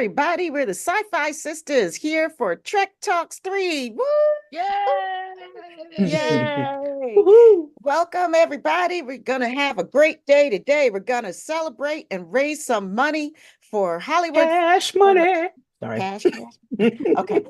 everybody. We're the Sci-Fi Sisters here for Trek Talks 3. Woo! Yay! Yay! Woohoo! Welcome, everybody. We're going to have a great day today. We're going to celebrate and raise some money for Hollywood. Cash money. Sorry. Cash. Okay.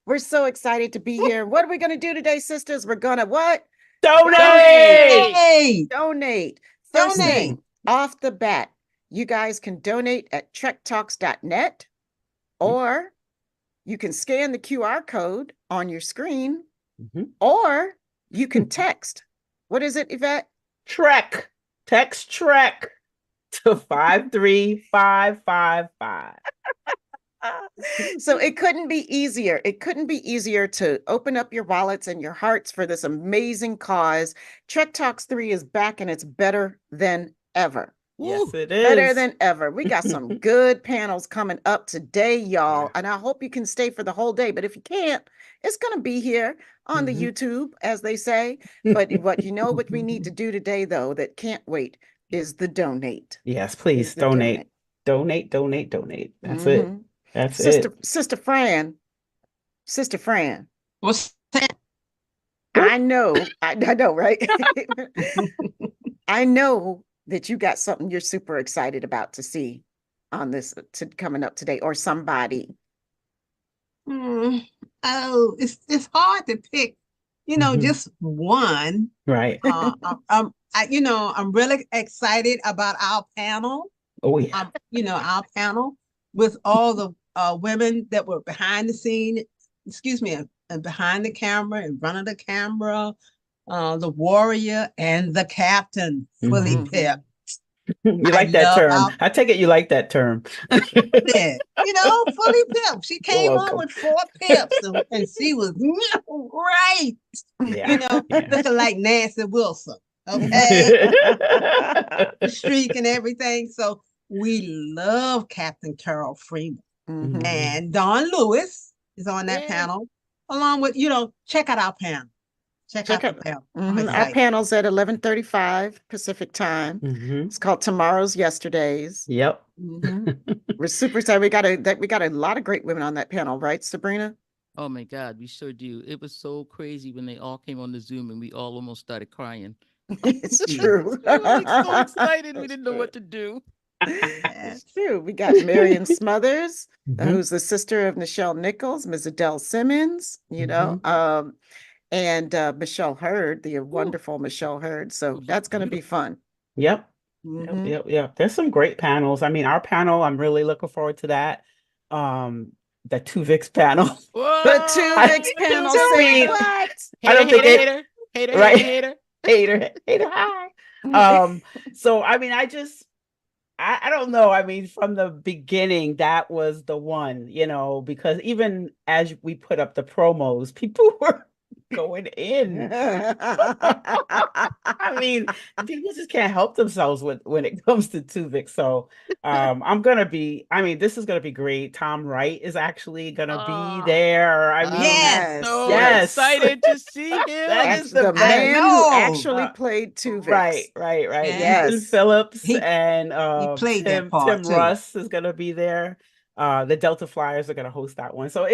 We're so excited to be here. What are we going to do today, sisters? We're going to what? Donate! Donate. First thing, off the bat, you guys can donate at trektalks.net, or you can scan the QR code on your screen, or you can text. What is it, Yvette? Trek. Text Trek to 53555. So it couldn't be easier. It couldn't be easier to open up your wallets and your hearts for this amazing cause. Trek Talks 3 is back, and it's better than ever. Yes, it is. Better than ever. We got some good panels coming up today, y'all. Yeah. And I hope you can stay for the whole day. But if you can't, it's going to be here on the YouTube, as they say. But what we need to do today, though, that can't wait, is the donate. Yes, please donate. Donate. That's it. That's Sister Fran. What's that? I know, right? I know that you got something you're super excited about to see on this coming up today, or somebody. Oh, it's hard to pick, just one. right. I'm really excited about our panel. Oh yeah. Our panel with all the women that were behind the scene, and behind the camera, in front of the camera, the warrior and the captain, fully pipped. You like that term. I take it you like that term. Fully pipped. She came on with 4 pips, and she was great. Yeah. Looking like Nancy Wilson. Okay. The streak and everything. So we love Captain Carol Freeman. And Don Lewis is on that panel, along with, check out our panel. Check out the panel. Our panel's at 11:35 Pacific time. It's called Tomorrow's Yesterdays. Yep. We're super excited. We got a lot of great women on that panel, right, Sabrina? Oh my God, we sure do. It was so crazy when they all came on the Zoom and we all almost started crying. It's true. We were so excited. We didn't know what to do. It's true. We got Marion Smothers, who's the sister of Nichelle Nichols, Ms. Adele Simmons, and Michelle Hurd, the wonderful Michelle Hurd. So that's going to be fun. Yep. Yep. There's some great panels. I mean, our panel, I'm really looking forward to that. The Tuvix panel. The Tuvix panel. Say what? I don't think hater. Hi. So I mean, I don't know. I mean, from the beginning, that was the one, because even as we put up the promos, people were going in. I mean, people just can't help themselves when it comes to Tuvix. So this is gonna be great. Tom Wright is actually gonna be there. I mean, so excited to see him. That is the man who actually played Tuvix. Right. Yes. Ethan Phillips and he played Tim Russ is gonna be there. The Delta Flyers are gonna host that one. So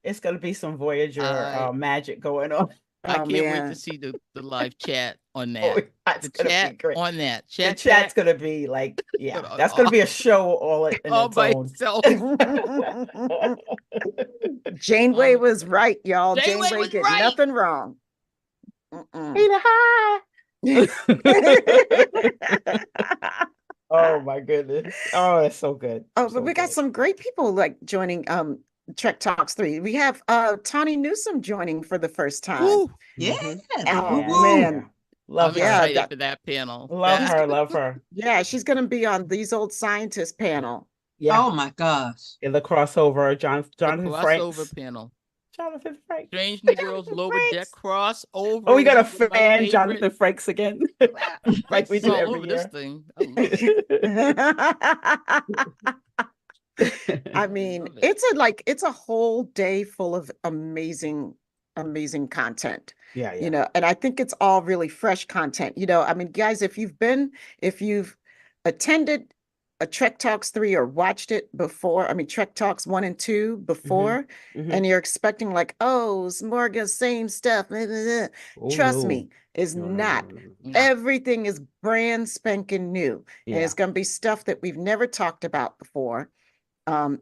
it's gonna be some Voyager magic going on. I can't wait to see the live chat on that. The chat be great. On that. The chat's gonna be like, that's gonna be a show all in its by own. itself. Janeway was right, y'all. Janeway was did right. nothing wrong. Hi. Oh my goodness. Oh, that's so good. Oh, but we got some great people joining Trek Talks 3. We have Tawny Newsome joining for the first time. Ooh. Yeah. Oh man. Love her. Excited for that panel. Love her. Yeah, she's gonna be on These Old Scientists panel. Yeah. Oh my gosh. In the crossover, Jonathan crossover panel. Jonathan Frakes. Strange New Worlds Lower Deck crossover. Oh, we got a fan Jonathan Frakes again. Like we do every year. This thing. I mean, it's a whole day full of amazing content. Yeah. And I think it's all really fresh content. I mean, guys, if you've attended a Trek Talks 3 or watched it before, I mean, Trek Talks 1 and 2 before, and you're expecting like, oh, it's more of the same stuff. Blah, blah, blah. Oh, Trust no. me, it's No, no, not. no, no, no. No. Everything is brand spanking new. And Yeah. it's going to be stuff that we've never talked about before.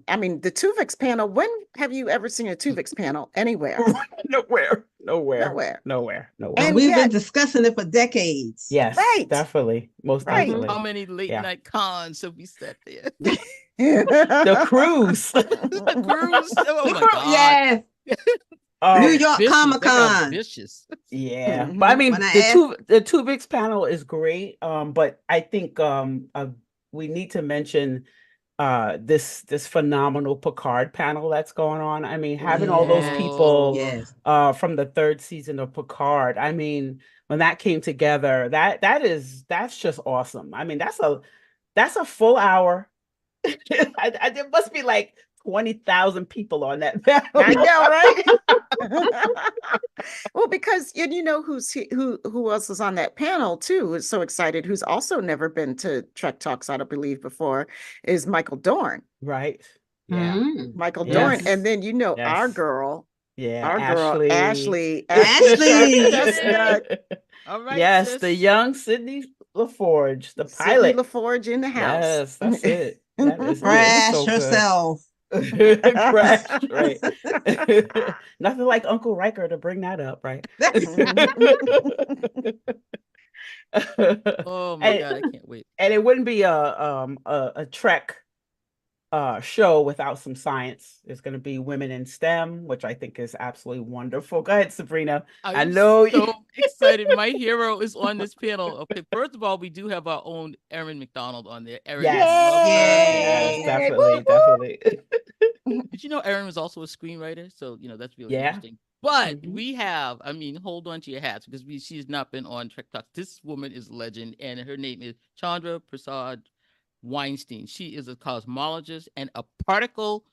I mean, the Tuvix panel, when have you ever seen a Tuvix panel anywhere? Nowhere. Nowhere. And And we've been yet- discussing it for decades. Yes, Right. definitely. Most Right. definitely. How many late Yeah. night cons have we sat there? The cruise. The cruise. Oh my Cru- God. Yes. Um, New York Vicious. Comic They got Con. vicious. Yeah, Mhm. but I mean, When I the Tuvix panel is great. But I think we need to mention this phenomenal Picard panel that's going on. I mean, having all those Yes. people Yes. from the 3rd season of Picard. I mean, when that came together, that's just awesome. I mean, that's a full hour. There must be like 20,000 people on that panel. I know, right? Well, because and you know who else is on that panel too, who's so excited, who's also never been to Trek Talks, I don't believe, before, is Michael Dorn. Right. Yeah. Mm. Michael Yes. Dorn. And then our Yes. girl, Yeah. our girl, Ashley. Ashley. Chestnut, All right. Yes, sis. the young Sydney LaForge, the Sydney pilot. LaForge in the house. Yes, that's it. That is it. It's Crash so good. herself. Crash, right? Nothing like Uncle Riker to bring that up, right? Oh my And- God, I can't wait. And it wouldn't be a Trek show without some science. There's going to be women in STEM, which I think is absolutely wonderful. Go ahead, Sabrina. I I'm know so excited. My hero is on this panel. Okay, first of all, we do have our own Erin McDonald on there. Erin, Yes. love her. Yes, Yay. definitely, definitely. Did you know Erin was also a screenwriter? So that's really Yeah. interesting. But Mhm. we have, I mean, hold on to your hats because she's not been on Trek Talk. This woman is a legend, and her name is Chandra Prasad Weinstein. She is a cosmologist and a particle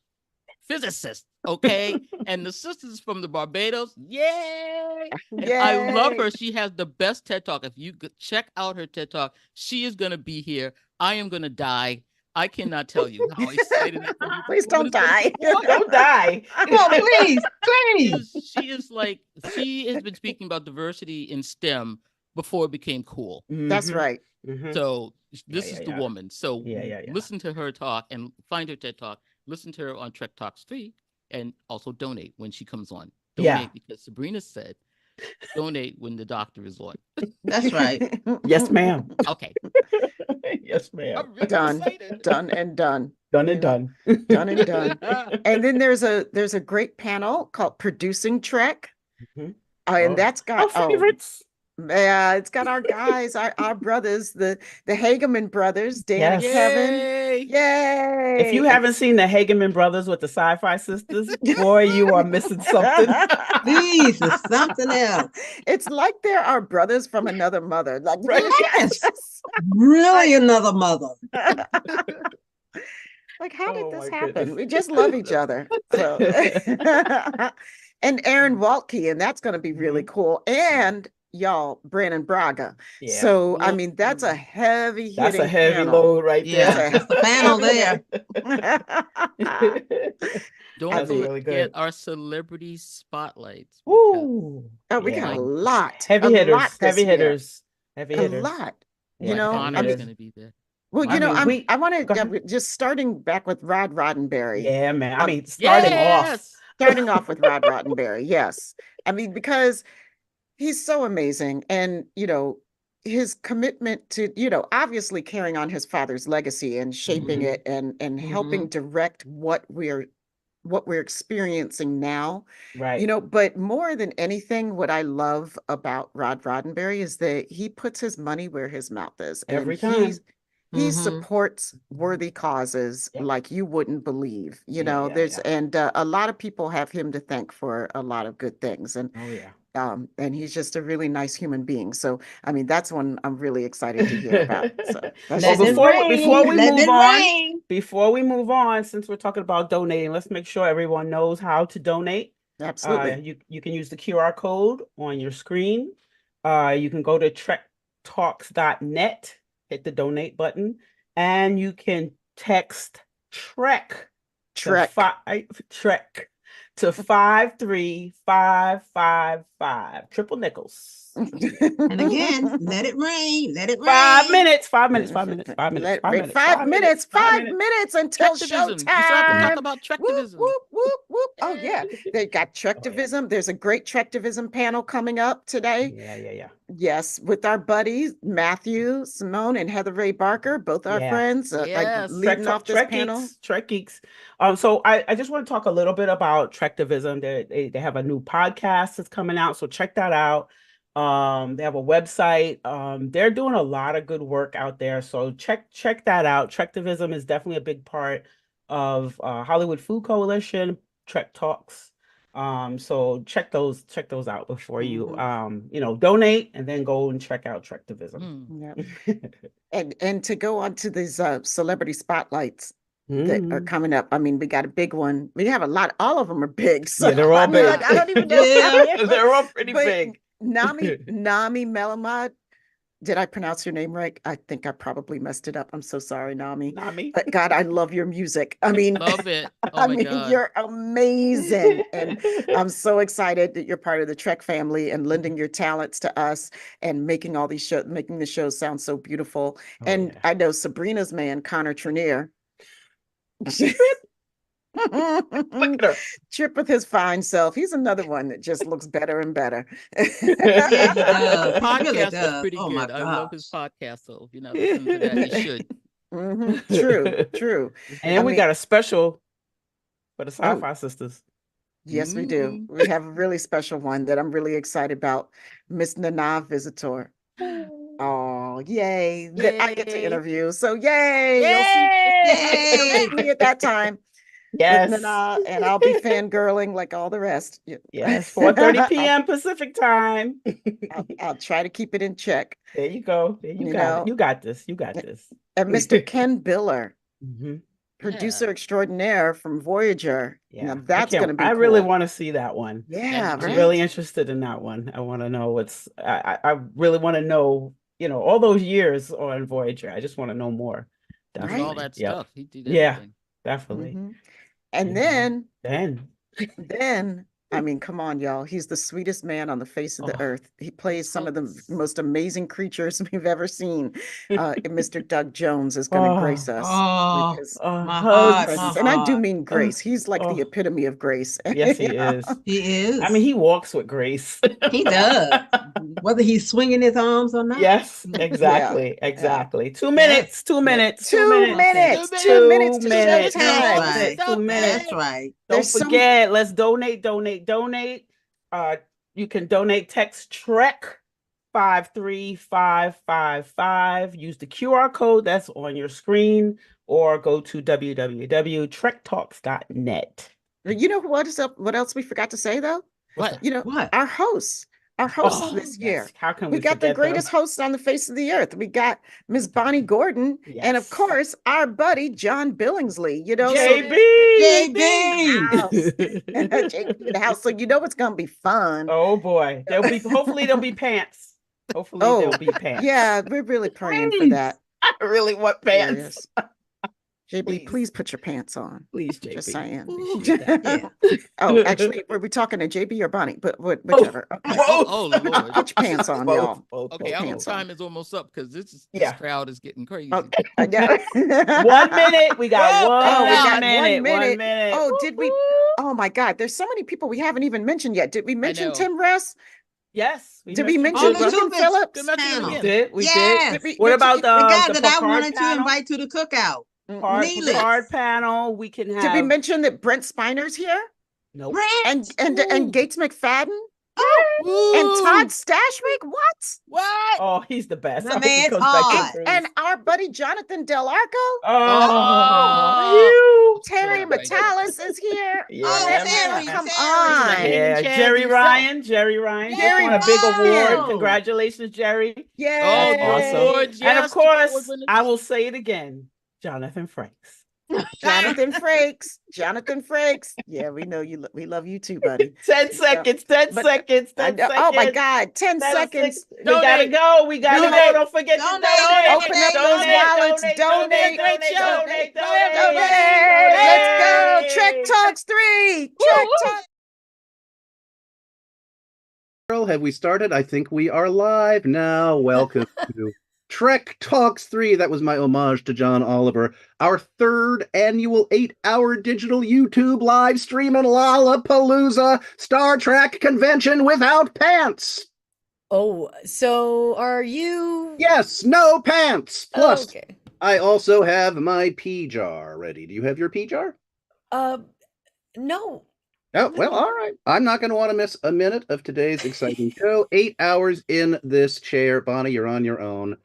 physicist. Okay, and the sisters from the Barbados, yay! And I love her. She has the best TED Talk. If you could check out her TED Talk, she is gonna be here. I am gonna die. I cannot tell you how excited I am. Please don't die. Don't die. No, please, please. She has been speaking about diversity in STEM before it became cool. That's Mhm, right. mhm. So this Yeah, is yeah, the yeah. woman. So Yeah. listen to her talk and find her TED Talk. Listen to her on Trek Talks 3 and also donate when she comes on. Donate Yeah. because Sabrina said donate when the doctor is on. That's right. Yes, ma'am. Okay. Yes, ma'am. I'm really Done. excited. Done and done. Done You and know? done. Done and done. And then there's a great panel called Producing Trek. Mhm. And Oh. that's got Our favorites. yeah, it's got our guys, our brothers, the Hageman brothers, Dan and Yes. Kevin. Yay! Yay! If you haven't seen the Hageman brothers with the sci-fi sisters, boy, you are missing something. These is something else. It's like they're our brothers from another mother. Like, Right. Yes. Really another mother. like, how did Oh, this my happen? goodness. We just love each other. So, and Aaron Waltke, and that's going to be really cool. And y'all, Brandon Braga. Yeah. So, I mean, that's a heavy hitting That's a heavy panel. load right Yeah, there. that's the panel there. Don't That's really forget good. our celebrity spotlights. Woo. Oh, we got Yeah. a lot. Heavy a hitters. lot this Heavy year. hitters. Heavy A hitters. lot. Yeah, You know, heavy Connor I is mean, hitters. going to be there. well, I you know, mean, I want go to ahead. just starting back with Rod Roddenberry. Yeah, man. I mean, starting off. Yes. Starting off with Rod Roddenberry, yes. I mean, because he's so amazing, and you know, his commitment to, you know, obviously carrying on his father's legacy and shaping Mhm. it and helping direct what we're experiencing now. Right. You know, but more than anything, what I love about Rod Roddenberry is that he puts his money where his mouth is. And Every time. he Mhm. supports worthy causes Yeah. like you wouldn't believe. You Yeah, know, yeah, there's yeah. and a lot of people have him to thank for a lot of good things. Oh, yeah. And he's just a really nice human being. So, I mean, that's one I'm really excited to hear about. So that's Let just it me. before we let move it on, rain. Before we move on, since we're talking about donating, let's make sure everyone knows how to donate. Absolutely. You can use the QR code on your screen. You can go to trektalks.net, hit the donate button, and you can text Trek Trek. Trek to 53555, triple nickels. And again, let it rain. Let it rain. 5 minutes. 5 minutes. 5 minutes. 5 minutes. 5 minutes. 5 minutes. 5 minutes until Trektivism. We still have to showtime. talk about Whoop, Trektivism. whoop, whoop, whoop. Oh, yeah. They got Trektivism. There's a great Trektivism panel coming up today. Yeah. Yes, with our buddies, Matthew, Simone, and Heather Ray Barker, both our friends, Yes. leading off this panel. Trek Geeks. So I just want to talk a little bit about Trektivism. They have a new podcast that's coming out, so check that out. They have a website. They're doing a lot of good work out there, so check that out. Trektivism is definitely a big part of Hollywood Food Coalition, Trek Talks. So check those out before you donate, and then go and check out Trektivism. Yeah. and to go on to these celebrity spotlights that are coming up. I mean, we got a big one. We have a lot. All of them are big. So yeah, they're all big. I don't even know. They're all pretty big. Nami Melumad. Did I pronounce your name right? I think I probably messed it up. I'm so sorry, Nami. But God, I love your music. I mean, love it. Oh I my mean, God. you're amazing. And I'm so excited that you're part of the Trek family and lending your talents to us and making all these shows, making the shows sound so beautiful. I know Sabrina's man, Connor Trinneer. Trip with his fine self. He's another one that just looks better and better. Yeah, he does. Podcast He really is does. pretty Oh good. my I love his gosh. podcast, so if you're not listening to that, you should. True. And we got a special for the Sci-Fi Sisters. Yes, we do. We have a really special one that I'm really excited about. Miss Nana Visitor. Oh, yay. That I get to interview. So yay. You'll see me at that time. Yes. With Nana, and I'll be fangirling like all the rest. Yes, 4:30 p.m. Pacific time. I'll try to keep it in check. There you go. You got this. And Mr. Ken Biller, producer extraordinaire from Voyager. Yeah, that's going to be I cool. really want to see that one. Yeah, I'm really interested in that one. I want to know I really want to know, all those years on Voyager. I just want to know more. Definitely. All that stuff. He did everything. Yeah, definitely. And then, I mean, come on, y'all. He's the sweetest man on the face of the earth. He plays some of the most amazing creatures we've ever seen. Mr. Doug Jones is going to grace us with his presence. And I do mean grace. He's like the epitome of grace. Yes, he is. He is. I mean, he walks with grace. He does. Whether he's swinging his arms or not. Yes, exactly. 2 minutes. 2 minutes. 2 minutes. 2 minutes to showtime. 2 minutes. That's right. Don't forget, let's donate. You can donate, text Trek 53555. Use the QR code that's on your screen, or go to www.trektalks.net. You know what else we forgot to say though? What? Our hosts this year. How can we got the greatest hosts on the face of the earth. We got Miss Bonnie Gordon, and of course our buddy John Billingsley. JB in the house. So it's gonna be fun. Oh boy, hopefully there'll be pants. There'll be pants. Yeah, we're really praying for that. I really want pants. JB, please put your pants on. Please, JB. Just saying. Oh, actually, were we talking to JB or Bonnie? But whichever. Okay. Oh, Lord. Put your pants on, y'all. Okay, our time is almost up because this crowd is getting crazy. Okay. 1 minute. We got 1 minute. 1 minute. Oh, did we? Oh my God, there's so many people we haven't even mentioned yet. Did we mention Tim Russ? Yes. Did we mention Deacon Phillips? We did. What about the guy that I Picard wanted panel? To invite to the cookout? Picard panel. We can have. Did we mention that Brent Spiner's here? Nope. And Gates McFadden? Oh, and Todd Stashwick? What? Oh, he's the best. My man Todd. And our buddy Jonathan Del Arco? Oh, Terry Metalis is here. Yeah, Terry, come on. Yeah, Jerry Ryan. Jerry won a big award. Congratulations, Jerry. Yeah. Awesome. And of course, I will say it again, Jonathan Frakes. Jonathan Frakes. Jonathan Frakes. Yeah, we know you. We love you too, buddy. 10 seconds, 10 but seconds, 10 seconds. Oh my God, 10 seconds. We gotta go. We gotta Donate. go. Don't forget to Donate. donate. Open up those wallets. Donate. Donate. Let's go. Trek Talks 3. Trek Talks. Have we started? I think we are live now. Welcome to Trek Talks 3. That was my homage to John Oliver. Our third annual 8-hour digital YouTube live stream in Lollapalooza Star Trek convention without pants. Oh, so are you? Yes, no pants. Plus, okay. I also have my pee jar ready. Do you have your pee jar? No. Oh, well, all right. I'm not going to want to miss a minute of today's exciting show. 8 hours in this chair. Bonnie, you're on your own.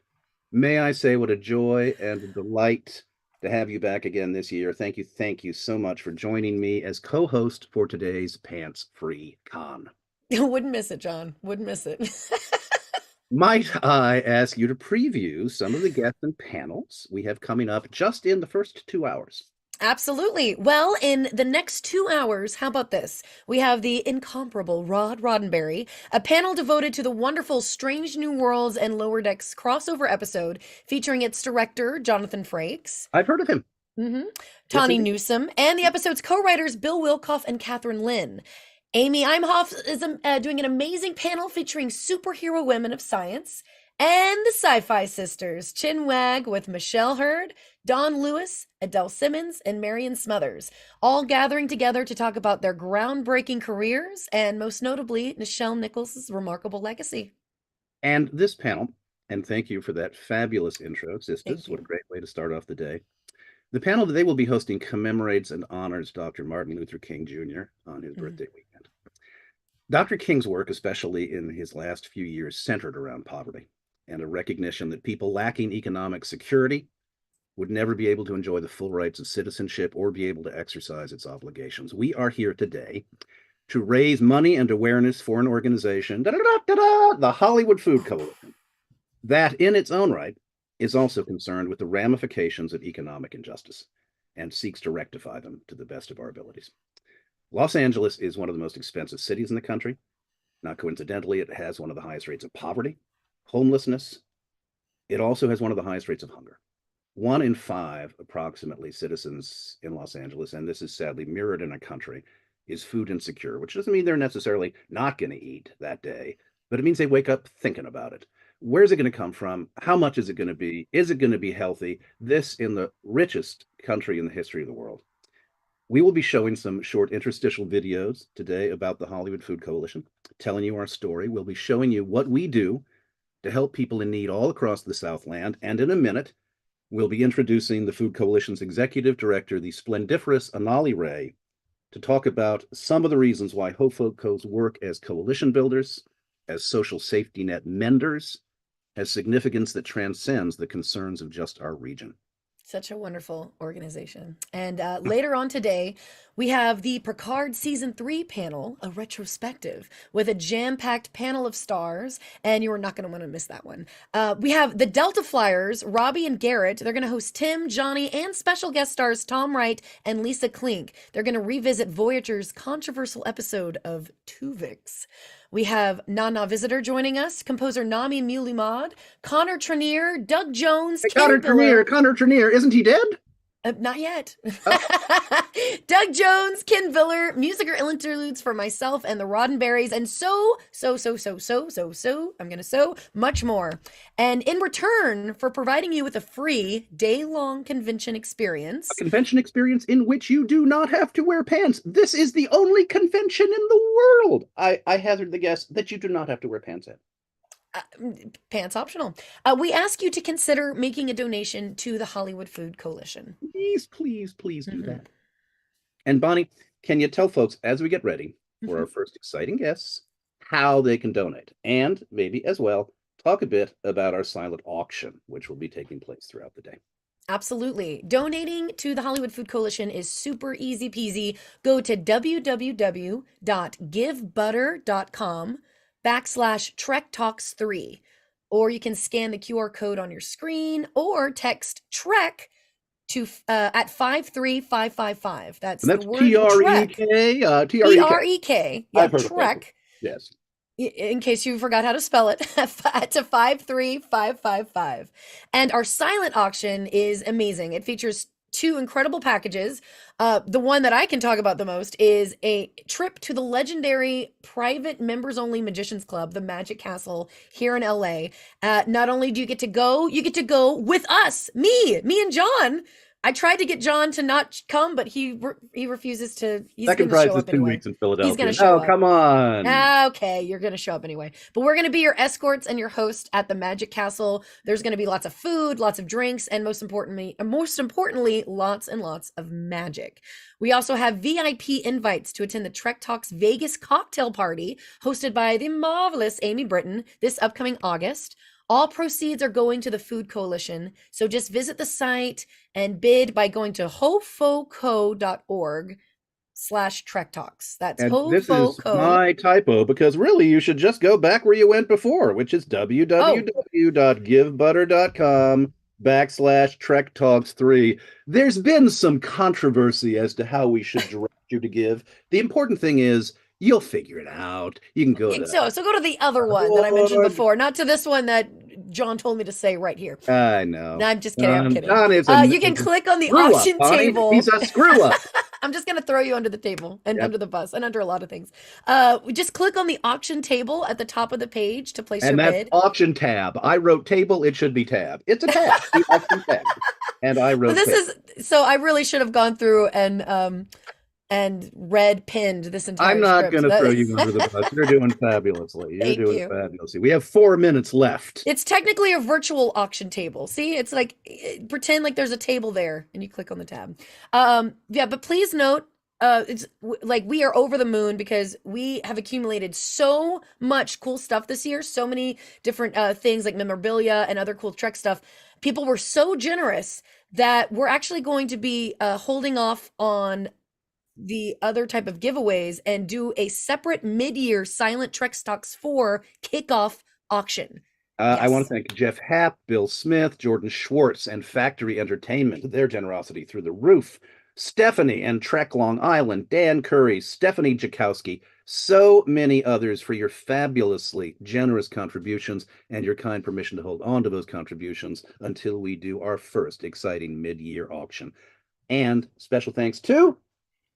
May I say what a joy and a delight to have you back again this year. Thank you so much for joining me as co-host for today's Pants Free Con. Wouldn't miss it, John. Wouldn't miss it. Might I ask you to preview some of the guests and panels we have coming up just in the first 2 hours? Absolutely. Well, in the next 2 hours, how about this? We have the incomparable Roddenberry, a panel devoted to the wonderful Strange New Worlds and Lower Decks crossover episode featuring its director, Jonathan Frakes. I've heard of him. Tawny Newsome, and the episode's co-writers, Bill Wilkoff and Catherine Lynn. Amy Imhoff is doing an amazing panel featuring superhero women of science, and the Sci-Fi Sisters, Chin Wag with Michelle Hurd, Dawn Lewis, Adele Simmons, and Marion Smothers, all gathering together to talk about their groundbreaking careers and, most notably, Nichelle Nichols' remarkable legacy. And this panel, and thank you for that fabulous intro, sisters. What a great way to start off the day. The panel that they will be hosting commemorates and honors Dr. Martin Luther King Jr. on his birthday weekend. Dr. King's work, especially in his last few years, centered around poverty and a recognition that people lacking economic security would never be able to enjoy the full rights of citizenship or be able to exercise its obligations. We are here today to raise money and awareness for an organization, the Hollywood Food Coalition, that in its own right is also concerned with the ramifications of economic injustice and seeks to rectify them to the best of our abilities. Los Angeles is one of the most expensive cities in the country. Not coincidentally, it has one of the highest rates of poverty, homelessness. It also has one of the highest rates of hunger. 1 in 5, approximately, citizens in Los Angeles, and this is sadly mirrored in our country, is food insecure, which doesn't mean they're necessarily not going to eat that day, but it means they wake up thinking about it. Where's it going to come from? How much is it going to be? Is it going to be healthy? This in the richest country in the history of the world. We will be showing some short interstitial videos today about the Hollywood Food Coalition, telling you our story. We'll be showing you what we do to help people in need all across the Southland. And in a minute, we'll be introducing the Food Coalition's executive director, the splendiferous Anali Ray, to talk about some of the reasons why HOFOCO's work as coalition builders, as social safety net menders, has significance that transcends the concerns of just our region. Such a wonderful organization. And later on today, we have the Picard Season 3 panel, a retrospective, with a jam-packed panel of stars, and you are not going to want to miss that one. We have the Delta Flyers, Robbie and Garrett. They're going to host Tim, Johnny, and special guest stars Tom Wright and Lisa Klink. They're going to revisit Voyager's controversial episode of Tuvix. We have Nana Visitor joining us, composer Nami Melumad, Connor Trinneer, Doug Jones, hey, Connor Trinneer, isn't he dead? Not yet. Doug Jones, Ken Viller, music or interludes for myself and the Roddenberries, and so much more. And in return for providing you with a free day-long convention experience. A convention experience in which you do not have to wear pants. This is the only convention in the world, I hazard the guess, that you do not have to wear pants at. Pants optional. We ask you to consider making a donation to the Hollywood Food Coalition. Please do that. And Bonnie, can you tell folks as we get ready for our first exciting guests how they can donate? And maybe as well, talk a bit about our silent auction, which will be taking place throughout the day. Absolutely. Donating to the Hollywood Food Coalition is super easy peasy. Go to www.givebutter.com/Trek Talks 3, or you can scan the QR code on your screen or text Trek to at 53555. That's And that's the word Trek. Trek. Trek. Yeah, I've heard of that. Trek. Yes. In case you forgot how to spell it, to 53555. And our silent auction is amazing. It features 2 incredible packages. The one that I can talk about the most is a trip to the legendary private members-only Magicians Club, the Magic Castle here in LA. Not only do you get to go, you get to go with us, me and John. I tried to get John to not come, but he refuses to. He's Second going to prize show is up 2 anyway. weeks in Philadelphia. He's going to show up. Come on. Okay, you're going to show up anyway. But we're going to be your escorts and your host at the Magic Castle. There's going to be lots of food, lots of drinks, and most importantly, lots and lots of magic. We also have VIP invites to attend the Trek Talks Vegas cocktail party hosted by the marvelous Amy Britton this upcoming August. All proceeds are going to the Food Coalition, so just visit the site and bid by going to hofoco.org/Trek Talks. That's And this is hofoco. my typo, because really you should just go back where you went before, which is www.givebutter.com/Trek Talks 3. There's been some controversy as to how we should direct you to give. The important thing is you'll figure it out. You can go to So go to the other one that I mentioned before, not to this one that John told me to say right here. I know. No, I'm just kidding. I'm kidding. Don is You can click on the auction table. He's a screw up. I'm just going to throw you under the table and under the bus and under a lot of things. Just click on the auction table at the top of the page to place your And that's bid. auction tab. I wrote table. It should be tab. It's a tab. The auction tab. And I wrote So I really should have gone through and pinned this entire I'm not script. going to throw you under the bus. You're doing fabulously. Thank Doing you. fabulously. We have 4 minutes left. It's technically a virtual auction table. See, it's like pretend like there's a table there, and you click on the tab. But please note, like we are over the moon because we have accumulated so much cool stuff this year. So many different things like memorabilia and other cool Trek stuff. People were so generous that we're actually going to be holding off on the other type of giveaways and do a separate mid-year Silent Trek Stocks 4 kickoff auction. I want to thank Jeff Happ, Bill Smith, Jordan Schwartz, and Factory Entertainment. Their generosity through the roof. Stephanie and Trek Long Island, Dan Curry, Stephanie Jakowski, so many others for your fabulously generous contributions and your kind permission to hold on to those contributions until we do our first exciting mid-year auction. And special thanks to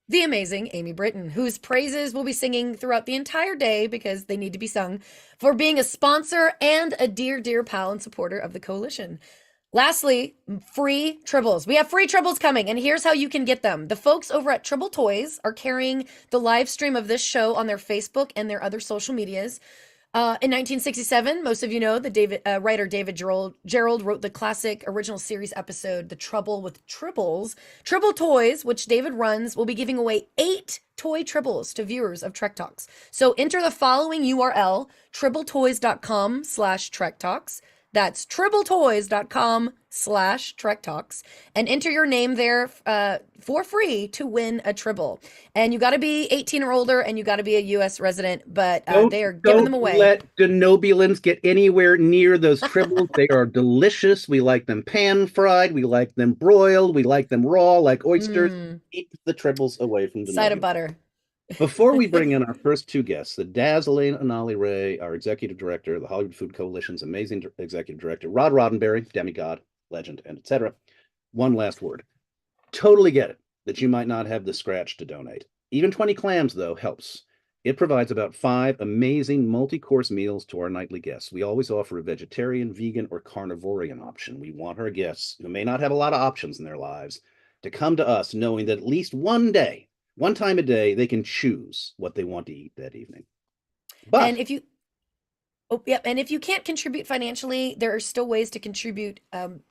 the amazing Amy Britton, whose praises we'll be singing throughout the entire day because they need to be sung, for being a sponsor and a dear, dear pal and supporter of the Coalition. Lastly, free Tribbles. We have free Tribbles coming, and here's how you can get them. The folks over at Tribble Toys are carrying the live stream of this show on their Facebook and their other social medias. In 1967, most of you know that writer David Gerald wrote the classic original series episode, The Trouble with Tribbles. Tribble Toys, which David runs, will be giving away 8 toy Tribbles to viewers of Trek Talks. So enter the following URL, tribbletoys.com/Trek Talks. That's tribbletoys.com/Trek Talks, and enter your name there for free to win a Tribble. And you got to be 18 or older, and you got to be a U.S. resident, but they are giving them away. Don't let denobulins get anywhere near those Tribbles. They are delicious. We like them pan-fried. We like them broiled. We like them raw, like oysters. Keep the Tribbles away from denobulins. Side of butter. Before we bring in our first 2 guests, the dazzling Anali Ray, our executive director, the Hollywood Food Coalition's amazing executive director, Rod Roddenberry, demigod, legend, and etc. One last word. Totally get it that you might not have the scratch to donate. Even 20 clams, though, helps. It provides about 5 amazing multi-course meals to our nightly guests. We always offer a vegetarian, vegan, or carnivorian option. We want our guests, who may not have a lot of options in their lives, to come to us knowing that at least one time a day, they can choose what they want to eat that evening. But and if you can't contribute financially, there are still ways to contribute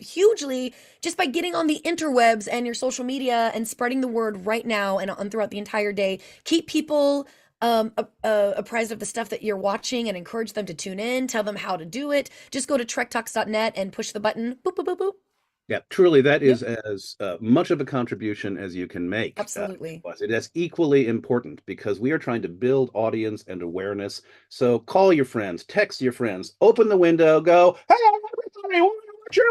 hugely just by getting on the interwebs and your social media and spreading the word right now and throughout the entire day. Keep people apprised of the stuff that you're watching and encourage them to tune in. Tell them how to do it. Just go to trektalks.net and push the button. Boop, boop, boop, boop. yeah, truly, that is as much of a contribution as you can make. Absolutely. It is equally important because we are trying to build audience and awareness. So call your friends, text your friends, open the window, go, hey, everybody, watch your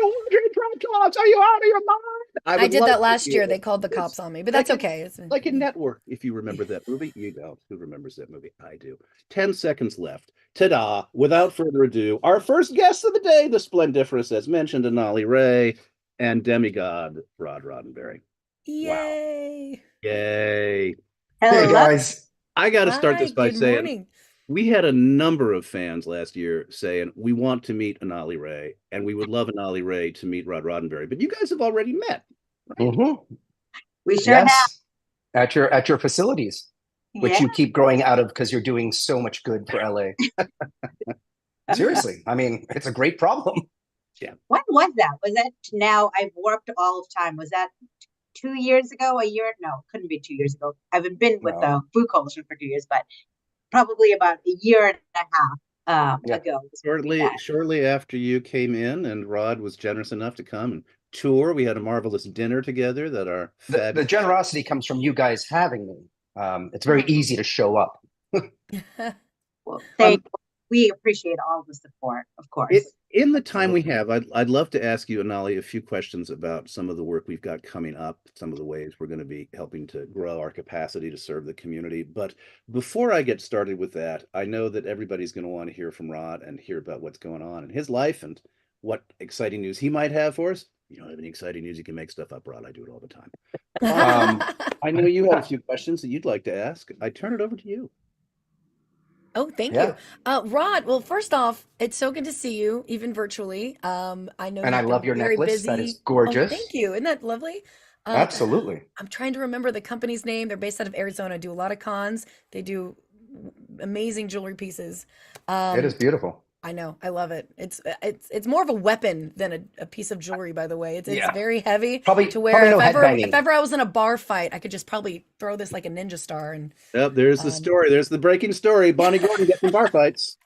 Trek Talks. Are you out of your mind? I would did love that to last hear year. it. They called the It's cops on me, but that's like okay. It's like in Network, if you remember that movie. You don't. Who remembers that movie? I do. 10 seconds left. Ta-da. Without further ado, our first guest of the day, the splendiferous, as mentioned, Anali Ray, and demigod Rod Roddenberry. Wow. Yay. Yay. Hey guys. I got to start Hi, this by good saying morning. we had a number of fans last year saying we want to meet Anali Ray and we would love Anali Ray to meet Rod Roddenberry. But you guys have already met. Right? We sure have. At your facilities, which you keep growing out of because you're doing so much good for LA. Seriously, I mean, it's a great problem. Yeah. When was that? Was that now? I've worked all of time. Was that 2 years ago? A year? No, couldn't be 2 years ago. I haven't been with the Food Coalition for 2 years, but probably about a year and a half ago. Shortly after you came in, and Rod was generous enough to come and tour. We had a marvelous dinner together that our the generosity comes from you guys having me. It's very easy to show up. Well, we appreciate all the support, of course. In the time we have, I'd love to ask you, Anali, a few questions about some of the work we've got coming up, some of the ways we're going to be helping to grow our capacity to serve the community. But before I get started with that, I know that everybody's going to want to hear from Rod and hear about what's going on in his life and what exciting news he might have for us. You don't have any exciting news, you can make stuff up, Rod. I do it all the time. I know you have a few questions that you'd like to ask. I turn it over to you. Oh, thank you. Rod, well, first off, it's so good to see you, even virtually. I know and I love your necklace. Busy. That is gorgeous. Oh, thank you. Isn't that lovely? Absolutely. I'm trying to remember the company's name. They're based out of Arizona, do a lot of cons. They do amazing jewelry pieces. It is beautiful. I know. I love it. It's more of a weapon than a piece of jewelry, by the way. It's very heavy. Probably to where no if ever I was in a bar fight, I could just probably throw this like a ninja star. And there's the story. There's the breaking story. Bonnie Gordon gets in bar fights.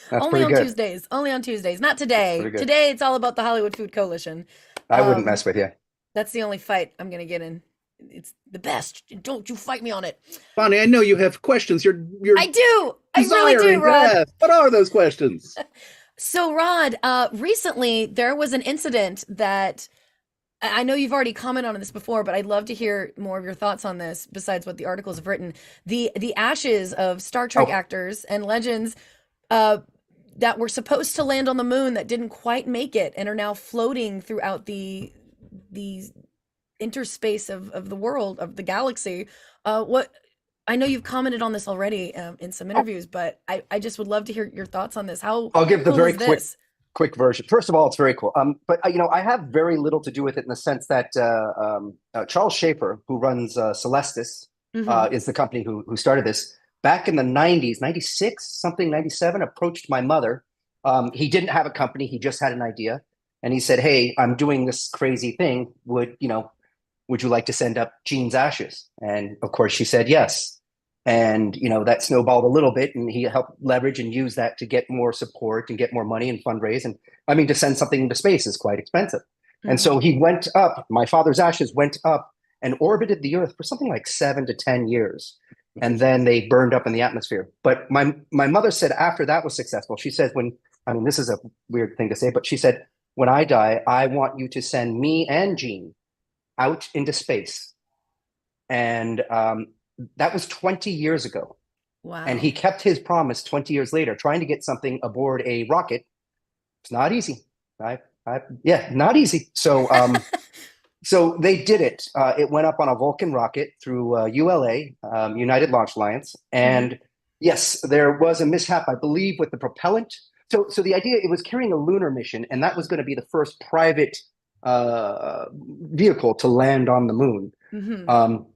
That's only on good. Tuesdays. Only on Tuesdays. Not today. Today it's all about the Hollywood Food Coalition. I wouldn't mess with you. That's the only fight I'm gonna get in. It's the best. Don't you fight me on it. Bonnie, I know you have questions. I do. I really do, Rod. Yes. What are those questions? So, Rod, recently there was an incident that I know you've already commented on this before, but I'd love to hear more of your thoughts on this besides what the articles have written. The ashes of Star Trek actors and legends that were supposed to land on the moon that didn't quite make it and are now floating throughout the interspace of the world, of the galaxy. I know you've commented on this already in some interviews, but I just would love to hear your thoughts on this. I'll give the very quick version. First of all, it's very cool. But I have very little to do with it in the sense that Charles Schaefer, who runs Celestis, is the company who started this. Back in the 90s, 96, 97, approached my mother. He didn't have a company. He just had an idea. And he said, hey, I'm doing this crazy thing. Would you like to send up Gene's ashes? And of course she said yes. And, that snowballed a little bit, and he helped leverage and use that to get more support and get more money and fundraise. And I mean, to send something into space is quite expensive. And so he went up, my father's ashes went up and orbited the Earth for something like 7 to 10 years. And then they burned up in the atmosphere. But my mother said after that was successful, she said, this is a weird thing to say, but she said, when I die, I want you to send me and Gene out into space. And that was 20 years ago. Wow. And he kept his promise 20 years later, trying to get something aboard a rocket. It's not easy. Not easy. So so they did it. It went up on a Vulcan rocket through ULA, United Launch Alliance. And yes, there was a mishap, I believe, with the propellant. So the idea, it was carrying a lunar mission, and that was going to be the first private vehicle to land on the moon.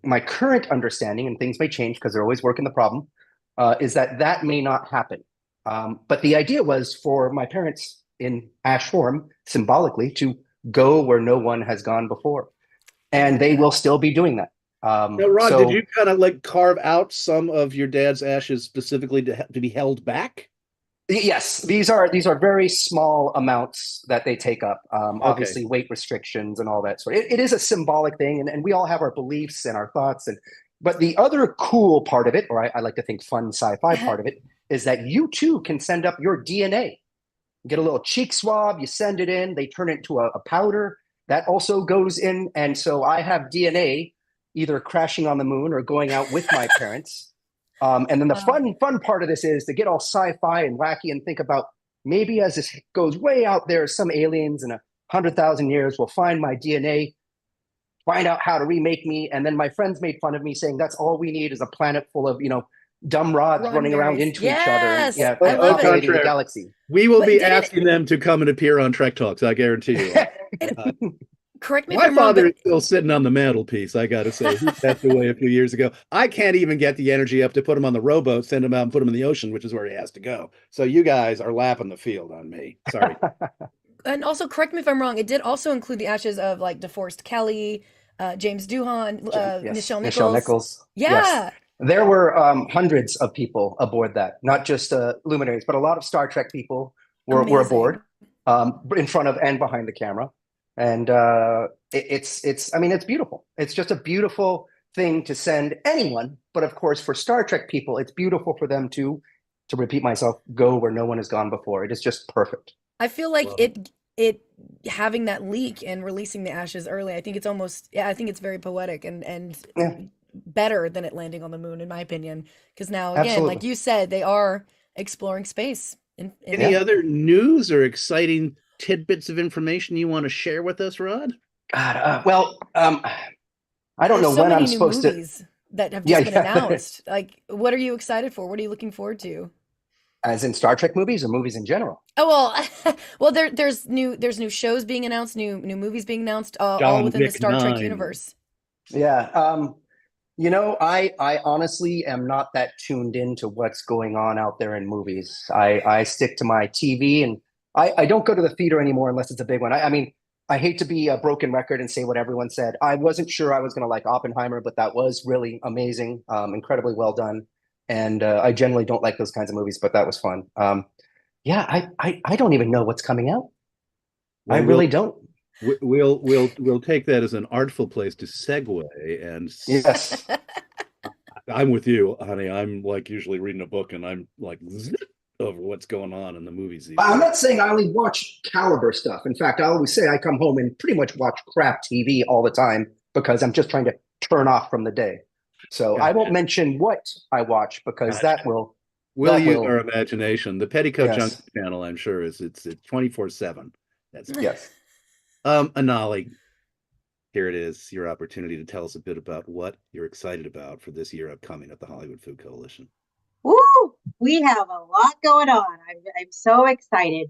My current understanding, and things may change because they're always working the problem, is that may not happen. But the idea was for my parents in ash form, symbolically, to go where no one has gone before. And they will still be doing that. Now, Rod, did you kind of carve out some of your dad's ashes specifically to be held back? Yes, these are very small amounts that they take up. Obviously, weight restrictions and all that sort. It is a symbolic thing, and we all have our beliefs and our thoughts. But the other cool part of it, or I like to think fun sci-fi part of it, is that you too can send up your DNA. You get a little cheek swab, you send it in, they turn it into a powder, that also goes in. And so I have DNA either crashing on the moon or going out with my parents. And then the fun part of this is to get all sci-fi and wacky and think about maybe as this goes way out there, some aliens in 100,000 years will find my DNA, find out how to remake me. And then my friends made fun of me saying that's all we need is a planet full of, dumb rods running around into each other. And, Yes, I love it. populating the galaxy. We will But be didn't- asking them to come and appear on Trek Talks, I guarantee you. Correct me if My I'm wrong, father is but still sitting on the mantelpiece, I got to say. He passed away a few years ago. I can't even get the energy up to put him on the rowboat, send him out and put him in the ocean, which is where he has to go. So you guys are lapping the field on me. Sorry. and also correct me if I'm wrong. It did also include the ashes of like DeForest Kelly, James Doohan, Yes, Nichelle Nichols. Yes. Yeah. There were hundreds of people aboard that, not just luminaries, but a lot of Star Trek people were Amazing. aboard, in front of and behind the camera. And it's I mean, it's beautiful. It's just a beautiful thing to send anyone. But of course, for Star Trek people, it's beautiful for them to repeat myself, go where no one has gone before. It is just perfect. I feel like Love it having that leak and releasing the ashes early, I think it's almost I think it's very poetic and Yeah. better than it landing on the moon, in my opinion. Because now again, Absolutely. like you said, they are exploring space. Any other news or exciting tidbits of information you want to share with us, Rod? God, I don't know There's so when many I'm new supposed to. movies that have Yeah, just been yeah. announced. Like, what are you excited for? What are you looking forward to? As in Star Trek movies or movies in general? Oh well, there's new shows being announced, new movies being announced, all John within the Wick Star Trek 9. universe. Yeah. I honestly am not that tuned into what's going on out there in movies. I stick to my TV, and I don't go to the theater anymore unless it's a big one. I mean, I hate to be a broken record and say what everyone said. I wasn't sure I was going to like Oppenheimer, but that was really amazing, incredibly well done. And I generally don't like those kinds of movies, but that was fun. Yeah, I don't even know what's coming out. I Well, really don't. We'll take that as an artful place to segue. And Yes. I'm with you, honey. I'm like usually reading a book and I'm like zip over what's going on in the movies these I'm days. not saying I only watch caliber stuff. In fact, I always say I come home and pretty much watch crap TV all the time because I'm just trying to turn off from the day. So I won't mention what I watch because that will We'll that use will- our imagination. The Petticoat Yes. Junction channel, I'm sure, it's 24/7. That's yes. Anali, here it is, your opportunity to tell us a bit about what you're excited about for this year upcoming at the Hollywood Food Coalition. Woo! We have a lot going on. I'm so excited.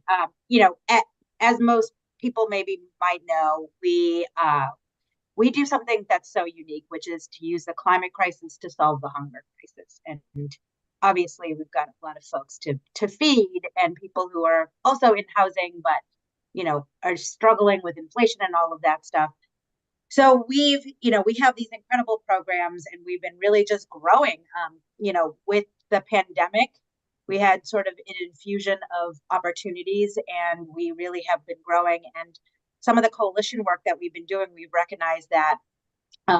As most people maybe might know, we do something that's so unique, which is to use the climate crisis to solve the hunger crisis. And obviously, we've got a lot of folks to feed, and people who are also in housing, but are struggling with inflation and all of that stuff. So we have these incredible programs, and we've been really just growing. With the pandemic, we had sort of an infusion of opportunities, and we really have been growing. And some of the coalition work that we've been doing, we've recognized that, a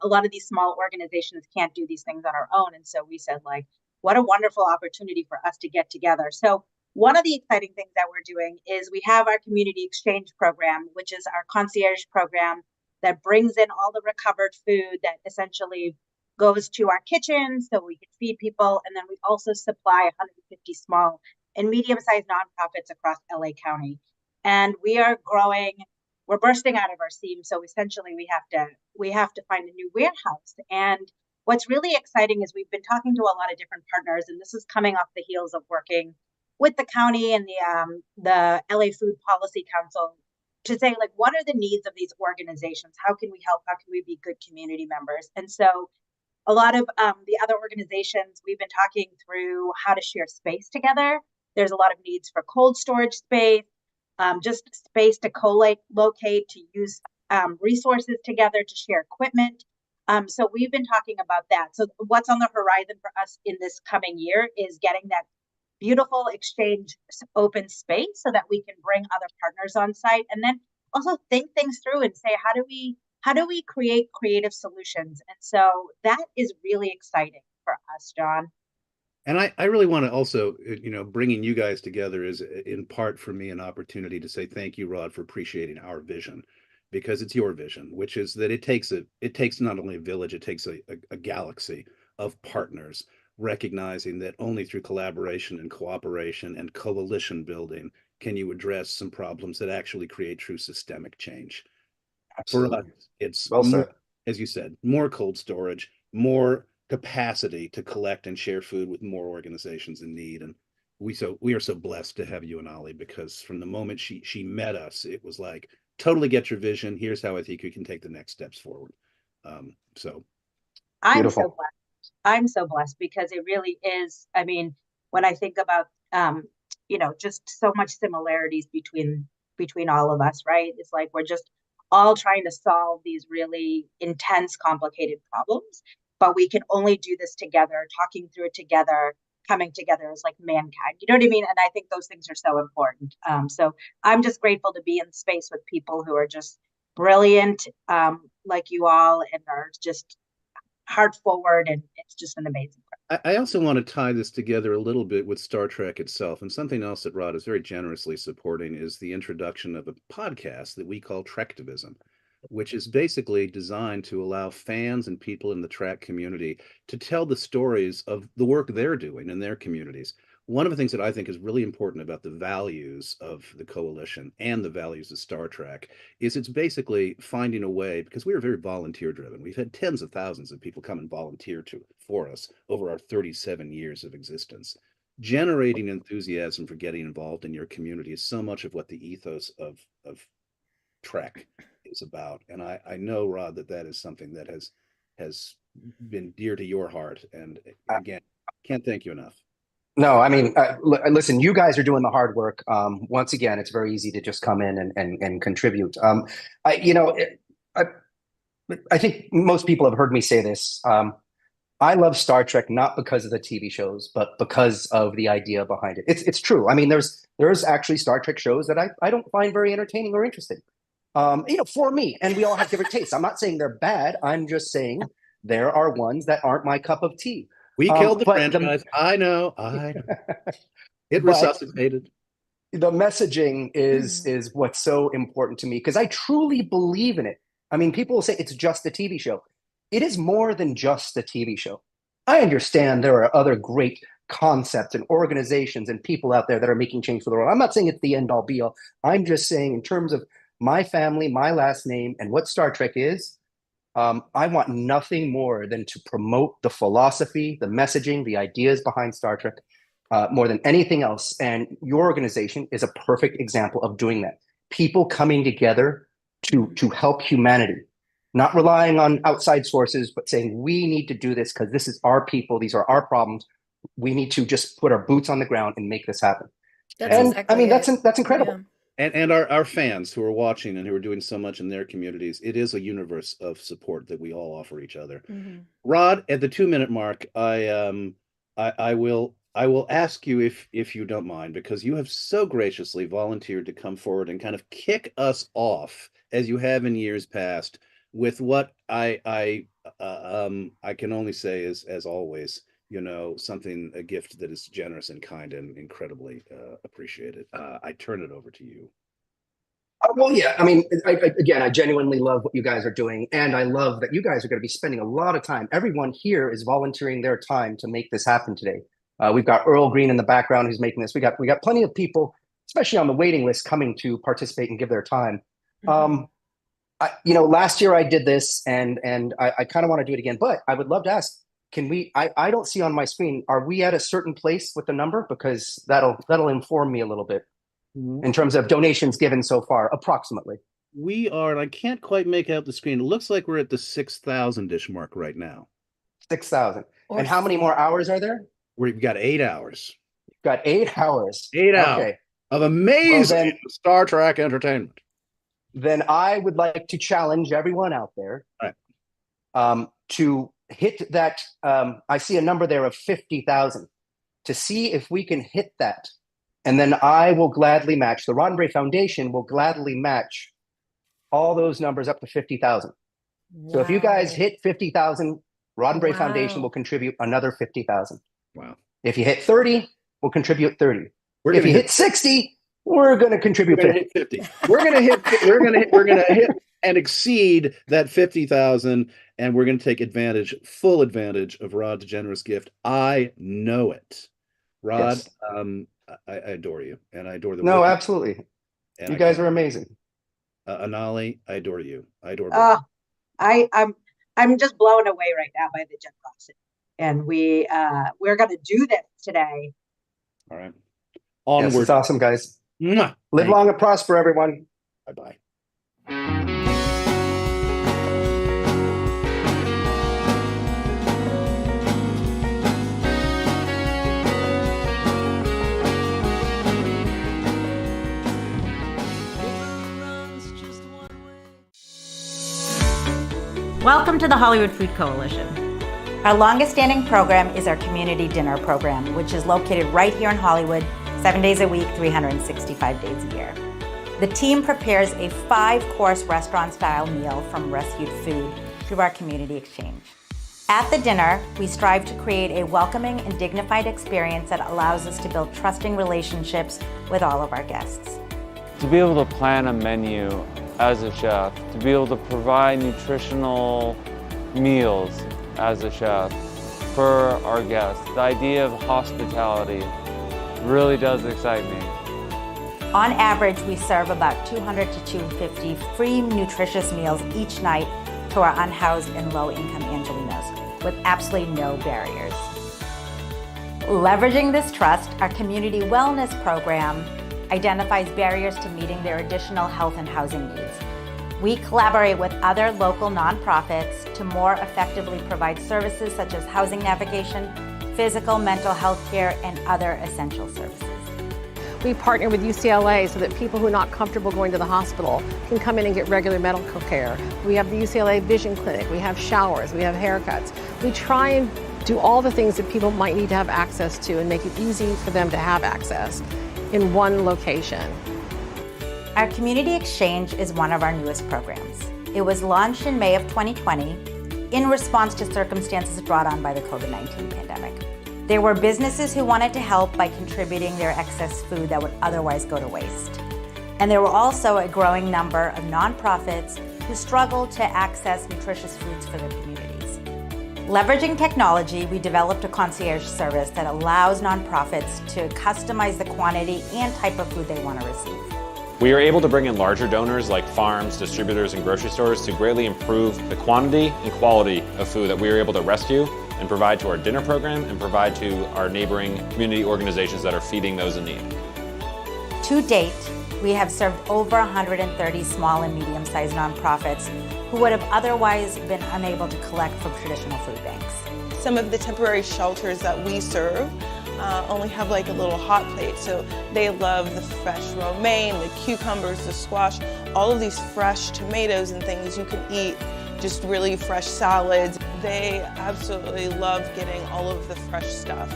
lot of these small organizations can't do these things on our own. And so we said, like, what a wonderful opportunity for us to get together. So one of the exciting things that we're doing is we have our community exchange program, which is our concierge program that brings in all the recovered food that essentially goes to our kitchen so we can feed people. And then we also supply 150 small and medium-sized nonprofits across LA County. And we are growing, we're bursting out of our seams. So essentially we have to find a new warehouse. And what's really exciting is we've been talking to a lot of different partners, and this is coming off the heels of working with the county and the LA Food Policy Council to say, like, what are the needs of these organizations? How can we help? How can we be good community members? And so a lot of the other organizations, we've been talking through how to share space together. There's a lot of needs for cold storage space, just space to co-locate, to use resources together, to share equipment. So we've been talking about that. So what's on the horizon for us in this coming year is getting that beautiful exchange open space so that we can bring other partners on site, and then also think things through and say, how do we create creative solutions? And so that is really exciting for us, John. And I really want to also, bringing you guys together is in part for me an opportunity to say thank you, Rod, for appreciating our vision. because it's your vision, which is that it takes not only a village, it takes a galaxy of partners, recognizing that only through collaboration and cooperation and coalition building can you address some problems that actually create true systemic change. Absolutely. For us, it's well more, said. as you said, more cold storage, more capacity to collect and share food with more organizations in need. And we are so blessed to have you and Ollie, because from the moment she met us, it was like, totally get your vision. Here's how I think you can take the next steps forward. So I'm Beautiful. so blessed. I'm so blessed because it really is. I mean, when I think about, just so much similarities between all of us, right? It's like we're just all trying to solve these really intense, complicated problems, but we can only do this together, talking through it together, coming together as like mankind. You know what I mean? And I think those things are so important. So I'm just grateful to be in space with people who are just brilliant, like you all, and are just heart forward, and it's just an amazing part. I also want to tie this together a little bit with Star Trek itself. And something else that Rod is very generously supporting is the introduction of a podcast that we call Trektivism, which is basically designed to allow fans and people in the Trek community to tell the stories of the work they're doing in their communities. One of the things that I think is really important about the values of the coalition and the values of Star Trek is it's basically finding a way, because we are very volunteer driven. We've had tens of thousands of people come and volunteer for us over our 37 years of existence. Generating enthusiasm for getting involved in your community is so much of what the ethos of Trek is about. And I know, Rod, that is something that has been dear to your heart. And again, can't thank you enough. No, I mean, listen, you guys are doing the hard work. Once again, it's very easy to just come in and contribute. I think most people have heard me say this. I love Star Trek not because of the TV shows, but because of the idea behind it. It's true. I mean, there's actually Star Trek shows that I don't find very entertaining or interesting. For me, and we all have different tastes. I'm not saying they're bad. I'm just saying there are ones that aren't my cup of tea. We killed the franchise. I know. It resuscitated. The messaging is what's so important to me, because I truly believe in it. I mean, people will say it's just a TV show. It is more than just a TV show. I understand there are other great concepts and organizations and people out there that are making change for the world. I'm not saying it's the end all be all. I'm just saying, in terms of my family, my last name, and what Star Trek is, I want nothing more than to promote the philosophy, the messaging, the ideas behind Star Trek, more than anything else. And your organization is a perfect example of doing that. People coming together to help humanity, not relying on outside sources, but saying, we need to do this because this is our people. These are our problems. We need to just put our boots on the ground and make this happen. That's incredible. Yeah. And our fans who are watching and who are doing so much in their communities, it is a universe of support that we all offer each other. Mm-hmm. Rod, at the 2-minute mark, I will ask you if you don't mind, because you have so graciously volunteered to come forward and kind of kick us off, as you have in years past, with what I can only say is, as always, a gift that is generous and kind and incredibly appreciated. I turn it over to you. Well, yeah, I mean, I genuinely love what you guys are doing. And I love that you guys are going to be spending a lot of time. Everyone here is volunteering their time to make this happen today. We've got Earl Green in the background who's making this. We got plenty of people, especially on the waiting list, coming to participate and give their time. Mm-hmm. Last year I did this, and I kind of want to do it again, but I would love to ask, can we, I don't see on my screen, are we at a certain place with the number? Because that'll inform me a little bit in terms of donations given so far, approximately. We are, and I can't quite make out the screen. It looks like we're at the 6,000-ish mark right now. 6,000. And how many more hours are there? We've got 8 hours. We've got 8 hours. 8 hours of amazing Star Trek entertainment. Then I would like to challenge everyone out there to hit that. I see a number there of 50,000, to see if we can hit that. And then I will gladly match, the Roddenberry Foundation will gladly match all those numbers up to 50,000. Wow. So if you guys hit 50,000, Roddenberry Foundation will contribute another 50,000. Wow. If you hit 30, we'll contribute 30. If you hit 60, We're going to contribute We're gonna hit 50. We're gonna hit and exceed that 50,000, and we're gonna take full advantage of Rod's generous gift. I know it. Rod, Yes. I adore you, and I adore the No, work absolutely. and You I guys can't- are amazing. Anali, I adore you. I adore both. I'm just blown away right now by the gem box, and we're gonna do this today. All right. Yes, Onward. it's awesome, guys. Mwah. Live Thank long and prosper, everyone. you. Bye-bye. Welcome to the Hollywood Food Coalition. Our longest standing program is our community dinner program, which is located right here in Hollywood, 7 days a week, 365 days a year. The team prepares a 5-course restaurant-style meal from rescued food through our community exchange. At the dinner, we strive to create a welcoming and dignified experience that allows us to build trusting relationships with all of our guests. To be able to plan a menu as a chef, to be able to provide nutritional meals as a chef for our guests, the idea of hospitality really does excite me. On average, we serve about 200 to 250 free nutritious meals each night to our unhoused and low-income Angelinos, with absolutely no barriers. Leveraging this trust, our community wellness program identifies barriers to meeting their additional health and housing needs. We collaborate with other local nonprofits to more effectively provide services such as housing navigation, physical, mental health care, and other essential services. We partner with UCLA so that people who are not comfortable going to the hospital can come in and get regular medical care. We have the UCLA Vision Clinic, we have showers, we have haircuts. We try and do all the things that people might need to have access to and make it easy for them to have access in one location. Our Community Exchange is one of our newest programs. It was launched in May of 2020 in response to circumstances brought on by the COVID-19 pandemic. There were businesses who wanted to help by contributing their excess food that would otherwise go to waste. And there were also a growing number of nonprofits who struggled to access nutritious foods for their communities. Leveraging technology, we developed a concierge service that allows nonprofits to customize the quantity and type of food they want to receive. We are able to bring in larger donors like farms, distributors, and grocery stores to greatly improve the quantity and quality of food that we are able to rescue and provide to our dinner program and provide to our neighboring community organizations that are feeding those in need. To date, we have served over 130 small and medium-sized nonprofits who would have otherwise been unable to collect from traditional food banks. Some of the temporary shelters that we serve only have like a little hot plate, so they love the fresh romaine, the cucumbers, the squash, all of these fresh tomatoes and things you can eat, just really fresh salads. They absolutely love getting all of the fresh stuff.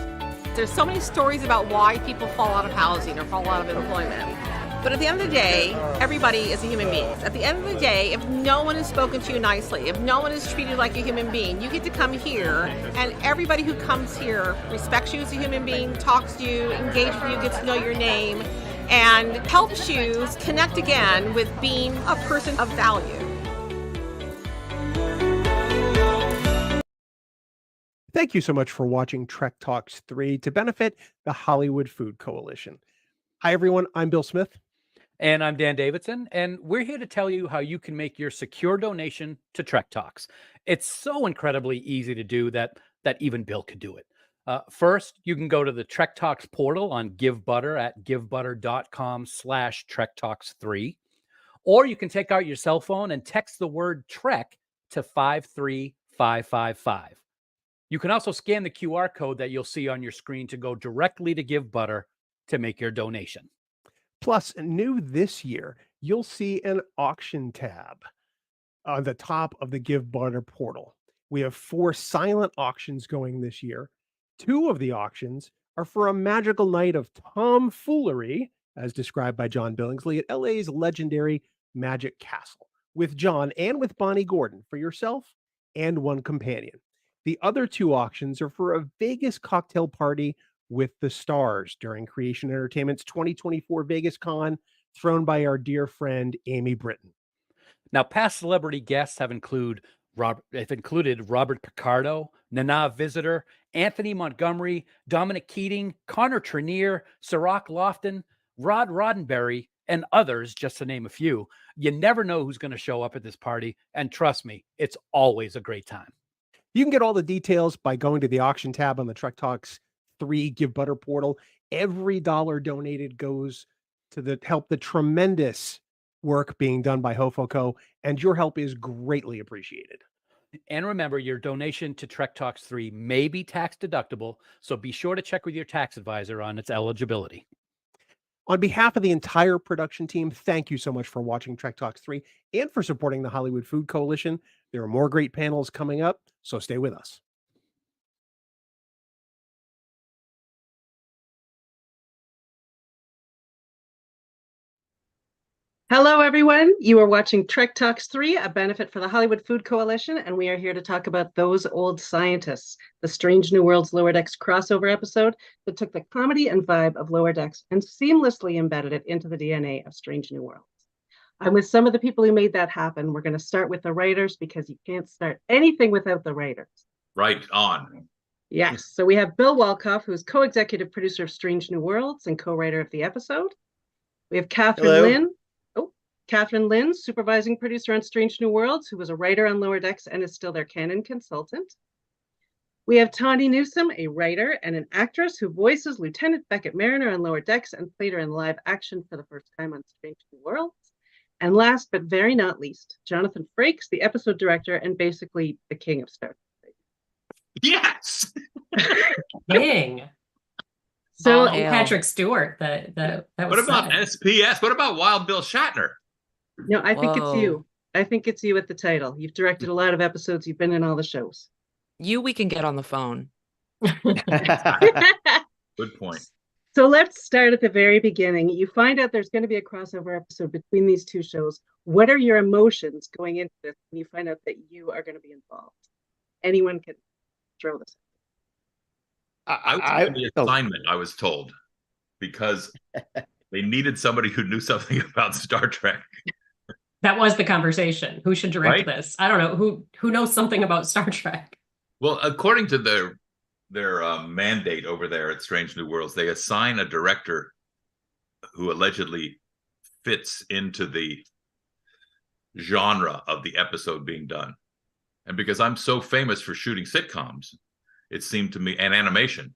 There's so many stories about why people fall out of housing or fall out of employment. But at the end of the day, everybody is a human being. At the end of the day, if no one has spoken to you nicely, if no one is treated like a human being, you get to come here, and everybody who comes here respects you as a human being, talks to you, engages with you, gets to know your name, and helps you connect again with being a person of value. Thank you so much for watching Trek Talks 3 to benefit the Hollywood Food Coalition. Hi, everyone. I'm Bill Smith. And I'm Dan Davidson, and we're here to tell you how you can make your secure donation to Trek Talks. It's so incredibly easy to do that even Bill could do it. First, you can go to the Trek Talks portal on GiveButter at givebutter.com/TrekTalks3, or you can take out your cell phone and text the word Trek to 53555. You can also scan the QR code that you'll see on your screen to go directly to GiveButter to make your donation. Plus, new this year, you'll see an auction tab on the top of the GiveButter portal. We have 4 silent auctions going this year. 2 of the auctions are for a magical night of tomfoolery, as described by John Billingsley at LA's legendary Magic Castle, with John and with Bonnie Gordon for yourself and one companion. The other 2 auctions are for a Vegas cocktail party with the stars during Creation Entertainment's 2024 Vegas Con, thrown by our dear friend Amy Britton. Now, past celebrity guests have included Robert Picardo, Nana Visitor, Anthony Montgomery, Dominic Keating, Connor Trinneer, Sirach Lofton, Rod Roddenberry, and others, just to name a few. You never know who's going to show up at this party, and trust me, it's always a great time. You can get all the details by going to the auction tab on the Trek Talks 3 Give Butter portal. Every dollar donated goes to help the tremendous work being done by Hofoco, and your help is greatly appreciated. And remember, your donation to Trek Talks 3 may be tax deductible, so be sure to check with your tax advisor on its eligibility. On behalf of the entire production team, thank you so much for watching Trek Talks 3 and for supporting the Hollywood Food Coalition. There are more great panels coming up, so stay with us. Hello, everyone. You are watching Trek Talks 3, a benefit for the Hollywood Food Coalition, and we are here to talk about Those Old Scientists, the Strange New Worlds Lower Decks crossover episode that took the comedy and vibe of Lower Decks and seamlessly embedded it into the DNA of Strange New Worlds. I'm with some of the people who made that happen. We're going to start with the writers because you can't start anything without the writers. Right on. Yes. So we have Bill Wolkoff, who's co-executive producer of Strange New Worlds and co-writer of the episode. We have Catherine Lynn, supervising producer on Strange New Worlds, who was a writer on Lower Decks and is still their canon consultant. We have Tawny Newsome, a writer and an actress who voices Lieutenant Beckett Mariner on Lower Decks and played her in live action for the first time on Strange New Worlds. And last but very not least, Jonathan Frakes, the episode director and basically the king of Star Trek. Yes! King. So Patrick Stewart. That was what about sad. SPS? What about Wild Bill Shatner? No, I think it's you. I think it's you at the title. You've directed a lot of episodes. You've been in all the shows. We can get on the phone. Good point. So let's start at the very beginning. You find out there's going to be a crossover episode between these two shows. What are your emotions going into this when you find out that you are going to be involved? Anyone can throw this. I was the assignment, I was told, because they needed somebody who knew something about Star Trek. That was the conversation. Who should direct this? I don't know. Who knows something about Star Trek? Well, according to their mandate over there at Strange New Worlds, they assign a director who allegedly fits into the genre of the episode being done. And because I'm so famous for shooting sitcoms, it seemed to me, and animation,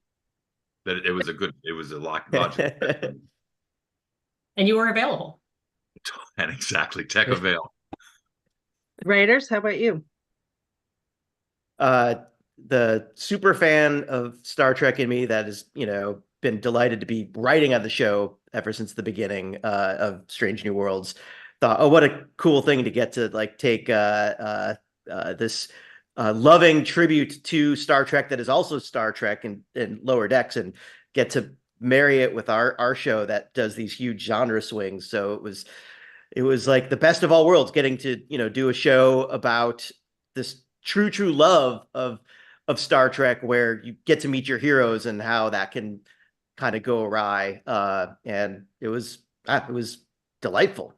that it was a logical. And you were available. And exactly, tech avail. Writers, how about you? The super fan of Star Trek in me that has, been delighted to be writing on the show ever since the beginning of Strange New Worlds, thought, oh, what a cool thing to get to take this loving tribute to Star Trek that is also Star Trek and Lower Decks and get to marry it with our show that does these huge genre swings. So it was like the best of all worlds, getting to do a show about this true love of Star Trek, where you get to meet your heroes and how that can kind of go awry. And it was delightful.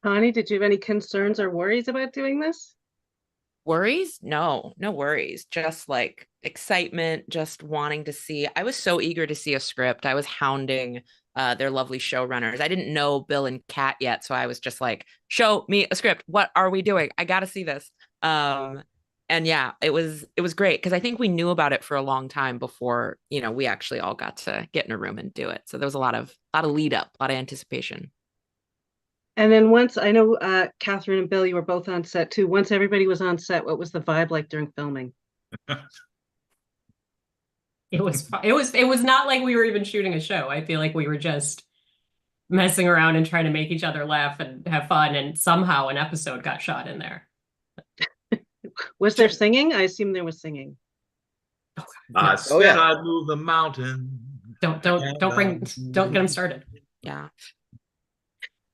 Connie, did you have any concerns or worries about doing this? Worries? No worries. Just like excitement, just wanting to see. I was so eager to see a script. I was hounding their lovely showrunners. I didn't know Bill and Kat yet, so I was just like, show me a script. What are we doing? I got to see this. And yeah, it was great because I think we knew about it for a long time before, we actually all got to get in a room and do it. So there was a lot of lead up, a lot of anticipation. And then once, I know Catherine and Bill, you were both on set too. Once everybody was on set, what was the vibe like during filming? It was not like we were even shooting a show. I feel like we were just messing around and trying to make each other laugh and have fun. And somehow an episode got shot in there. Was there singing? I assume there was singing. I said I'd move the mountain. Don't get them started. Yeah.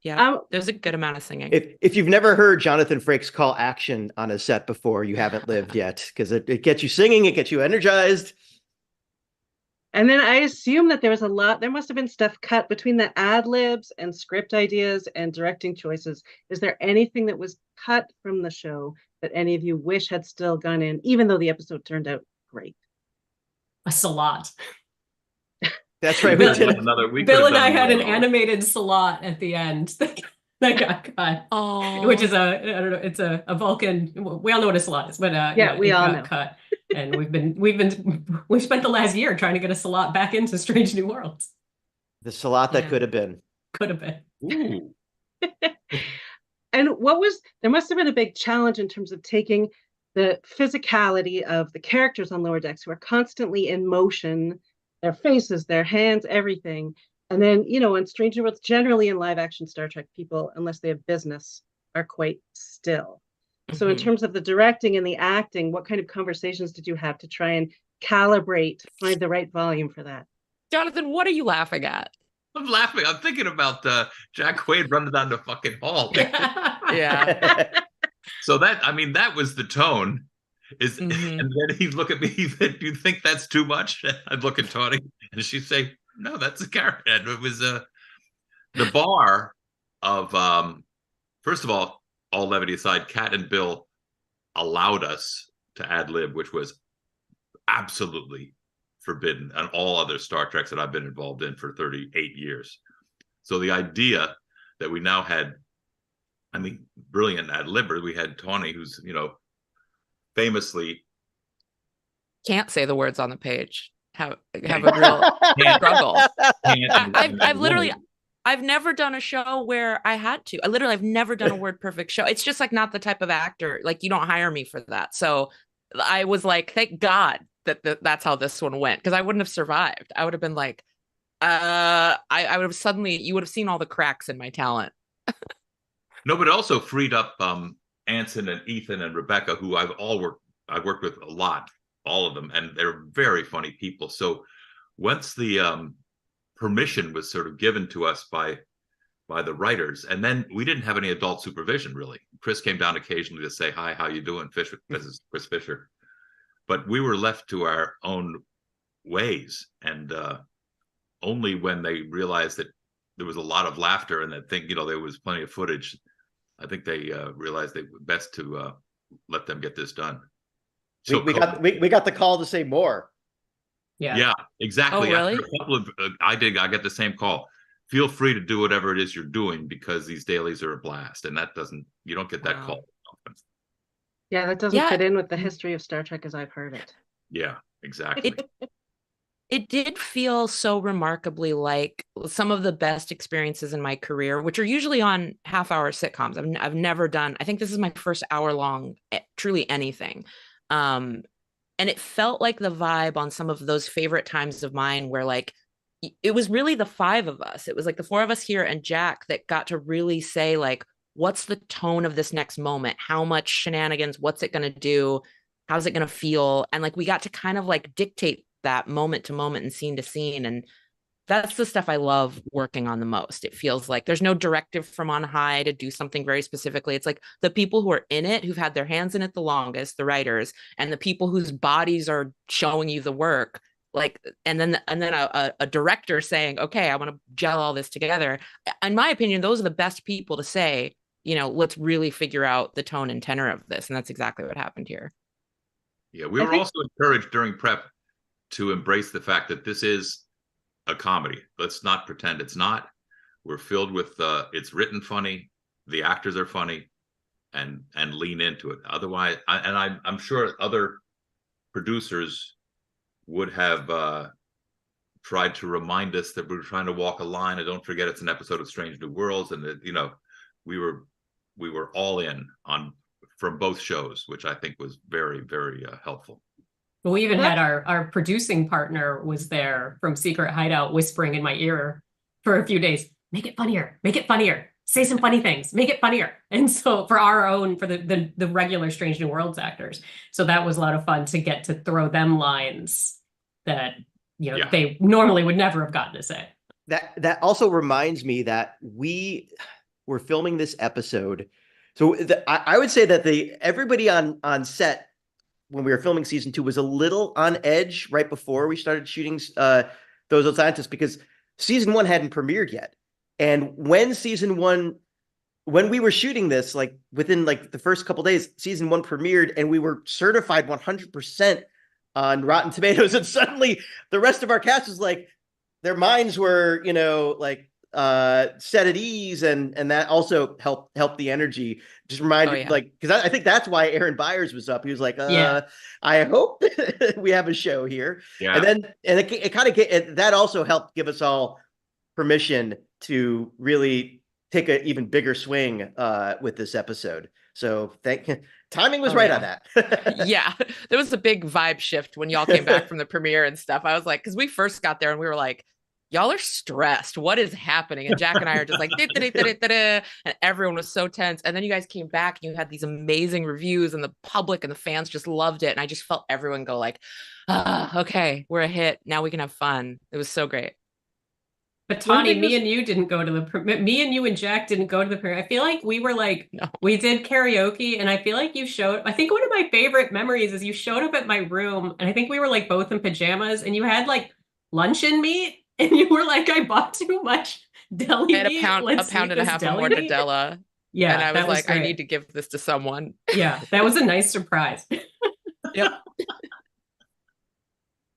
Yeah, there's a good amount of singing. If you've never heard Jonathan Frakes call action on a set before, you haven't lived yet, because it gets you singing, it gets you energized. And then I assume that there must have been stuff cut between the ad libs and script ideas and directing choices. Is there anything that was cut from the show that any of you wish had still gone in, even though the episode turned out great? A salat. That's right. Bill, We Bill and I had an animated salat at the end that got cut. Oh. Which is I don't know, it's a Vulcan. We all know what a salat is, but yeah, we all got know. cut. And we've spent the last year trying to get a salat back into Strange New Worlds. The salat that could have been. Could have been. Ooh. And there must have been a big challenge in terms of taking the physicality of the characters on Lower Decks who are constantly in motion, their faces, their hands, everything. And then, in Strange New Worlds, generally in live action Star Trek, people, unless they have business, are quite still. So in terms of the directing and the acting, what kind of conversations did you have to try and calibrate, find the right volume for that? Jonathan, what are you laughing at? I'm laughing. I'm thinking about Jack Quaid running down the fucking hall. Yeah. So that was the tone. And then he'd look at me, he said, "Do you think that's too much?" I'd look at Tawny and she'd say, "No, that's a character." And it was the bar of first of all levity aside, Kat and Bill allowed us to ad lib, which was absolutely forbidden on all other Star Treks that I've been involved in for 38 years. So the idea that we now had, brilliant ad libber. We had Tawny, who's, famously can't say the words on the page. Have a real struggle. I've never done a show where I had to. I've never done a word perfect show. It's just not the type of actor. You don't hire me for that. So I was like, thank God that's how this one went, because I wouldn't have survived. I would have been like, I would have suddenly, you would have seen all the cracks in my talent. No, but it also freed up Anson and Ethan and Rebecca, who I've worked with a lot, all of them, and they're very funny people. So once the permission was sort of given to us by the writers, and then we didn't have any adult supervision really. Chris came down occasionally to say, "Hi, how you doing?" This is Chris Fisher. But we were left to our own ways, and only when they realized that there was a lot of laughter and that there was plenty of footage, I think they realized they were best to let them get this done. So we got the call to say more. Yeah, exactly. Oh, really? After a couple of, I get the same call. Feel free to do whatever it is you're doing, because these dailies are a blast, and you don't get that call. Yeah, that doesn't fit in with the history of Star Trek as I've heard it. Yeah, exactly. It did feel so remarkably like some of the best experiences in my career, which are usually on half-hour sitcoms. I've never done. I think this is my first hour-long, truly anything. And it felt like the vibe on some of those favorite times of mine where it was really the five of us. It was the four of us here and Jack that got to really say what's the tone of this next moment? How much shenanigans? What's it going to do? How's it going to feel? And we got to kind of dictate that moment to moment and scene to scene. And that's the stuff I love working on the most. It feels like there's no directive from on high to do something very specifically. It's the people who are in it, who've had their hands in it the longest, the writers, and the people whose bodies are showing you the work. And then a director saying, "Okay, I want to gel all this together." In my opinion, those are the best people to say, let's really figure out the tone and tenor of this. And that's exactly what happened here. Yeah, we were also encouraged during prep to embrace the fact that this is a comedy. Let's not pretend it's not. We're filled with it's written funny, the actors are funny, and lean into it. Otherwise, I'm sure other producers would have tried to remind us that we were trying to walk a line, and don't forget it's an episode of Strange New Worlds, and that we were all in on from both shows, which I think was very, very helpful. We even had our producing partner was there from Secret Hideout whispering in my ear for a few days, "Make it funnier, say some funny things, make it funnier." And so for the regular Strange New Worlds actors. So that was a lot of fun to get to throw them lines that, they normally would never have gotten to say. That also reminds me that we were filming this episode. So I would say that everybody on set when we were filming season 2 was a little on edge right before we started shooting Those Old Scientists, because season 1 hadn't premiered yet. And when we were shooting this, like within like the first couple days, season 1 premiered and we were certified 100% on Rotten Tomatoes. And suddenly the rest of our cast was like, their minds were, like set at ease, and that also helped the energy. Just reminded, because I think that's why Aaron Byers was up. He was like, I hope we have a show here. Yeah. And then it kind of that also helped give us all permission to really take an even bigger swing with this episode. So timing was right on that. Yeah, there was a big vibe shift when y'all came back from the premiere and stuff. I was like, because we first got there and we were like, y'all are stressed. What is happening? And Jack and I are just like, and everyone was so tense. And then you guys came back and you had these amazing reviews and the public and the fans just loved it. And I just felt everyone go like, okay, we're a hit. Now we can have fun. It was so great. But Tawny, me and you and Jack didn't go to the premiere. I feel like we were like, we did karaoke, and I feel like I think one of my favorite memories is you showed up at my room, and I think we were like both in pajamas, and you had like luncheon meat, and you were like, I bought too much deli meat. I had a pound and a half of mortadella. Yeah. And I was like, great. I need to give this to someone. Yeah, that was a nice surprise. Yep.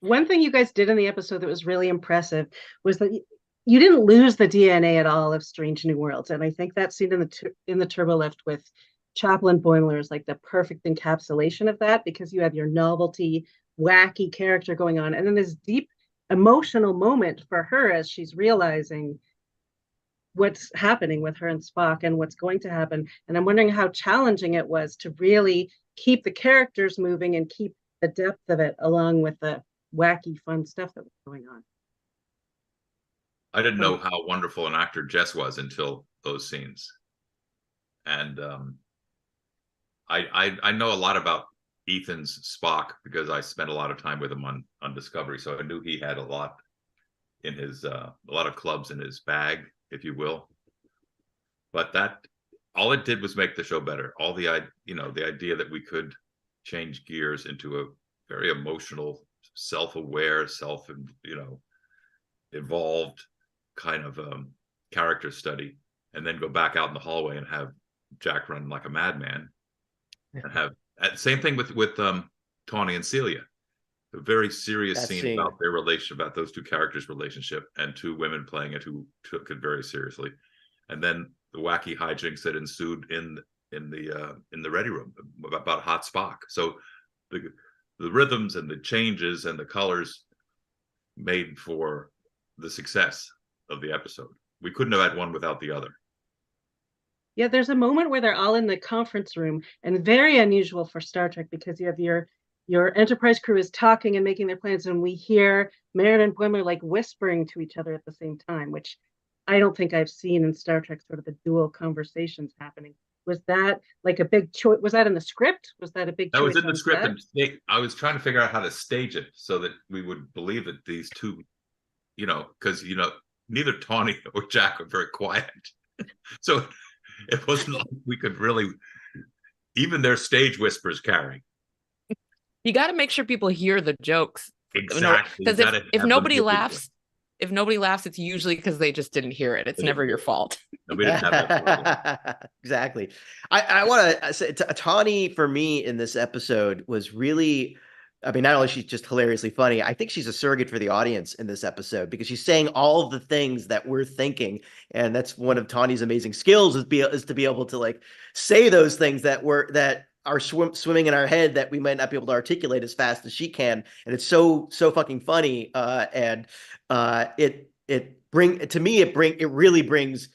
One thing you guys did in the episode that was really impressive was that you didn't lose the DNA at all of Strange New Worlds. And I think that scene in the turbo lift with Chaplain Boimler is like the perfect encapsulation of that, because you have your novelty, wacky character going on. And then this deep emotional moment for her as she's realizing what's happening with her and Spock and what's going to happen. And I'm wondering how challenging it was to really keep the characters moving and keep the depth of it along with the wacky, fun stuff that was going on. I didn't know how wonderful an actor Jess was until those scenes. And I know a lot about Ethan's Spock because I spent a lot of time with him on Discovery. So I knew he had a lot in his, a lot of clubs in his bag, if you will. But all it did was make the show better. All the idea that we could change gears into a very emotional, self-aware, evolved kind of character study, and then go back out in the hallway and have Jack run like a madman, and have same thing with Tawny and Celia, a very serious scene about their relationship, about those two characters' relationship, and two women playing it who took it very seriously, and then the wacky hijinks that ensued in the ready room about Hot Spock. So the rhythms and the changes and the colors made for the success of the episode. We couldn't have had one without the other. Yeah, there's a moment where they're all in the conference room, and very unusual for Star Trek, because you have your Enterprise crew is talking and making their plans, and we hear Marin and Boimler like whispering to each other at the same time, which I don't think I've seen in Star Trek, sort of the dual conversations happening. Was that like a big choice? Was that in the script? Was that a big choice? That was in the script, and I was trying to figure out how to stage it so that we would believe that these two, because neither Tawny or Jack were very quiet. So it wasn't like we could really, even their stage whispers carry. You got to make sure people hear the jokes. Exactly. Because if nobody laughs, it's usually because they just didn't hear it. It's never your fault. Nobody didn't have that. Exactly. I want to say Tawny for me in this episode was really, I mean, not only she's just hilariously funny, I think she's a surrogate for the audience in this episode, because she's saying all of the things that we're thinking. And that's one of Tawny's amazing skills is to be able to like say those things that are swimming in our head that we might not be able to articulate as fast as she can. And it's so fucking funny. It really brings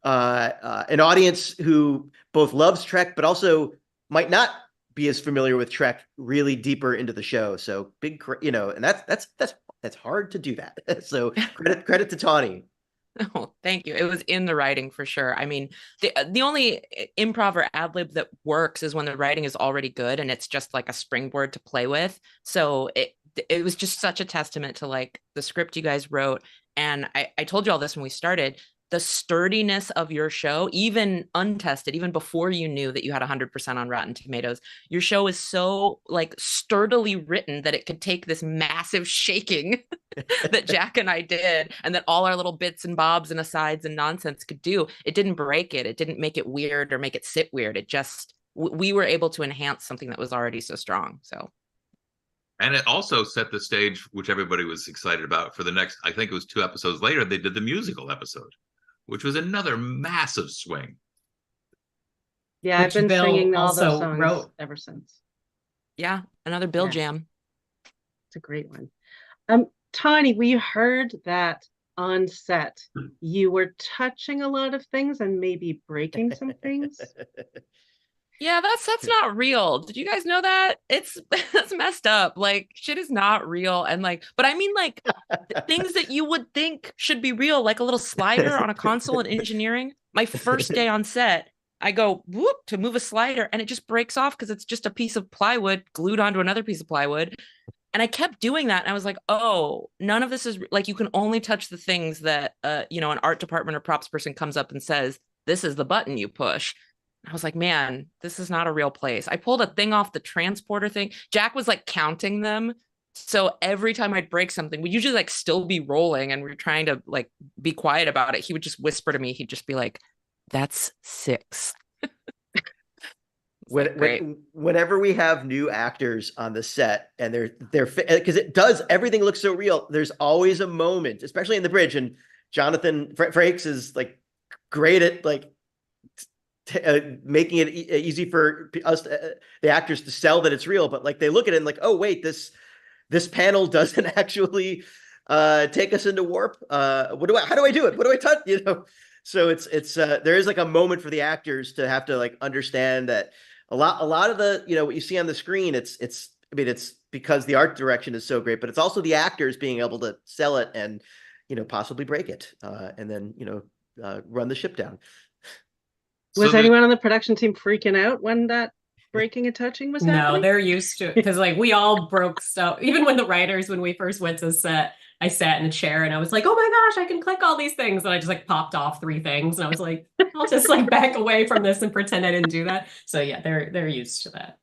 an audience who both loves Trek, but also might not be as familiar with Trek really deeper into the show. So and that's hard to do that. So credit to Tawny. Oh, thank you. It was in the writing for sure. I mean, the only improv or ad lib that works is when the writing is already good and it's just like a springboard to play with. So it was just such a testament to like the script you guys wrote. And I told you all this when we started. the sturdiness of your show, even untested, even before you knew that you had 100% on Rotten Tomatoes, your show is so like sturdily written that it could take this massive shaking that Jack and I did, and that all our little bits and bobs and asides and nonsense could do. It didn't break it. It didn't make it weird or make it sit weird. It just, we were able to enhance something that was already so strong. So. And it also set the stage, which everybody was excited about, for the next, I think it was 2 episodes later, they did the musical episode, which was another massive swing. Yeah, I've been Bill singing all those also songs wrote. ever since. Yeah, another Bill Yeah. jam. It's a great one. Tawny, we heard that on set you were touching a lot of things and maybe breaking some things. Yeah, that's not real. Did you guys know that? That's messed up. Like, shit is not real. And like, but I mean like things that you would think should be real, like a little slider on a console in engineering. My first day on set, I go whoop to move a slider and it just breaks off because it's just a piece of plywood glued onto another piece of plywood. And I kept doing that. And I was like, oh, none of this is like, you can only touch the things that, you know, an art department or props person comes up and says, this is the button you push. I was like, man, this is not a real place. I pulled a thing off the transporter thing. Jack was like counting them. So every time I'd break something, we'd usually like still be rolling and we're trying to like be quiet about it. He would just whisper to me. He'd just be like, that's 6. Whenever we have new actors on the set and they're because it does, everything looks so real. There's always a moment, especially in the bridge. And Jonathan Frakes is like great at like making it easy for us, the actors, to sell that it's real. But like they look at it and like, oh wait, this panel doesn't actually take us into warp. How do I do it? What do I touch? You know. So it's there is like a moment for the actors to have to like understand that a lot of the, you know, what you see on the screen, it's I mean, it's because the art direction is so great, but it's also the actors being able to sell it and, you know, possibly break it and then, you know, run the ship down. Was anyone on the production team freaking out when that breaking and touching was happening? No, they're used to it because like we all broke stuff. Even when the writers, when we first went to set, I sat in a chair and I was like, oh my gosh, I can click all these things. And I just like popped off 3 things. And I was like, I'll just like back away from this and pretend I didn't do that. So yeah, they're used to that.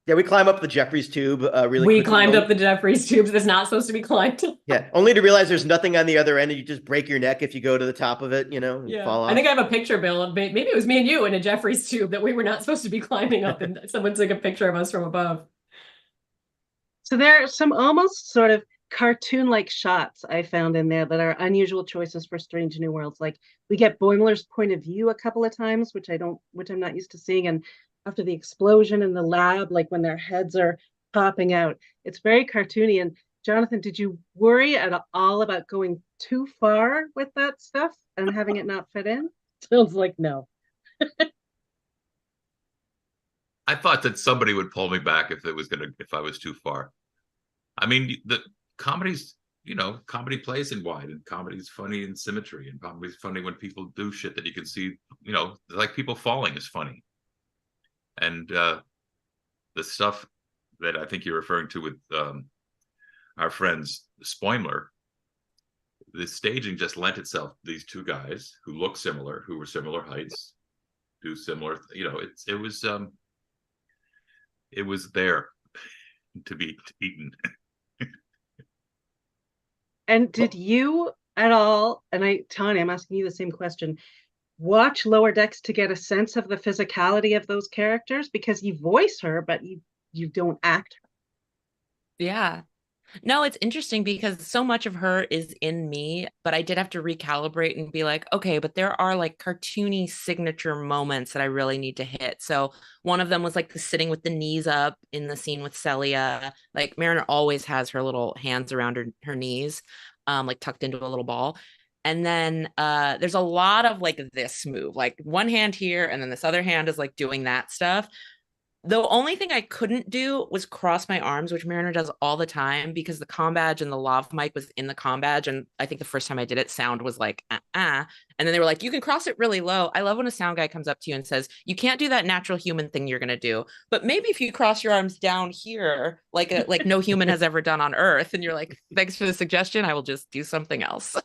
Yeah, we climb up the Jeffries tube really We quickly. climbed up the Jeffries tubes that's not supposed to be climbed. Yeah, only to realize there's nothing on the other end and you just break your neck if you go to the top of it, you know, and Yeah, fall off. I think I have a picture, Bill, of maybe it was me and you in a Jeffries tube that we were not supposed to be climbing up, and someone took a picture of us from above. So there are some almost sort of cartoon-like shots I found in there that are unusual choices for Strange New Worlds. Like we get Boimler's point of view a couple of times, which I'm not used to seeing. And after the explosion in the lab, like when their heads are popping out, it's very cartoony. And Jonathan, did you worry at all about going too far with that stuff and having it not fit in? Sounds like no. I thought that somebody would pull me back if I was too far. I mean, the comedy's, you know, comedy plays in wide, and comedy's funny in symmetry, and comedy's funny when people do shit that you can see, you know, like people falling is funny. And the stuff that I think you're referring to with our friends Spoimler, the staging just lent itself to these 2 guys who look similar, who were similar heights, do similar, you know, it was there to be eaten. And did you at all, and Tanya, I'm asking you the same question, watch Lower Decks to get a sense of the physicality of those characters? Because you voice her, but you don't act her. Yeah. No, it's interesting because so much of her is in me, but I did have to recalibrate and be like, okay, but there are like cartoony signature moments that I really need to hit. So one of them was like the sitting with the knees up in the scene with Celia. Like Mariner always has her little hands around her knees, like tucked into a little ball. And then there's a lot of like this move, like one hand here, and then this other hand is like doing that stuff. The only thing I couldn't do was cross my arms, which Mariner does all the time, because the comm badge and the lav mic was in the comm badge. And I think the first time I did it, sound was like, And then they were like, you can cross it really low. I love when a sound guy comes up to you and says, you can't do that natural human thing you're going to do. But maybe if you cross your arms down here, like no human has ever done on Earth. And you're like, thanks for the suggestion. I will just do something else.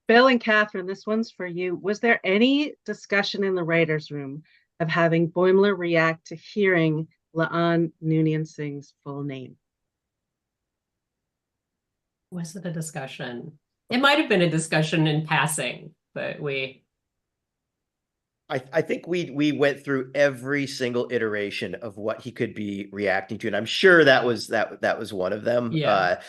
Bill and Catherine, this one's for you. Was there any discussion in the writer's room of having Boimler react to hearing La'an Noonien Singh's full name? Was it a discussion? It might have been a discussion in passing, but I think we went through every single iteration of what he could be reacting to, and I'm sure that was one of them. Yeah.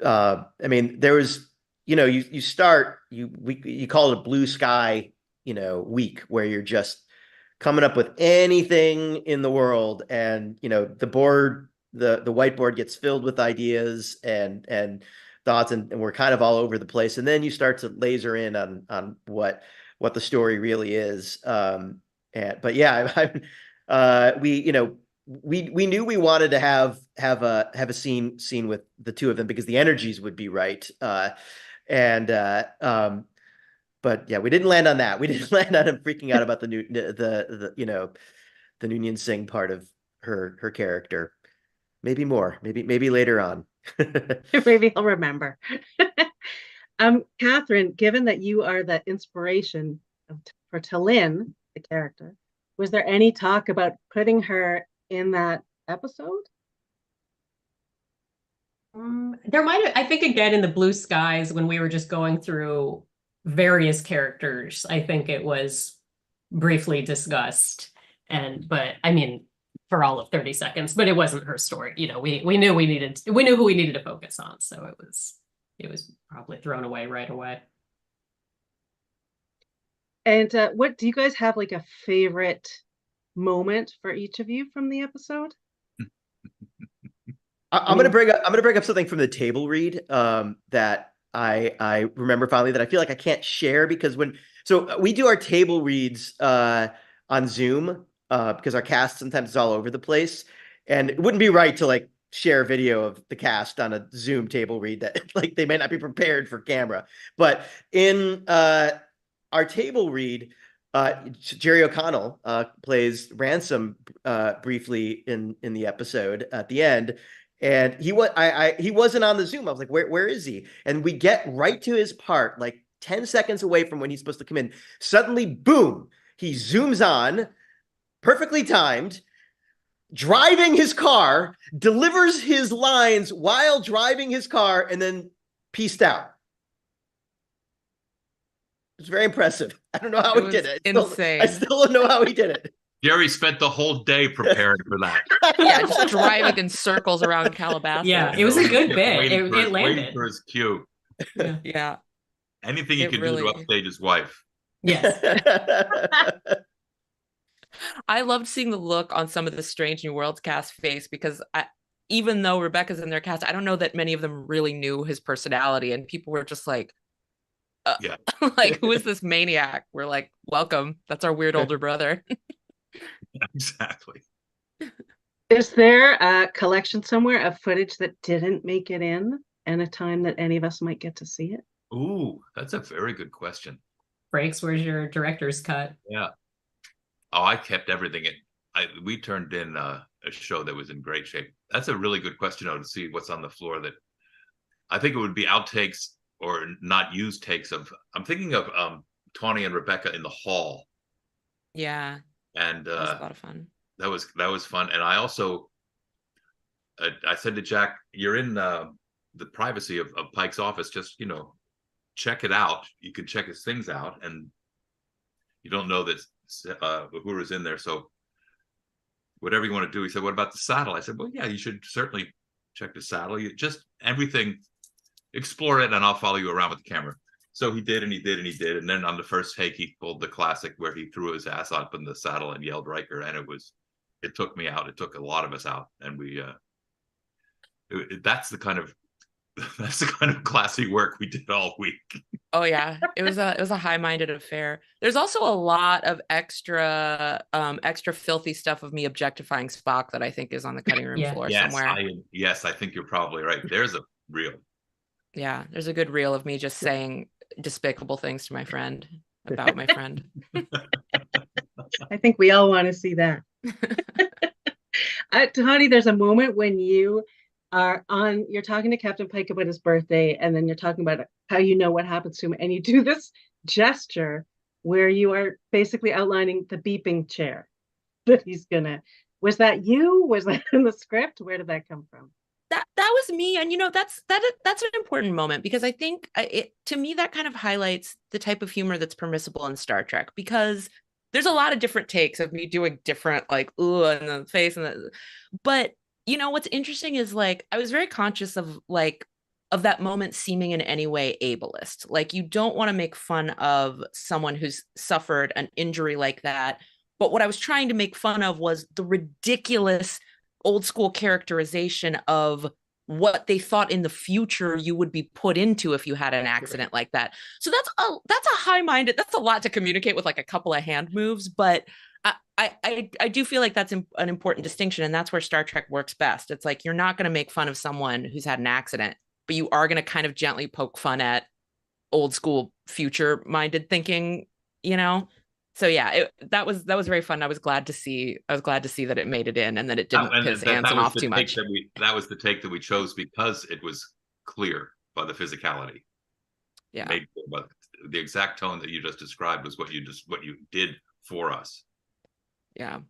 I mean, there was, you start, you call it a blue sky, week, where you're just coming up with anything in the world, and the board, the whiteboard gets filled with ideas and thoughts, and we're kind of all over the place, and then you start to laser in on what the story really is. But yeah, we knew we wanted to have a scene with the two of them because the energies would be right. But yeah, we didn't land on that. We didn't land on him freaking out about the Noonien Singh part of her character. Maybe more. Maybe later on. Maybe I'll remember. Catherine, given that you are the inspiration for T'Lyn, the character, was there any talk about putting her in that episode? There might have, I think, again, in the blue skies, when we were just going through various characters, I think it was briefly discussed, but I mean, for all of 30 seconds, but it wasn't her story. We knew who we needed to focus on, so it was probably thrown away right away. And what do you guys have, like, a favorite moment for each of you from the episode? I'm gonna bring up something from the table read that I remember fondly that I feel like I can't share because so we do our table reads on Zoom because our cast sometimes is all over the place, and it wouldn't be right to like share a video of the cast on a Zoom table read that like they may not be prepared for camera. But in our table read, Jerry O'Connell plays Ransom briefly in the episode at the end, and he wasn't on the Zoom. I was like, where is he? And we get right to his part, like 10 seconds away from when he's supposed to come in. Suddenly, boom, he zooms on, perfectly timed, driving his car, delivers his lines while driving his car, and then pieced out. It's very impressive. I don't know how he did it. Insane. I still don't know how he did it. Jerry spent the whole day preparing for that. Yeah, just driving in circles around Calabasas. Yeah, it was a good bit. It Waiting landed. for his cue. Yeah. Anything he could do to upstage his wife. Yes. I loved seeing the look on some of the Strange New Worlds cast face because even though Rebecca's in their cast, I don't know that many of them really knew his personality, and people were just like, like, who is this maniac? We're like, welcome. That's our weird older brother. Exactly. Is there a collection somewhere of footage that didn't make it in and a time that any of us might get to see it? Ooh, that's a very good question. Breaks, where's your director's cut? Yeah. Oh, I kept everything in. We turned in a show that was in great shape. That's a really good question, though, to see what's on the floor. That I think it would be outtakes or not used takes of. I'm thinking of Tawny and Rebecca in the hall. Yeah. And that was a lot of fun. That was fun. And I also I said to Jack, you're in the privacy of Pike's office. Just check it out. You can check his things out, and you don't know that Uhura's in there. So whatever you want to do. He said, what about the saddle? I said, well, yeah, you should certainly check the saddle. You just everything, explore it, and I'll follow you around with the camera. So he did, and he did, and he did. And then on the first take, he pulled the classic where he threw his ass up in the saddle and yelled Riker. And it took me out. It took a lot of us out. And that's the kind of classy work we did all week. Oh yeah, it was a high-minded affair. There's also a lot of extra filthy stuff of me objectifying Spock that I think is on the cutting room floor somewhere. I think you're probably right. There's a reel. Yeah, there's a good reel of me just saying despicable things to my friend about my friend. I think we all want to see that. Tawny, there's a moment when you you're talking to Captain Pike about his birthday, and then you're talking about how you know what happens to him, and you do this gesture where you are basically outlining the beeping chair that he's gonna. Was that you? Was that in the script? Where did that come from? That was me, and that's an important moment, because I think to me that kind of highlights the type of humor that's permissible in Star Trek, because there's a lot of different takes of me doing different, like, ooh, and the face and the, but what's interesting is, like, I was very conscious of that moment seeming in any way ableist. Like, you don't want to make fun of someone who's suffered an injury like that. But what I was trying to make fun of was the ridiculous old school characterization of what they thought in the future you would be put into if you had an accident like that. So that's a high-minded, that's a lot to communicate with like a couple of hand moves, but I do feel like that's an important distinction, and that's where Star Trek works best. It's like, you're not going to make fun of someone who's had an accident, but you are going to kind of gently poke fun at old school future-minded thinking, So yeah, that was very fun. I was glad to see that it made it in, and that it didn't piss Anson off too much. That was the take that we chose because it was clear by the physicality. Yeah, but the exact tone that you just described was what you did for us. Yeah,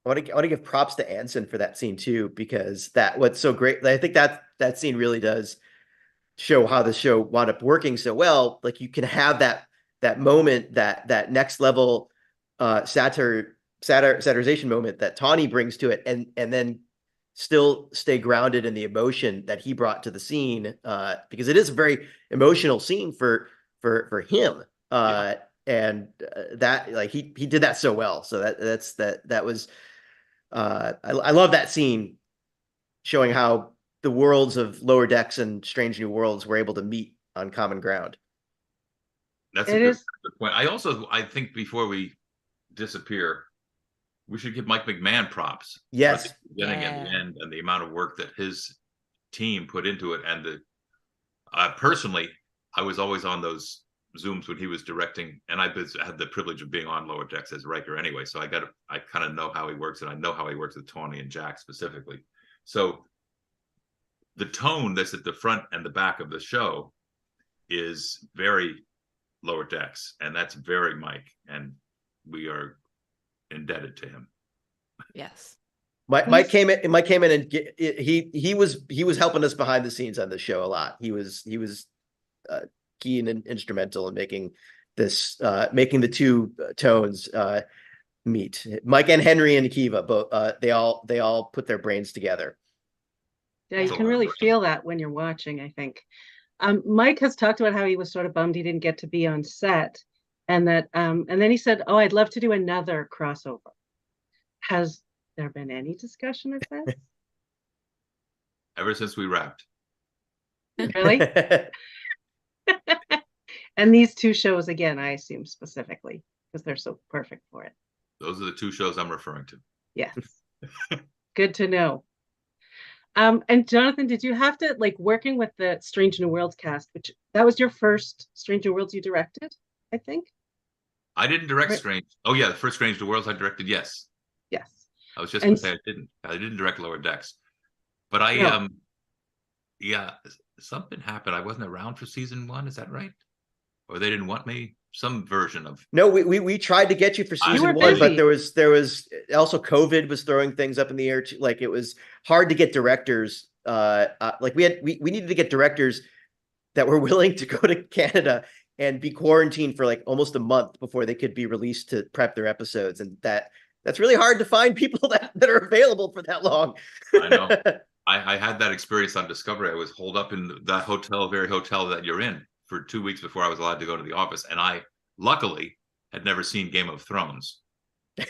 I want to give props to Anson for that scene too, because what's so great. I think that scene really does show how the show wound up working so well. Like, you can have that moment, that next level satirization moment that Tawny brings to it, and then still stay grounded in the emotion that he brought to the scene, because it is a very emotional scene for him. And that, like, he did that so well. So that was I love that scene, showing how the worlds of Lower Decks and Strange New Worlds were able to meet on common ground. That's a good point. I think before we disappear, we should give Mike McMahon props. Yes. For the beginning and the end, and the amount of work that his team put into it. And personally, I was always on those Zooms when he was directing, and I had the privilege of being on Lower Decks as Riker anyway. So I kind of know how he works, and I know how he works with Tawny and Jack specifically. So the tone that's at the front and the back of the show is very Lower Decks, and that's very Mike, and we are indebted to him. Yes. Mike came in and he was helping us behind the scenes on the show a lot. He was key and instrumental in making the two tones meet. Mike and Henry and Akiva, both they all put their brains together. Yeah, you can really feel that when you're watching, I think. Mike has talked about how he was sort of bummed he didn't get to be on set, and that and then he said, "Oh, I'd love to do another crossover." Has there been any discussion of that? Ever since we wrapped. Really? And these two shows, again, I assume specifically, because they're so perfect for it. Those are the two shows I'm referring to. Yes. Good to know. And Jonathan, did you have to, like, working with the Strange New Worlds cast, which that was your first Strange New Worlds you directed, I think? I didn't direct Strange. Oh yeah, the first Strange New Worlds I directed, yes. Yes. I was just going to say I didn't direct Lower Decks. But yeah, something happened. I wasn't around for season 1, is that right? Or they didn't want me? Some version of. No, we tried to get you for season 1, but there was also COVID was throwing things up in the air too. Like, it was hard to get directors. Like, we needed to get directors that were willing to go to Canada and be quarantined for like almost a month before they could be released to prep their episodes, and that's really hard to find people that are available for that long. I know. I had that experience on Discovery. I was holed up in that very hotel that you're in for 2 weeks before I was allowed to go to the office. And I, luckily, had never seen Game of Thrones.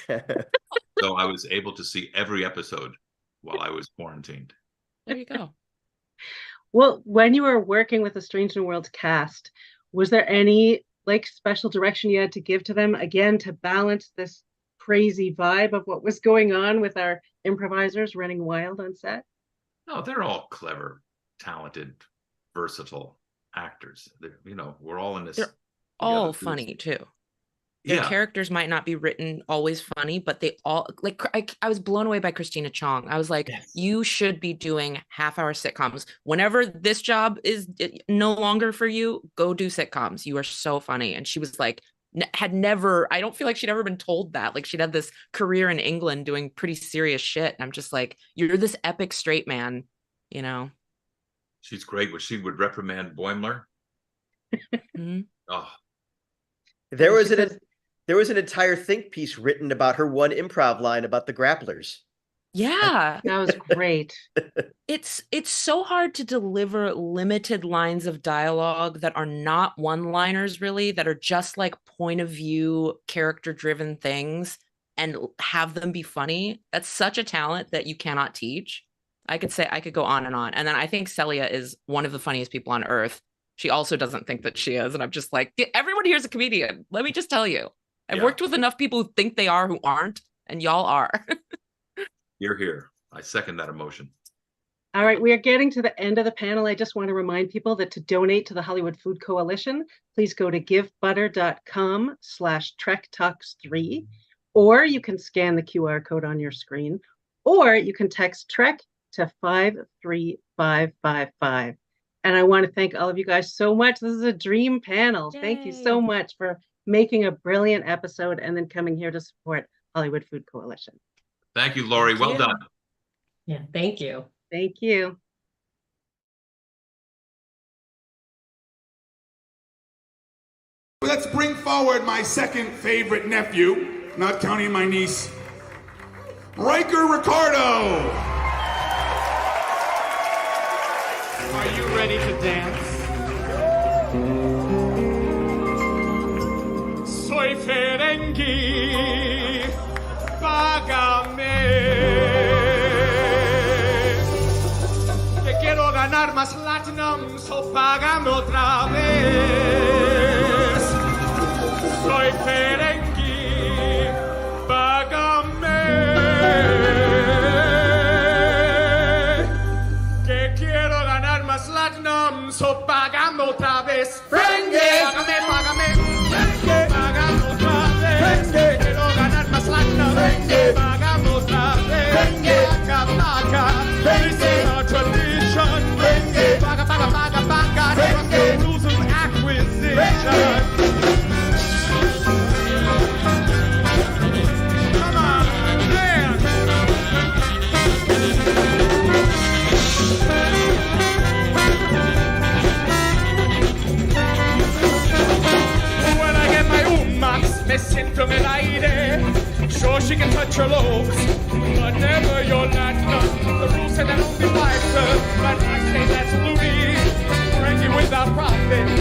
So I was able to see every episode while I was quarantined. There you go. Well, when you were working with the Strange New Worlds cast, was there any, like, special direction you had to give to them, again, to balance this crazy vibe of what was going on with our improvisers running wild on set? No, they're all clever, talented, versatile actors. We're all in this. They're all funny too. Their Yeah. characters might not be written always funny, but they all like I was blown away by Christina Chong. I was like, you should be doing half-hour sitcoms. Whenever this job is no longer for you, go do sitcoms. You are so funny. And she was like, had never, I don't feel like she'd ever been told that. Like she'd had this career in England doing pretty serious shit. And I'm just like, you're this epic straight man, you know? She's great. She would reprimand Boimler. Oh, There was an entire think piece written about her one improv line about the grapplers. Yeah. That was great. It's so hard to deliver limited lines of dialogue that are not one-liners really, that are just like point of view, character-driven things and have them be funny. That's such a talent that you cannot teach. I could go on. And then I think Celia is one of the funniest people on earth. She also doesn't think that she is. And I'm just like, everyone here's a comedian. Let me just tell you. I've worked with enough people who think they are, who aren't, and y'all are. you're here. I second that emotion. All right, we are getting to the end of the panel. I just want to remind people that to donate to the Hollywood Food Coalition, please go to givebutter.com/TrekTalks3, or you can scan the QR code on your screen, or you can text Trek to 53555. And I want to thank all of you guys so much. This is a dream panel. Yay. Thank you so much for making a brilliant episode and then coming here to support Hollywood Food Coalition. Thank you, Lori. Well done. Yeah, thank you. Thank you. Let's bring forward my second favorite nephew, not counting my niece, Riker Ricardo. Are you ready to dance? Soy Ferengi, págame. Que quiero ganar más Platinum, so págame otra vez. Soy Ferengi, págame. Que quiero ganar más Platinum, so págame otra vez. Ferengi, págame, págame. Págame otra vez. Quiero ganar más Platinum, págame otra vez. Paga, paga, this is our tradition. Paga, paga, paga, paga, trust the rules of acquisition. Come on, dance. When I get my max, me siento en el aire. Sure, she can touch your lobes, but never your latinum. The rules say that only wives serve, but I say that's loony. Ferengi without profit, no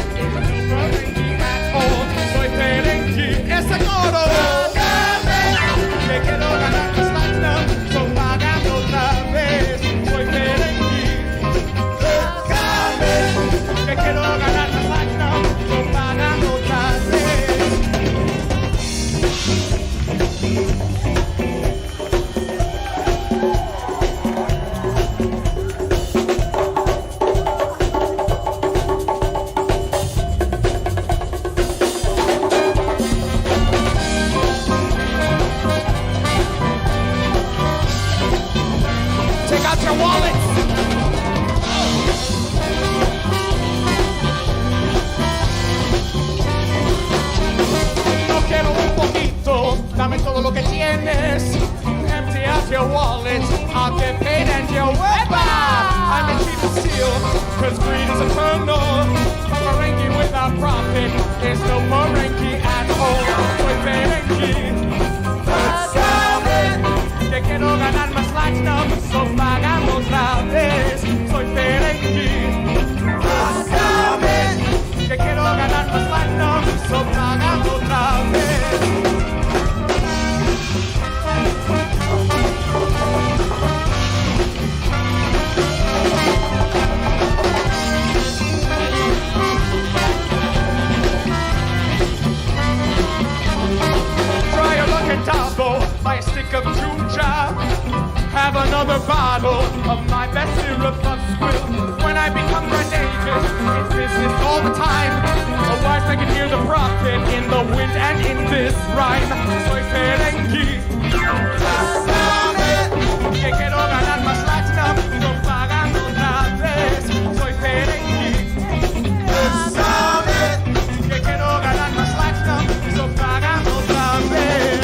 Ferengi at all. Soy Ferengi, ese coro. Que quiero ganar más latinum, so págame otra vez. Soy Ferengi, que quiero ganar más latinum, so págame otra vez. Take out your wallets. No quiero un poquito, dame todo lo que tienes. Empty out your wallet, I'll get paid and you'll wepa. I'm a cheap steal, cause greed is eternal. A Ferengi without profit is no Ferengi at all. Soy Ferengi, que quiero ganar más Platinum, so págame otra vez. Soy Ferengi, que quiero ganar más Platinum, so págame otra vez. Try your luck at Tabo, buy a stick of Junja. Have another bottle of my best syrup of squill. When I become contagious, it's business all the time. Otherwise I can hear the profit in the wind and in this this rhyme. Soy Ferengi. Pásame, que quiero ganar más platinum. No pagan otra vez. Soy Ferengi. Pásame, que quiero ganar más platinum. No pagan otra vez.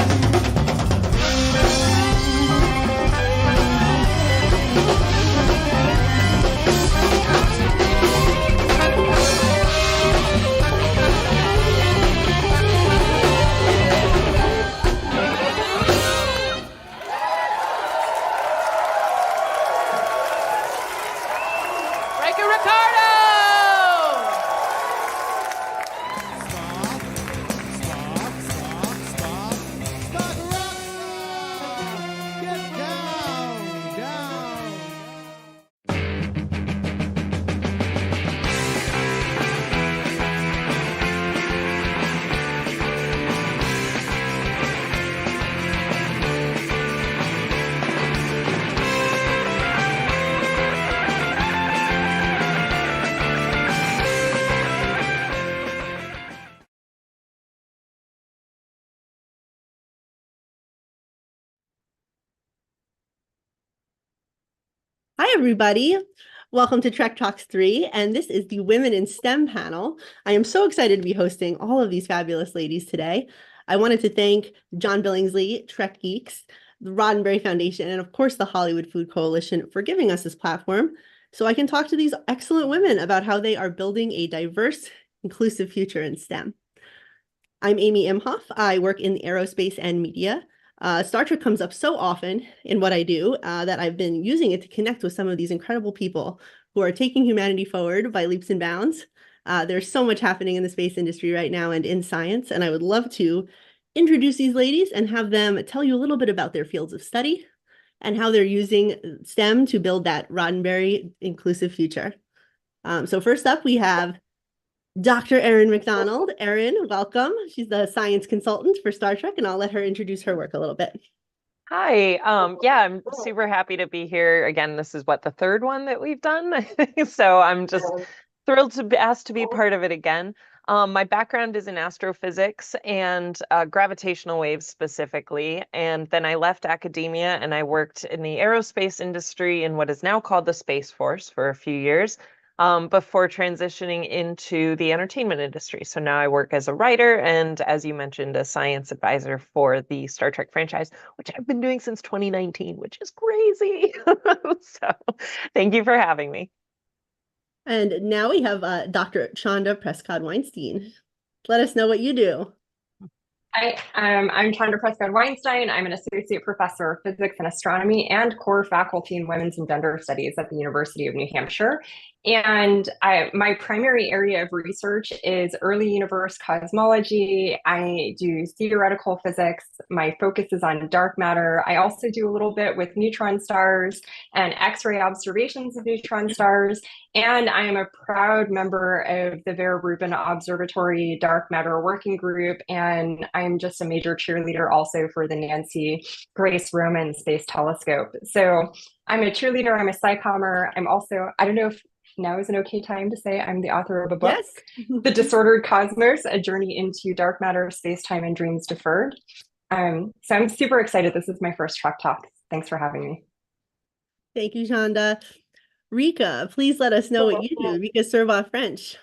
Hi, everybody. Welcome to Trek Talks 3, and this is the Women in STEM panel. I am so excited to be hosting all of these fabulous ladies today. I wanted to thank John Billingsley, Trek Geeks, the Roddenberry Foundation, and of course the Hollywood Food Coalition for giving us this platform so I can talk to these excellent women about how they are building a diverse, inclusive future in STEM. I'm Amy Imhoff. I work in aerospace and media. Star Trek comes up so often in what I do that I've been using it to connect with some of these incredible people who are taking humanity forward by leaps and bounds. There's so much happening in the space industry right now and in science, and I would love to introduce these ladies and have them tell you a little bit about their fields of study and how they're using STEM to build that Roddenberry inclusive future. So first up, we have Dr. Erin McDonald. Erin, welcome. She's the science consultant for Star Trek, and I'll let her introduce her work a little bit. Hi. Yeah, I'm super happy to be here. Again, this is the third one that we've done. So I'm just thrilled to be asked to be part of it again. My background is in astrophysics and gravitational waves specifically. And then I left academia and I worked in the aerospace industry in what is now called the Space Force for a few years. Before transitioning into the entertainment industry. So now I work as a writer and, as you mentioned, a science advisor for the Star Trek franchise, which I've been doing since 2019, which is crazy. So thank you for having me. And now we have Dr. Chanda Prescott-Weinstein. Let us know what you do. Hi, I'm Chandra Prescott-Weinstein. I'm an associate professor of physics and astronomy and core faculty in women's and gender studies at the University of New Hampshire. And my primary area of research is early universe cosmology. I do theoretical physics. My focus is on dark matter. I also do a little bit with neutron stars and X-ray observations of neutron stars. And I am a proud member of the Vera Rubin Observatory Dark Matter Working Group. And I'm just a major cheerleader also for the Nancy Grace Roman Space Telescope. So I'm a cheerleader, I'm a SciCommer. I'm also, I don't know if now is an okay time to say I'm the author of a book, yes. The Disordered Cosmos, A Journey into Dark Matter, Space-Time, and Dreams Deferred. So I'm super excited. This is my first Trek Talk. Thanks for having me. Thank you, Chanda. Rika, please let us know what you do. Rika Servois-French.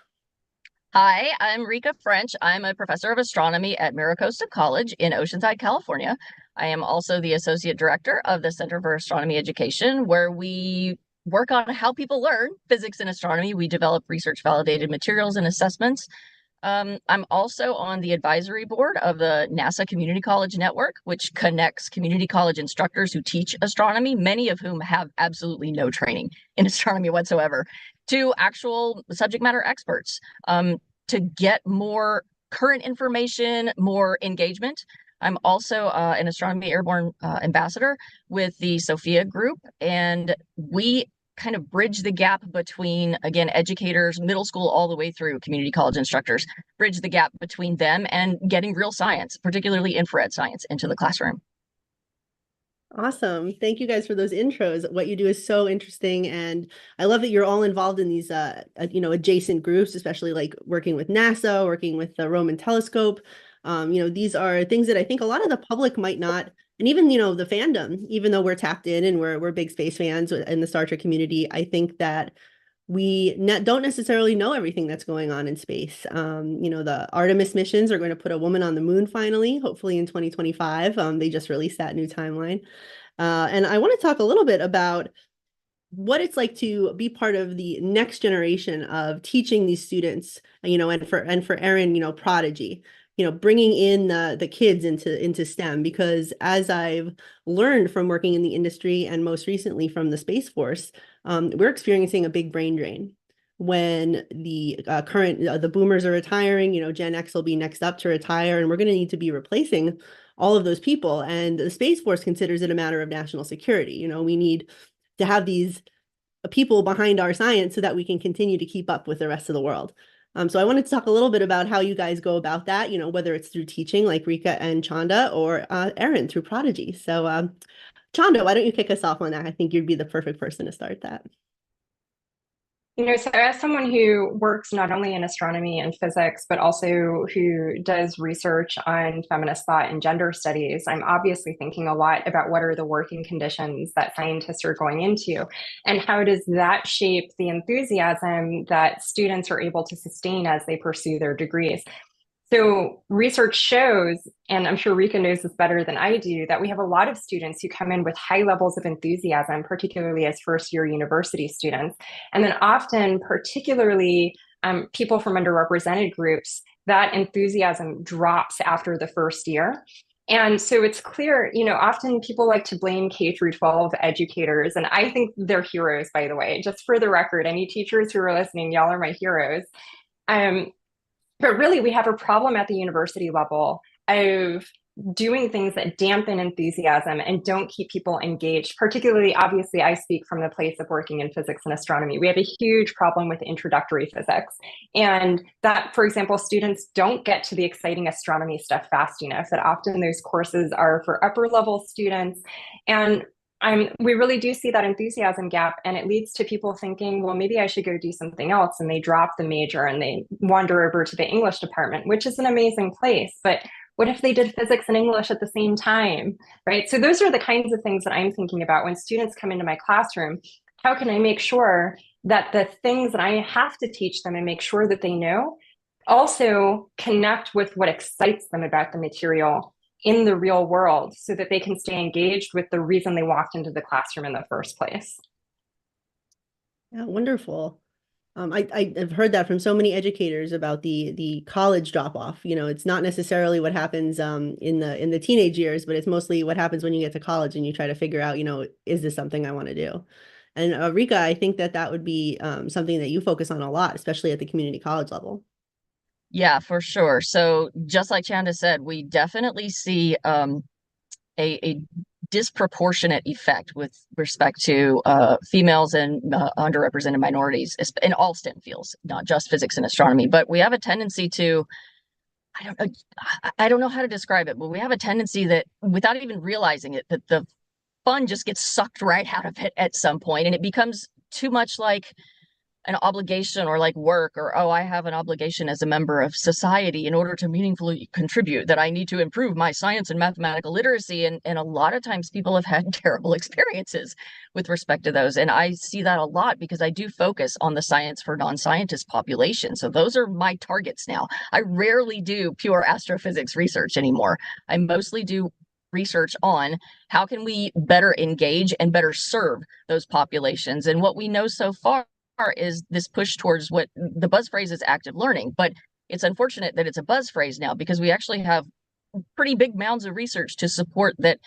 Hi, I'm Rika French. I'm a professor of astronomy at Miracosta College in Oceanside, California. I am also the associate director of the Center for Astronomy Education, where we work on how people learn physics and astronomy. We develop research validated materials and assessments. I'm also on the advisory board of the NASA Community College Network, which connects community college instructors who teach astronomy, many of whom have absolutely no training in astronomy whatsoever, to actual subject matter experts, to get more current information, more engagement. I'm also an Astronomy Airborne ambassador with the SOFIA group, and we kind of bridge the gap between, again, educators, middle school all the way through community college instructors, bridge the gap between them and getting real science, particularly infrared science, into the classroom. Awesome. Thank you guys for those intros. What you do is so interesting. And I love that you're all involved in these, adjacent groups, especially like working with NASA, working with the Roman telescope. These are things that I think a lot of the public might not, and even, the fandom, even though we're tapped in and we're big space fans in the Star Trek community, I think that we don't necessarily know everything that's going on in space. The Artemis missions are going to put a woman on the moon finally, hopefully in 2025. They just released that new timeline. And I want to talk a little bit about what it's like to be part of the next generation of teaching these students, and for Erin, Prodigy, bringing in the kids into STEM, because as I've learned from working in the industry and most recently from the Space Force, we're experiencing a big brain drain. When the the boomers are retiring, Gen X will be next up to retire, and we're going to need to be replacing all of those people. And the Space Force considers it a matter of national security. We need to have these people behind our science so that we can continue to keep up with the rest of the world. So I wanted to talk a little bit about how you guys go about that, whether it's through teaching like Rika and Chanda, or Erin through Prodigy. So Chanda, why don't you kick us off on that? I think you'd be the perfect person to start that. So as someone who works not only in astronomy and physics, but also who does research on feminist thought and gender studies, I'm obviously thinking a lot about what are the working conditions that scientists are going into, and how does that shape the enthusiasm that students are able to sustain as they pursue their degrees. So research shows, and I'm sure Rika knows this better than I do, that we have a lot of students who come in with high levels of enthusiasm, particularly as first-year university students. And then often, particularly people from underrepresented groups, that enthusiasm drops after the first year. And so it's clear, often people like to blame K through 12 educators, and I think they're heroes, by the way. Just for the record, any teachers who are listening, y'all are my heroes. But really, we have a problem at the university level of doing things that dampen enthusiasm and don't keep people engaged. Particularly, obviously, I speak from the place of working in physics and astronomy. We have a huge problem with introductory physics. And that, for example, students don't get to the exciting astronomy stuff fast enough, that often those courses are for upper level students. And we really do see that enthusiasm gap, and it leads to people thinking, well, maybe I should go do something else, and they drop the major and they wander over to the English department, which is an amazing place. But what if they did physics and English at the same time, right? So those are the kinds of things that I'm thinking about when students come into my classroom. How can I make sure that the things that I have to teach them and make sure that they know also connect with what excites them about the material in the real world, so that they can stay engaged with the reason they walked into the classroom in the first place? Yeah, wonderful. I've heard that from so many educators about the college drop off. It's not necessarily what happens in the teenage years, but it's mostly what happens when you get to college and you try to figure out, is this something I want to do? And Rika, I think that would be something that you focus on a lot, especially at the community college level. Yeah, for sure. So just like Chanda said, we definitely see a disproportionate effect with respect to females and underrepresented minorities in all STEM fields, not just physics and astronomy. But we have a tendency to, I don't know how to describe it, but we have a tendency that, without even realizing it, that the fun just gets sucked right out of it at some point, and it becomes too much like an obligation, or like work, or, oh, I have an obligation as a member of society in order to meaningfully contribute, that I need to improve my science and mathematical literacy. And a lot of times people have had terrible experiences with respect to those. And I see that a lot because I do focus on the science for non-scientist population. So those are my targets now. I rarely do pure astrophysics research anymore. I mostly do research on how can we better engage and better serve those populations. And what we know so far is this push towards what the buzz phrase is active learning. But it's unfortunate that it's a buzz phrase now, because we actually have pretty big mounds of research to support that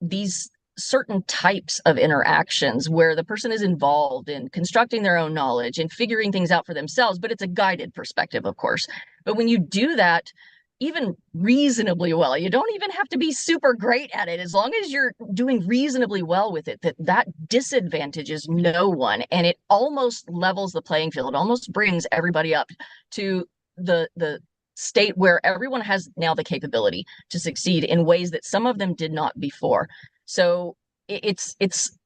these certain types of interactions where the person is involved in constructing their own knowledge and figuring things out for themselves, but it's a guided perspective, of course. But when you do that even reasonably well, you don't even have to be super great at it. As long as you're doing reasonably well with it, that disadvantages no one, and it almost levels the playing field. It almost brings everybody up to the state where everyone has now the capability to succeed in ways that some of them did not before. So it's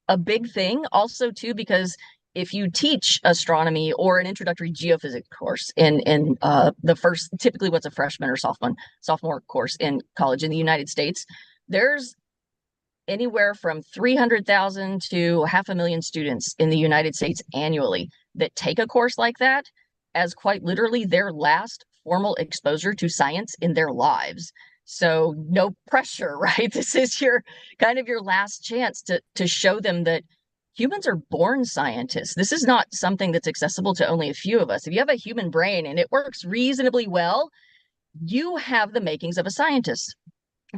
a big thing also too, because if you teach astronomy or an introductory geophysics course in the first, typically what's a freshman or sophomore course in college in the United States, there's anywhere from 300,000 to 500,000 students in the United States annually that take a course like that as quite literally their last formal exposure to science in their lives. So no pressure, right? This is your kind of your last chance to show them that humans are born scientists. This is not something that's accessible to only a few of us. If you have a human brain and it works reasonably well, you have the makings of a scientist.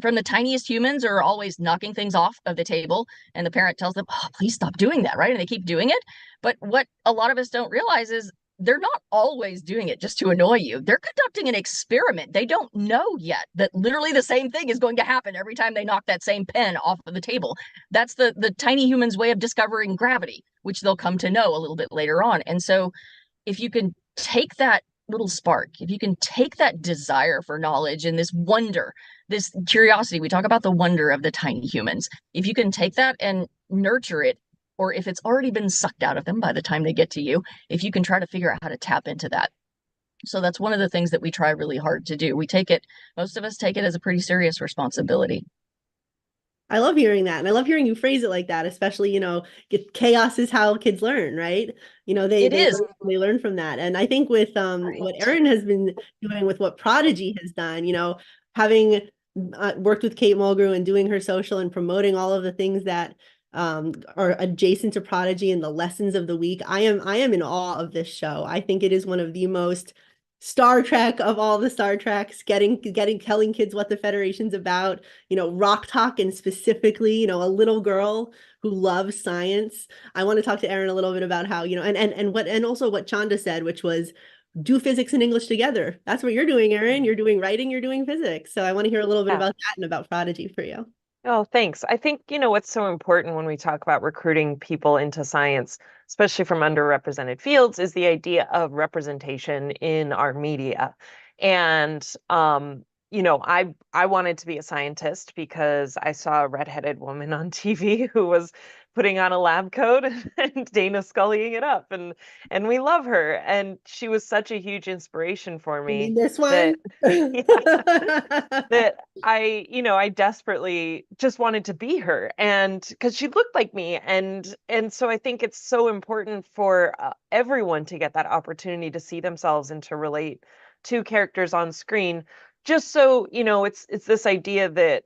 From the tiniest humans are always knocking things off of the table, and the parent tells them, oh, please stop doing that, right? And they keep doing it. But what a lot of us don't realize is they're not always doing it just to annoy you. They're conducting an experiment. They don't know yet that literally the same thing is going to happen every time they knock that same pen off of the table. That's the tiny human's way of discovering gravity, which they'll come to know a little bit later on. And so if you can take that little spark, if you can take that desire for knowledge and this wonder, this curiosity, we talk about the wonder of the tiny humans, if you can take that and nurture it, or if it's already been sucked out of them by the time they get to you, if you can try to figure out how to tap into that. So that's one of the things that we try really hard to do. Most of us take it as a pretty serious responsibility. I love hearing that. And I love hearing you phrase it like that, especially, chaos is how kids learn, right? They learn from that. And I think with what Erin has been doing with what Prodigy has done, having worked with Kate Mulgrew and doing her social and promoting all of the things that are adjacent to Prodigy and the lessons of the week. I am in awe of this show. I think it is one of the most Star Trek of all the Star Treks, telling kids what the Federation's about, Rock Talk, and specifically, a little girl who loves science. I want to talk to Erin a little bit about how, and also what Chanda said, which was do physics and English together. That's what you're doing, Erin. You're doing writing, you're doing physics. So I want to hear a little bit about that and about Prodigy for you. Oh, thanks. I think, what's so important when we talk about recruiting people into science, especially from underrepresented fields, is the idea of representation in our media. And, I wanted to be a scientist because I saw a redheaded woman on TV who was putting on a lab coat and Dana Scullying it up, and we love her. And she was such a huge inspiration for me. This one? That I desperately just wanted to be her, and because she looked like me, and so I think it's so important for everyone to get that opportunity to see themselves and to relate to characters on screen. Just so it's this idea that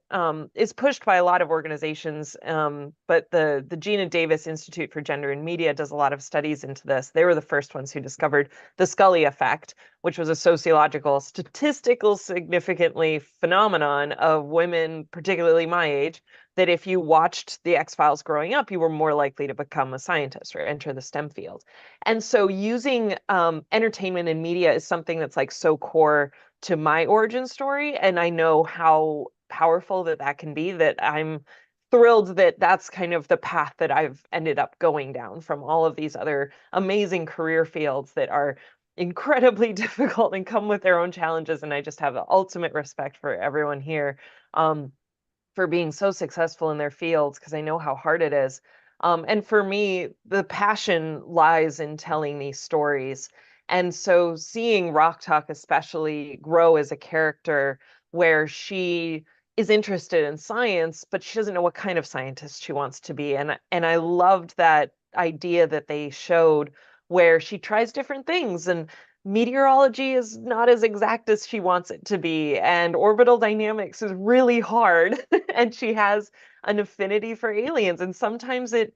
is pushed by a lot of organizations, but the Gina Davis Institute for Gender and Media does a lot of studies into this. They were the first ones who discovered the Scully effect, which was a sociological, statistical significantly phenomenon of women, particularly my age, that if you watched the X-Files growing up, you were more likely to become a scientist or enter the STEM field. And so using entertainment and media is something that's like so core to my origin story. And I know how powerful that can be, that I'm thrilled that that's kind of the path that I've ended up going down from all of these other amazing career fields that are incredibly difficult and come with their own challenges. And I just have the ultimate respect for everyone here for being so successful in their fields, because I know how hard it is. And for me, the passion lies in telling these stories. And so seeing Rock Talk especially grow as a character where she is interested in science, but she doesn't know what kind of scientist she wants to be. And I loved that idea that they showed where she tries different things, and meteorology is not as exact as she wants it to be, and orbital dynamics is really hard, and she has an affinity for aliens. And sometimes it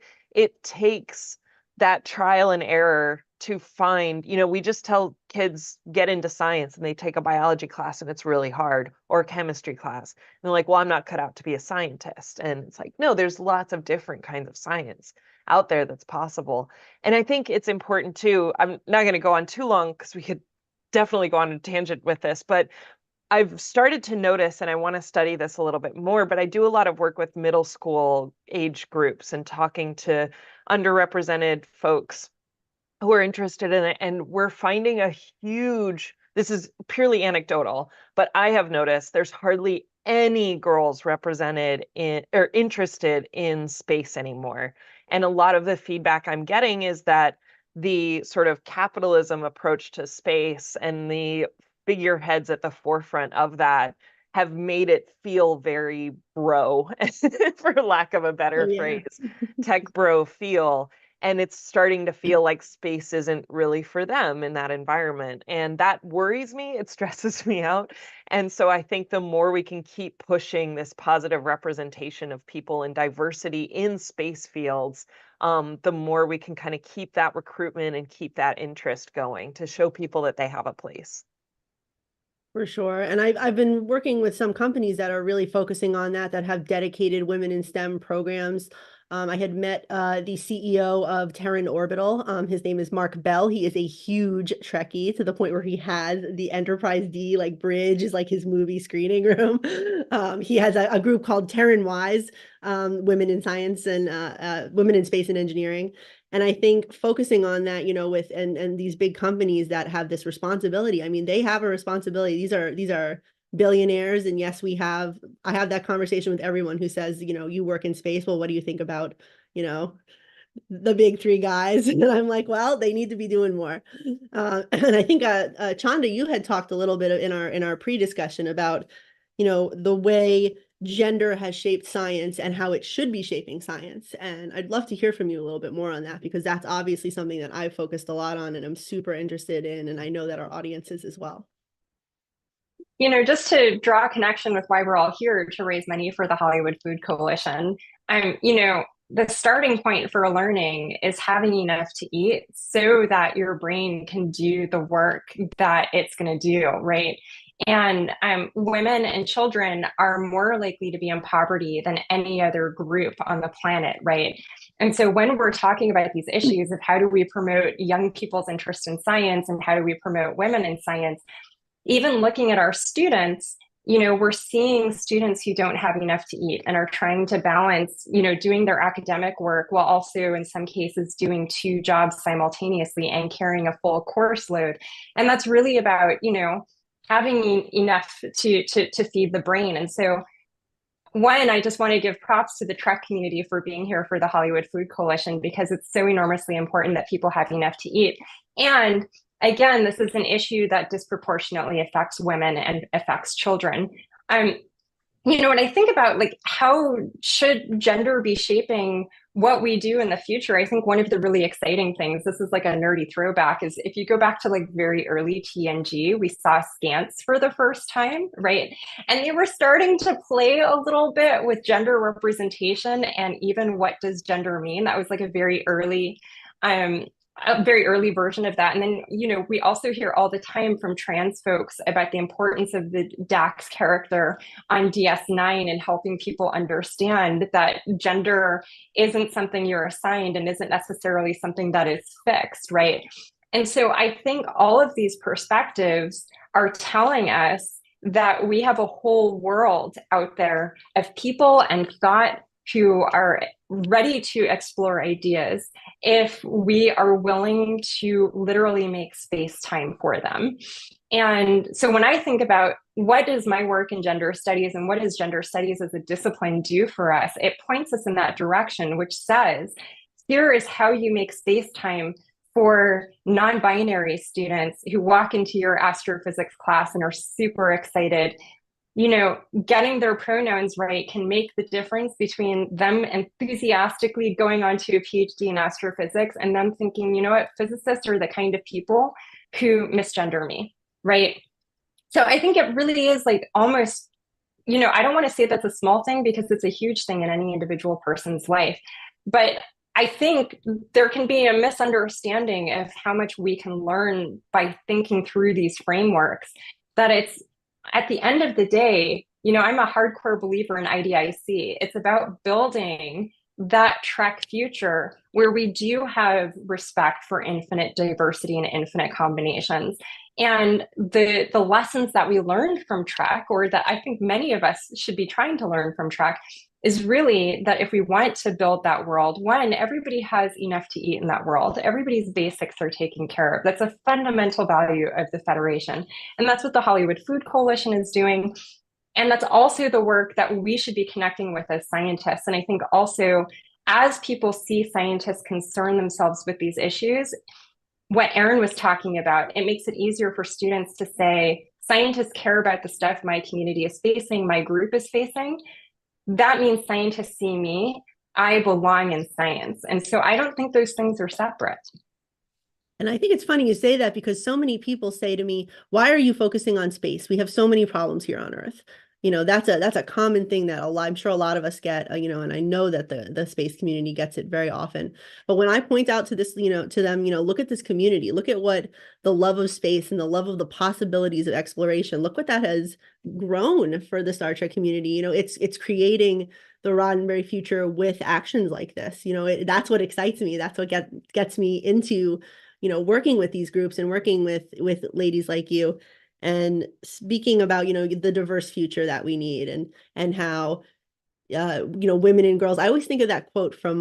takes that trial and error to find, we just tell kids get into science and they take a biology class and it's really hard, or a chemistry class. And they're like, well, I'm not cut out to be a scientist. And it's like, no, there's lots of different kinds of science out there that's possible. And I think it's important too, I'm not going to go on too long because we could definitely go on a tangent with this, but I've started to notice, and I want to study this a little bit more, but I do a lot of work with middle school age groups and talking to underrepresented folks who are interested in it. And we're finding this is purely anecdotal, but I have noticed there's hardly any girls represented in or interested in space anymore. And a lot of the feedback I'm getting is that the sort of capitalism approach to space and the figureheads at the forefront of that have made it feel very bro, for lack of a better phrase, tech bro feel. And it's starting to feel like space isn't really for them in that environment. And that worries me. It stresses me out. And so I think the more we can keep pushing this positive representation of people and diversity in space fields, the more we can kind of keep that recruitment and keep that interest going to show people that they have a place. For sure. And I've been working with some companies that are really focusing on that have dedicated women in STEM programs. I had met the CEO of Terran Orbital. His name is Mark Bell. He is a huge Trekkie to the point where he has the Enterprise D like bridge is like his movie screening room. He has a group called Terran Wise, Women in Science and Women in Space and Engineering. And I think focusing on that, you know, with and these big companies that have this responsibility, I mean, they have a responsibility. These are billionaires. And yes, I have that conversation with everyone who says, you know, you work in space. Well, what do you think about, you know, the big three guys? And I'm like, well, they need to be doing more. And I think Chanda, you had talked a little bit in our pre-discussion about, you know, the way gender has shaped science and how it should be shaping science. And I'd love to hear from you a little bit more on that, because that's obviously something that I've focused a lot on and I'm super interested in. And I know that our audience is as well. You know, just to draw a connection with why we're all here to raise money for the Hollywood Food Coalition, you know, the starting point for learning is having enough to eat so that your brain can do the work that it's going to do, right? And women and children are more likely to be in poverty than any other group on the planet, right? And so when we're talking about these issues of how do we promote young people's interest in science and how do we promote women in science, even looking at our students, you know, we're seeing students who don't have enough to eat and are trying to balance, you know, doing their academic work while also in some cases doing 2 jobs simultaneously and carrying a full course load. And that's really about, you know, having enough to feed the brain. And so one, I just want to give props to the Trek community for being here for the Hollywood Food Coalition, because it's so enormously important that people have enough to eat. And again, this is an issue that disproportionately affects women and affects children. You know, when I think about like how should gender be shaping what we do in the future, I think one of the really exciting things, this is like a nerdy throwback, is if you go back to like very early TNG, we saw scants for the first time, right? And they were starting to play a little bit with gender representation and even what does gender mean. That was like a very early version of that. And then, you know, we also hear all the time from trans folks about the importance of the Dax character on DS9 and helping people understand that gender isn't something you're assigned and isn't necessarily something that is fixed, right? And so I think all of these perspectives are telling us that we have a whole world out there of people and thought who are ready to explore ideas if we are willing to literally make space time for them. And so when I think about what does my work in gender studies and what does gender studies as a discipline do for us, it points us in that direction, which says, here is how you make space time for non-binary students who walk into your astrophysics class and are super excited. You know, getting their pronouns right can make the difference between them enthusiastically going on to a PhD in astrophysics and them thinking, you know what, physicists are the kind of people who misgender me, right? So I think it really is like almost, you know, I don't want to say that's a small thing because it's a huge thing in any individual person's life, but I think there can be a misunderstanding of how much we can learn by thinking through these frameworks, that it's, at the end of the day, you know, I'm a hardcore believer in IDIC. It's about building that Trek future where we do have respect for infinite diversity and infinite combinations. And the lessons that we learned from Trek, or that I think many of us should be trying to learn from Trek, is really that if we want to build that world, one, everybody has enough to eat in that world. Everybody's basics are taken care of. That's a fundamental value of the Federation. And that's what the Hollywood Food Coalition is doing. And that's also the work that we should be connecting with as scientists. And I think also as people see scientists concern themselves with these issues, what Erin was talking about, it makes it easier for students to say, scientists care about the stuff my community is facing, my group is facing. That means scientists see me, I belong in science. And so I don't think those things are separate. And I think it's funny you say that, because so many people say to me, why are you focusing on space? We have so many problems here on Earth. That's a common thing that I'm sure a lot of us get, and I know that the space community gets it very often. But when I point out to this, to them, look at this community, look at what the love of space and the love of the possibilities of exploration, look what that has grown for the Star Trek community. It's creating the Roddenberry future with actions like this. That's what excites me. That's what gets me into, working with these groups and working with ladies like you. And speaking about, the diverse future that we need, and how, women and girls. I always think of that quote from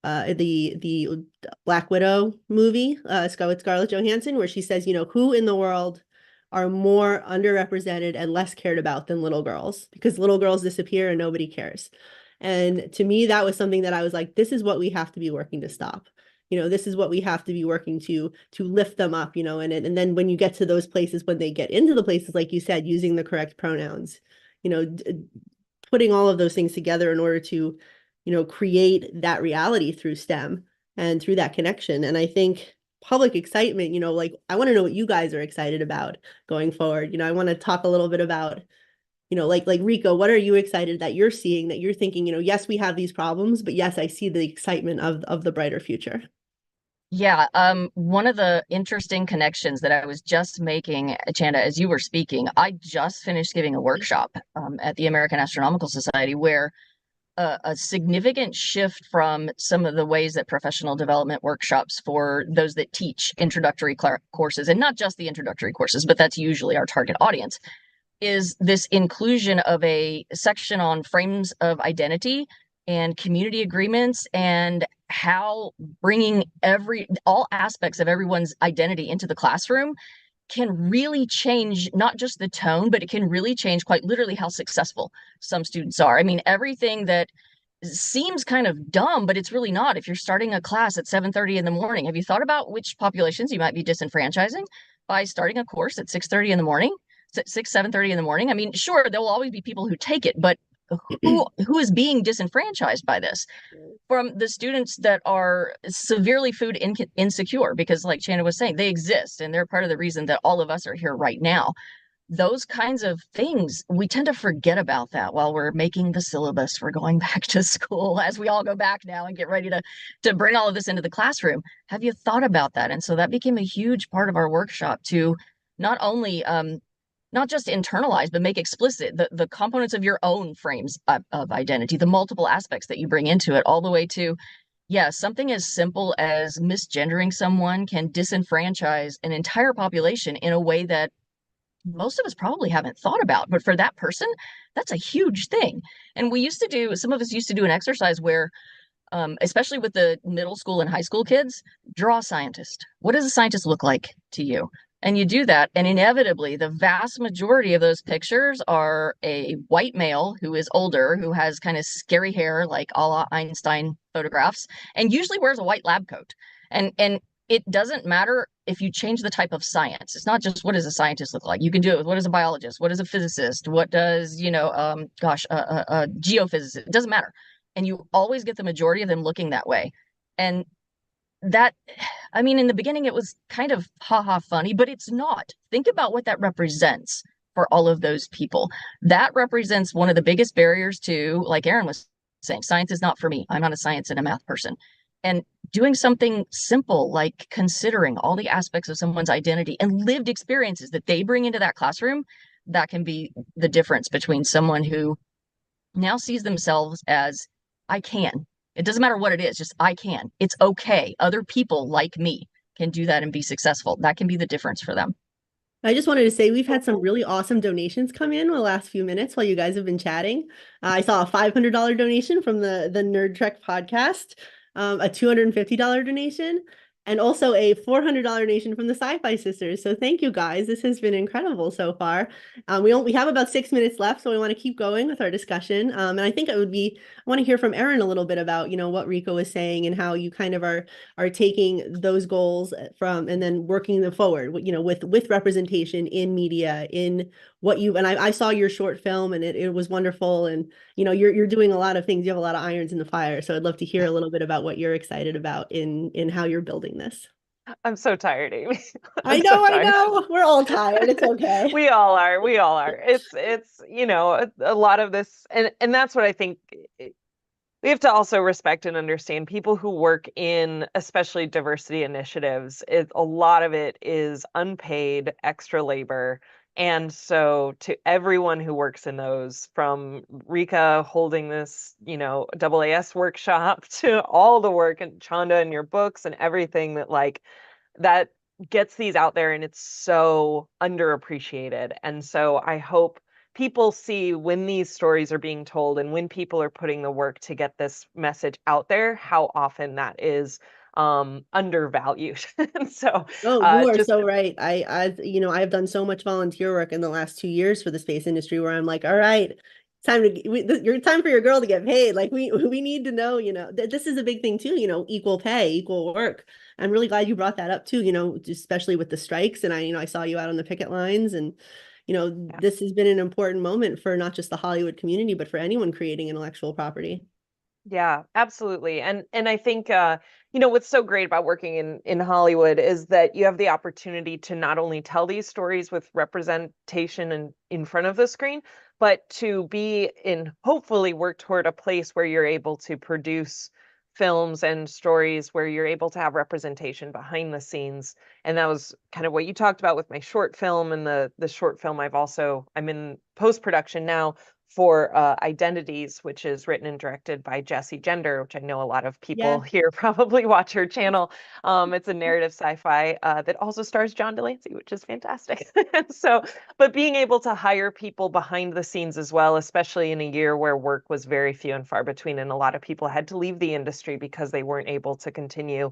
the Black Widow movie, with Scarlett Johansson, where she says, who in the world are more underrepresented and less cared about than little girls, because little girls disappear and nobody cares. And to me, that was something that I was like, this is what we have to be working to stop. This is what we have to be working to lift them up, and then when you get to those places, when they get into the places, like you said, using the correct pronouns, putting all of those things together in order to, create that reality through STEM and through that connection. And I think public excitement, like, I want to know what you guys are excited about going forward. I want to talk a little bit about, like Rico, what are you excited that you're seeing, that you're thinking, yes, we have these problems, but yes, I see the excitement of the brighter future. Yeah, one of the interesting connections that I was just making, Chanda, as you were speaking, I just finished giving a workshop at the American Astronomical Society, where a significant shift from some of the ways that professional development workshops for those that teach introductory courses, and not just the introductory courses, but that's usually our target audience, is this inclusion of a section on frames of identity and community agreements, and how bringing all aspects of everyone's identity into the classroom can really change not just the tone, but it can really change quite literally how successful some students are. I mean, everything that seems kind of dumb, but it's really not. If you're starting a class at 7:30 in the morning, have you thought about which populations you might be disenfranchising by starting a course at 6:30 in the morning, 7:30 in the morning? I mean, sure, there will always be people who take it, but who is being disenfranchised by this? From the students that are severely food insecure, because like Chanda was saying, they exist and they're part of the reason that all of us are here right now. Those kinds of things, we tend to forget about that while we're making the syllabus for going back to school, as we all go back now and get ready to bring all of this into the classroom. Have you thought about that? And so that became a huge part of our workshop, to not only not just internalize, but make explicit the components of your own frames of identity, the multiple aspects that you bring into it, all the way to, yeah, something as simple as misgendering someone can disenfranchise an entire population in a way that most of us probably haven't thought about. But for that person, that's a huge thing. And some of us used to do an exercise where, especially with the middle school and high school kids, draw a scientist. What does a scientist look like to you? And you do that, and inevitably, the vast majority of those pictures are a white male who is older, who has kind of scary hair, like a la Einstein photographs, and usually wears a white lab coat. And it doesn't matter if you change the type of science. It's not just what does a scientist look like. You can do it with what is a biologist, what is a physicist, what does, a geophysicist. It doesn't matter. And you always get the majority of them looking that way. And that, I mean, in the beginning, it was kind of funny, but it's not. Think about what that represents for all of those people. That represents one of the biggest barriers to, like Erin was saying, science is not for me. I'm not a science and a math person. And doing something simple like considering all the aspects of someone's identity and lived experiences that they bring into that classroom, that can be the difference between someone who now sees themselves as, I can. It doesn't matter what it is, just I can. It's okay. Other people like me can do that and be successful. That can be the difference for them. I just wanted to say we've had some really awesome donations come in the last few minutes while you guys have been chatting. I saw a $500 donation from the Nerd Trek podcast, a $250 donation, and also a $400 donation from the Sci-Fi Sisters. So thank you guys. This has been incredible so far. We have about 6 minutes left, so we want to keep going with our discussion. And I think I want to hear from Erin a little bit about, what Rika was saying and how you kind of are taking those goals from and then working them forward, with representation in media, in what you, and I saw your short film and it was wonderful. And, you're doing a lot of things. You have a lot of irons in the fire. So I'd love to hear a little bit about what you're excited about in how you're building this. I'm so tired, Amy. I know. We're all tired. It's okay. We all are. It's a lot of this, and that's what I think we have to also respect and understand. People who work in especially diversity initiatives, a lot of it is unpaid extra labor. And so to everyone who works in those, from Rika holding this, AAS workshop, to all the work, and Chanda and your books and everything that gets these out there, and it's so underappreciated. And so I hope people see, when these stories are being told and when people are putting the work to get this message out there, how often that is undervalued. And so you are so right. I've done so much volunteer work in the last 2 years for the space industry, where I'm like, all right, it's time for your girl to get paid. Like we need to know, this is a big thing too, equal pay, equal work. I'm really glad you brought that up too, especially with the strikes. And I saw you out on the picket lines, and this has been an important moment for not just the Hollywood community, but for anyone creating intellectual property. Yeah, absolutely. And I think what's so great about working in Hollywood is that you have the opportunity to not only tell these stories with representation in front of the screen, but to hopefully work toward a place where you're able to produce films and stories where you're able to have representation behind the scenes. And that was kind of what you talked about with my short film, and the short film I'm in post-production now for Identities, which is written and directed by Jessie Gender, which I know a lot of people here probably watch her channel. It's a narrative sci-fi that also stars John Delancey, which is fantastic. But being able to hire people behind the scenes as well, especially in a year where work was very few and far between, and a lot of people had to leave the industry because they weren't able to continue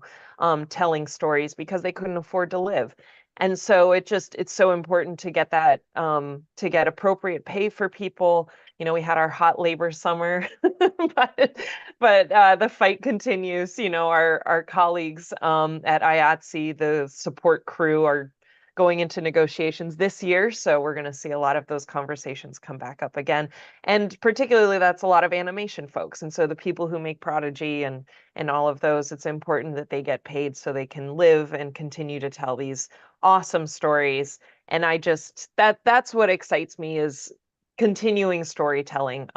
telling stories because they couldn't afford to live. And so it's so important to get that, to get appropriate pay for people. We had our hot labor summer, but the fight continues. Our colleagues at IATSE, the support crew, are going into negotiations this year. So we're going to see a lot of those conversations come back up again. And particularly, that's a lot of animation folks. And so the people who make Prodigy and all of those, it's important that they get paid so they can live and continue to tell these awesome stories. And that's what excites me, is continuing storytelling.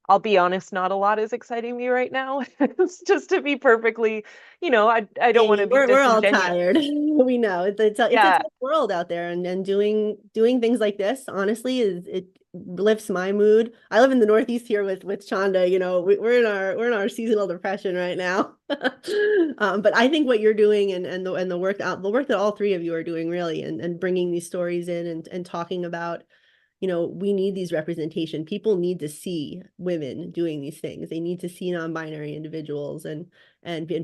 I'll be honest, not a lot is exciting me right now. It's just, to be perfectly, I don't want to be we're all disingenuous. tired. We know it's a tough world out there, and doing things like this, honestly, it lifts my mood. I live in the Northeast here with Chanda. We're in our seasonal depression right now. But I think what you're doing and the work that all three of you are doing, really, and bringing these stories in and talking about, we need these representation. People need to see women doing these things. They need to see non-binary individuals and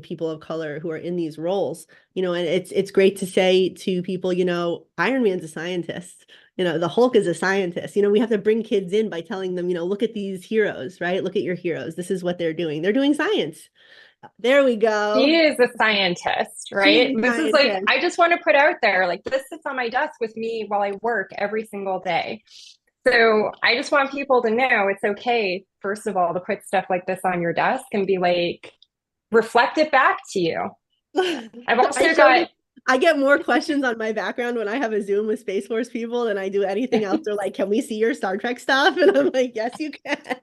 people of color who are in these roles. And it's great to say to people, Iron Man's a scientist. The Hulk is a scientist. We have to bring kids in by telling them, look at these heroes, right? Look at your heroes. This is what they're doing. They're doing science. There we go. She is a scientist, right? This is I just want to put out there, this sits on my desk with me while I work every single day. So I just want people to know it's okay, first of all, to put stuff like this on your desk and be reflect it back to you. I've also I get more questions on my background when I have a Zoom with Space Force people than I do anything else. They're like, can we see your Star Trek stuff? And I'm like, yes, you can.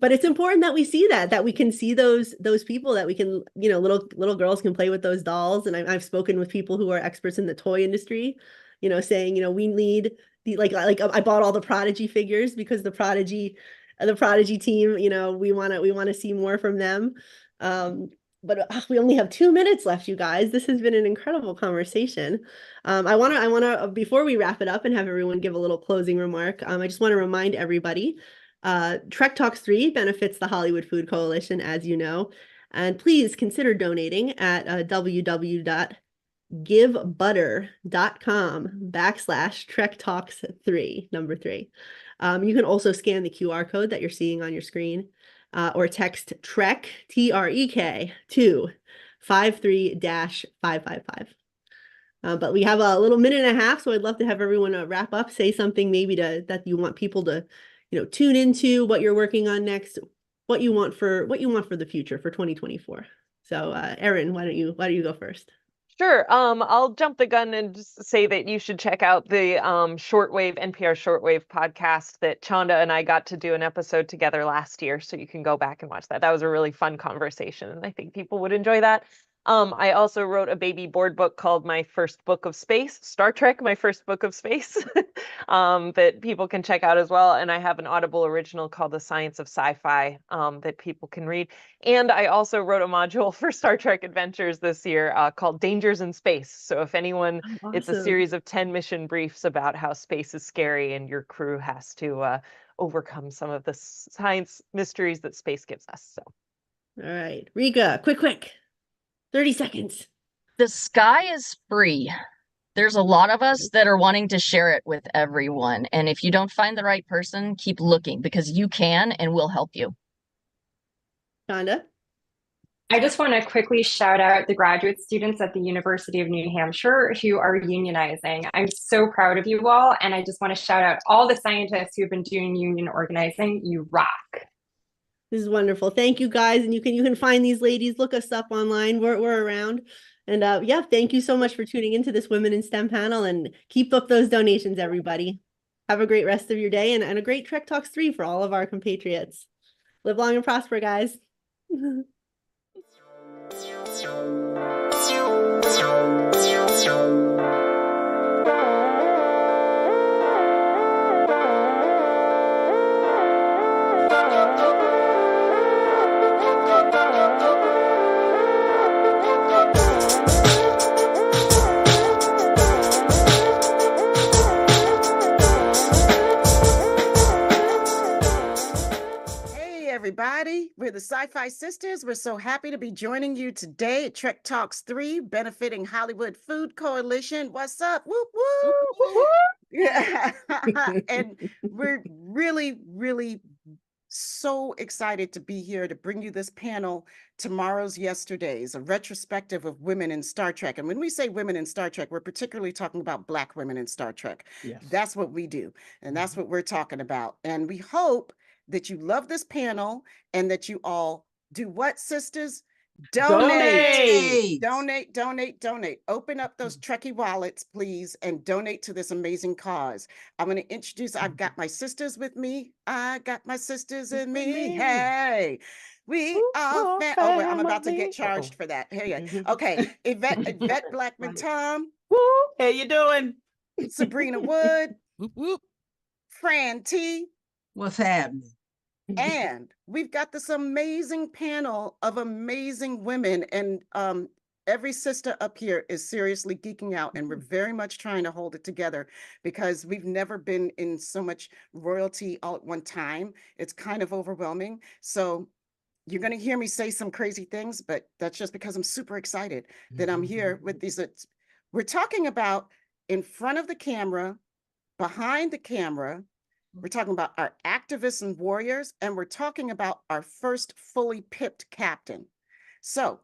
But it's important that we see that we can see those people, that we can, little girls can play with those dolls. And I've spoken with people who are experts in the toy industry, saying, we need I bought all the Prodigy figures because the Prodigy team, we want to see more from them. But we only have 2 minutes left, you guys. This has been an incredible conversation. I want to, before we wrap it up and have everyone give a little closing remark, I just want to remind everybody, Trek Talks 3 benefits the Hollywood Food Coalition, as you know. And please consider donating at www.givebutter.com/Trek Talks 3, number 3. You can also scan the QR code that you're seeing on your screen or text TREK, TREK, to 53-555. But we have a little minute and a half, so I'd love to have everyone wrap up, say something maybe that you want people to, tune into, what you're working on next, what you want for the future for 2024. So, Erin, why don't you go first? Sure. I'll jump the gun and just say that you should check out the NPR shortwave podcast that Chanda and I got to do an episode together last year. So you can go back and watch that. That was a really fun conversation, and I think people would enjoy that. I also wrote a baby board book called My First Book of Space, Star Trek, My First Book of Space, that people can check out as well. And I have an Audible original called The Science of Sci-Fi that people can read. And I also wrote a module for Star Trek Adventures this year called Dangers in Space. So if anyone, it's a series of 10 mission briefs about how space is scary and your crew has to overcome some of the science mysteries that space gives us. So, all right, Rika, quick. 30 seconds. The sky is free. There's a lot of us that are wanting to share it with everyone. And if you don't find the right person, keep looking, because you can, and we'll help you. Chanda? I just want to quickly shout out the graduate students at the University of New Hampshire who are unionizing. I'm so proud of you all. And I just want to shout out all the scientists who've been doing union organizing. You rock. This is wonderful. Thank you, guys. And you can find these ladies. Look us up online. We're around. And yeah, thank you so much for tuning into this Women in STEM panel, and keep up those donations, everybody. Have a great rest of your day and a great Trek Talks 3 for all of our compatriots. Live long and prosper, guys. Everybody, we're the Sci-Fi Sisters. We're so happy to be joining you today at Trek Talks 3, benefiting Hollywood Food Coalition. What's up? Whoop, whoop. Yeah. And we're really so excited to be here to bring you this panel, Tomorrow's Yesterdays, a retrospective of women in Star Trek. And when we say women in Star Trek, we're particularly talking about Black women in Star Trek. Yes. That's what we do. And that's what we're talking about. And we hope that you love this panel and that you all do what, sisters? Donate. Open up those Trekkie wallets, please, and donate to this amazing cause. I'm going to introduce, I've got my sisters with me. I got my sisters in me. Hey, we are family. Oh, wait, I'm about to get charged for that. Here you go. Okay, Yvette Blackman Tom. How you doing? Sabrina Wood. Fran T. What's happening? And we've got this amazing panel of amazing women, and every sister up here is seriously geeking out, and we're very much trying to hold it together because we've never been in so much royalty all at one time. It's kind of overwhelming. So you're going to hear me say some crazy things, but that's just because I'm super excited that I'm here with these. We're talking about in front of the camera, behind the camera. We're talking about our activists and warriors, and we're talking about our first fully pipped captain. So,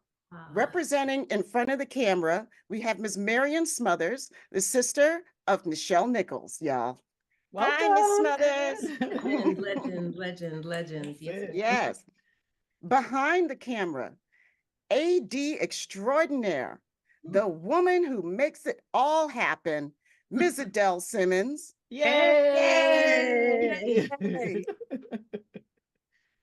representing in front of the camera, we have Ms. Marion Smothers, the sister of Nichelle Nichols, y'all. Hi, Ms. Smothers. Legends. Yes. Behind the camera, AD extraordinaire, the woman who makes it all happen, Ms. Adele Simmons. Yay!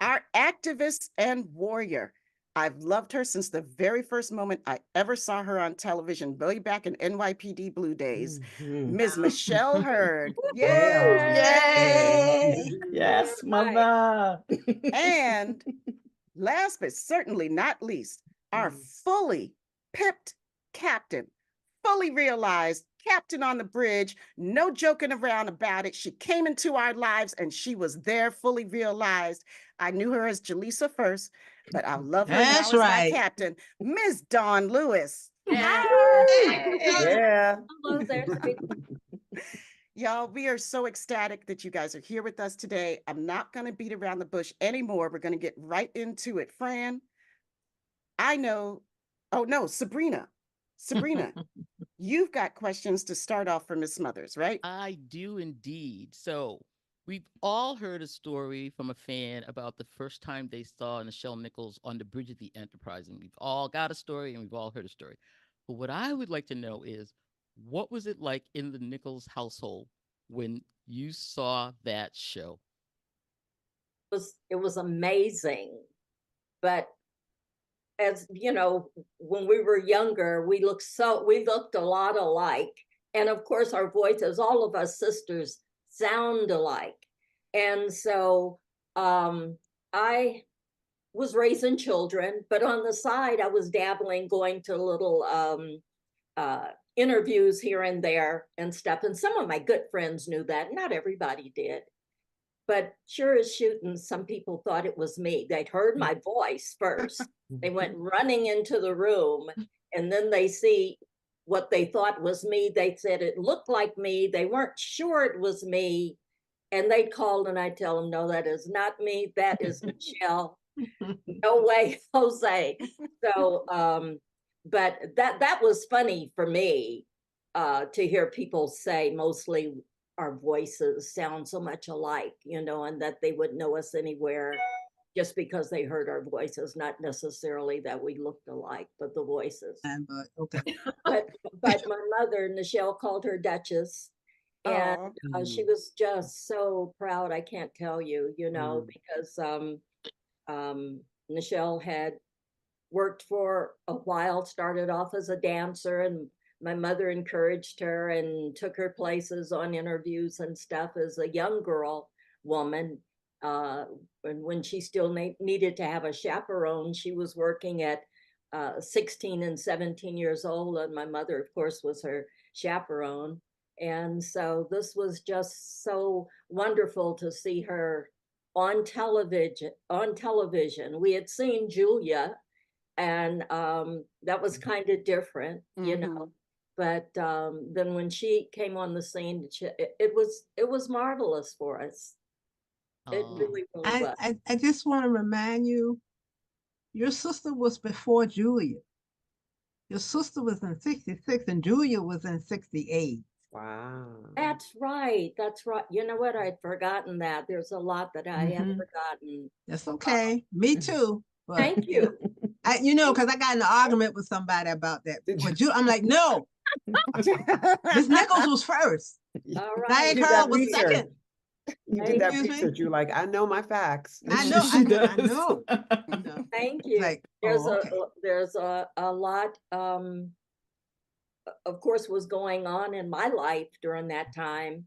Our activist and warrior. I've loved her since the very first moment I ever saw her on television, way back in NYPD Blue days. Ms. Michelle Hurd. Yay! Yes, mother. And last but certainly not least, our fully pipped captain, fully realized captain on the bridge, no joking around about it. She came into our lives and she was there fully realized. I knew her as Jaleesa first, but I love her That's now as right. my captain, Miss Dawn Lewis. Yeah. Hello there. Y'all, we are so ecstatic that you guys are here with us today. I'm not going to beat around the bush anymore. We're going to get right into it. Fran, I know. Oh, no, Sabrina. Sabrina, you've got questions to start off for Miss Smothers, right? I do indeed. So we've all heard a story from a fan about the first time they saw Nichelle Nichols on the bridge of the Enterprise. And we've all got a story and we've all heard a story. But what I would like to know is, what was it like in the Nichols household when you saw that show? It was amazing. But as you know, when we were younger, we looked a lot alike. And of course, our voices, all of us sisters, sound alike. And so I was raising children, but on the side, I was dabbling, going to little interviews here and there and stuff. And some of my good friends knew that. Not everybody did. But sure as shooting, some people thought it was me. They'd heard my voice first. They went running into the room, and then they see what they thought was me. They said it looked like me. They weren't sure it was me. And they'd call, and I'd tell them, no, that is not me. That is Nichelle. No way, Jose. So, but that was funny for me to hear people say mostly our voices sound so much alike, you know, and that they would know us anywhere just because they heard our voices, not necessarily that we looked alike, but the voices. Okay. But my mother, Nichelle, called her Duchess. And she was just so proud. I can't tell you, you know, because Nichelle had worked for a while, started off as a dancer, and my mother encouraged her and took her places on interviews and stuff as a young woman. And when she still needed to have a chaperone, she was working at 16 and 17 years old. And my mother, of course, was her chaperone. And so this was just so wonderful to see her on television. We had seen Julia, and that was kind of different, you know. But then when she came on the scene, it was marvelous for us. It really, really was. I just want to remind you, your sister was before Julia. Your sister was in 66 and Julia was in 68. Wow. That's right. That's right. You know what? I'd forgotten that. There's a lot that I have forgotten. That's okay. Me too. But thank you. Because I got in an argument with somebody about that. But I'm like, no. Miss Nichols was first. All right. Diane Carl was second. You did that research. You're like, I know my facts. I know. Thank you. Like, there's a lot, of course, was going on in my life during that time.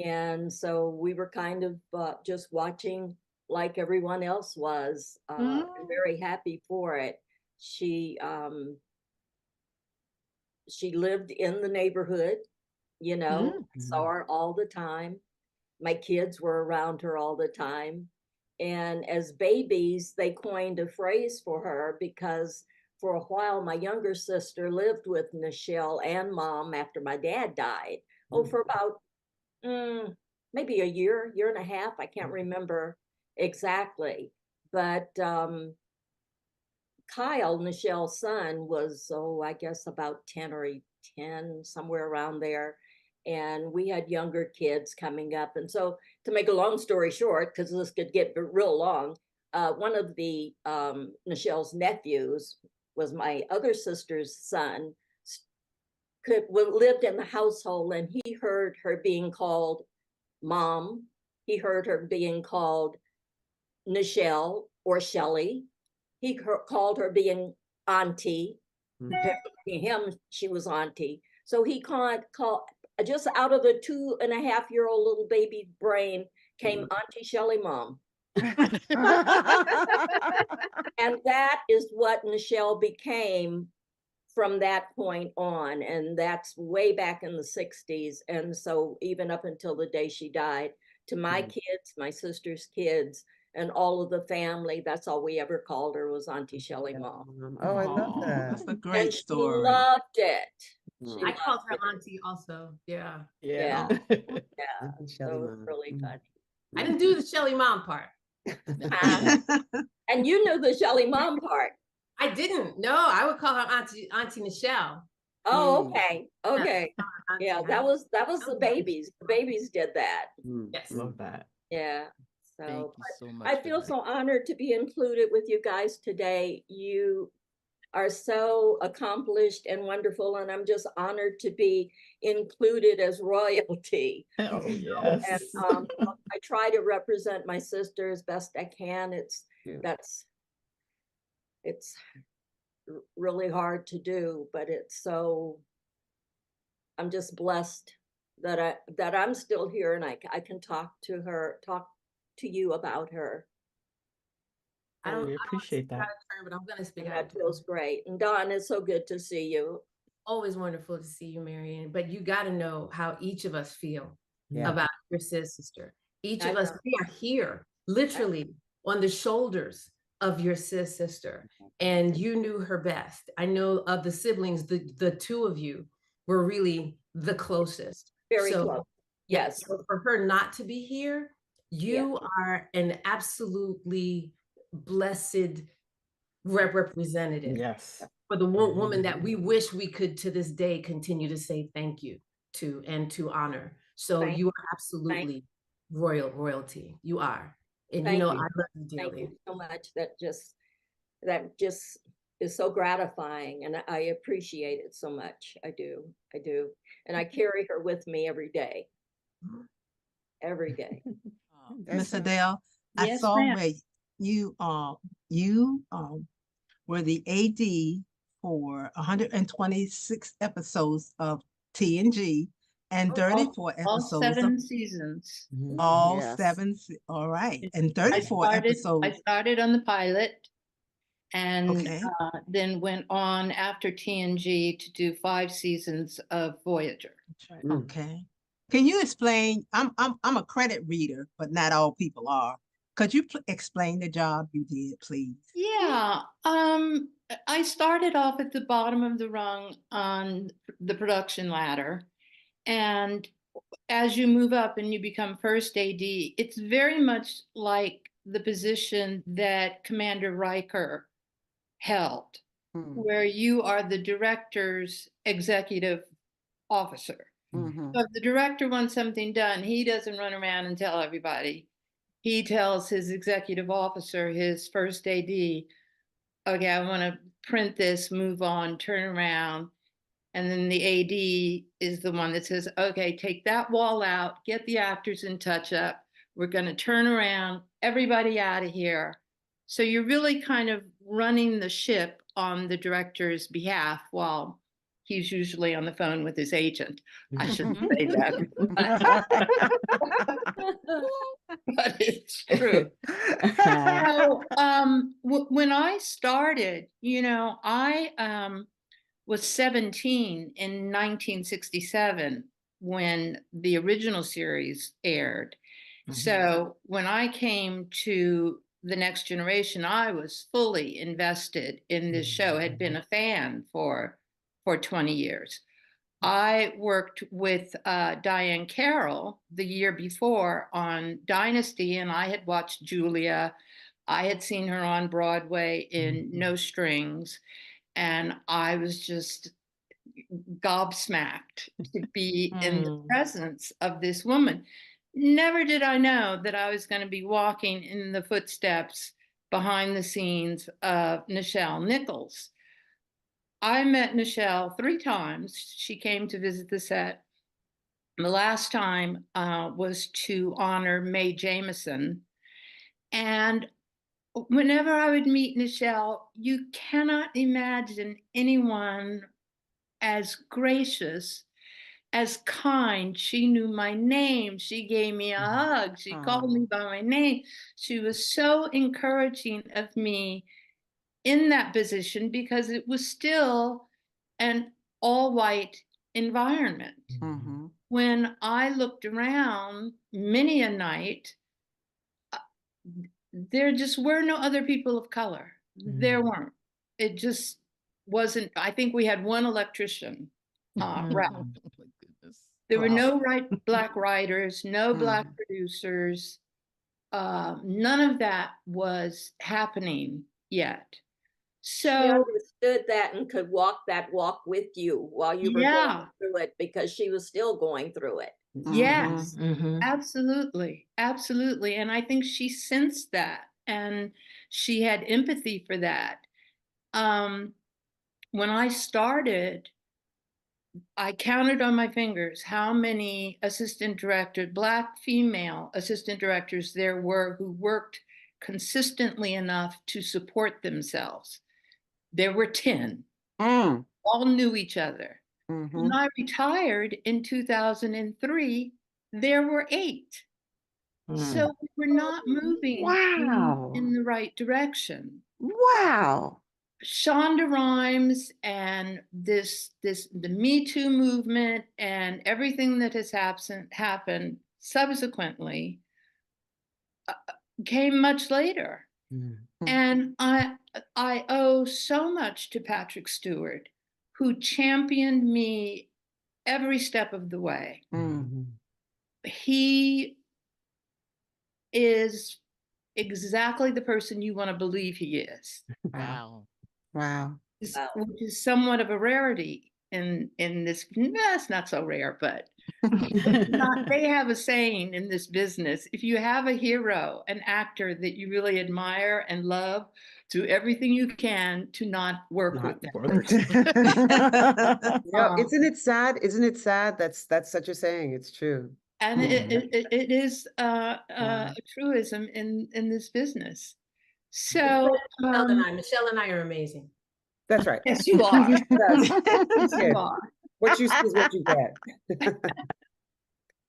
And so we were kind of just watching like everyone else was, and very happy for it. She lived in the neighborhood, you know, saw her all the time. My kids were around her all the time. And as babies, they coined a phrase for her because for a while, my younger sister lived with Nichelle and Mom after my dad died. For about maybe a year and a half. I can't remember exactly. But Kyle, Nichelle's son, was, I guess about 10, somewhere around there. And we had younger kids coming up. And so to make a long story short, because this could get real long, one of the Nichelle's nephews was my other sister's son, lived in the household, and he heard her being called Mom. He heard her being called Nichelle or Shelley. He called her being Auntie. To him, she was Auntie. So he called, just out of the 2.5-year-old little baby brain came Auntie Shelley Mom. And that is what Nichelle became from that point on. And that's way back in the 60s. And so even up until the day she died, to my kids, my sister's kids, and all of the family. That's all we ever called her, was Auntie Shelly Mom. Oh, I love that. That's a great She story. loved it. She I called loved her it. auntie also. Yeah. Yeah. Auntie So Shelly it was Mom. really funny. I didn't do the Shelly mom part. And you knew the Shelly Mom part. I didn't. No, I would call her Auntie Michelle. Oh, okay. Okay. Auntie Yeah, that was the babies. The babies did that. Yes. Love that. Yeah. Thank So you so much. I for feel that. so honored to be included with you guys today. You are so accomplished and wonderful, and I'm just honored to be included as royalty. Oh, And yes. I try to represent my sister as best I can. It's really hard to do, but I'm just blessed that I'm still here and I can talk to you about her. We appreciate that. But I'm going to speak out. That feels great. And Dawn, it's so good to see you. Always wonderful to see you, Marianne. But you got to know how each of us feel Yeah. about your sister. Each I of us, know. we are here, literally on the shoulders of your sister, and you knew her best. I know of the siblings, the two of you were really the closest. Very close. Yes. So for her not to be here, you are an absolutely blessed representative. Yes. For the woman that we wish we could to this day continue to say thank you to and to honor. So you are absolutely royalty. You are. And Thank you. I love you dearly. Thank you so much. That just is so gratifying, and I appreciate it so much. I do. And I carry her with me every day. Every day. Miss Adele, I Yes, saw ma'am. where you were the AD for 126 episodes of TNG and 34 all episodes 7 of seasons. all Yes. 7. All right, and I 34 started episodes. on the pilot and Okay. then went on after TNG to do 5 seasons of Voyager. Okay. Can you explain? I'm a credit reader, but not all people are. Could you explain the job you did, please? Yeah, I started off at the bottom of the rung on the production ladder. And as you move up and you become first AD, it's very much like the position that Commander Riker held, where you are the director's executive officer. So if the director wants something done, he doesn't run around and tell everybody. He tells his executive officer, his first AD, okay, I want to print this, move on, turn around. And then the AD is the one that says, okay, take that wall out, get the actors in touch up. We're going to turn around, everybody out of here. So you're really kind of running the ship on the director's behalf while he's usually on the phone with his agent. I shouldn't say that. But it's true. So when I started, I was 17 in 1967 when the original series aired. So when I came to The Next Generation, I was fully invested in this show, had been a fan for 20 years. I worked with Diane Carroll the year before on Dynasty, and I had watched Julia. I had seen her on Broadway in No Strings, and I was just gobsmacked to be in the presence of this woman. Never did I know that I was going to be walking in the footsteps behind the scenes of Nichelle Nichols. I met Nichelle 3 times. She came to visit the set. The last time was to honor Mae Jameson. And whenever I would meet Nichelle, you cannot imagine anyone as gracious, as kind. She knew my name. She gave me a hug. She called me by my name. She was so encouraging of me in that position because it was still an all-white environment. When I looked around many a night, there just were no other people of color. There weren't. It just wasn't. I think we had one electrician, Ralph. Oh my goodness. There were Wow. no black writers, no black producers. None of that was happening yet. She So understood that and could walk that walk with you while you were yeah, going through it, because she was still going through it. yes, absolutely, absolutely. And I think she sensed that, and she had empathy for that. When I started, I counted on my fingers how many black female assistant directors there were who worked consistently enough to support themselves. There were 10. All knew each other. When I retired in 2003, there were 8. So we were not moving in the right direction. Wow. Shonda Rhimes and the Me Too movement and everything that has happened subsequently came much later. And I owe so much to Patrick Stewart, who championed me every step of the way. He is exactly the person you want to believe he is. Wow. Wow. Which is somewhat of a rarity in this. It's not so rare, but they have a saying in this business: if you have a hero, an actor that you really admire and love, do everything you can to not work with them. Isn't it sad? Isn't it sad? That's such a saying. It's true. And it is a truism in this business. So Michelle and I are amazing. That's right. Yes, you are. Yes. Yes, you are. What you see is what you get.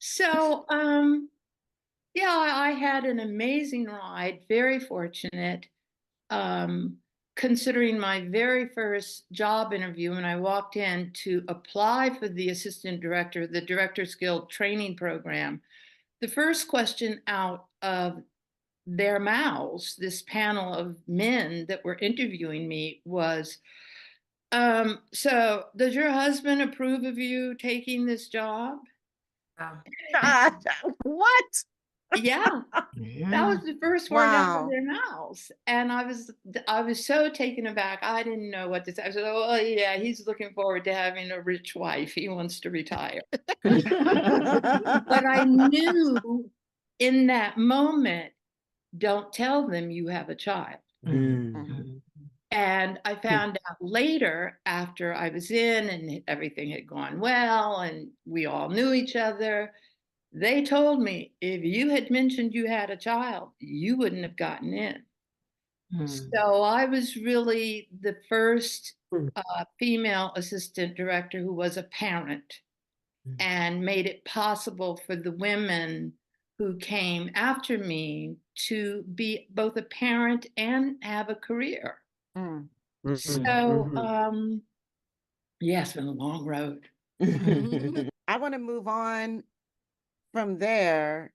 So, yeah, I had an amazing ride, very fortunate, considering my very first job interview when I walked in to apply for the assistant director, the Directors Guild training program. The first question out of their mouths, this panel of men that were interviewing me, was, so does your husband approve of you taking this job? What? Yeah, that was the first word out of their mouths. And I was so taken aback. I didn't know what to say. I said, oh yeah, he's looking forward to having a rich wife. He wants to retire. But I knew in that moment, don't tell them you have a child. And I found out later, after I was in and everything had gone well and we all knew each other, they told me, if you had mentioned you had a child, you wouldn't have gotten in. So I was really the first female assistant director who was a parent, and made it possible for the women who came after me to be both a parent and have a career. So, yeah, it's been a long road. I want to move on from there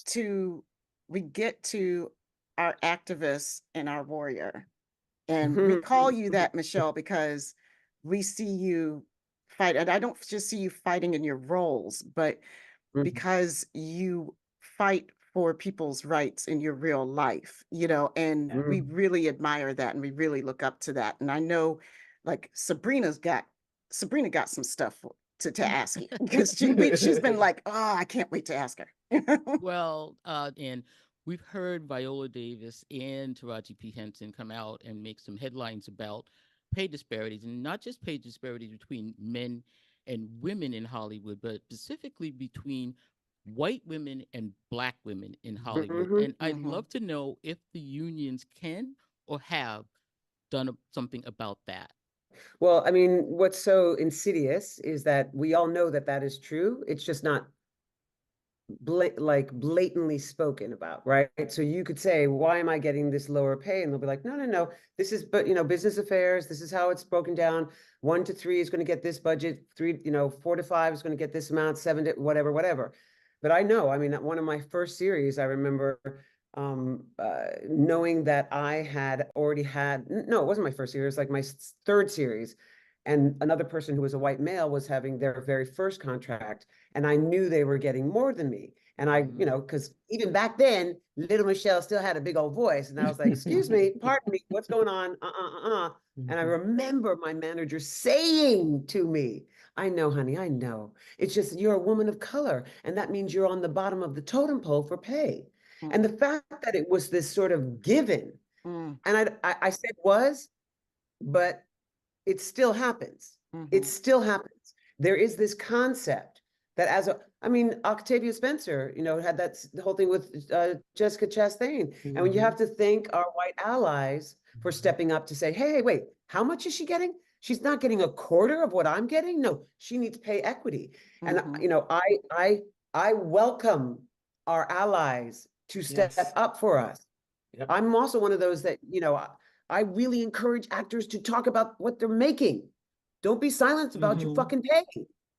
to, we get to our activist and our warrior. And we call you that, Michelle, because we see you fight. And I don't just see you fighting in your roles, but because you fight for people's rights in your real life, you know, and we really admire that and we really look up to that. And I know, like, Sabrina got some stuff to ask you, because she's been like, oh, I can't wait to ask her. Well, and we've heard Viola Davis and Taraji P. Henson come out and make some headlines about pay disparities, and not just pay disparities between men and women in Hollywood, but specifically between white women and Black women in Hollywood. And I'd love to know if the unions can or have done something about that. Well, I mean, what's so insidious is that we all know that that is true. It's just not blatantly spoken about, right? So you could say, why am I getting this lower pay? And they'll be like, no, this is, but business affairs, this is how it's broken down. 1 to 3 is going to get this budget, 4 to 5 is going to get this amount, 7 to whatever. But I know, I mean, one of my first series, I remember knowing that I had already had, no, it wasn't my first series, it was like my third series. And another person who was a white male was having their very first contract. And I knew they were getting more than me. And I, you know, because even back then, little Michelle still had a big old voice. And I was like, excuse me, pardon me, what's going on? And I remember my manager saying to me, I know, honey, I know. It's just you're a woman of color. And that means you're on the bottom of the totem pole for pay. And the fact that it was this sort of given, and I said was, but it still happens. It still happens. There is this concept that I mean, Octavia Spencer, you know, had the whole thing with Jessica Chastain. And when you have to thank our white allies for stepping up to say, hey, wait, how much is she getting? She's not getting a quarter of what I'm getting. No, she needs pay equity. And, you know, I welcome our allies to step up for us. I'm also one of those that, you know, I really encourage actors to talk about what they're making. Don't be silent about your fucking pay.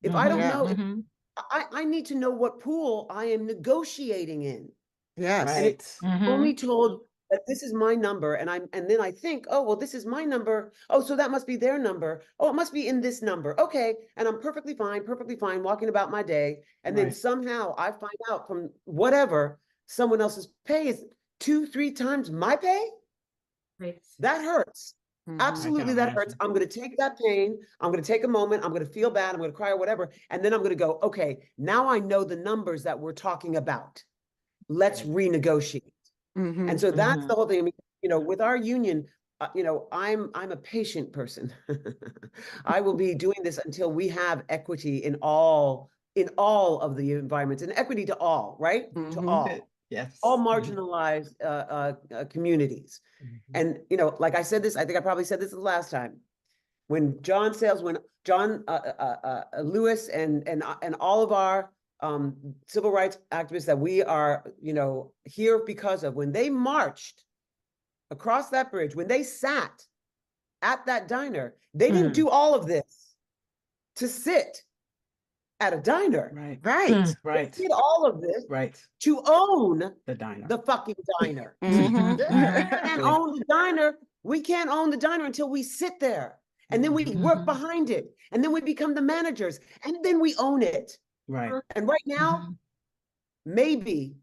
If I don't know, I need to know what pool I am negotiating in. Yes. And it's only told that this is my number, and then I think, oh, well, this is my number. Oh, so that must be their number. Oh, it must be in this number. Okay. And I'm perfectly fine walking about my day. And then somehow I find out from whatever someone else's pay is 2-3 times my pay. That hurts. Absolutely, that hurts. I'm going to take that pain. I'm going to take a moment. I'm going to feel bad. I'm going to cry or whatever. And then I'm going to go, okay, now I know the numbers that we're talking about. Let's renegotiate. And so that's the whole thing. I mean, you know, with our union, you know, I'm a patient person. I will be doing this until we have equity in all of the environments, and equity to all, right? To all. Yes. All marginalized communities. And, you know, like I said this, I think I probably said this the last time. When John Lewis and all of our civil rights activists that we are, you know, here because of, when they marched across that bridge, when they sat at that diner, they didn't do all of this to sit at a diner. Right. They did all of this to own the diner. The fucking diner. We can't own the diner. We can't own the diner until we sit there. And then we work behind it. And then we become the managers. And then we own it. Right. And right now, maybe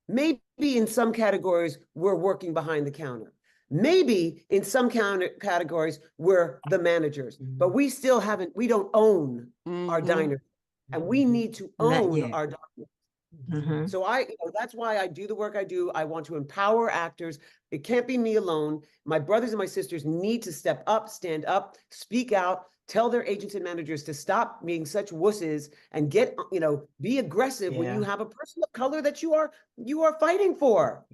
in some categories, we're working behind the counter. Maybe in some categories, we're the managers, but we don't own our diners, and we need to own our diners. So that's why I do the work I do. I want to empower actors. It can't be me alone. My brothers and my sisters need to step up, stand up, speak out, tell their agents and managers to stop being such wusses and get, you know, be aggressive when you have a person of color that you are fighting for.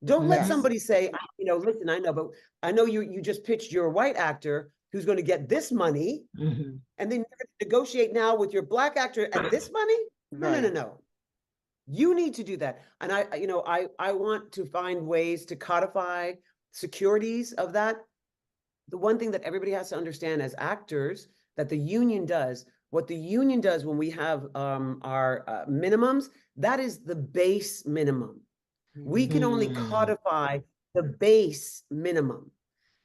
Don't let somebody say, you know, listen, I know, but I know you just pitched your white actor who's going to get this money, and then you're going to negotiate now with your black actor at this money? No. You need to do that. And I want to find ways to codify securities of that. The one thing that everybody has to understand as actors, that the union does, what the union does when we have our minimums, that is the base minimum. We can only codify the base minimum,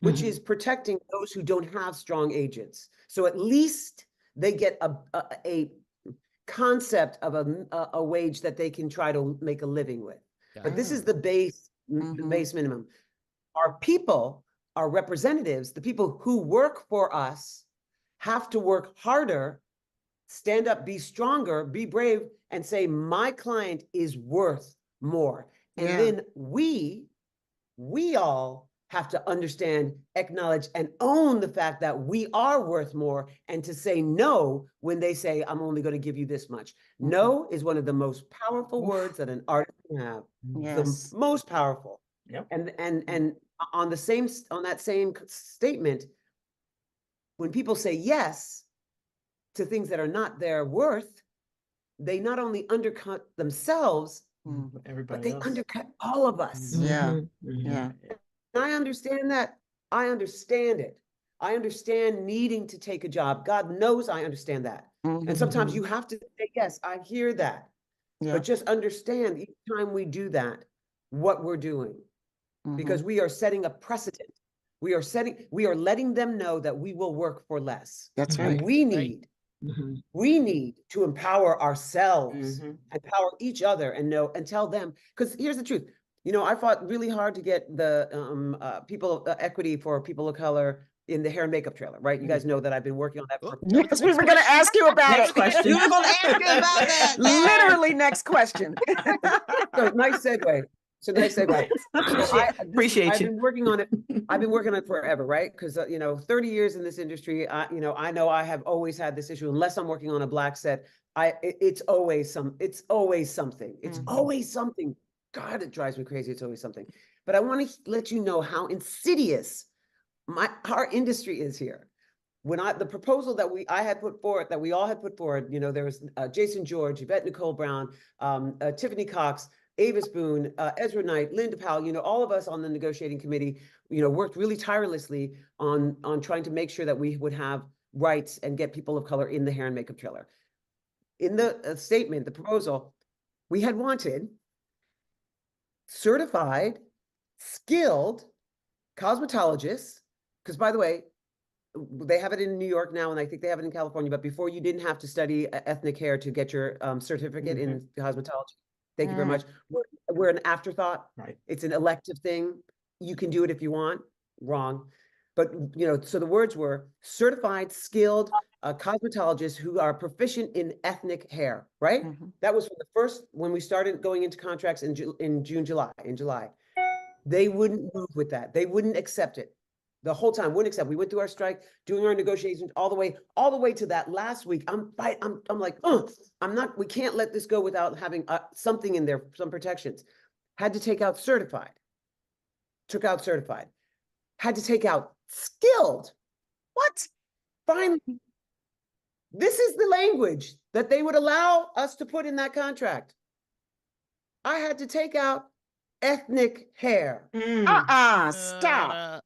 which is protecting those who don't have strong agents. So at least they get a concept of a wage that they can try to make a living with. But this is the base minimum. Our people, our representatives, the people who work for us, have to work harder, stand up, be stronger, be brave, and say, my client is worth more. And then we all have to understand, acknowledge, and own the fact that we are worth more, and to say no when they say, I'm only going to give you this much. No is one of the most powerful words that an artist can have. The most powerful. And on that same statement, when people say yes to things that are not their worth, they not only undercut themselves, but they undercut all of us. I understand that. I understand it. I understand needing to take a job. God knows I understand that. And sometimes you have to say, yes, I hear that. But just understand, each time we do that, what we're doing, because we are setting a precedent. We are letting them know that we will work for less. That's And right. we need to empower ourselves, empower each other, and tell them, because here's the truth. You know, I fought really hard to get the equity for people of color in the hair and makeup trailer, right? You guys know that I've been working on that for Yes, we were going to ask you about Next it. question. You were going to ask you about that. Literally, next question. So nice segue. So nice segue. I've been working on it. I've been working on it forever, right? Because 30 years in this industry, I know I have always had this issue. Unless I'm working on a black set, it's always something. It's always something. God, it drives me crazy. It's always something. But I want to let you know how insidious our industry is here. When the proposal that we all had put forward, there was Jason George, Yvette Nicole Brown, Tiffany Cox, Avis Boone, Ezra Knight, Linda Powell, all of us on the negotiating committee, worked really tirelessly on trying to make sure that we would have rights and get people of color in the hair and makeup trailer. In the statement, the proposal, we had wanted certified, skilled cosmetologists, because by the way, they have it in New York now, and I think they have it in California, but before you didn't have to study ethnic hair to get your certificate in cosmetology. Thank you very much. We're an afterthought. Right. It's an elective thing. You can do it if you want. Wrong. But, so the words were certified, skilled cosmetologists who are proficient in ethnic hair, right? That was from the first, when we started going into contracts in July. They wouldn't move with that. They wouldn't accept it. The whole time, wouldn't accept. We went through our strike, doing our negotiations all the way to that last week. I'm like, we can't let this go without having something in there, some protections. Had to take out certified. Took out certified. Had to take out skilled. What? Finally, this is the language that they would allow us to put in that contract. I had to take out ethnic hair. Stop.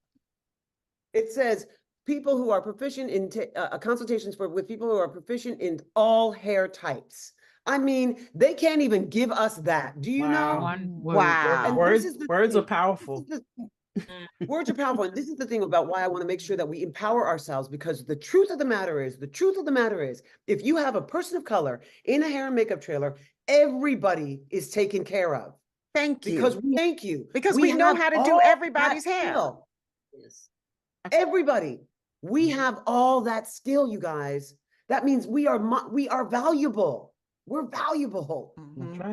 It says people who are proficient in consultations with people who are proficient in all hair types. I mean, they can't even give us that. Do you know? Wow. And Words are powerful. Words are powerful. And this is the thing about why I want to make sure that we empower ourselves, because the truth of the matter is, if you have a person of color in a hair and makeup trailer, everybody is taken care of. Thank you. Because we know how to do everybody's hair. Yes. Everybody. We have all that skill, you guys. That means we are valuable. We're valuable.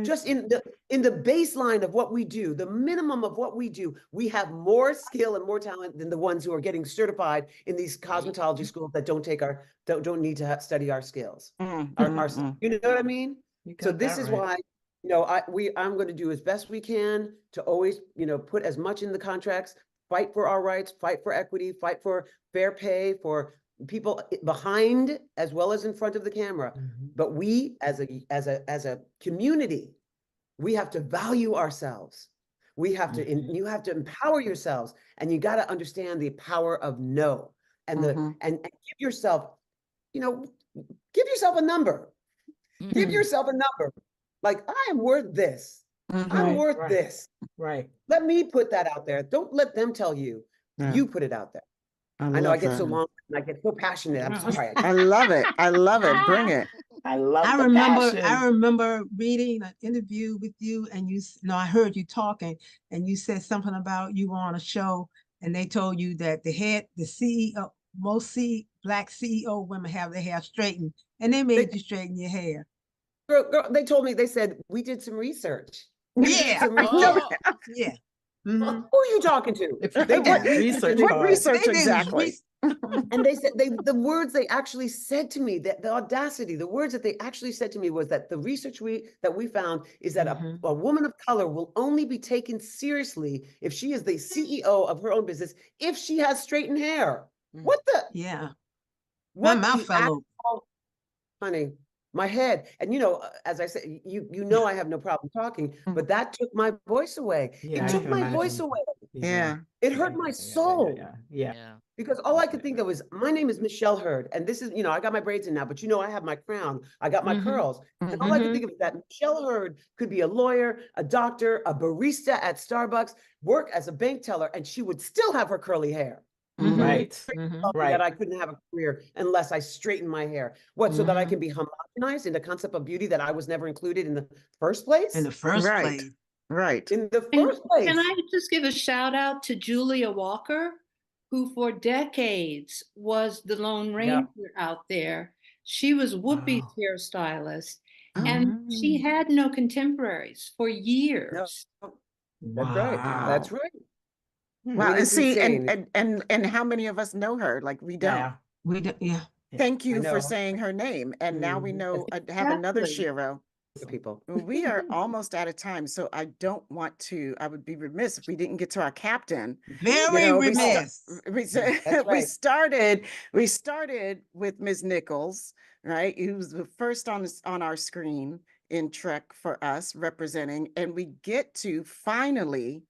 Just in the baseline of what we do, the minimum of what we do, we have more skill and more talent than the ones who are getting certified in these cosmetology schools that don't need to study our skills. You know what I mean? So this is why, I'm going to do as best we can to always, put as much in the contracts, fight for our rights, fight for equity, fight for fair pay for people behind as well as in front of the camera. But we as a community, we have to value ourselves. We have to, you have to empower yourselves, and you got to understand the power of no, and and give yourself, give yourself a number. Give yourself a number. Like, I am worth this. I'm worth this. Right. Let me put that out there. Don't let them tell you. You put it out there. I know I get so long and I get so passionate. I'm sorry. I love it. I love it. Bring it. I remember reading an interview with you, and I heard you talking, and you said something about you were on a show, and they told you that the CEO, most Black CEO women have their hair straightened, and they made you straighten your hair. Girl, they told me, they said, we did some research. Yeah. Yeah. Who are you talking to? They did research. What research exactly? And they said the words they actually said to me, that the audacity, the words that they actually said to me was that the research that we found is that a woman of color will only be taken seriously if she is the CEO of her own business, if she has straightened hair. What the? Yeah. My mouth fell off. Honey, my head. And as I said, I have no problem talking, but that took my voice away. It took my voice away. Yeah. It hurt my soul. Yeah. Because all I could think of was, my name is Michelle Hurd, and this is, I got my braids in now, but I have my crown, I got my curls. And all I could think of is that Michelle Hurd could be a lawyer, a doctor, a barista at Starbucks, work as a bank teller, and she would still have her curly hair. Right. That I couldn't have a career unless I straightened my hair. What, so that I can be homogenized in the concept of beauty that I was never included in the first place? In the first place. Right. In the first place. Can I just give a shout out to Julia Walker, who for decades was the Lone Ranger out there. She was Whoopi's hairstylist, and she had no contemporaries for years. That's right. That's right. Wow. And It's see, insane. and how many of us know her? Like, we don't. Yeah. We do. Yeah. Thank you I for know. saying her name. And now we know, have another Exactly. Shiro. People. We are almost out of time, so I don't want to. I would be remiss if we didn't get to our captain. Very remiss. We started with Ms. Nichols, right? Who was the first on our screen in Trek for us representing, and we get to finally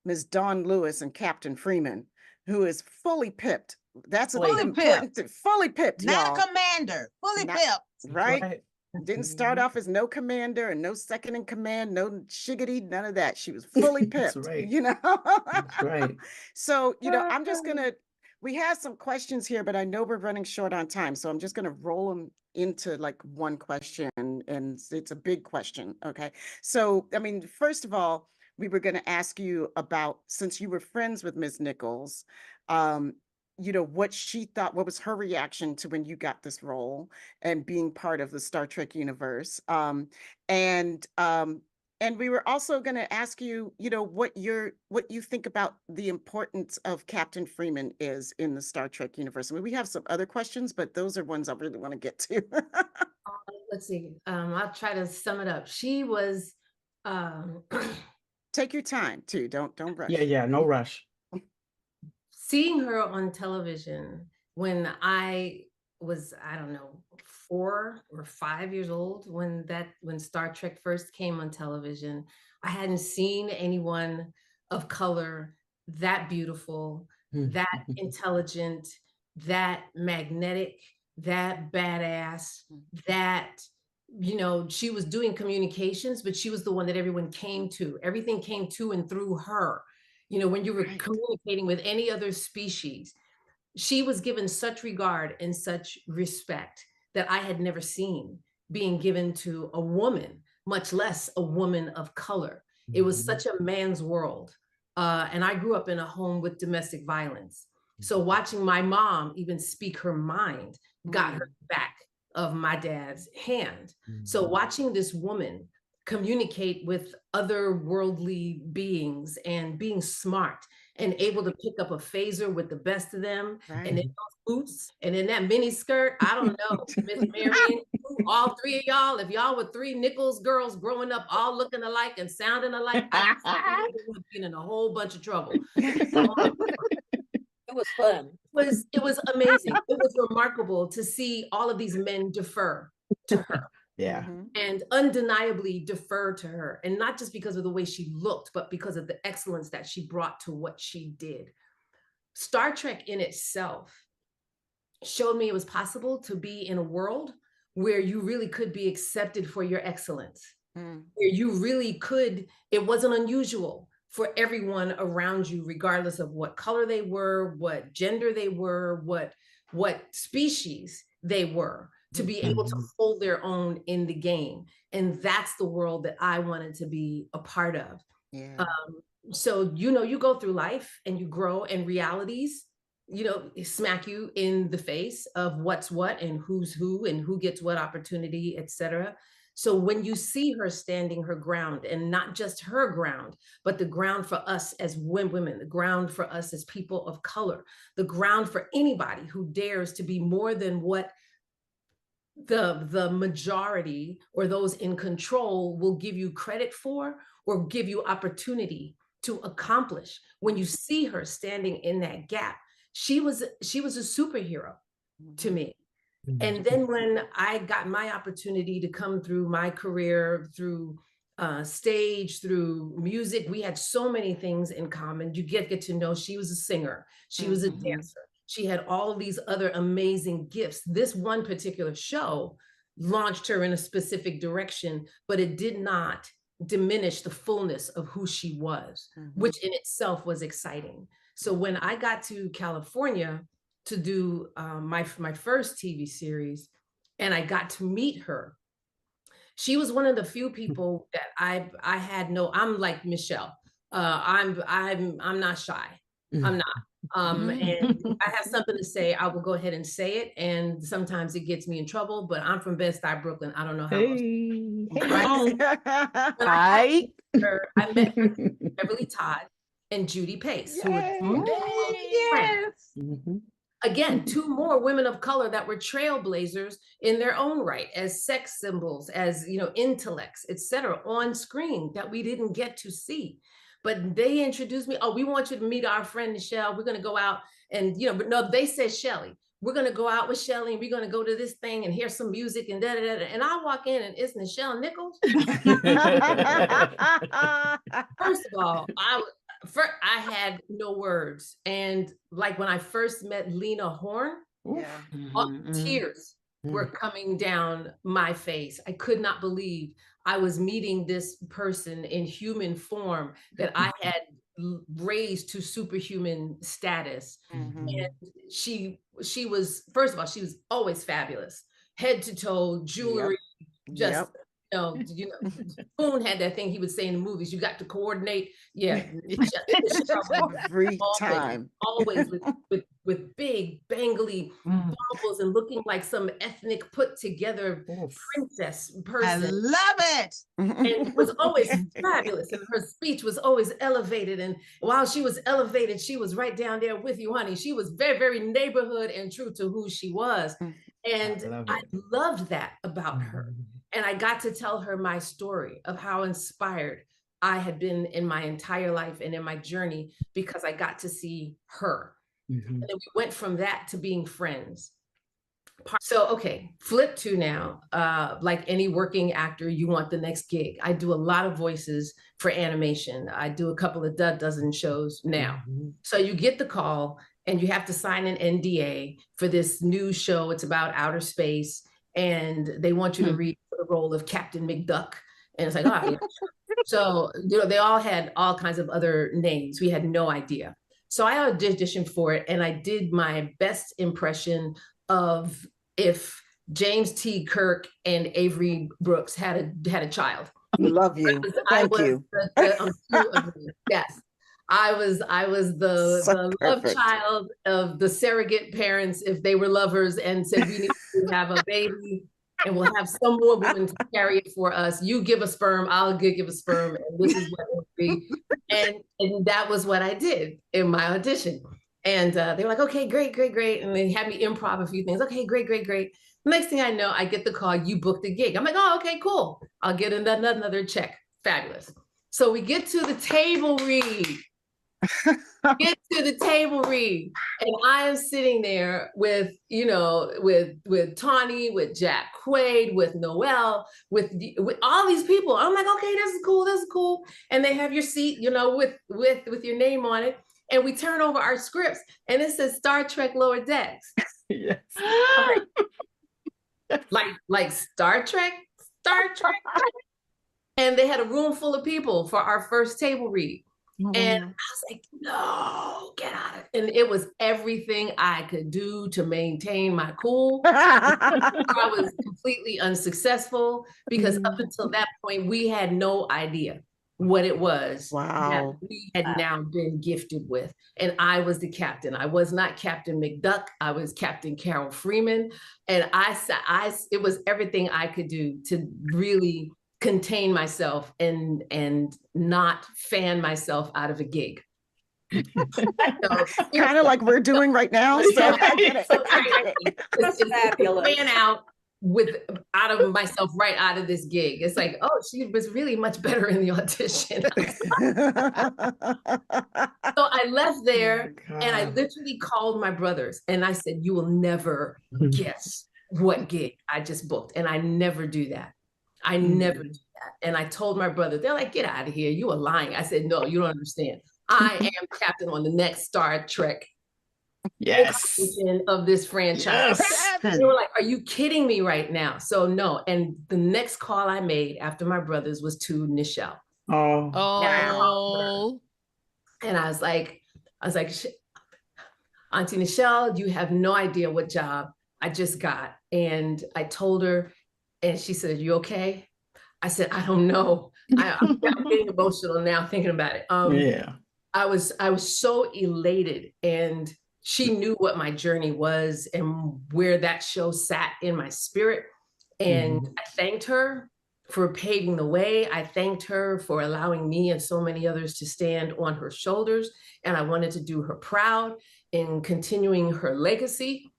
Ms. Dawn Lewis and Captain Freeman, who is fully pipped. That's Fully important. pipped. Fully pipped, Not y'all. a commander. Fully pipped. Right? Didn't start off as no commander and no second in command, no shiggity, none of that. She was fully pipped, That's right. So, I'm just we have some questions here, but I know we're running short on time. So I'm just going to roll them into like one question, and it's a big question. Okay. So, I mean, first of all, we were going to ask you about, since you were friends with Ms. Nichols, what she thought, what was her reaction to when you got this role and being part of the Star Trek universe. And we were also going to ask you, what you think about the importance of Captain Freeman is in the Star Trek universe. I mean, we have some other questions, but those are ones I really want to get to. Let's see. I'll try to sum it up. She was take your time too. Don't rush. Yeah, no rush. Seeing her on television when I was, I don't know, 4 or 5 years old, when Star Trek first came on television, I hadn't seen anyone of color that beautiful, that intelligent, that magnetic, that badass, that, she was doing communications, but she was the one that everyone came to. Everything came to and through her. When you were communicating with any other species, she was given such regard and such respect that I had never seen being given to a woman, much less a woman of color. It was such a man's world. And I grew up in a home with domestic violence. So watching my mom even speak her mind got her back of my dad's hand. So watching this woman communicate with other worldly beings and being smart and able to pick up a phaser with the best of them, and in those boots and in that mini skirt, I don't know, Miss Marion, all 3 of y'all, if y'all were 3 Nichols girls growing up all looking alike and sounding alike, I would have been in a whole bunch of trouble. It was fun. It was amazing. It was remarkable to see all of these men defer to her. Yeah. And undeniably defer to her. And not just because of the way she looked, but because of the excellence that she brought to what she did. Star Trek in itself showed me it was possible to be in a world where you really could be accepted for your excellence. Where you really could, it wasn't unusual for everyone around you, regardless of what color they were, what gender they were, what species they were, to be able to hold their own in the game. And that's the world that I wanted to be a part of. Yeah. So, you go through life and you grow, and realities, smack you in the face of what's what and who's who and who gets what opportunity, etc. So when you see her standing her ground, and not just her ground, but the ground for us as women, the ground for us as people of color, the ground for anybody who dares to be more than what the majority or those in control will give you credit for or give you opportunity to accomplish. When you see her standing in that gap, she was a superhero to me. And then when I got my opportunity to come through my career through stage, through music. We had so many things in common. You get to know she was a singer, she was a dancer, she had all of these other amazing gifts. This one particular show launched her in a specific direction, but it did not diminish the fullness of who she was, which in itself was exciting. So when I got to California to do my first TV series, and I got to meet her, she was one of the few people that I had no. I'm like Michelle. I'm not shy. I'm not. And I have something to say, I will go ahead and say it. And sometimes it gets me in trouble, but I'm from Bed-Stuy, Brooklyn. I don't know how else. I met Beverly Todd and Judy Pace, who were friends. Again, two more women of color that were trailblazers in their own right, as sex symbols, as intellects, etc., on screen that we didn't get to see. But they introduced me. Oh, we want you to meet our friend Michelle. We're going to go out and but no, they said Shelly. We're going to go out with Shelly and we're going to go to this thing and hear some music and da da da. And I walk in and it's Nichelle Nichols. First of all, I had no words. And like when I first met Lena Horne, tears were coming down my face. I could not believe I was meeting this person in human form that I had raised to superhuman status. And she was, first of all, she was always fabulous, head to toe, jewelry, just Spoon had that thing he would say in the movies, you got to coordinate. Every time. Always with big bangly baubles and looking like some ethnic put together princess person. I love it. And it was always fabulous. And her speech was always elevated. And while she was elevated, she was right down there with you, honey. She was very, very neighborhood and true to who she was. And I loved that about her. And I got to tell her my story of how inspired I had been in my entire life and in my journey because I got to see her. And then we went from that to being friends. So, okay, flip to now, like any working actor, you want the next gig. I do a lot of voices for animation. I do a couple of dozen shows now. So you get the call and you have to sign an NDA for this new show. It's about outer space. And they want you to read the role of Captain McDuck. And it's like, oh, yeah. So, they all had all kinds of other names. We had no idea. So I auditioned for it and I did my best impression of if James T. Kirk and Avery Brooks had a child. Love you. Thank you. Yes. I was the love child of the surrogate parents if they were lovers and said we need to have a baby and we'll have some more women to carry it for us. You give a sperm, I'll give a sperm, and this is what it will be. And that was what I did in my audition. And they were like, okay, great. And they had me improv a few things. Okay, great. Next thing I know, I get the call, you booked a gig. I'm like, oh, okay, cool. I'll get another check. Fabulous. So we get to the table read. And I am sitting there with Tawny, with Jack Quaid, with Noelle, with all these people. I'm like, okay, this is cool. And they have your seat, with your name on it. And we turn over our scripts and it says Star Trek Lower Decks. Yes. like Star Trek. And they had a room full of people for our first table read. And I was like, no, get out of it. And it was everything I could do to maintain my cool. I was completely unsuccessful because up until that point, we had no idea what it was that we had now been gifted with. And I was the captain. I was not Captain McDuck. I was Captain Carol Freeman. And it was everything I could do to really contain myself and not fan myself out of a gig. Kind of like we're doing right now. So it's fabulous. Fan out of myself right out of this gig. It's like, oh, she was really much better in the audition. So I left there and I literally called my brothers and I said, you will never guess what gig I just booked. And I never do that. I never do that. And I told my brother, they're like, get out of here. You are lying. I said, no, you don't understand. I am captain on the next Star Trek of this franchise. They were like, are you kidding me right now? So no. And the next call I made after my brothers was to Nichelle. Oh. And I was like, Auntie Nichelle, you have no idea what job I just got. And I told her, and she said, you okay? I said, I don't know. I'm getting emotional now thinking about it. I was so elated, and she knew what my journey was and where that show sat in my spirit. And I thanked her for paving the way. I thanked her for allowing me and so many others to stand on her shoulders. And I wanted to do her proud in continuing her legacy.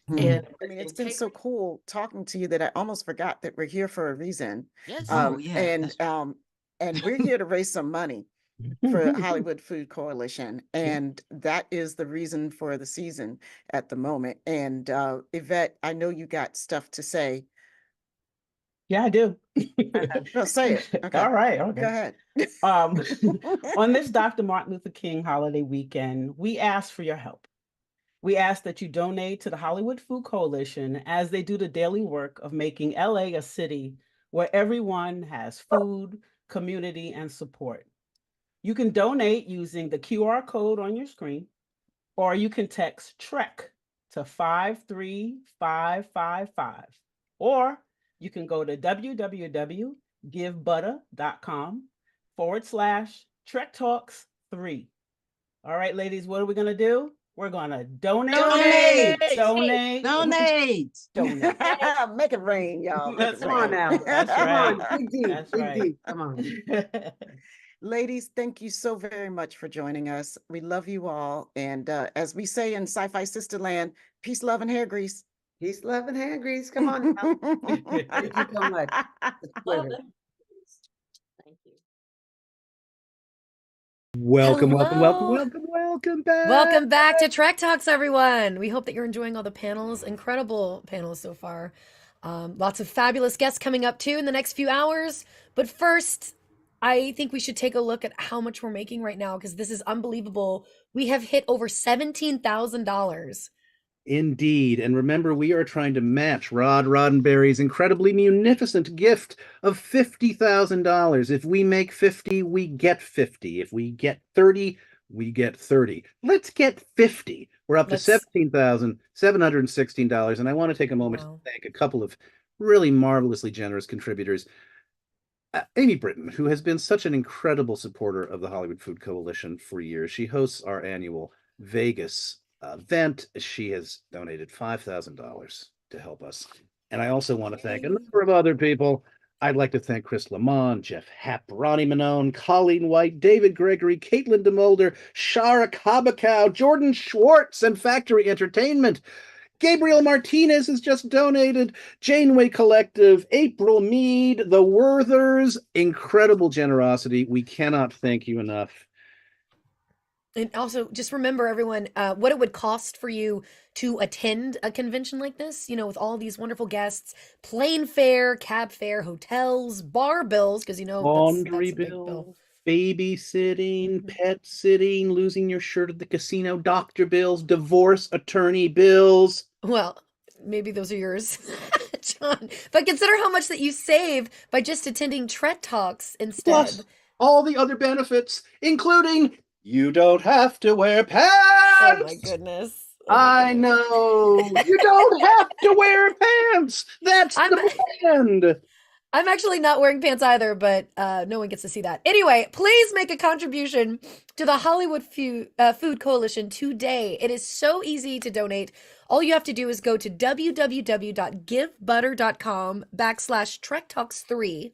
And I mean, it's been so cool talking to you that I almost forgot that we're here for a reason. Yes. And we're here to raise some money for Hollywood Food Coalition. And that is the reason for the season at the moment. And Yvette, I know you got stuff to say. Yeah, I do. No, say it. Okay. All right. Okay. Go ahead. On this Dr. Martin Luther King holiday weekend, we ask for your help. We ask that you donate to the Hollywood Food Coalition as they do the daily work of making LA a city where everyone has food, community, and support. You can donate using the QR code on your screen, or you can text TREK to 53555, or you can go to www.givebutter.com/Trek Talks 3. All right, ladies, what are we going to do? We're going to donate. Make it rain, y'all. Come on now. That's right. That's right. Come on. Ladies, thank you so very much for joining us. We love you all. And as we say in Sci-Fi Sisterland, peace, love, and hair grease. Peace, love, and hair grease. Come on now. Thank you so much. It's a pleasure. Thank you. Welcome back. Welcome back to Trek Talks, everyone. We hope that you're enjoying all the panels. Incredible panels so far. Lots of fabulous guests coming up too in the next few hours. But first, I think we should take a look at how much we're making right now, because this is unbelievable. We have hit over $17,000. Indeed. And remember, we are trying to match Roddenberry's incredibly munificent gift of $50,000. If we make 50, we get 50. If we get 30, we get 30. Let's get 50. We're up to $17,716. And I want to take a moment to thank a couple of really marvelously generous contributors. Amy Britton, who has been such an incredible supporter of the Hollywood Food Coalition for years. She hosts our annual Vegas event. She has donated $5,000 to help us. And I also want to thank a number of other people. I'd like to thank Chris Lamont, Jeff Happ, Ronnie Manone, Colleen White, David Gregory, Caitlin DeMolder, Shara Kabakow, Jordan Schwartz, and Factory Entertainment. Gabriel Martinez has just donated, Janeway Collective, April Mead, the Werthers. Incredible generosity. We cannot thank you enough. And also, just remember, everyone, what it would cost for you to attend a convention like this, you know, with all these wonderful guests, plane fare, cab fare, hotels, bar bills, because, you know, laundry bill, babysitting, pet sitting, losing your shirt at the casino, doctor bills, divorce attorney bills. Well, maybe those are yours, John. But consider how much that you save by just attending Trek Talks instead. Plus, all the other benefits, including you don't have to wear pants. Oh my goodness. I know. You don't have to wear pants. That's the brand. I'm actually not wearing pants either, but no one gets to see that. Anyway, please make a contribution to the Hollywood Food Coalition today. It is so easy to donate. All you have to do is go to www.givebutter.com/TrekTalks3.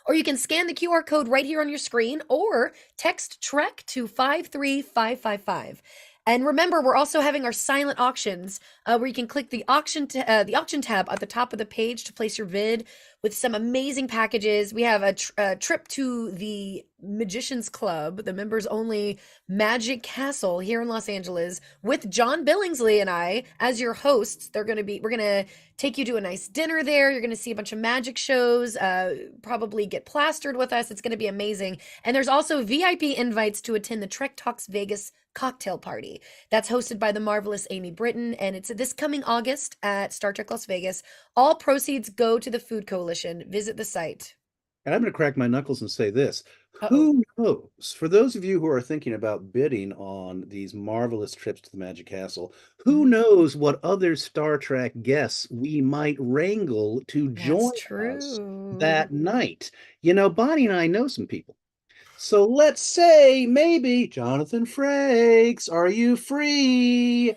Or you can scan the QR code right here on your screen, or text TREK to 53555. And remember, we're also having our silent auctions where you can click the auction tab at the top of the page to place your bid with some amazing packages. We have a trip to the Magicians Club, the members only Magic Castle here in Los Angeles, with John Billingsley and I as your hosts. We're going to take you to a nice dinner there. You're going to see a bunch of magic shows, probably get plastered with us. It's going to be amazing. And there's also VIP invites to attend the Trek Talks Vegas cocktail party that's hosted by the marvelous Amy Britton, and it's this coming August at Star Trek Las Vegas. All proceeds go to the Food Coalition. Visit the site. And I'm going to crack my knuckles and say this. Who knows? For those of you who are thinking about bidding on these marvelous trips to the Magic Castle, who knows what other Star Trek guests we might wrangle to join us that night? You know, Bonnie and I know some people. So let's say maybe Jonathan Frakes, are you free?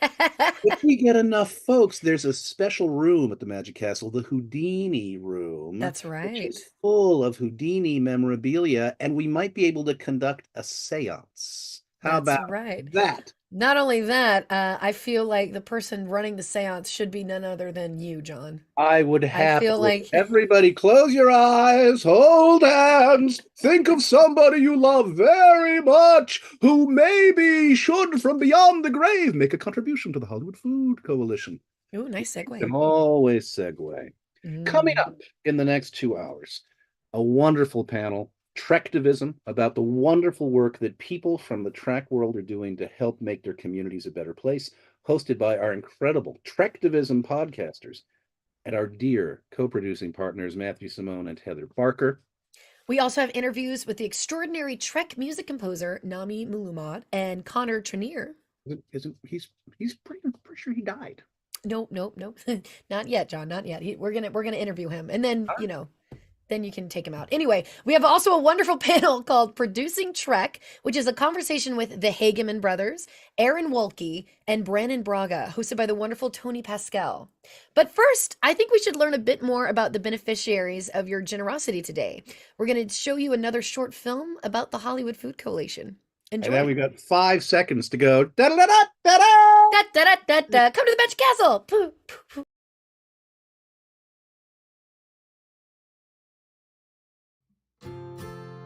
If we get enough folks, there's a special room at the Magic Castle, the Houdini room. That's right. Which is full of Houdini memorabilia, and we might be able to conduct a seance. How about that? Not only that, I feel like the person running the seance should be none other than you, John. I would have feel like everybody close your eyes, hold hands, think of somebody you love very much who maybe should, from beyond the grave, make a contribution to the Hollywood Food Coalition. Ooh, nice segue. Can always segue. Coming up in the next 2 hours, a wonderful panel, Trektivism, about the wonderful work that people from the Trek world are doing to help make their communities a better place, hosted by our incredible Trektivism podcasters and our dear co-producing partners, Matthew Simone and Heather Barker. We also have interviews with the extraordinary Trek music composer, Nami Melumad, and Connor Trinneer. He's pretty sure he died. Nope. Not yet, John, not yet. We're gonna interview him. And then, then you can take him out. Anyway, we have also a wonderful panel called Producing Trek, which is a conversation with the Hageman brothers, Aaron Wolke, and Brannon Braga, hosted by the wonderful Tony Pascal. But first, I think we should learn a bit more about the beneficiaries of your generosity today. We're going to show you another short film about the Hollywood Food Coalition. Enjoy. And then we've got 5 seconds to go. Da-da-da-da-da-da! Come to the Magic Castle! Pooh, pooh, pooh.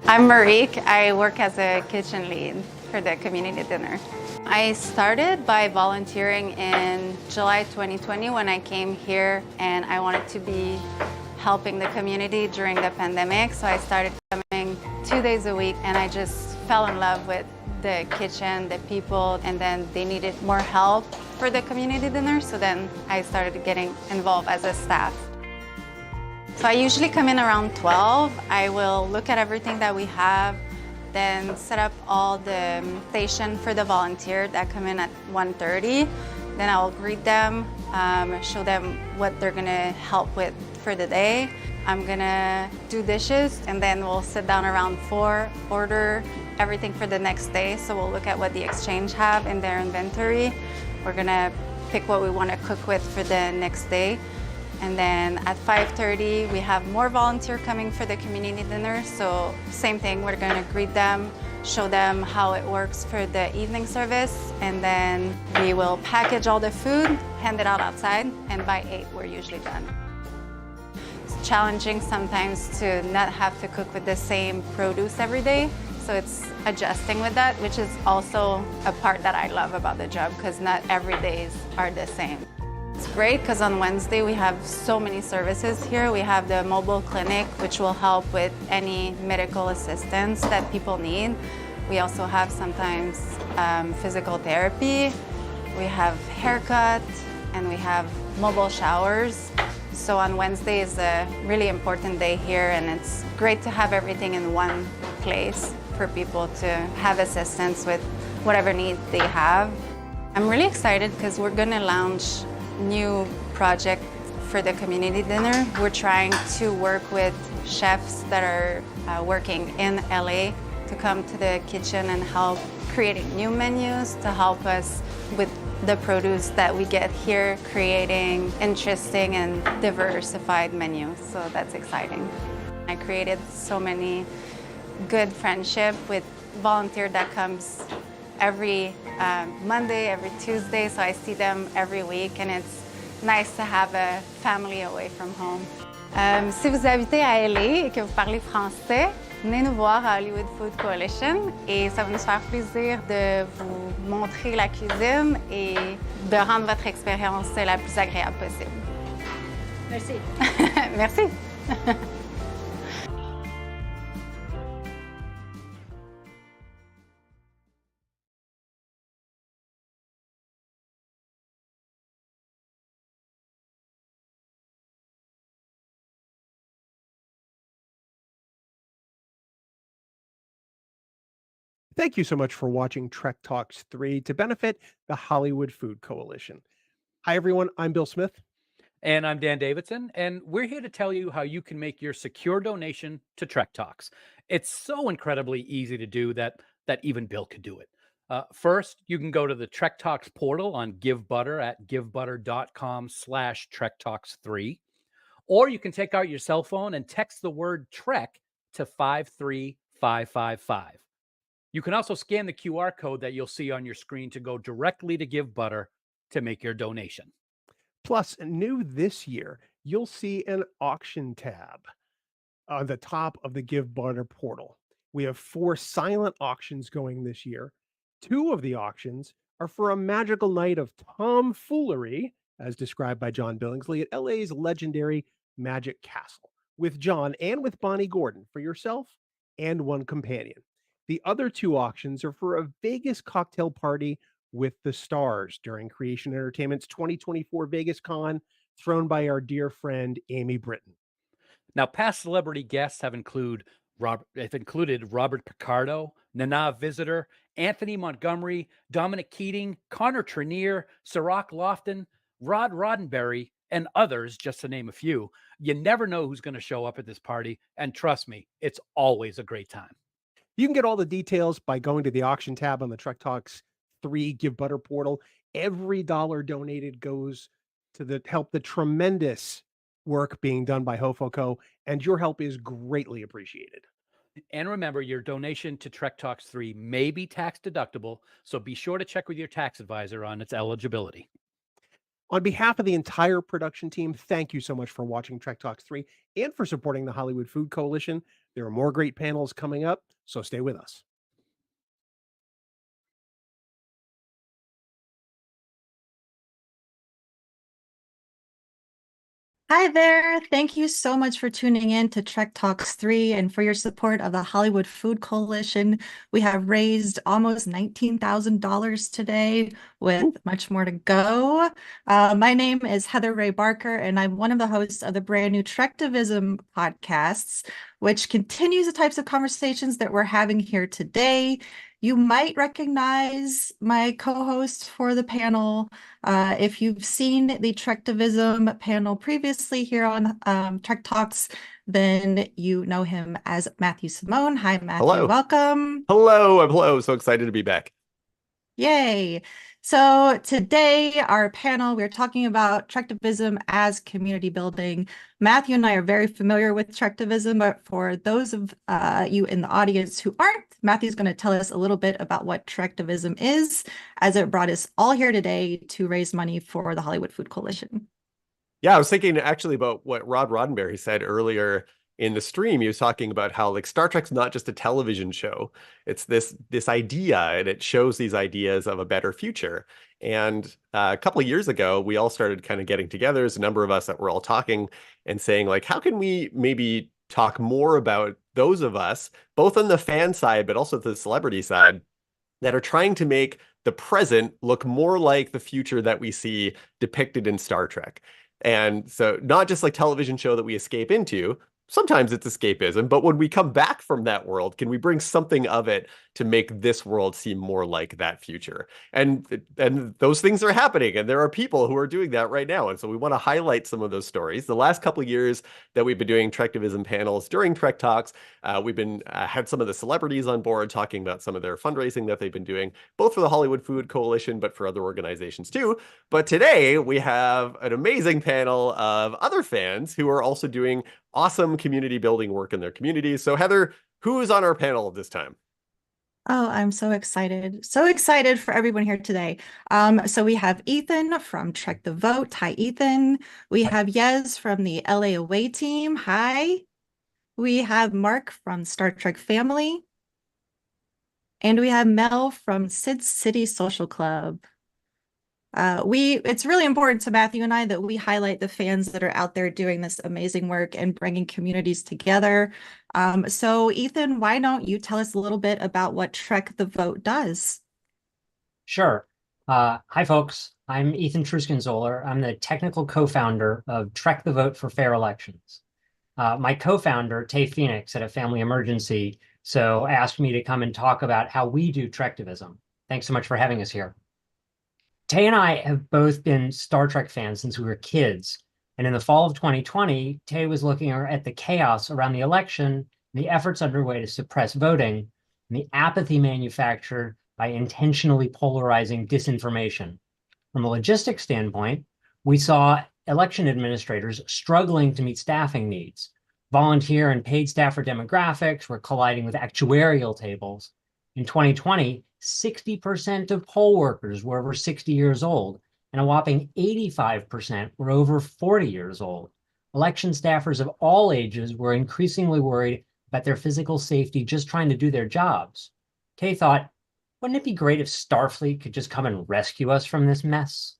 I'm Marique. I work as a kitchen lead for the community dinner. I started by volunteering in July 2020 when I came here, and I wanted to be helping the community during the pandemic. So I started coming 2 days a week, and I just fell in love with the kitchen, the people, and then they needed more help for the community dinner. So then I started getting involved as a staff. So I usually come in around 12. I will look at everything that we have, then set up all the station for the volunteer that come in at 1:30. Then I'll greet them, show them what they're gonna help with for the day. I'm gonna do dishes, and then we'll sit down around 4, order everything for the next day. So we'll look at what the exchange have in their inventory. We're gonna pick what we wanna cook with for the next day. And then at 5:30, we have more volunteer coming for the community dinner. So same thing, we're gonna greet them, show them how it works for the evening service, and then we will package all the food, hand it out outside, and by 8, we're usually done. It's challenging sometimes to not have to cook with the same produce every day. So it's adjusting with that, which is also a part that I love about the job, because not every days are the same. It's great because on Wednesday we have so many services here. We have the mobile clinic, which will help with any medical assistance that people need. We also have sometimes physical therapy. We have haircut, and we have mobile showers. So on Wednesday is a really important day here, and it's great to have everything in one place for people to have assistance with whatever needs they have. I'm really excited because we're gonna launch new project for the community dinner. We're trying to work with chefs that are working in LA to come to the kitchen and help creating new menus to help us with the produce that we get here, creating interesting and diversified menus. So that's exciting. I created so many good friendship with volunteer that comes every Monday, every Tuesday, so I see them every week, and it's nice to have a family away from home. Si vous habitez à LA et que vous parlez français, venez nous voir à Hollywood Food Coalition et ça va nous faire plaisir de vous montrer la cuisine et de rendre votre expérience la plus agréable possible. Merci. Merci. Thank you so much for watching Trek Talks 3 to benefit the Hollywood Food Coalition. Hi, everyone. I'm Bill Smith. And I'm Dan Davidson, and we're here to tell you how you can make your secure donation to Trek Talks. It's so incredibly easy to do that even Bill could do it. First, you can go to the Trek Talks portal on GiveButter at givebutter.com/TrekTalks3, or you can take out your cell phone and text the word Trek to 53555. You can also scan the QR code that you'll see on your screen to go directly to GiveButter to make your donation. Plus, new this year, you'll see an auction tab on the top of the GiveButter portal. We have 4 silent auctions going this year. 2 of the auctions are for a magical night of tomfoolery, as described by John Billingsley at LA's legendary Magic Castle, with John and with Bonnie Gordon for yourself and one companion. The other 2 auctions are for a Vegas cocktail party with the stars during Creation Entertainment's 2024 Vegas Con, thrown by our dear friend Amy Britton. Now, past celebrity guests have included Robert Picardo, Nana Visitor, Anthony Montgomery, Dominic Keating, Connor Trinneer, Sirach Lofton, Rod Roddenberry, and others, just to name a few. You never know who's going to show up at this party, and trust me, it's always a great time. You can get all the details by going to the auction tab on the Trek Talks 3 GiveButter portal. Every dollar donated goes to help the tremendous work being done by Hofoco, and your help is greatly appreciated. And remember, your donation to Trek Talks 3 may be tax deductible, so be sure to check with your tax advisor on its eligibility. On behalf of the entire production team, thank you so much for watching Trek Talks 3 and for supporting the Hollywood Food Coalition. There are more great panels coming up, so stay with us. Hi there. Thank you so much for tuning in to Trek Talks 3 and for your support of the Hollywood Food Coalition. We have raised almost $19,000 today with much more to go. My name is Heather Ray Barker, and I'm one of the hosts of the brand new Tivism podcasts, which continues the types of conversations that we're having here today. You might recognize my co-host for the panel. If you've seen the Tivism panel previously here on Trek Talks, then you know him as Matthew Simone. Hi, Matthew. Hello. Welcome. Hello. Hello. So excited to be back. Yay. So today, our panel, we're talking about Tivism as community building. Matthew and I are very familiar with Tivism, but for those of you in the audience who aren't, Matthew's going to tell us a little bit about what Tivism is, as it brought us all here today to raise money for the Hollywood Food Coalition. Yeah, I was thinking actually about what Rod Roddenberry said earlier in the stream. He was talking about how like Star Trek's not just a television show. It's this idea, and it shows these ideas of a better future. And a couple of years ago, we all started kind of getting together. There's a number of us that were all talking and saying like, how can we maybe talk more about those of us, both on the fan side, but also the celebrity side, that are trying to make the present look more like the future that we see depicted in Star Trek. And so not just like television show that we escape into. Sometimes it's escapism, but when we come back from that world, can we bring something of it to make this world seem more like that future? And those things are happening, and there are people who are doing that right now. And so we want to highlight some of those stories. The last couple of years that we've been doing Tivism panels during Trek Talks, we've been had some of the celebrities on board talking about some of their fundraising that they've been doing, both for the Hollywood Food Coalition, but for other organizations too. But today we have an amazing panel of other fans who are also doing awesome community building work in their communities. So Heather, who is on our panel this time? Oh, I'm so excited. So excited for everyone here today. So we have Ethan from Trek the Vote. Hi, Ethan. We have Yez from the LA Away team. Hi. We have Mark from Star Trek Family. And we have Mel from Sid City Social Club. It's really important to Matthew and I that we highlight the fans that are out there doing this amazing work and bringing communities together. So Ethan, why don't you tell us a little bit about what Trek the Vote does? Sure. Hi, folks. I'm Ethan Truskin-Zoller. I'm the technical co-founder of Trek the Vote for Fair Elections. My co-founder, Tay Phoenix, had a family emergency, so asked me to come and talk about how we do Trektivism. Thanks so much for having us here. Tay and I have both been Star Trek fans since we were kids. And in the fall of 2020, Tay was looking at the chaos around the election and the efforts underway to suppress voting and the apathy manufactured by intentionally polarizing disinformation. From a logistics standpoint, we saw election administrators struggling to meet staffing needs. Volunteer and paid staffer demographics were colliding with actuarial tables. In 2020, 60% of poll workers were over 60 years old, and a whopping 85% were over 40 years old. Election staffers of all ages were increasingly worried about their physical safety just trying to do their jobs. Tay thought, wouldn't it be great if Starfleet could just come and rescue us from this mess?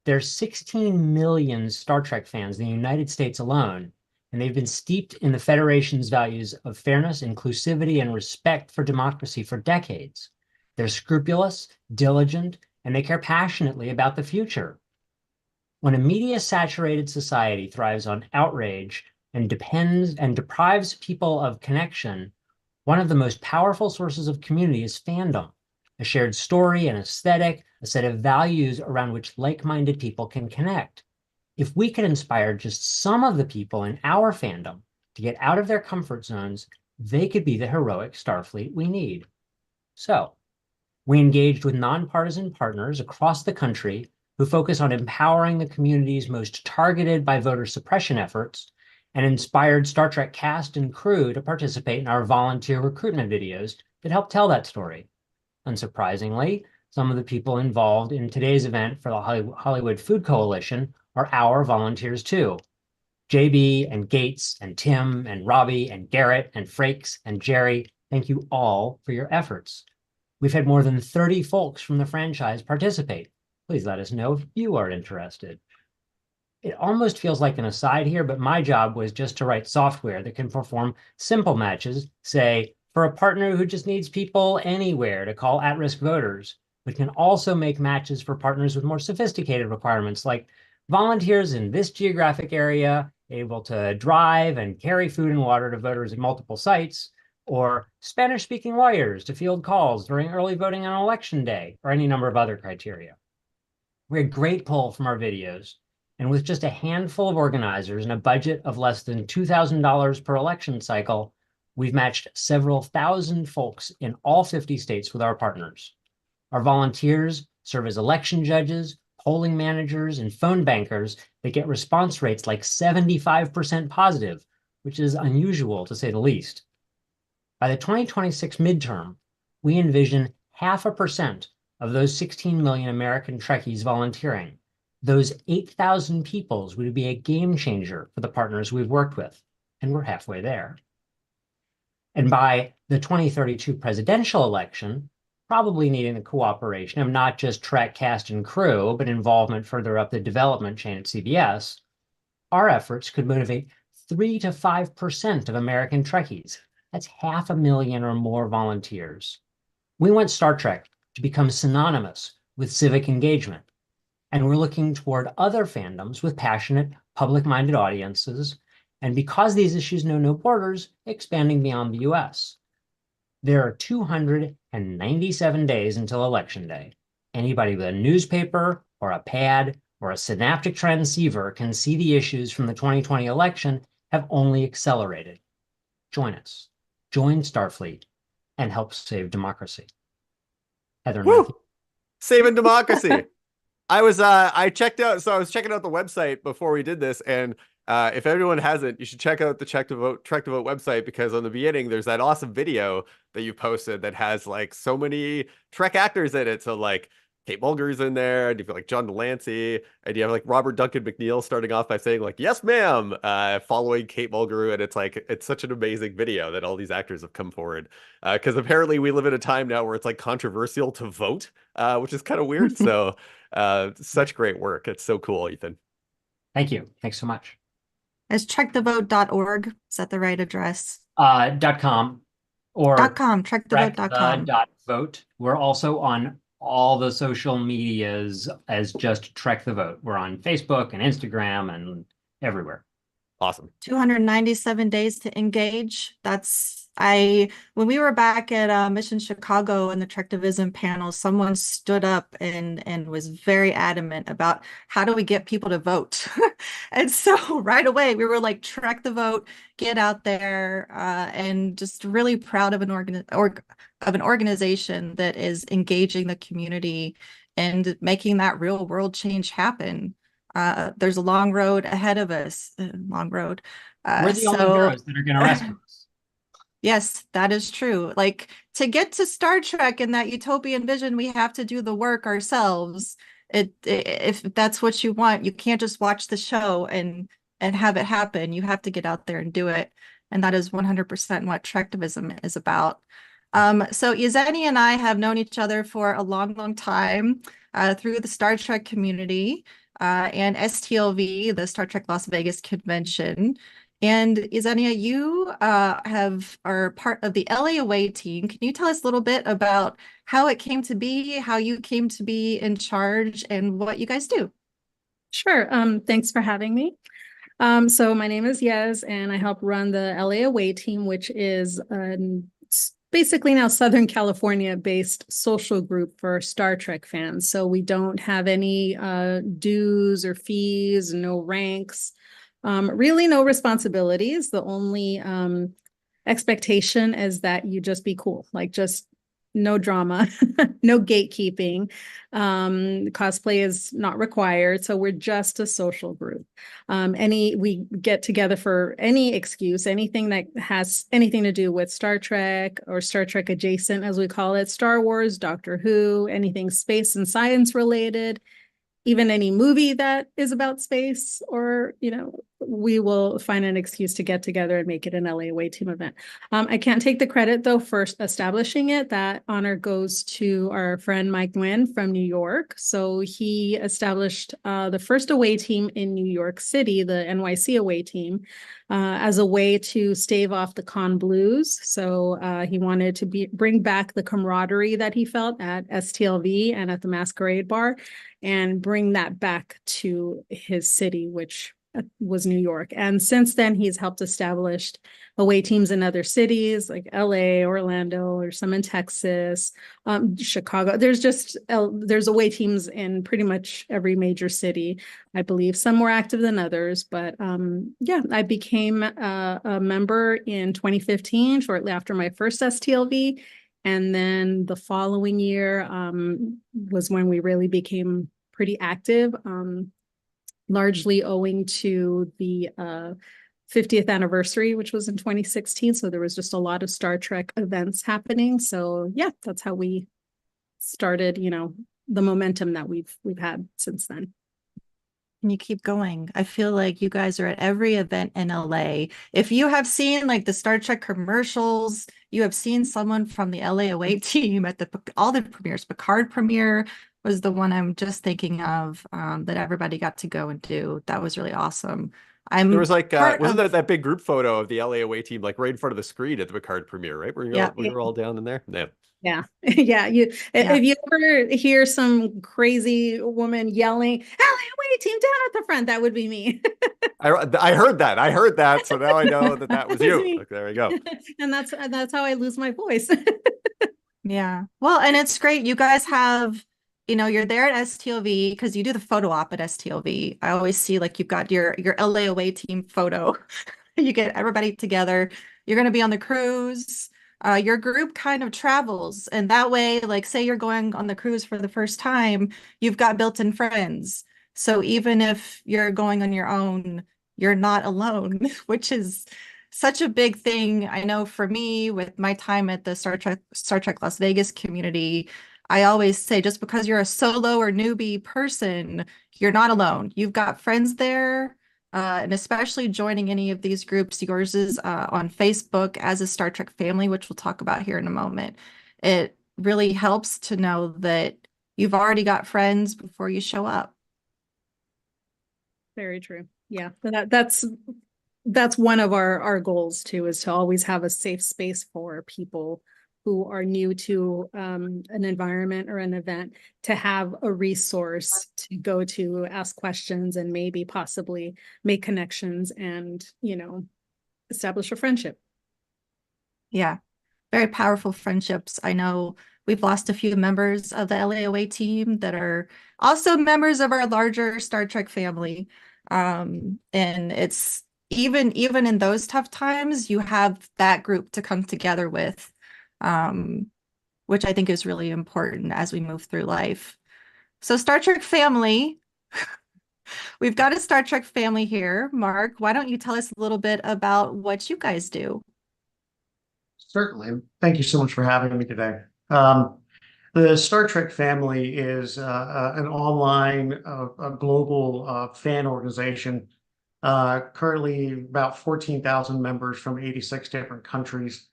There's 16 million Star Trek fans in the United States alone, and they've been steeped in the Federation's values of fairness, inclusivity, and respect for democracy for decades. They're scrupulous, diligent, and they care passionately about the future. When a media-saturated society thrives on outrage and deprives people of connection, one of the most powerful sources of community is fandom, a shared story, an aesthetic, a set of values around which like-minded people can connect. If we could inspire just some of the people in our fandom to get out of their comfort zones, they could be the heroic Starfleet we need. So, we engaged with nonpartisan partners across the country who focus on empowering the communities most targeted by voter suppression efforts and inspired Star Trek cast and crew to participate in our volunteer recruitment videos that help tell that story. Unsurprisingly, some of the people involved in today's event for the Hollywood Food Coalition are our volunteers too. JB and Gates and Tim and Robbie and Garrett and Frakes and Jerry, thank you all for your efforts. We've had more than 30 folks from the franchise participate. Please let us know if you are interested. It almost feels like an aside here, but my job was just to write software that can perform simple matches, say, for a partner who just needs people anywhere to call at-risk voters, but can also make matches for partners with more sophisticated requirements, like volunteers in this geographic area able to drive and carry food and water to voters at multiple sites, or Spanish-speaking lawyers to field calls during early voting on election day, or any number of other criteria. We had great pull from our videos, and with just a handful of organizers and a budget of less than $2,000 per election cycle, we've matched several thousand folks in all 50 states with our partners. Our volunteers serve as election judges, polling managers, and phone bankers that get response rates like 75% positive, which is unusual to say the least. By the 2026 midterm, we envision 0.5% of those 16 million American Trekkies volunteering. Those 8,000 peoples would be a game changer for the partners we've worked with, and we're halfway there. And by the 2032 presidential election, probably needing the cooperation of not just Trek cast and crew, but involvement further up the development chain at CBS, our efforts could motivate 3 to 5% of American Trekkies. That's 500,000 or more volunteers. We want Star Trek to become synonymous with civic engagement, and we're looking toward other fandoms with passionate, public-minded audiences, and because these issues know no borders, expanding beyond the US. There are 297 days until Election Day. Anybody with a newspaper or a pad or a synaptic transceiver can see the issues from the 2020 election have only accelerated. Join us. Join Starfleet and help save democracy. Heather and Matthew. Saving democracy. I was checking out the website before we did this, and If everyone hasn't, you should check out the Trek to Vote website, because on the beginning there's that awesome video that you posted that has like so many Trek actors in it. So like Kate Mulgrews in there, and you feel like John Delancey, and you have like Robert Duncan McNeil starting off by saying like "Yes, ma'am," following Kate Mulgrew, and it's such an amazing video that all these actors have come forward. Because apparently we live in a time now where it's like controversial to vote, which is kind of weird. So such great work. It's so cool, Ethan. Thank you. Thanks so much. Is checkthevote.org? Is that the right address? .com or .com, checkthevote.com. .vote. We're also on all the social medias as just Trek the Vote. We're on Facebook and Instagram and everywhere. Awesome. 297 days to engage. When we were back at Mission Chicago in the Trek Tivism panel, someone stood up and was very adamant about how do we get people to vote. And so right away we were like, Trek the Vote, get out there, and just really proud of an organization that is engaging the community and making that real world change happen. There's a long road ahead of us. Long road. We're the only heroes that are going to rescue us. Yes, that is true. Like, to get to Star Trek and that utopian vision, we have to do the work ourselves. If that's what you want, you can't just watch the show and have it happen. You have to get out there and do it. And that is 100% what Trektivism is about. So Yezeni and I have known each other for a long, long time through the Star Trek community and STLV, the Star Trek Las Vegas convention. And Yezenia, you are part of the LA Away team. Can you tell us a little bit about how it came to be, how you came to be in charge, and what you guys do? Sure. Thanks for having me. So my name is Yez, and I help run the LA Away team, which is basically now Southern California-based social group for Star Trek fans. So we don't have any dues or fees, no ranks. Really no responsibilities. The only expectation is that you just be cool, like just no drama, no gatekeeping. Cosplay is not required. So we're just a social group. We get together for any excuse, anything that has anything to do with Star Trek or Star Trek adjacent, as we call it, Star Wars, Doctor Who, anything space and science related. Even any movie that is about space, or, we will find an excuse to get together and make it an LA Away team event. I can't take the credit, though, for establishing it. That honor goes to our friend Mike Nguyen from New York. So he established the first away team in New York City, the NYC away team, as a way to stave off the con blues. So he wanted to bring back the camaraderie that he felt at STLV and at the Masquerade Bar, and bring that back to his city, which was New York. And since then, he's helped establish away teams in other cities like LA, Orlando, or some in Texas, Chicago. There's away teams in pretty much every major city, I believe. Some more active than others, but I became a member in 2015, shortly after my first STLV. And then the following year was when we really became pretty active, largely owing to the 50th anniversary, which was in 2016. So there was just a lot of Star Trek events happening. So yeah, that's how we started, the momentum that we've had since then. And you keep going. I feel like you guys are at every event in LA. If you have seen like the Star Trek commercials, you have seen someone from the LA Away team at all the premieres. Picard premiere was the one I'm just thinking of, that everybody got to go and do. That was really awesome. There was like, wasn't that big group photo of the LA Away team, like right in front of the screen at the Picard premiere, right? We were all down in there. Yeah. Yeah. Yeah. If you ever hear some crazy woman yelling, LA Away team down at the front, that would be me. I heard that. So now I know that was you. Like, there we go. And that's how I lose my voice. Yeah. Well, and it's great. You guys have, you're there at STLV because you do the photo op at STLV. I always see like you've got your LA Away team photo. You get everybody together. You're going to be on the cruise. Your group kind of travels, and that way, like say you're going on the cruise for the first time, you've got built-in friends. So even if you're going on your own, you're not alone, which is such a big thing. I know for me, with my time at the Star Trek Las Vegas community, I always say just because you're a solo or newbie person, you're not alone. You've got friends there. And especially joining any of these groups, yours is on Facebook as a Star Trek family, which we'll talk about here in a moment. It really helps to know that you've already got friends before you show up. Very true. Yeah, that's one of our goals too, is to always have a safe space for people who are new to an environment or an event, to have a resource to go to, ask questions, and maybe possibly make connections and, establish a friendship. Yeah, very powerful friendships. I know we've lost a few members of the LAOA team that are also members of our larger Star Trek family. And it's even in those tough times, you have that group to come together with, which I think is really important as we move through life. So Star Trek family, we've got a Star Trek family here. Mark, why don't you tell us a little bit about what you guys do? Certainly. Thank you so much for having me today. The Star Trek family is an online, a global fan organization. Currently about 14,000 members from 86 different countries.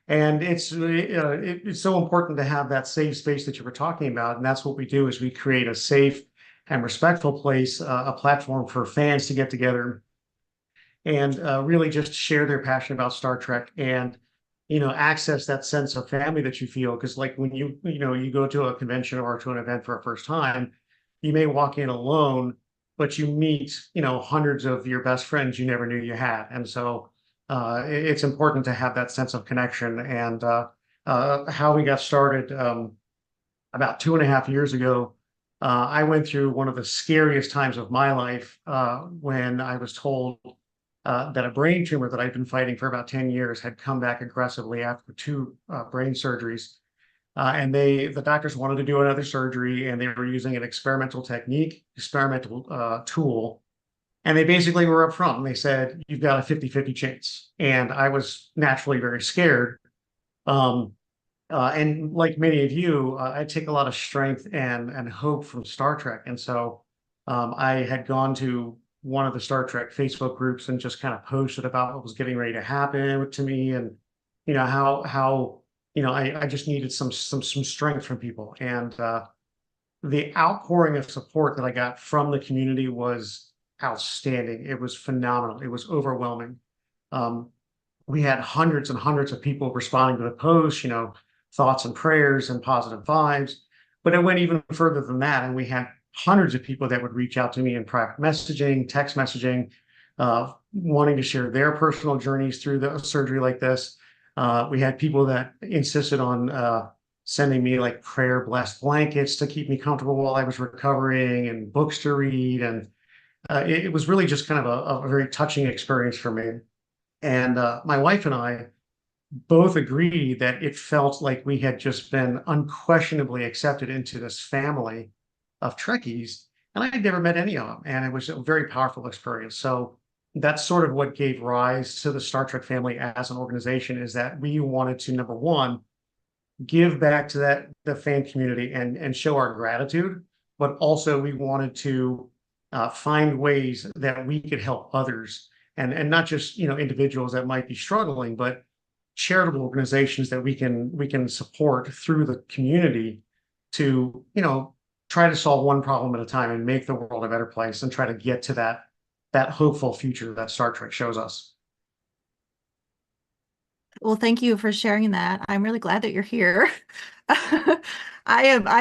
And it's so important to have that safe space that you were talking about. And that's what we do, is we create a safe and respectful place, a platform for fans to get together and really just share their passion about Star Trek and access that sense of family that you feel. Because like when you go to a convention or to an event for a first time, you may walk in alone, but you meet hundreds of your best friends you never knew you had. And so it's important to have that sense of connection. And how we got started about 2.5 years ago, I went through one of the scariest times of my life when I was told that a brain tumor that I'd been fighting for about 10 years had come back aggressively after 2 brain surgeries. And the doctors wanted to do another surgery, and they were using an experimental tool. And they basically were upfront, and they said, you've got a 50-50 chance. And I was naturally very scared. And like many of you, I take a lot of strength and hope from Star Trek. And so I had gone to one of the Star Trek Facebook groups and just kind of posted about what was getting ready to happen to me, and how I just needed some strength from people. And the outpouring of support that I got from the community was outstanding. It was phenomenal. It was overwhelming. We had hundreds and hundreds of people responding to the post, thoughts and prayers and positive vibes. But it went even further than that, and we had hundreds of people that would reach out to me in private messaging, text messaging, wanting to share their personal journeys through the surgery like this. We had people that insisted on sending me like prayer blessed blankets to keep me comfortable while I was recovering, and books to read. And it was really just kind of a very touching experience for me. And my wife and I both agreed that it felt like we had just been unquestionably accepted into this family of Trekkies, and I had never met any of them. And it was a very powerful experience. So that's sort of what gave rise to the Star Trek family as an organization, is that we wanted to, number one, give back to the fan community and show our gratitude, but also we wanted to find ways that we could help others, and not just individuals that might be struggling, but charitable organizations that we can support through the community to try to solve one problem at a time and make the world a better place, and try to get to that hopeful future that Star Trek shows us. Well, thank you for sharing that. I'm really glad that you're here. I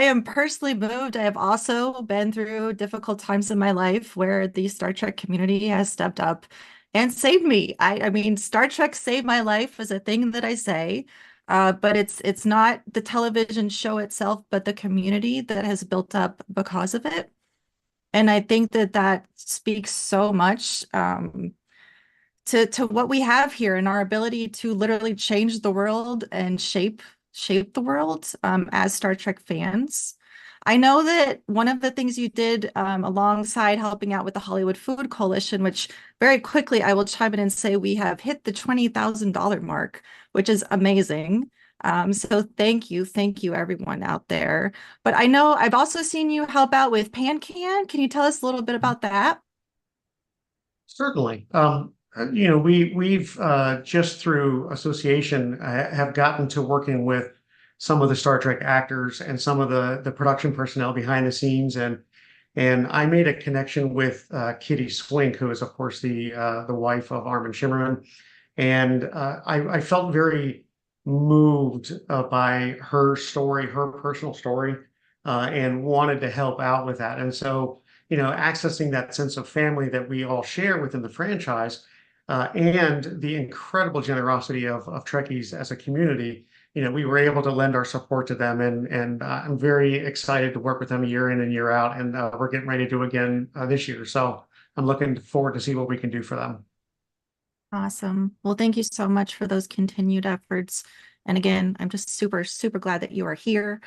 am personally moved. I have also been through difficult times in my life where the Star Trek community has stepped up and saved me. I mean, Star Trek saved my life is a thing that I say, but it's not the television show itself, but the community that has built up because of it. And I think that speaks so much to what we have here, and our ability to literally change the world and shape the world as Star Trek fans. I know that one of the things you did alongside helping out with the Hollywood Food Coalition, which very quickly I will chime in and say we have hit the $20,000 mark, which is amazing. So thank you everyone out there. But I know I've also seen you help out with PanCan. Can you tell us a little bit about that? Certainly. We've just through association have gotten to working with some of the Star Trek actors and some of the production personnel behind the scenes, and I made a connection with Kitty Swink, who is of course the wife of Armin Shimmerman, and I felt very moved by her story, her personal story, and wanted to help out with that. And so, accessing that sense of family that we all share within the franchise, and the incredible generosity of Trekkies as a community, we were able to lend our support to them, and I'm very excited to work with them year in and year out, and we're getting ready to do again this year. So I'm looking forward to see what we can do for them. Awesome. Well, thank you so much for those continued efforts. And again, I'm just super, super glad that you are here.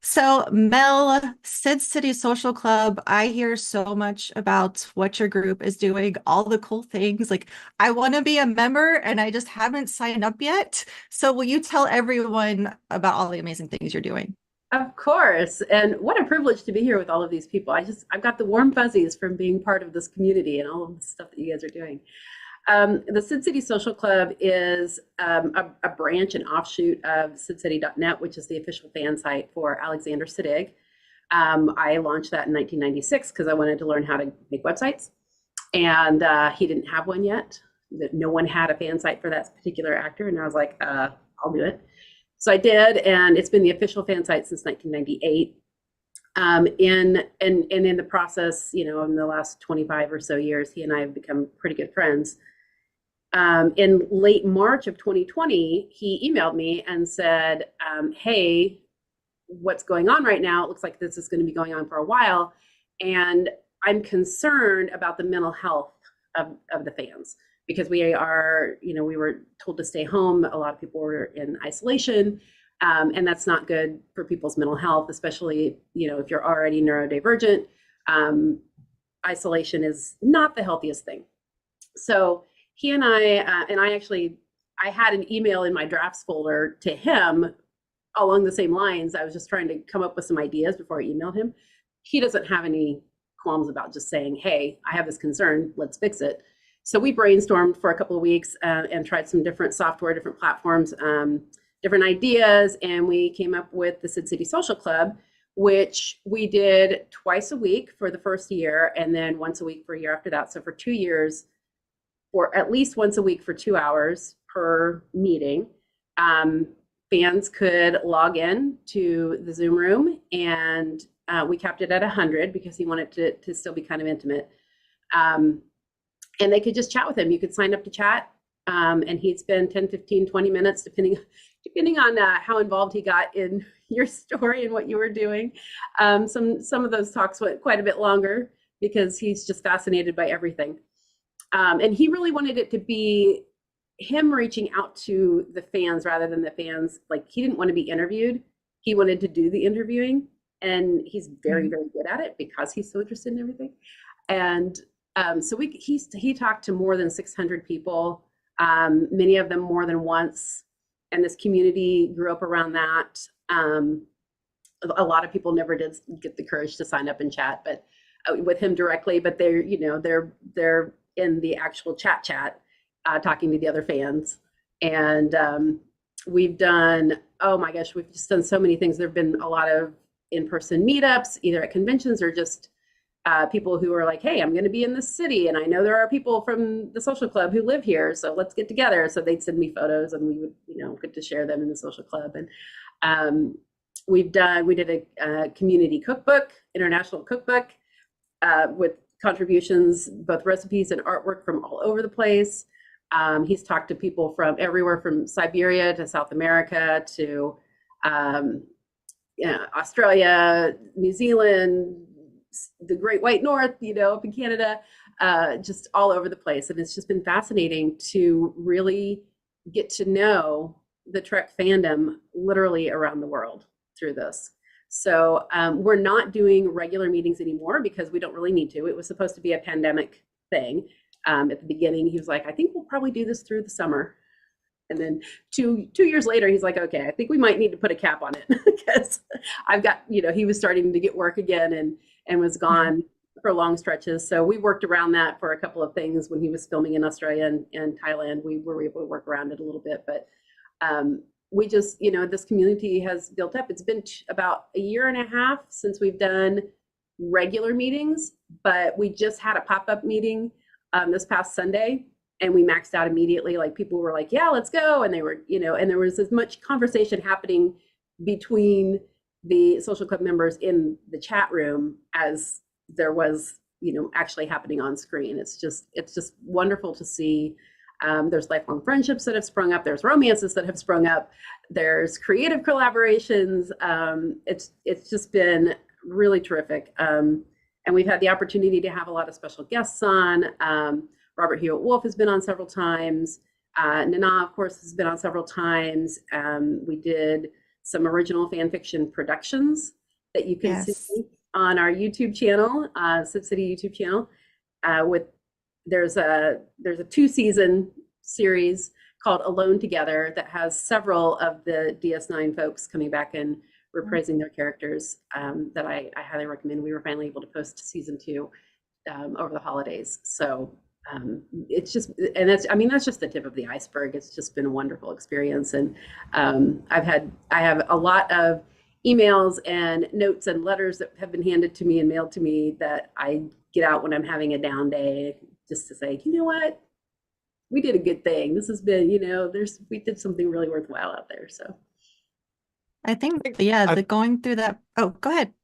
So Mel, Sid City Social Club, I hear so much about what your group is doing, all the cool things. Like, I want to be a member and I just haven't signed up yet. So will you tell everyone about all the amazing things you're doing? Of course. And what a privilege to be here with all of these people. I've got the warm fuzzies from being part of this community and all of the stuff that you guys are doing. The Sid City Social Club is a branch and offshoot of sidcity.net, which is the official fan site for Alexander Siddig. I launched that in 1996 because I wanted to learn how to make websites. And he didn't have one yet. No one had a fan site for that particular actor. And I was like, I'll do it. So I did. And it's been the official fan site since 1998. In the process, in the last 25 or so years, he and I have become pretty good friends. In late March of 2020, he emailed me and said, hey, what's going on right now? It looks like this is going to be going on for a while. And I'm concerned about the mental health of the fans, because we were told to stay home. A lot of people were in isolation. And that's not good for people's mental health, especially, if you're already neurodivergent. Isolation is not the healthiest thing. So he and I had an email in my drafts folder to him along the same lines. I was just trying to come up with some ideas before I emailed him. He doesn't have any qualms about just saying, hey, I have this concern, let's fix it. So we brainstormed for a couple of weeks and tried some different software, different platforms, different ideas, and we came up with the Sid City Social Club, which we did twice a week for the first year, and then once a week for a year after that. So for 2 years, or at least once a week for 2 hours per meeting, fans could log in to the Zoom room, and we kept it at 100 because he wanted to still be kind of intimate. And they could just chat with him. You could sign up to chat, and he'd spend 10, 15, 20 minutes, depending on how involved he got in your story and what you were doing. Some of those talks went quite a bit longer because he's just fascinated by everything. And he really wanted it to be him reaching out to the fans rather than the fans. Like, he didn't want to be interviewed. He wanted to do the interviewing, and he's very, very good at it because he's so interested in everything. And so he talked to more than 600 people, many of them more than once. And this community grew up around that. A lot of people never did get the courage to sign up and chat, but with him directly. But they're in the actual chat, talking to the other fans. And we've done, oh my gosh, we've just done so many things. There've been a lot of in-person meetups, either at conventions or just people who are like, hey, I'm going to be in this city, and I know there are people from the social club who live here, so let's get together. So they'd send me photos, and we would, get to share them in the social club. And we did a community cookbook, international cookbook, with contributions, both recipes and artwork from all over the place. He's talked to people from everywhere, from Siberia to South America to Australia, New Zealand, the Great White North, up in Canada, just all over the place. And it's just been fascinating to really get to know the Trek fandom literally around the world through this. So we're not doing regular meetings anymore because we don't really need to. It was supposed to be a pandemic thing. At the beginning, he was like, I think we'll probably do this through the summer. And then two years later, he's like, okay, I think we might need to put a cap on it because I've got, he was starting to get work again and was gone for long stretches. So we worked around that for a couple of things when he was filming in Australia and Thailand. We were able to work around it a little bit, but we just, this community has built up. It's been about a year and a half since we've done regular meetings, but we just had a pop-up meeting this past Sunday. And we maxed out immediately. Like people were like, yeah, let's go. And they were, and there was as much conversation happening between the social club members in the chat room as there was, actually happening on screen. It's just wonderful to see. There's lifelong friendships that have sprung up. There's romances that have sprung up. There's creative collaborations. It's just been really terrific. And we've had the opportunity to have a lot of special guests on. Robert Hewitt Wolf has been on several times. Nana, of course, has been on several times. We did some original fan fiction productions that you can see on our YouTube channel, Sid City YouTube channel. There's a 2-season series called Alone Together that has several of the DS9 folks coming back and reprising their characters that I highly recommend. We were finally able to post season 2 over the holidays. So it's just, and that's just the tip of the iceberg. It's just been a wonderful experience. And I have a lot of emails and notes and letters that have been handed to me and mailed to me that I get out when I'm having a down day, just to say, you know what, we did a good thing. This has been, we did something really worthwhile out there. So I think, going through that. Oh, go ahead.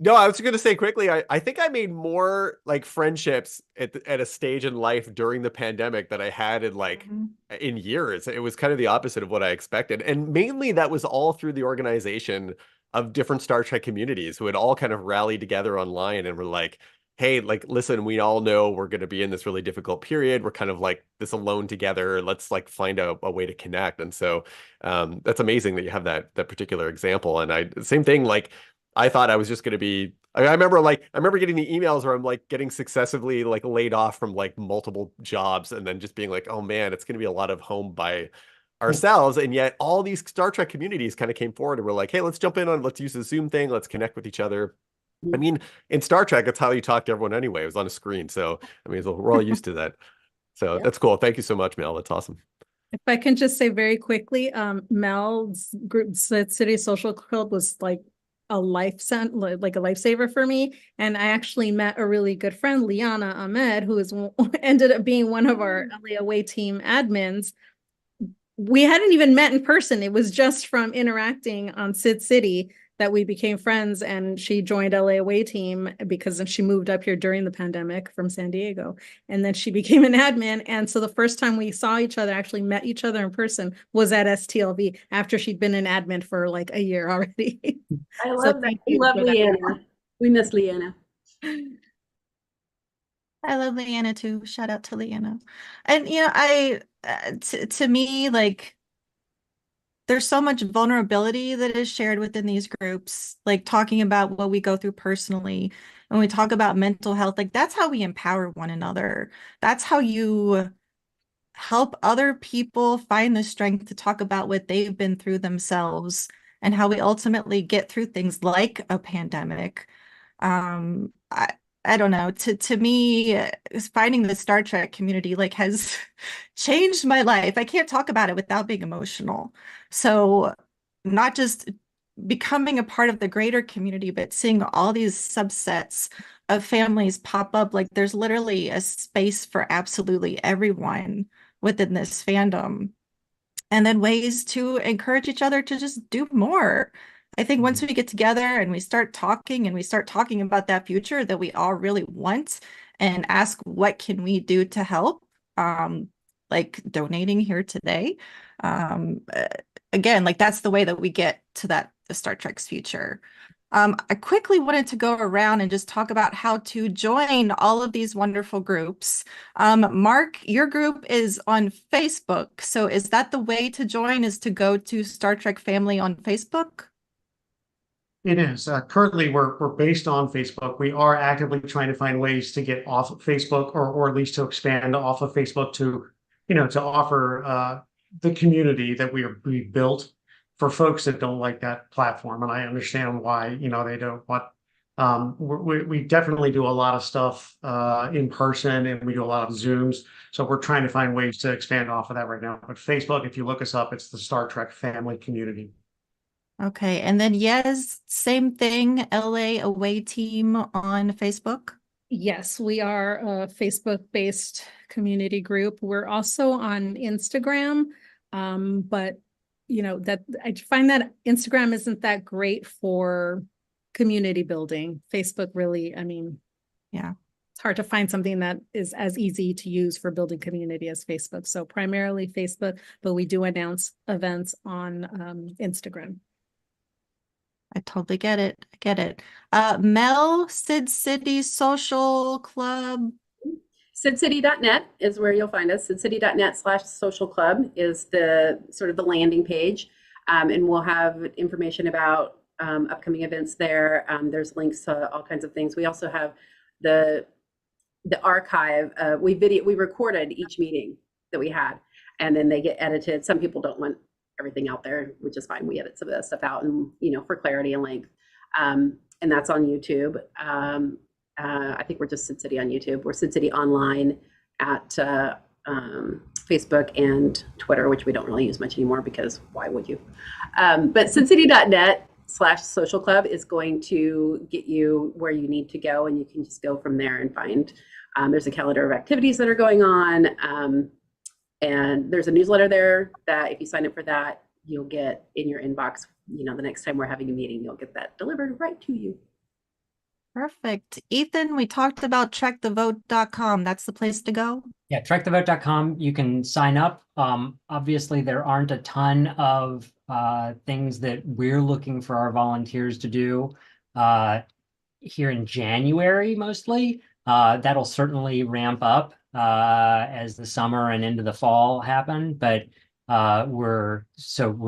No, I was going to say quickly, I think I made more like friendships at a stage in life during the pandemic that I had in years. It was kind of the opposite of what I expected. And mainly that was all through the organization of different Star Trek communities who had all kind of rallied together online and were like, hey, like, listen, we all know we're going to be in this really difficult period. We're kind of like this alone together. Let's like find a way to connect. And so that's amazing that you have that particular example. And same thing, like, I thought I was just going to be, I remember getting the emails where I'm like getting successively like laid off from like multiple jobs and then just being like, oh man, it's going to be a lot of home by ourselves. And yet all these Star Trek communities kind of came forward and were like, hey, let's jump in let's use the Zoom thing. Let's connect with each other. I mean, in Star Trek, it's how you talk to everyone anyway. It was on a screen. So, I mean, we're all used to that. So That's cool. Thank you so much, Mel. That's awesome. If I can just say very quickly, Mel's group, City Social Club, was like a lifesaver for me. And I actually met a really good friend, Liana Ahmed, who ended up being one of our LA Away team admins. We hadn't even met in person. It was just from interacting on Sid City that we became friends, and she joined LA Away team because she moved up here during the pandemic from San Diego, and then she became an admin. And so the first time we saw each other, actually met each other in person, was at STLV after she'd been an admin for like a year already. I love that. We love Leanna. We miss Leanna. I love Leanna too. Shout out to Leanna. And to me, like, there's so much vulnerability that is shared within these groups, like talking about what we go through personally. When we talk about mental health, like that's how we empower one another. That's how you help other people find the strength to talk about what they've been through themselves and how we ultimately get through things like a pandemic. I don't know. To me, finding the Star Trek community like has changed my life. I can't talk about it without being emotional. So not just becoming a part of the greater community, but seeing all these subsets of families pop up. Like there's literally a space for absolutely everyone within this fandom. And then ways to encourage each other to just do more. I think once we get together and we start talking about that future that we all really want and ask what can we do to help, like donating here today. Again, like that's the way that we get to the Star Trek's future. I quickly wanted to go around and just talk about how to join all of these wonderful groups. Mark, your group is on Facebook. So is that the way to join, is to go to Star Trek Family on Facebook? It is. Currently, we're based on Facebook. We are actively trying to find ways to get off of Facebook, or at least to expand off of Facebook to, to offer the community that we built for folks that don't like that platform. And I understand why, they don't. But we definitely do a lot of stuff in person, and we do a lot of Zooms. So we're trying to find ways to expand off of that right now. But Facebook, if you look us up, it's the Star Trek family community. Okay, and then yes, same thing, LA Away Team on Facebook. Yes, we are a Facebook-based community group. We're also on Instagram, but that I find that Instagram isn't that great for community building. Facebook really, yeah, it's hard to find something that is as easy to use for building community as Facebook. So primarily Facebook, but we do announce events on Instagram. I totally get it. I get it. Mel, Sid City Social Club. SidCity.net is where you'll find us. SidCity.net/social club is the sort of the landing page. And we'll have information about upcoming events there. There's links to all kinds of things. We also have the archive. We recorded each meeting that we had, and then they get edited. Some people don't want everything out there, which is fine. We edit some of that stuff out, and for clarity and length. And that's on YouTube. I think we're just Sid City on YouTube. We're Sid City online at Facebook and Twitter, which we don't really use much anymore because why would you? But SidCity.net/social club is going to get you where you need to go, and you can just go from there and find. There's a calendar of activities that are going on. And there's a newsletter there that if you sign up for that, you'll get in your inbox, the next time we're having a meeting, you'll get that delivered right to you. Perfect. Ethan, we talked about TrekTheVote.com. That's the place to go? Yeah, TrekTheVote.com. You can sign up. Obviously, there aren't a ton of things that we're looking for our volunteers to do here in January, mostly. That'll certainly ramp up as the summer and into the fall happen, but we're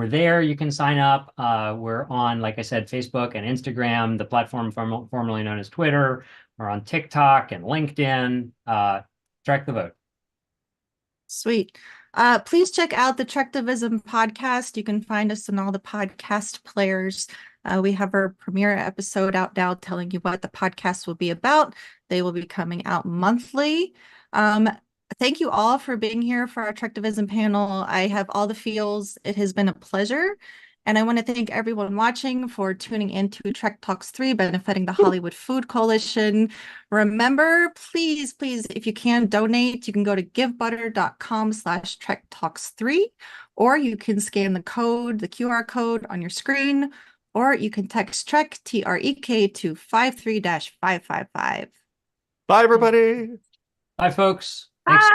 there. You can sign up. We're on, like I said, Facebook and Instagram, the platform formerly known as Twitter. We're on TikTok and LinkedIn. Trek the Vote. Sweet. Please check out the Tivism podcast. You can find us on all the podcast players. We have our premiere episode out now telling you what the podcast will be about. They will be coming out monthly. Thank you all for being here for our Tivism panel. I have all the feels. It has been a pleasure. And I want to thank everyone watching for tuning into Trek Talks 3, benefiting the Hollywood Food Coalition. Remember, please, if you can donate, you can go to givebutter.com/TrekTalks3, or you can scan the QR code on your screen, or you can text Trek, TREK, to 53-555. Bye, everybody. Bye, folks. Bye. Thanks.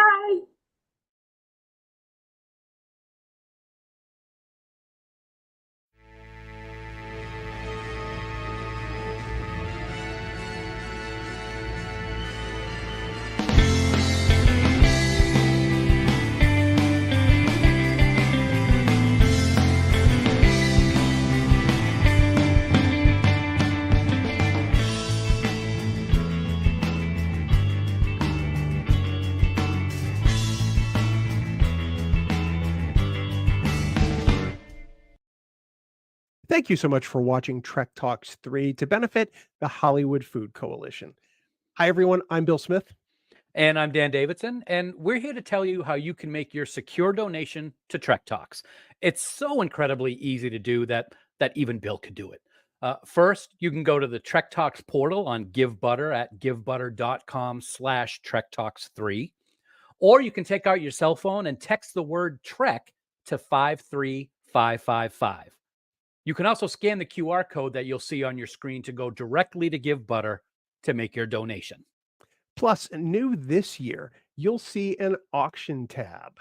Thank you so much for watching Trek Talks 3 to benefit the Hollywood Food Coalition. Hi, everyone. I'm Bill Smith. And I'm Dan Davidson, and we're here to tell you how you can make your secure donation to Trek Talks. It's so incredibly easy to do that even Bill could do it. First, you can go to the Trek Talks portal on GiveButter at givebutter.com/TrekTalks3, or you can take out your cell phone and text the word Trek to 53555. You can also scan the QR code that you'll see on your screen to go directly to GiveButter to make your donation. Plus, new this year, you'll see an auction tab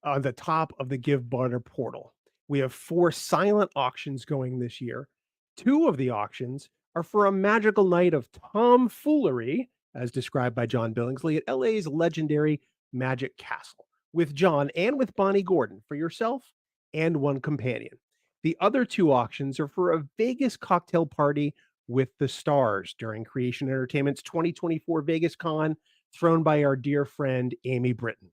on the top of the GiveButter portal. We have 4 silent auctions going this year. 2 of the auctions are for a magical night of tomfoolery, as described by John Billingsley at LA's legendary Magic Castle, with John and with Bonnie Gordon for yourself and one companion. The other 2 auctions are for a Vegas cocktail party with the stars during Creation Entertainment's 2024 Vegas Con, thrown by our dear friend Amy Britton.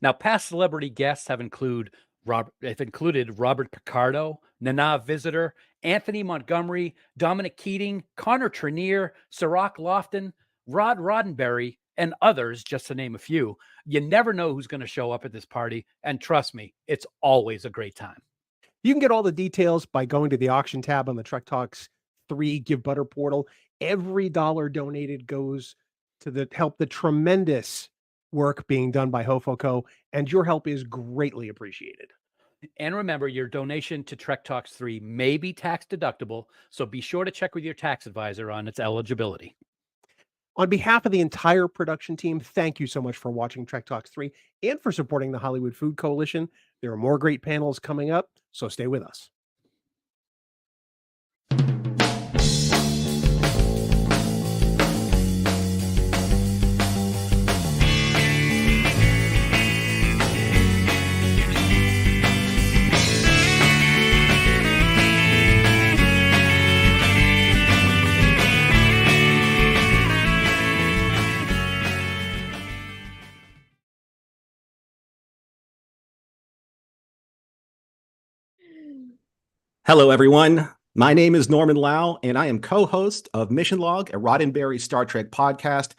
Now, past celebrity guests have included Robert Picardo, Nana Visitor, Anthony Montgomery, Dominic Keating, Connor Trinneer, Sirach Lofton, Rod Roddenberry, and others, just to name a few. You never know who's going to show up at this party, and trust me, it's always a great time. You can get all the details by going to the auction tab on the Trek Talks 3 Give Butter portal. Every dollar donated goes to help the tremendous work being done by Hofoco, and your help is greatly appreciated. And remember, your donation to Trek Talks 3 may be tax deductible, so be sure to check with your tax advisor on its eligibility. On behalf of the entire production team, thank you so much for watching Trek Talks 3 and for supporting the Hollywood Food Coalition. There are more great panels coming up, so stay with us. Hello, everyone. My name is Norman Lau, and I am co-host of Mission Log, a Roddenberry Star Trek podcast,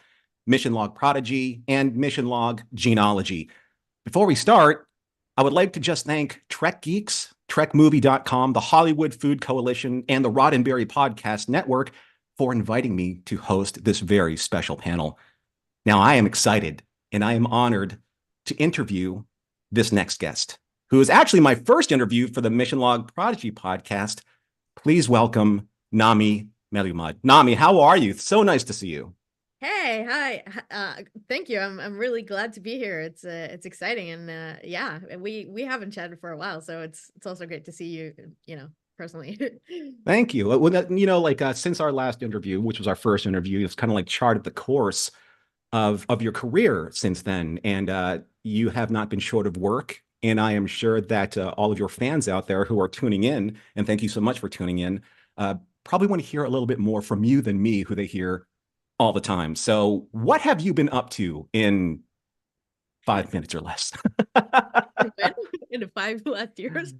Mission Log Prodigy, and Mission Log Genealogy. Before we start, I would like to just thank Trek Geeks, TrekMovie.com, the Hollywood Food Coalition, and the Roddenberry Podcast Network for inviting me to host this very special panel. Now, I am excited, and I am honored to interview this next guest, who is actually my first interview for the Mission Log Prodigy podcast. Please welcome Nami Melumad. Nami, how are you? So nice to see you. Hey, hi. Thank you. I'm really glad to be here. It's exciting, and yeah, we haven't chatted for a while, so it's also great to see you, personally. Thank you. Well, since our last interview, which was our first interview, it's kind of like charted the course of your career since then, and you have not been short of work. And I am sure that all of your fans out there who are tuning in, and thank you so much for tuning in, probably want to hear a little bit more from you than me, who they hear all the time. So what have you been up to in 5 minutes or less? In the 5 last years?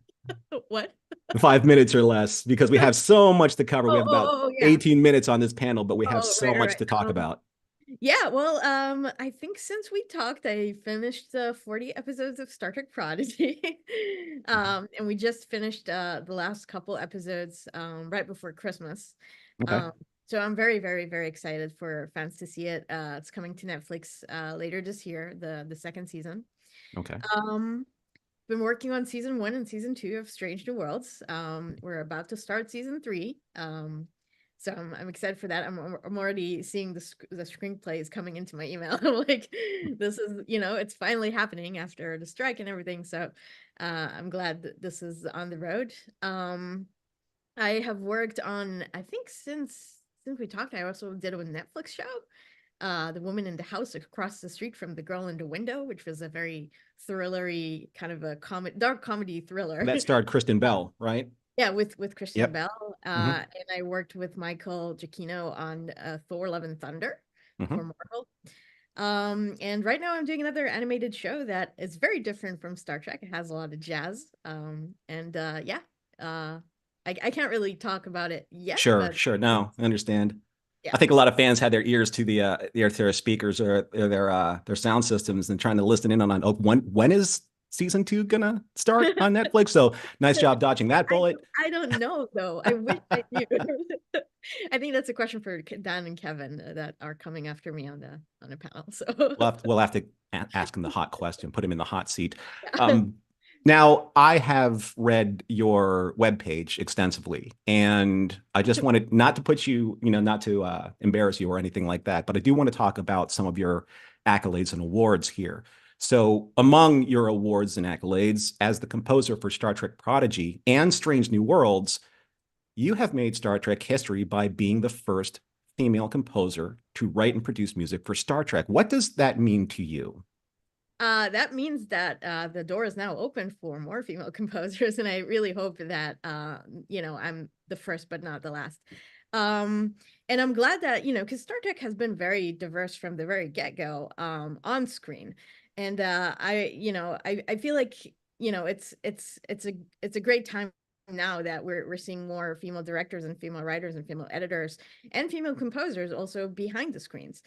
What? 5 minutes or less, because we have so much to cover. We have about 18 minutes on this panel, but we have so much to talk about. Yeah, well, I think since we talked, I finished 40 episodes of Star Trek Prodigy. And we just finished the last couple episodes right before Christmas. Okay. So I'm very, very, very excited for fans to see it. It's coming to Netflix later this year, the second season. Okay. Been working on season 1 and season 2 of Strange New Worlds. We're about to start season 3. So I'm excited for that. I'm already seeing the screenplays coming into my email. I'm like, this is, it's finally happening after the strike and everything. So I'm glad that this is on the road. I have worked on, I think since we talked, I also did a Netflix show, The Woman in the House Across the Street from the Girl in the Window, which was a very thrillery kind of a dark comedy thriller. That starred Kristen Bell, right? Yeah, with Kristen Yep. Bell. Mhm. And I worked with Michael Giacchino on Thor: Love and Thunder Mhm. for Marvel. And right now I'm doing another animated show that is very different from Star Trek. It has a lot of jazz. I can't really talk about it yet. Sure. But No, I understand. Yeah. I think a lot of fans had their ears to their speakers or their sound systems and trying to listen in on when is season 2 gonna start on Netflix? So nice job dodging that bullet. I don't know though. I wish I knew. I think that's a question for Dan and Kevin that are coming after me on the panel. So We'll have to ask him the hot question, put him in the hot seat. Now, I have read your webpage extensively, and I just wanted not to put you, not to embarrass you or anything like that, but I do want to talk about some of your accolades and awards here. So among your awards and accolades, as the composer for Star Trek Prodigy and Strange New Worlds, you have made Star Trek history by being the first female composer to write and produce music for Star Trek. What does that mean to you? That means that the door is now open for more female composers, and I really hope that I'm the first but not the last. And I'm glad that because Star Trek has been very diverse from the very get-go on screen, and I feel like it's a great time now that we're seeing more female directors and female writers and female editors and female composers also behind the screens.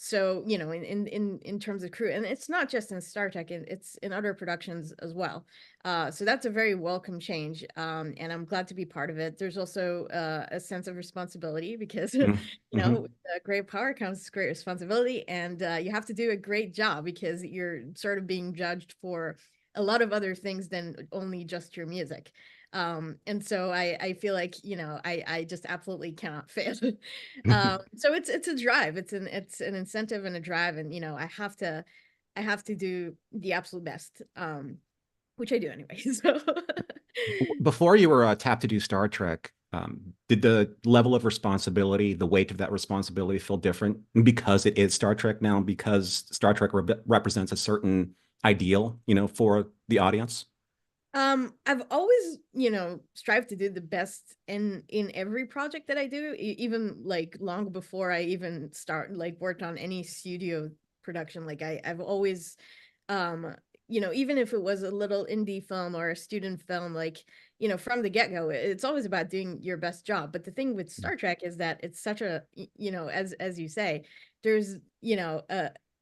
So in terms of crew, and it's not just in Star Trek, it's in other productions as well. So that's a very welcome change, and I'm glad to be part of it. There's also a sense of responsibility because with great power comes great responsibility, and you have to do a great job because you're sort of being judged for a lot of other things than only just your music. And so I feel like I just absolutely cannot fail. So it's a drive, it's an incentive and a drive, and I have to do the absolute best, which I do anyway. So Before you were tapped to do Star Trek, did the level of responsibility, the weight of that responsibility feel different because it is Star Trek now, because Star Trek represents a certain ideal, for the audience? I've always, strived to do the best in every project that I do, even like long before I even worked on any studio production. Like I've always, even if it was a little indie film or a student film, like, from the get-go, it's always about doing your best job. But the thing with Star Trek is that it's such a, as you say, there's,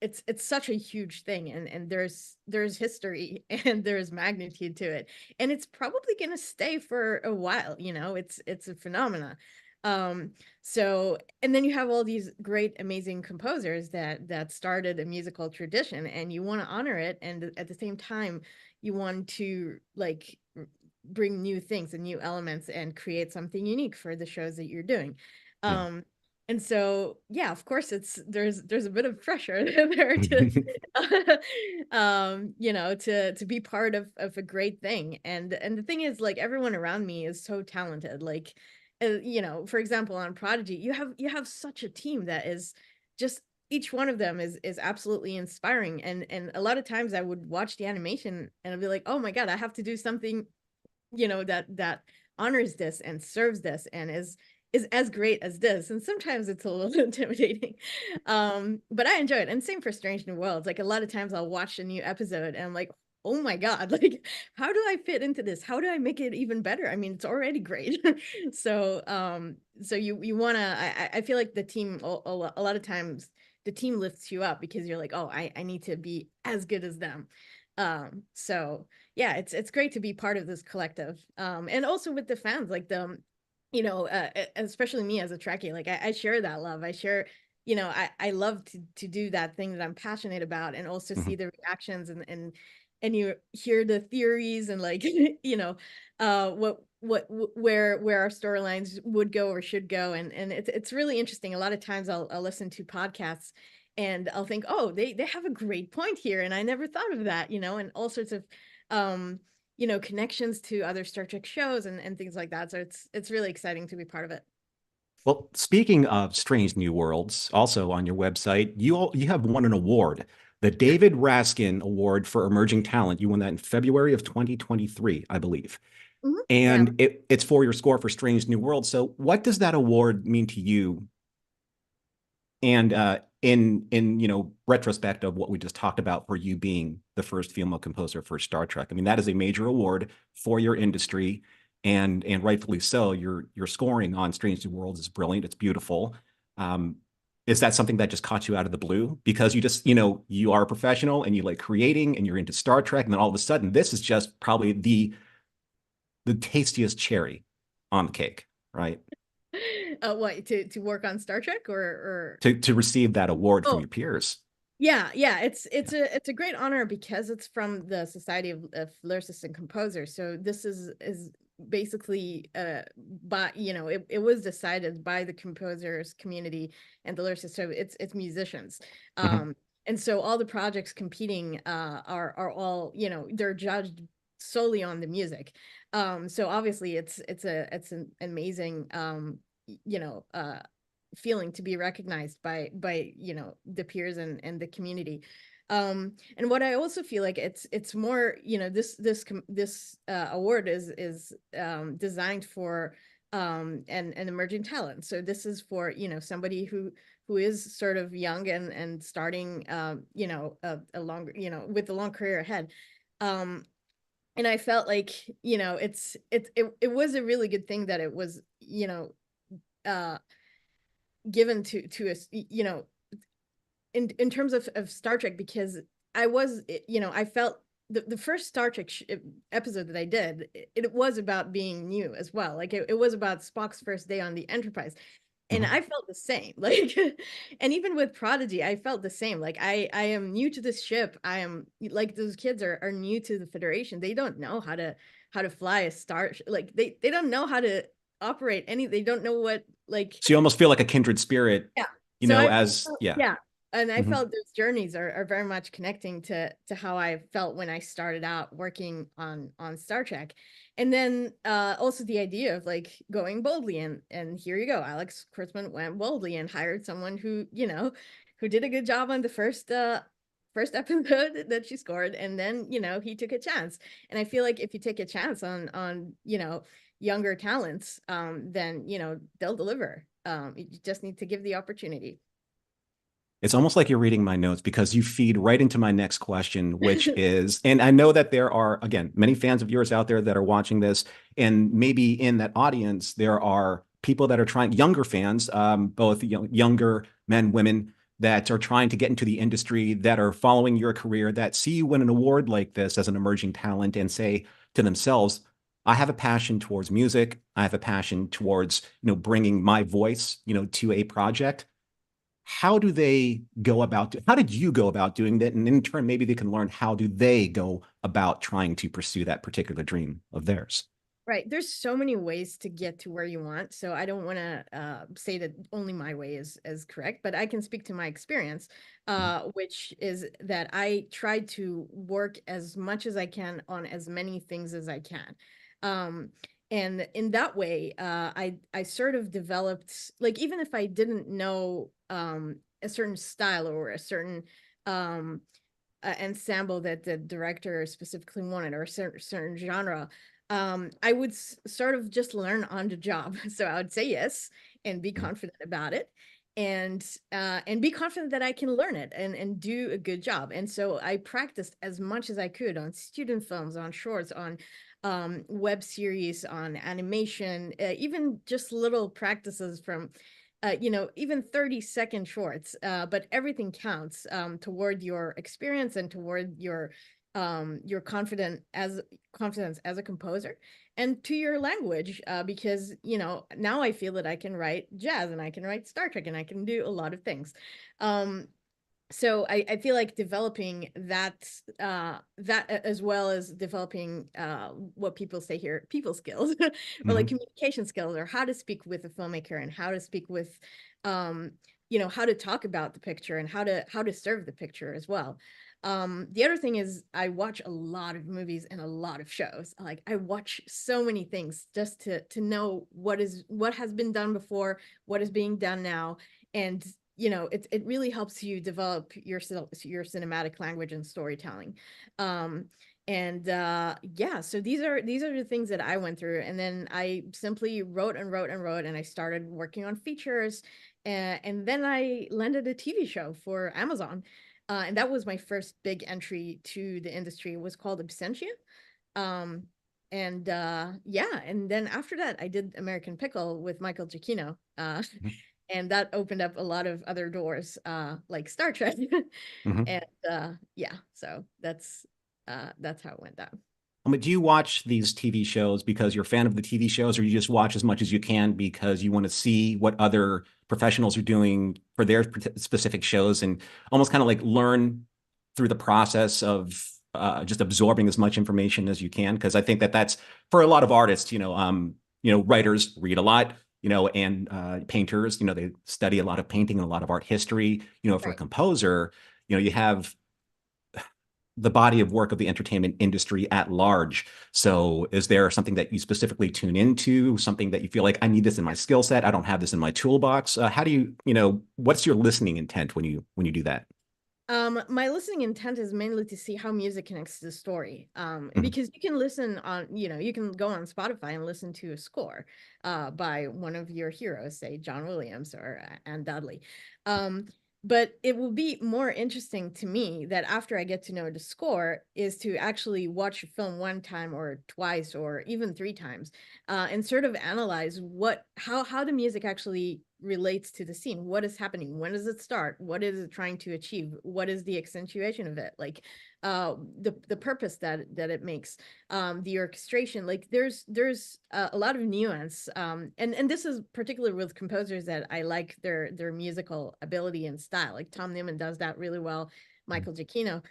it's such a huge thing, and there's history and there's magnitude to it, and it's probably going to stay for a while. It's a phenomena. So, and then you have all these great amazing composers that started a musical tradition, and you want to honor it, and at the same time you want to bring new things and new elements and create something unique for the shows that you're doing. And so, yeah, of course, there's a bit of pressure there to be part of a great thing. And the thing is, like, everyone around me is so talented. Like, for example, on Prodigy, you have such a team that is just, each one of them is absolutely inspiring. And a lot of times I would watch the animation and I'd be like, oh my God, I have to do something, that honors this and serves this and is as great as this. And sometimes it's a little intimidating, but I enjoy it. And same for Strange New Worlds. Like, a lot of times I'll watch a new episode and I'm like, oh my God, like, how do I fit into this? How do I make it even better? I mean, it's already great. So you want to, I feel like the team, a lot of times the team lifts you up because you're like, oh, I need to be as good as them. So yeah, it's great to be part of this collective, and also with the fans, like especially me as a Trekkie, like I share that love. I share, I love to do that thing that I'm passionate about, and also see the reactions and you hear the theories and like where our storylines would go or should go, and it's really interesting. A lot of times I'll listen to podcasts and I'll think, oh, they have a great point here, and I never thought of that, and all sorts of connections to other Star Trek shows and things like that. So it's really exciting to be part of it. Well, speaking of Strange New Worlds, also on your website, you have won an award, the David Raskin Award for Emerging Talent. You won that in February of 2023, I believe. And it's for your score for Strange New Worlds. So what does that award mean to you? And in retrospect of what we just talked about, for you being the first female composer for Star Trek, I mean, that is a major award for your industry, and rightfully so. Your scoring on Strange New Worlds is brilliant. It's beautiful. Is that something that just caught you out of the blue because you just, you are a professional and you like creating and you're into Star Trek, and then all of a sudden this is just probably the tastiest cherry on the cake, right? What, to work on Star Trek or to receive that award from your peers? Yeah, it's a great honor because it's from the Society of Lyricists and Composers. So this is basically by it was decided by the composers community and the lyricists. So it's musicians. And so all the projects competing are all, they're judged solely on the music. So obviously it's an amazing feeling to be recognized by the peers and the community. And what I also feel like it's more, this award is designed for an emerging talent. So this is for, somebody who is sort of young and starting, a longer, with a long career ahead. And I felt like, it was a really good thing that it was, uh, given to us, in terms of Star Trek, because I felt the first Star Trek episode that I did, it was about being new as well. Like it was about Spock's first day on the Enterprise. And I felt the same, like, and even with Prodigy, I felt the same. Like I am new to this ship. I am like, those kids are new to the Federation. They don't know how to fly a star. Like they don't know how to operate any. They don't know what, like. So you almost feel like a kindred spirit. Yeah. Yeah. And I felt those journeys are very much connecting to how I felt when I started out working on Star Trek. And then also the idea of like going boldly, and here you go. Alex Kurtzman went boldly and hired someone who did a good job on the first episode that she scored, and then he took a chance. And I feel like if you take a chance on younger talents, then they'll deliver. You just need to give the opportunity. It's almost like you're reading my notes, because you feed right into my next question, which is, and I know that there are, again, many fans of yours out there that are watching this, and maybe in that audience, there are people that are trying, younger fans, both younger men, women, that are trying to get into the industry, that are following your career, that see you win an award like this as an emerging talent and say to themselves, I have a passion towards music. I have a passion towards, bringing my voice, to a project. How do they go about, how did you go about doing that? And in turn, maybe they can learn, how do they go about trying to pursue that particular dream of theirs? Right. There's so many ways to get to where you want. So I don't want to say that only my way is correct, but I can speak to my experience, which is that I try to work as much as I can on as many things as I can. And in that way, I sort of developed, like, even if I didn't know a certain style or a certain ensemble that the director specifically wanted, or a certain genre, I would sort of just learn on the job. So I would say yes and be confident about it, and be confident that I can learn it and do a good job. And so I practiced as much as I could on student films, on shorts, on web series, on animation, even just little practices from even 30-second shorts, but everything counts toward your experience and toward your confidence as a composer, and to your language, because now I feel that I can write jazz, and I can write Star Trek, and I can do a lot of things. So I feel like developing that as well as developing what people say here, people skills, or like communication skills, or how to speak with a filmmaker, and how to speak with how to talk about the picture, and how to serve the picture as well. The other thing is, I watch a lot of movies and a lot of shows. Like, I watch so many things just to know what has been done before, what is being done now. And it really helps you develop your cinematic language and storytelling. So these are the things that I went through, and then I simply wrote and wrote and wrote, and I started working on features, and then I landed a TV show for Amazon. And that was my first big entry to the industry. It was called Absentia. And then after that, I did American Pickle with Michael Giacchino. And that opened up a lot of other doors, like Star Trek. And so that's how it went down. Do you watch these TV shows because you're a fan of the TV shows, or you just watch as much as you can because you want to see what other professionals are doing for their specific shows, and almost kind of like learn through the process of just absorbing as much information as you can? Because I think that's for a lot of artists, writers read a lot, and painters, they study a lot of painting and a lot of art history. For a composer, you have the body of work of the entertainment industry at large. So is there something that you specifically tune into, something that you feel like, I need this in my skill set, I don't have this in my toolbox? How do you, what's your listening intent when you do that? My listening intent is mainly to see how music connects to the story. Because you can listen on, you can go on Spotify and listen to a score by one of your heroes, say John Williams or Anne Dudley. But it will be more interesting to me that after I get to know the score is to actually watch a film one time or twice or even three times, and sort of analyze how the music actually relates to the scene. What is happening? When does it start? What is it trying to achieve? What is the accentuation of it? Like the purpose that it makes, the orchestration. Like there's a lot of nuance, and this is particularly with composers that I like their musical ability and style. Like Tom Newman does that really well, Michael Giacchino.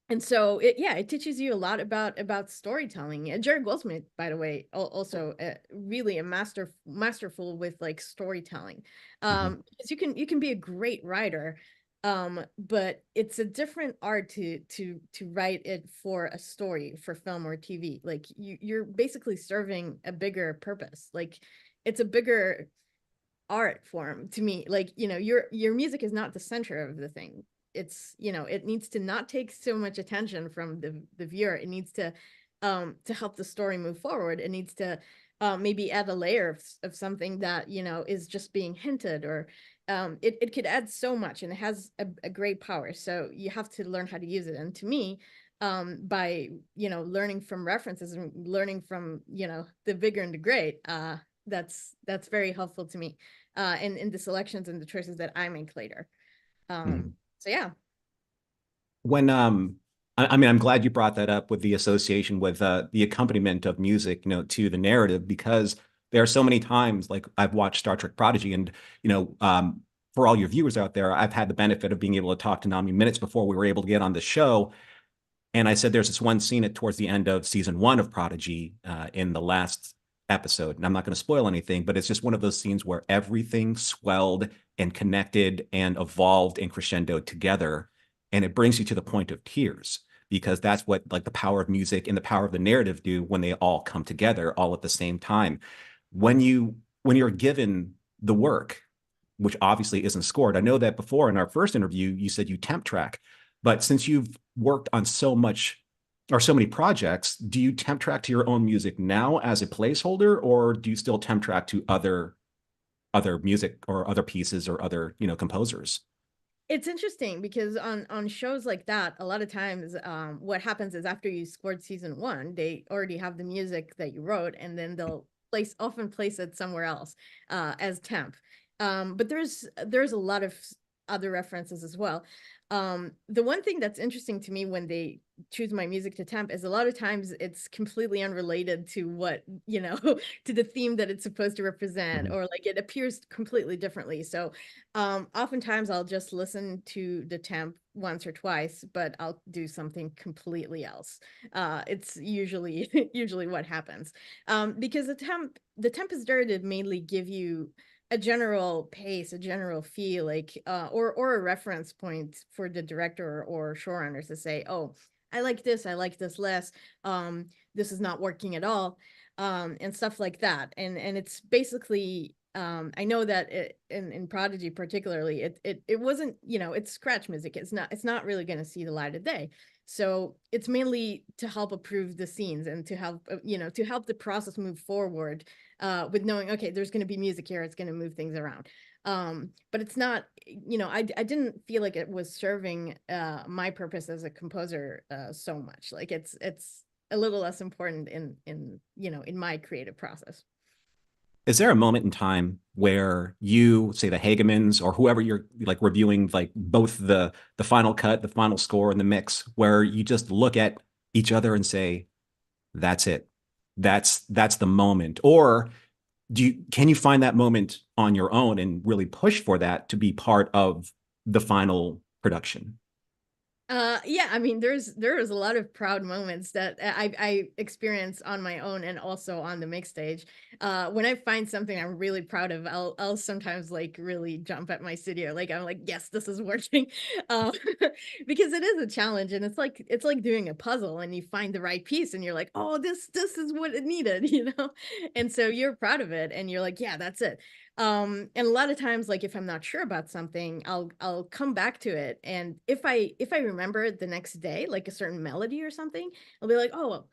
And so it teaches you a lot about storytelling. And Jerry Goldsmith, by the way, also really a masterful with like storytelling. Because you can be a great writer, but it's a different art to write it for a story, for film or TV. Like you're basically serving a bigger purpose. Like it's a bigger art form to me. Like your music is not the center of the thing. It's it needs to not take so much attention from the viewer. It needs to help the story move forward. It needs to maybe add a layer of something that is just being hinted, or it could add so much, and it has a great power. So you have to learn how to use it. And to me, by learning from references and learning from the bigger and the great, that's very helpful to me in the selections and the choices that I make later. So yeah. When I mean, I'm glad you brought that up with the association with the accompaniment of music, to the narrative, because there are so many times, like I've watched Star Trek Prodigy, and for all your viewers out there, I've had the benefit of being able to talk to Nami minutes before we were able to get on the show. And I said, there's this one scene towards the end of season 1 of Prodigy in the last episode, and I'm not going to spoil anything, but it's just one of those scenes where everything swelled and connected and evolved and crescendoed together. And it brings you to the point of tears, because that's what like the power of music and the power of the narrative do when they all come together all at the same time. When you're given the work, which obviously isn't scored. I know that before in our first interview, you said you temp track, but since you've worked on so many projects, do you temp track to your own music now as a placeholder, or do you still temp track to other music or other pieces or other, composers? It's interesting because on shows like that, a lot of times what happens is after you scored season 1, they already have the music that you wrote, and then they'll often place it somewhere else as temp. But there's a lot of other references as well. The one thing that's interesting to me when they choose my music to temp is a lot of times it's completely unrelated to what, to the theme that it's supposed to represent, or like it appears completely differently. So oftentimes I'll just listen to the temp once or twice, but I'll do something completely else. It's usually what happens, because the temp is there to mainly give you a general pace, a general feel, like or a reference point for the director or showrunners to say, oh, I like this less, this is not working at all, and stuff like that. And it's basically I know that in Prodigy particularly, it wasn't, it's scratch music. It's not really going to see the light of day. So it's mainly to help approve the scenes and to help, to help the process move forward, with knowing, okay, there's going to be music here. It's going to move things around. But it's not, I didn't feel like it was serving my purpose as a composer so much. Like it's a little less important in my creative process. Is there a moment in time where you, say the Hagemans or whoever you're like reviewing, like both the final cut, the final score, and the mix, where you just look at each other and say, that's it, that's the moment? Or can you find that moment on your own and really push for that to be part of the final production? Yeah, I mean, there is a lot of proud moments that I experience on my own and also on the mix stage. When I find something I'm really proud of, I'll sometimes like really jump at my studio. Like I'm like, yes, this is working, because it is a challenge, and it's like doing a puzzle, and you find the right piece, and you're like, oh, this is what it needed, And so you're proud of it, and you're like, yeah, that's it. And a lot of times, like if I'm not sure about something, I'll come back to it. And if I remember it the next day, like a certain melody or something, I'll be like, oh,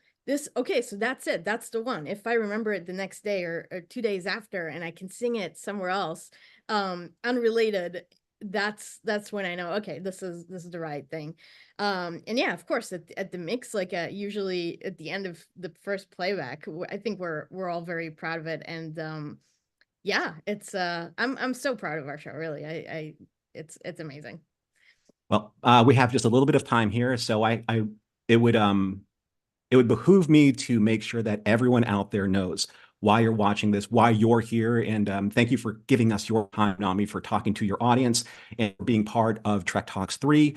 okay, so that's it. That's the one. If I remember it the next day or 2 days after, and I can sing it somewhere else, unrelated, that's when I know, okay, this is the right thing. And yeah, of course, at the mix, like usually at the end of the first playback, I think we're all very proud of it. And yeah, it's I'm so proud of our show, really. It's amazing. Well, we have just a little bit of time here, so it would behoove me to make sure that everyone out there knows why you're watching this, why you're here, and thank you for giving us your time, Nami, for talking to your audience and being part of Trek Talks 3.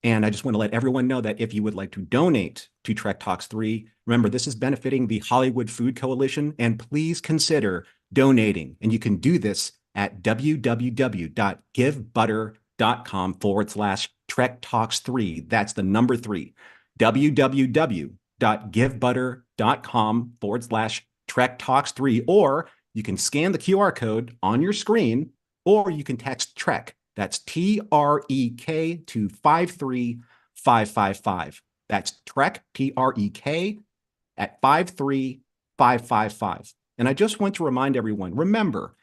And I just want to let everyone know that if you would like to donate to Trek Talks 3, remember, this is benefiting the Hollywood Food Coalition, and please consider donating. And you can do this at www.givebutter.com/Trek Talks 3. That's the number 3. www.givebutter.com/Trek Talks 3. Or you can scan the QR code on your screen, or you can text Trek. That's TREK to 53555. That's Trek, TREK, at 53555. And I just want to remind everyone, remember,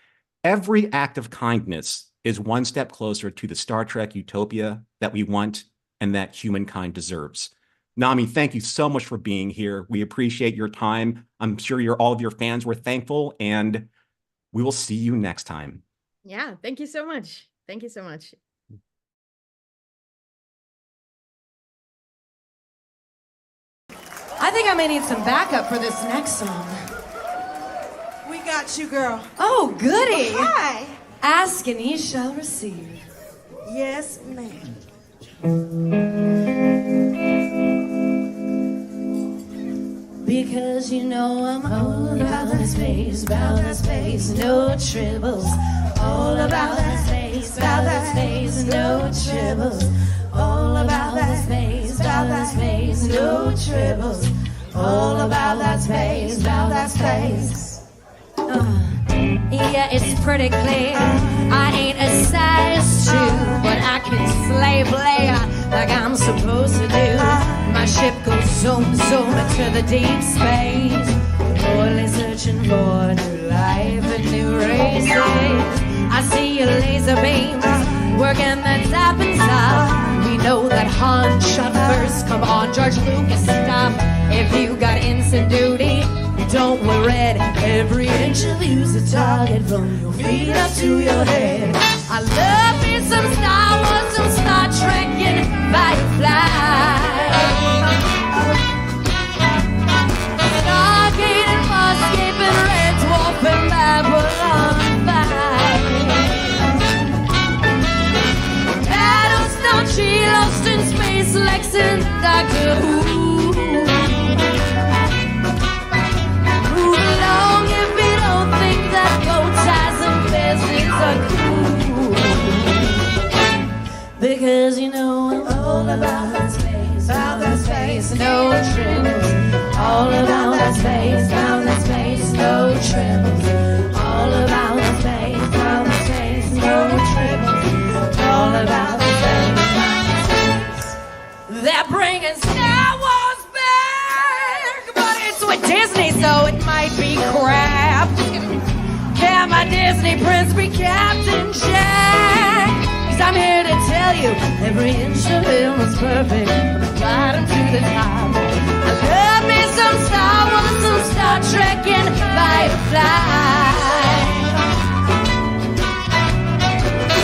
every act of kindness is one step closer to the Star Trek utopia that we want and that humankind deserves. Nami, thank you so much for being here. We appreciate your time. I'm sure all of your fans were thankful, and we will see you next time. Yeah, thank you so much. Thank you so much. I think I may need some backup for this next song. We got you, girl. Oh, goody. Hi. Ask and ye shall receive. Yes, ma'am. Because you know I'm all about that space, no tribbles. All about that space, no tribbles. All about that space, no tribbles. All about that space, yeah, it's pretty clear. I ain't a size 2, but I can slay play like I'm supposed to do. My ship goes zoom, zoom into the deep space. Boldly searching for new life and new races. I see your laser beams working the top and top. We know that Han shot first. Come on, George Lucas, stop. If you got instant duty, don't worry. Every inch of you's a target from your feet up to your head. I love me some Star Wars, some Star Trek and Firefly. Stargate and Farscape and Red Dwarf and Babylon 5. Battlestar, she lost in space, Lex and Doctor Who. Move along if you don't think that bow ties and fences are cool. Because you know I'm all about that space, no tribbles. All about that space, no tribbles. All about that space, no tribbles. All about that space. They're bringing Star Wars back, but it's with Disney, so it might be crap. Can my Disney prince be Captain Jack? 'Cause I'm here to tell you, every inch of him is perfect, from the bottom to the top. I love me some Star Wars, some Star Trek and Firefly.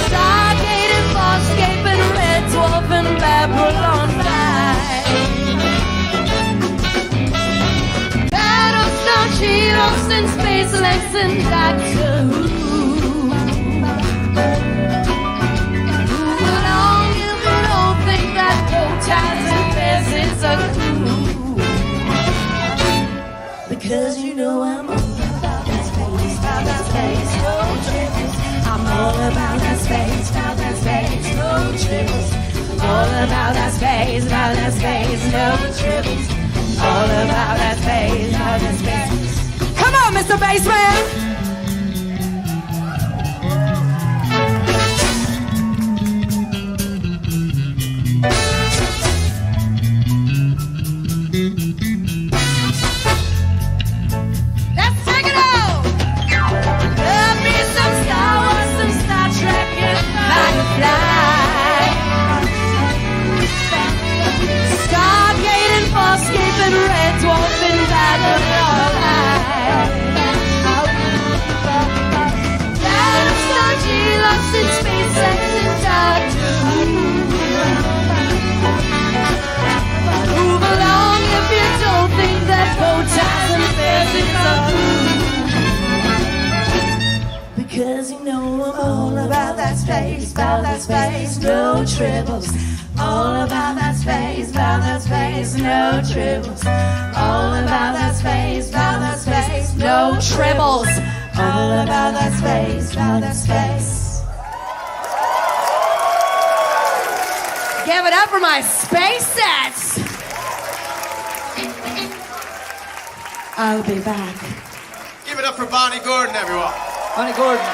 Stargate and Farscape and Red Dwarf and Babylon 5. Battlestar, she lost in space, Lex and Doctor Who. Move along if you don't think that bow ties and fences are cool. Because you know I'm all about that space, no tribbles. I'm all about that space, no tribbles. All about that space, no tribbles. All about that space, Come on, Mr. Bassman! All about that space, no tribbles. All about that space, no tribbles. All about that space, no tribbles. All about that space. Give it up for my space sets. I'll be back. Give it up for Bonnie Gordon, everyone. Bonnie Gordon.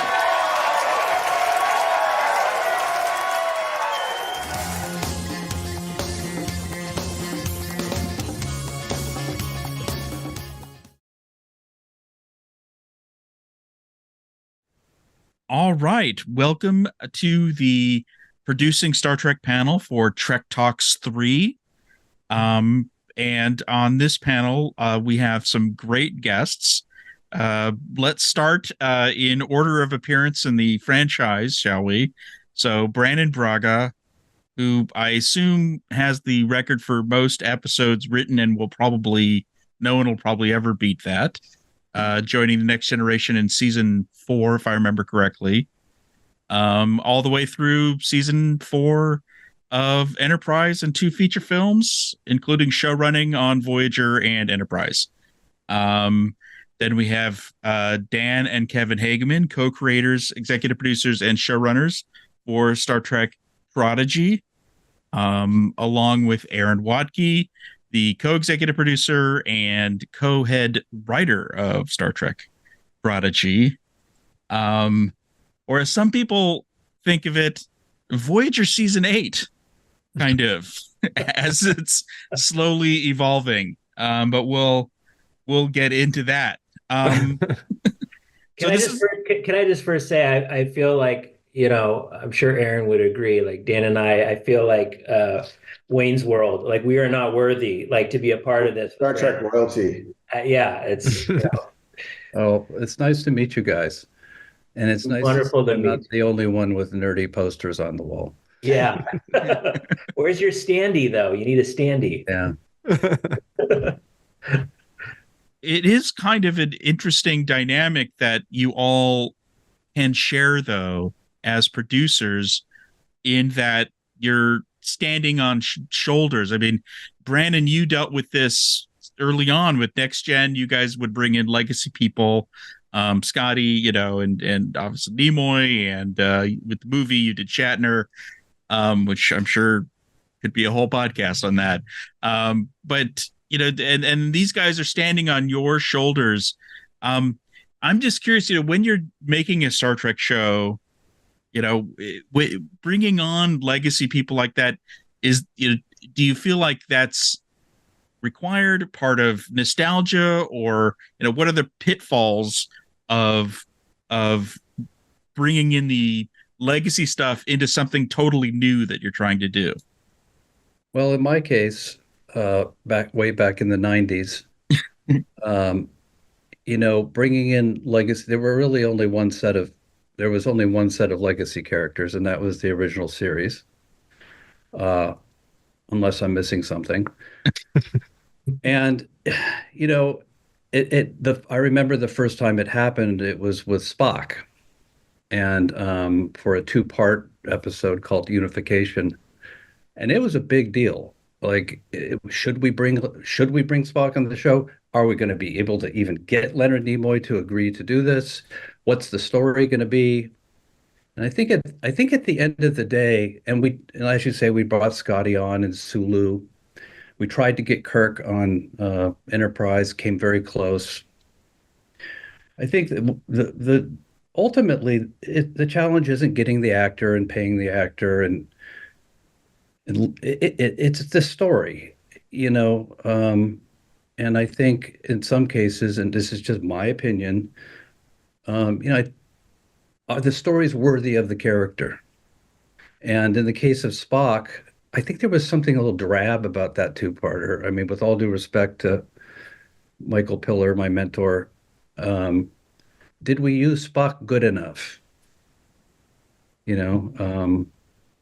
All right. Welcome to the producing Star Trek panel for Trek Talks 3. And on this panel, we have some great guests. Let's start in order of appearance in the franchise, shall we? So Brandon Braga, who I assume has the record for most episodes written and no one will probably ever beat that. Joining the Next Generation in season 4, if I remember correctly, all the way through season 4 of Enterprise and 2 feature films, including show running on Voyager and Enterprise. Then we have Dan and Kevin Hageman, co-creators, executive producers, and showrunners for Star Trek Prodigy, along with Aaron Watke, the co-executive producer and co-head writer of Star Trek Prodigy. Or as some people think of it, Voyager Season 8, kind of, as it's slowly evolving. But we'll get into that. Can I just first say, I feel like, I'm sure Aaron would agree, like Dan and I feel like Wayne's World, like we are not worthy, like to be a part of this. Star Trek royalty. It's Oh, it's nice to meet you guys. And it's nice wonderful to I'm meet not the only one with nerdy posters on the wall. Yeah. Where's your standee, though? You need a standee. Yeah. It is kind of an interesting dynamic that you all can share, though, as producers, in that you're standing on shoulders. I mean, Brandon, you dealt with this early on with Next Gen. You guys would bring in legacy people, Scotty, and obviously Nimoy, and with the movie you did Shatner, which I'm sure could be a whole podcast on that. But and these guys are standing on your shoulders. I'm just curious, when you're making a Star Trek show, bringing on legacy people like that is, do you feel like that's required, part of nostalgia, or what are the pitfalls of bringing in the legacy stuff into something totally new that you're trying to do? Well, in my case, way back in the 90s, bringing in legacy, there was only one set of legacy characters, and that was the original series, unless I'm missing something. And I remember the first time it happened, it was with Spock, and for a 2-part episode called Unification, and it was a big deal. Like, should we bring Spock on the show? Are we going to be able to even get Leonard Nimoy to agree to do this? What's the story going to be? And I think at the end of the day, and as you say, we brought Scotty on and Sulu. We tried to get Kirk on Enterprise, came very close. I think that ultimately the challenge isn't getting the actor and paying the actor, and it's the story, and I think in some cases, and this is just my opinion, the story's worthy of the character. And in the case of Spock, I think there was something a little drab about that 2-parter. I mean, with all due respect to Michael Piller, my mentor, did we use Spock good enough?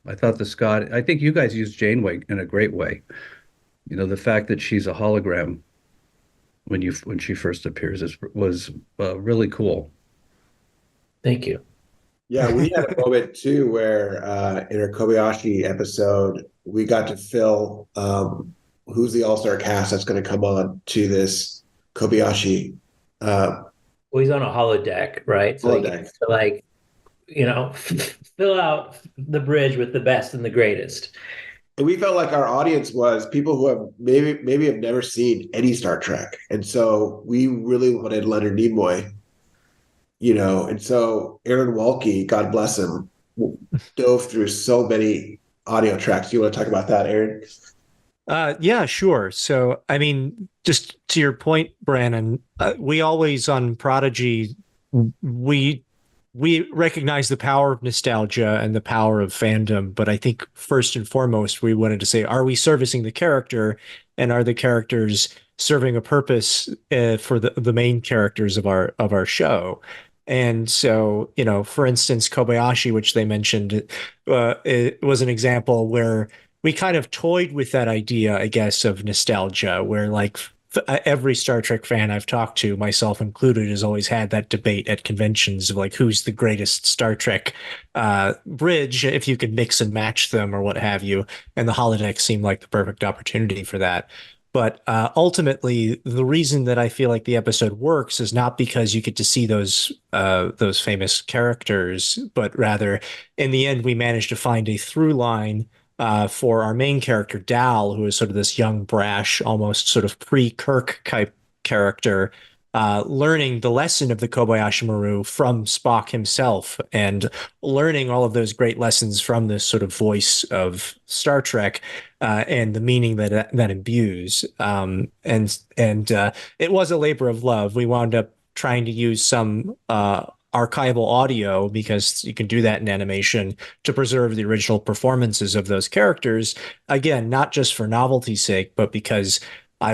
I thought I think you guys used Janeway in a great way. The fact that she's a hologram when she first appears was really cool. Thank you. Yeah, we had a moment too where in our Kobayashi episode, we got to fill who's the all-star cast that's going to come on to this Kobayashi. Well, he's on a holodeck, right? So he Holodeck. gets to, like, fill out the bridge with the best and the greatest. And we felt like our audience was people who have maybe have never seen any Star Trek. And so we really wanted Leonard Nimoy, and so Aaron Walke, God bless him, dove through so many audio tracks. You want to talk about that, Aaron? Yeah, sure. So, I mean, just to your point, Brandon, we always on Prodigy, we recognize the power of nostalgia and the power of fandom, but I think first and foremost, we wanted to say, are we servicing the character, and are the characters serving a purpose for the main characters of our show? And so, for instance, Kobayashi, which they mentioned, it was an example where we kind of toyed with that idea, I guess, of nostalgia, where like every Star Trek fan I've talked to, myself included, has always had that debate at conventions of like, who's the greatest Star Trek bridge, if you could mix and match them or what have you. And the holodeck seemed like the perfect opportunity for that. But ultimately, the reason that I feel like the episode works is not because you get to see those famous characters, but rather, in the end, we managed to find a through line for our main character, Dal, who is sort of this young, brash, almost sort of pre-Kirk type character, learning the lesson of the Kobayashi Maru from Spock himself, and learning all of those great lessons from this sort of voice of Star Trek, and the meaning that imbues. And it was a labor of love. We wound up trying to use some archival audio, because you can do that in animation, to preserve the original performances of those characters. Again, not just for novelty's sake, but because I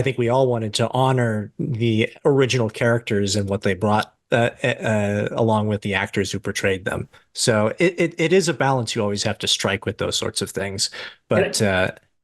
think we all wanted to honor the original characters and what they brought along with the actors who portrayed them. So it is a balance you always have to strike with those sorts of things. But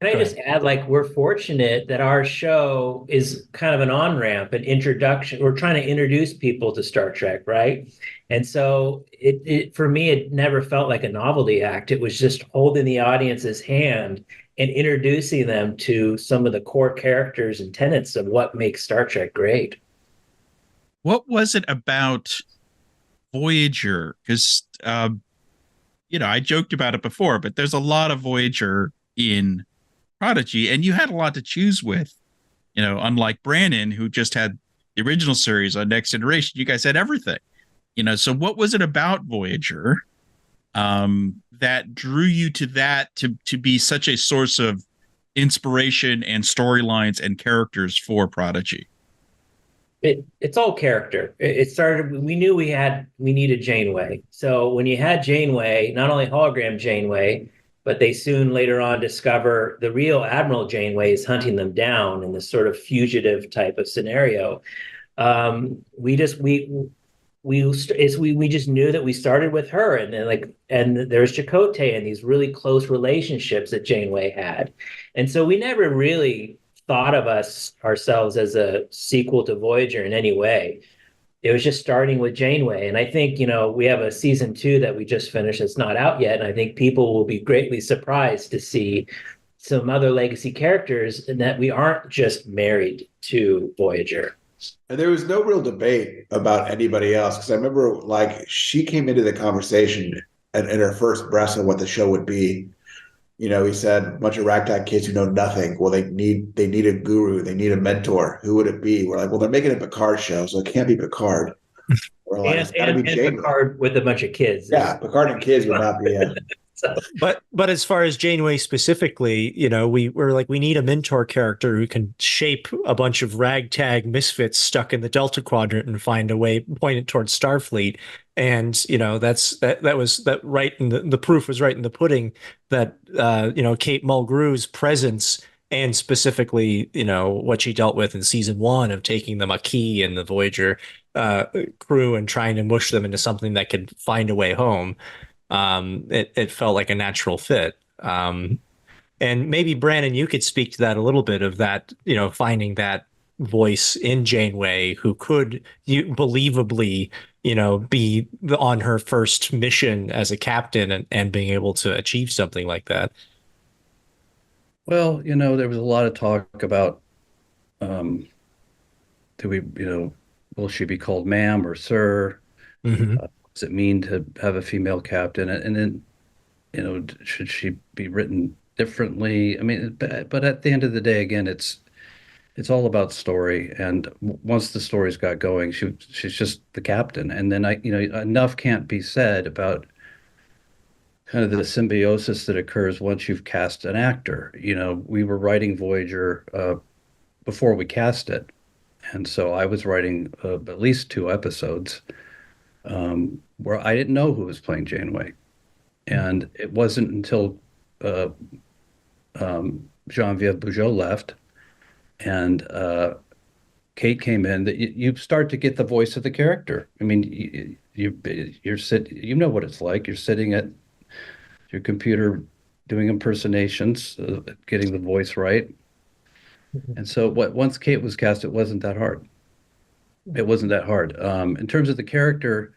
Can I just add, like, we're fortunate that our show is kind of an on-ramp, an introduction. We're trying to introduce people to Star Trek, right? And so it for me, it never felt like a novelty act. It was just holding the audience's hand and introducing them to some of the core characters and tenets of what makes Star Trek great. What was it about Voyager? Because, I joked about it before, but there's a lot of Voyager in Prodigy, and you had a lot to choose with. Unlike Brandon, who just had the original series on Next Generation, you guys had everything. So what was it about Voyager that drew you to that to be such a source of inspiration and storylines and characters for Prodigy? It's all character. It started. We knew we needed Janeway. So when you had Janeway, not only hologram Janeway, but they soon later on discover the real Admiral Janeway is hunting them down in this sort of fugitive type of scenario. We just knew that we started with her, and then and there's Chakotay and these really close relationships that Janeway had, and so we never really thought of ourselves as a sequel to Voyager in any way. It was just starting with Janeway. And I think, we have a season 2 that we just finished that's not out yet. And I think people will be greatly surprised to see some other legacy characters, and that we aren't just married to Voyager. And there was no real debate about anybody else, because I remember she came into the conversation in her first breath of what the show would be. He said, a bunch of ragtag kids who know nothing. Well, they need a guru. They need a mentor. Who would it be? We're like, well, they're making a Picard show, so it can't be Picard. We're like, it's gotta be Picard with a bunch of kids. Yeah, Picard and kids would not be it. But as far as Janeway specifically, we're like, we need a mentor character who can shape a bunch of ragtag misfits stuck in the Delta Quadrant and find a way pointed towards Starfleet. And that was right in the proof was right in the pudding that Kate Mulgrew's presence, and specifically what she dealt with in season 1 of taking the Maquis and the Voyager crew and trying to mush them into something that could find a way home. It felt like a natural fit. And maybe Brandon, you could speak to that a little bit, of that, finding that voice in Janeway who could believably, be on her first mission as a captain and being able to achieve something like that. Well, there was a lot of talk about, will she be called ma'am or sir? Mm-hmm. Does it mean to have a female captain? And then, should she be written differently? I mean, but at the end of the day, again, it's all about story. And once the stories got going, she's just the captain. And then enough can't be said about kind of the symbiosis that occurs once you've cast an actor. We were writing Voyager before we cast it, and so I was writing at least 2 episodes where I didn't know who was playing Janeway, and it wasn't until Geneviève Bujold left and Kate came in that you start to get the voice of the character. I mean, you know what it's like. You're sitting at your computer doing impersonations, getting the voice right. And so once Kate was cast, it wasn't that hard. It wasn't that hard. In terms of the character,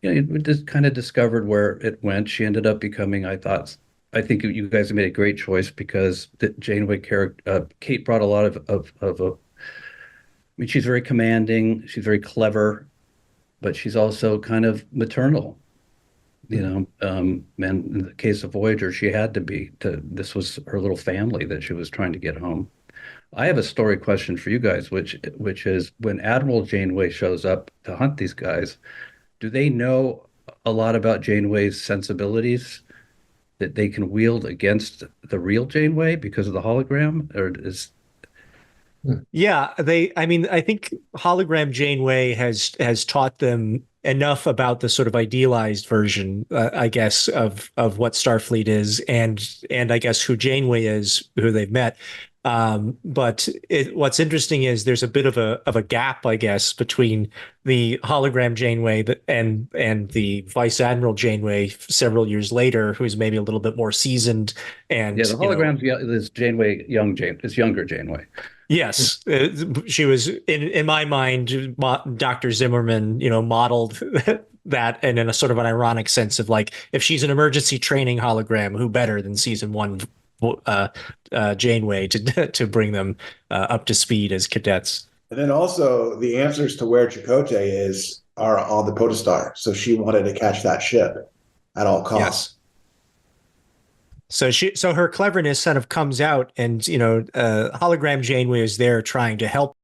we just kind of discovered where it went. She ended up becoming, I think you guys have made a great choice because the Janeway character, Kate brought a lot of I mean, she's very commanding, she's very clever, but she's also kind of maternal. And in the case of Voyager, she had to be. This was her little family that she was trying to get home. I have a story question for you guys, which is when Admiral Janeway shows up to hunt these guys, do they know a lot about Janeway's sensibilities that they can wield against the real Janeway because of the hologram, or is? Yeah, I think hologram Janeway has taught them enough about the sort of idealized version, I guess, of what Starfleet is, and I guess who Janeway is, who they've met. But what's interesting is there's a bit of a gap, I guess, between the hologram Janeway and the Vice Admiral Janeway several years later, who's maybe a little bit more seasoned. And the hologram is Janeway, is younger Janeway. Yes, she was in my mind. Dr. Zimmerman, modeled that, and in a sort of an ironic sense of like, if she's an emergency training hologram, who better than season 1 Janeway to bring them up to speed as cadets. And then also the answers to where Chakotay are on the Protostar, so she wanted to catch that ship at all costs. Yes. So her cleverness kind of comes out, and hologram Janeway is there trying to help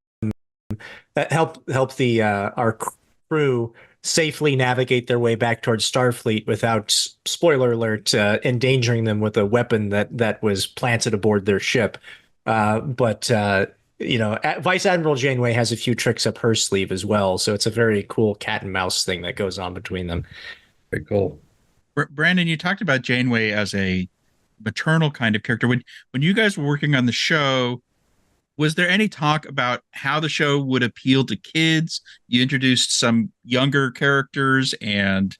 the our crew safely navigate their way back towards Starfleet without, spoiler alert, endangering them with a weapon that was planted aboard their ship. But Vice Admiral Janeway has a few tricks up her sleeve as well, so it's a very cool cat and mouse thing that goes on between them. Very cool. Brandon, you talked about Janeway as a maternal kind of character. When you guys were working on the show, was there any talk about how the show would appeal to kids? You introduced some younger characters and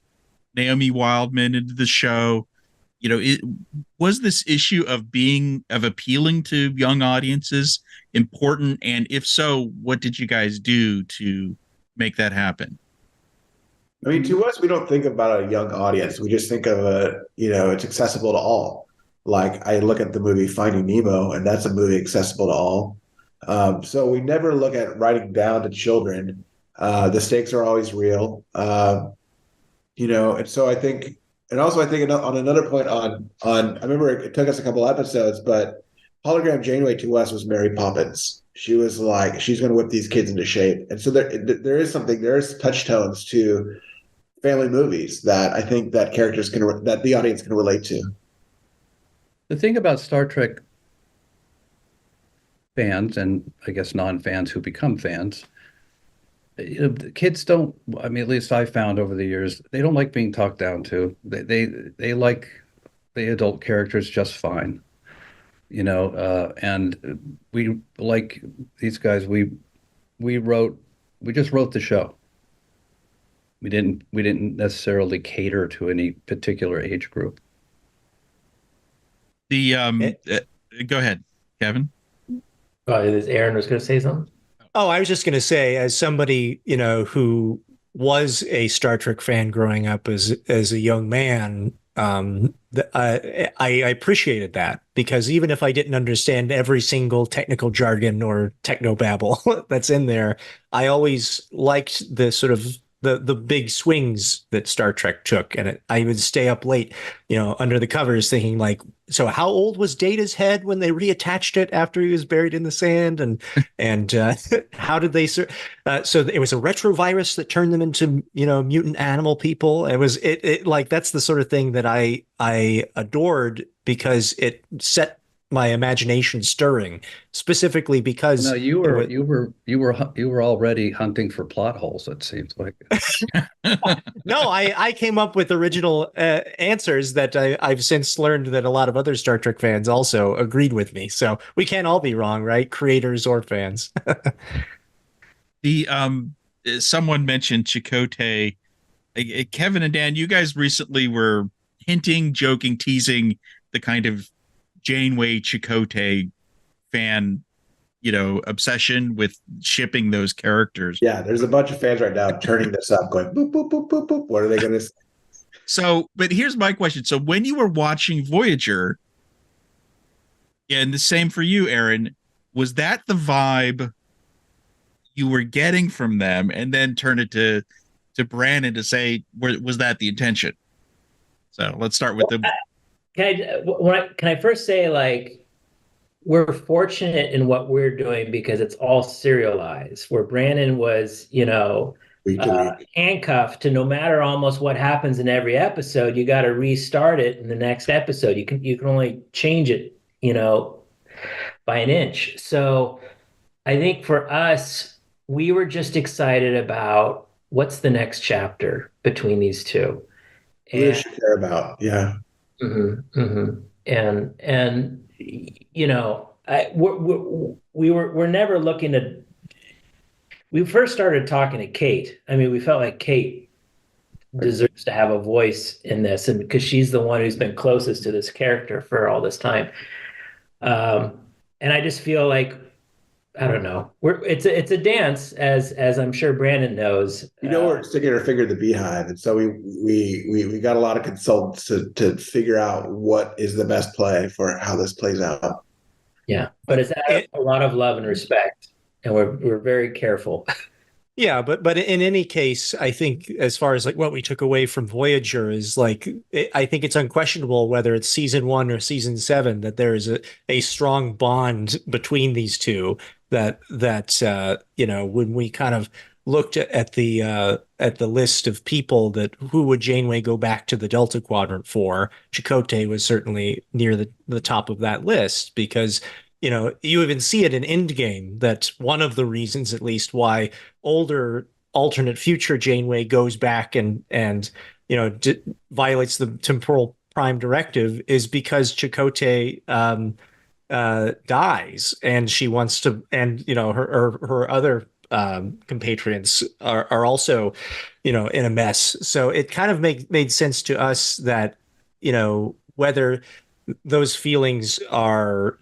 Naomi Wildman into the show. Was this issue of appealing to young audiences important? And if so, what did you guys do to make that happen? I mean, to us, we don't think about a young audience. We just think of it's accessible to all. Like, I look at the movie Finding Nemo, and that's a movie accessible to all. So we never look at writing down to children. The stakes are always real. And so I think, and also I think on another point I remember it took us a couple episodes, but hologram Janeway to us was Mary Poppins. She was like, she's going to whip these kids into shape. And so there is touchstones to family movies that I think that that the audience can relate to. The thing about Star Trek fans, and I guess non-fans who become fans, the kids don't. I mean, at least I found over the years, they don't like being talked down to. They like the adult characters just fine, and we like these guys. We just wrote the show. We didn't necessarily cater to any particular age group. Go ahead, Kevin. Aaron was going to say something. Oh, I was just going to say, as somebody, who was a Star Trek fan growing up as a young man, I appreciated that, because even if I didn't understand every single technical jargon or technobabble that's in there, I always liked the sort of the big swings that Star Trek took, and I would stay up late, under the covers, thinking like, so how old was Data's head when they reattached it after he was buried in the sand, and how did they? So it was a retrovirus that turned them into mutant animal people. It was it like that's the sort of thing that I adored, because it set my imagination stirring, specifically because No, you were already hunting for plot holes, it seems like. No, I came up with original answers that I've since learned that a lot of other Star Trek fans also agreed with me. So we can't all be wrong, right? Creators or fans. The someone mentioned Chakotay. Kevin and Dan, you guys recently were hinting, joking, teasing the kind of Janeway Chakotay fan, obsession with shipping those characters. Yeah, there's a bunch of fans right now turning this up, going boop boop boop boop boop. What are they going to say? So, but here's my question: so, when you were watching Voyager, and the same for you, Aaron, was that the vibe you were getting from them, and then turn it to Brandon to say, was that the intention? So let's start with the. Can I first say, like, we're fortunate in what we're doing because it's all serialized, where Brandon was, handcuffed to no matter almost what happens in every episode, you got to restart it in the next episode. You can only change it, by an inch. So I think for us, we were just excited about what's the next chapter between these two. What does she care about? Yeah. Mm-hmm, mm-hmm. And we're never looking to. We first started talking to Kate. I mean, we felt like Kate deserves to have a voice in this, and because she's the one who's been closest to this character for all this time. And I just feel like, I don't know. It's a dance, as I'm sure Brandon knows. We're sticking our finger in the beehive, and so we got a lot of consultants to figure out what is the best play for how this plays out. Yeah, but it's a lot of love and respect, and we're very careful. Yeah, but in any case, I think as far as like what we took away from Voyager is like, I think it's unquestionable whether it's season 1 or season 7 that there is a strong bond between these two. That when we kind of looked at the list of people who would Janeway go back to the Delta Quadrant for, Chakotay was certainly near the top of that list, because you even see it in Endgame that one of the reasons, at least, why older alternate future Janeway goes back and violates the temporal prime directive is because Chakotay dies, and she wants to, and her other compatriots are also in a mess. So it kind of made sense to us that whether those feelings are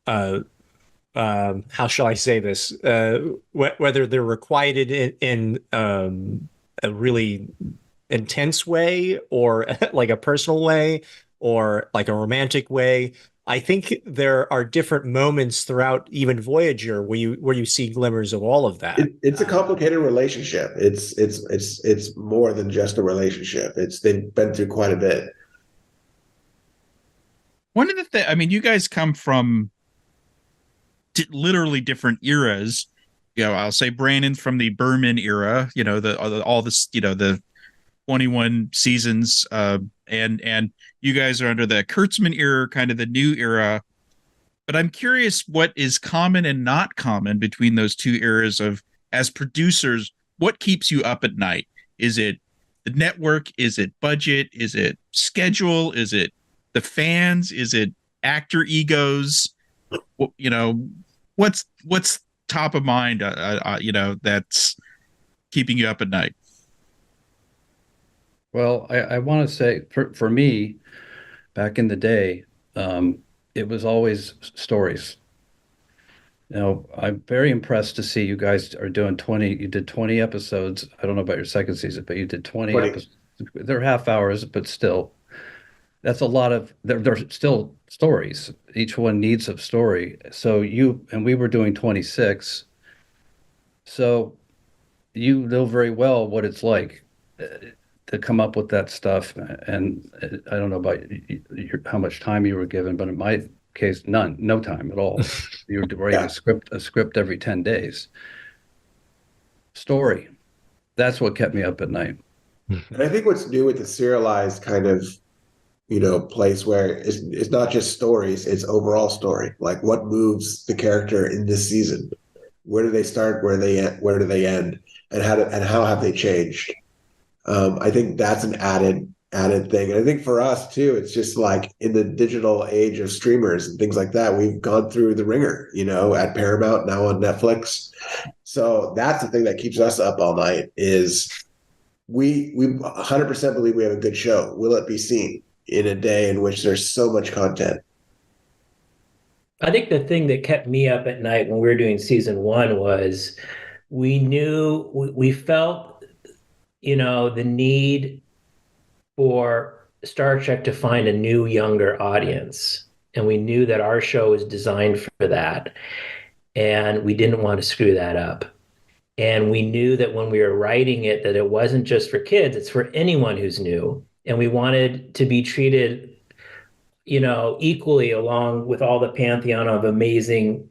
how shall I say this? Whether they're requited in a really intense way, or like a personal way, or like a romantic way. I think there are different moments throughout even Voyager where you see glimmers of all of that. It's a complicated relationship. It's more than just a relationship. They've been through quite a bit. One of the things, I mean, you guys come from literally different eras. I'll say Brandon from the Berman era. The 21 seasons, and you guys are under the Kurtzman era, kind of the new era. But I'm curious what is common and not common between those two eras of, as producers, what keeps you up at night? Is it the network? Is it budget? Is it schedule? Is it the fans? Is it actor egos? What's top of mind, that's keeping you up at night? Well, I want to say for me, back in the day, it was always stories. Now, I'm very impressed to see you guys are doing 20. You did 20 episodes. I don't know about your second season, but you did 20 episodes. They're half hours, but still, that's a lot of. They're still stories. Each one needs a story. So we were doing 26. So you know very well what it's like to come up with that stuff. And I don't know about how much time you were given, but in my case, no time at all. You were writing a script every 10 days. Story. That's what kept me up at night. And I think what's new with the serialized kind of, place where it's not just stories, it's overall story. Like what moves the character in this season? Where do they start? Where do they end? And how have they changed? I think that's an added thing. And I think for us too, it's just like in the digital age of streamers and things like that, we've gone through the ringer, at Paramount, now on Netflix. So that's the thing that keeps us up all night is we 100% believe we have a good show. Will it be seen in a day in which there's so much content? I think the thing that kept me up at night when we were doing season 1 was we felt, the need for Star Trek to find a new, younger audience. And we knew that our show was designed for that. And we didn't want to screw that up. And we knew that when we were writing it, that it wasn't just for kids, it's for anyone who's new. And we wanted to be treated, equally along with all the pantheon of amazing,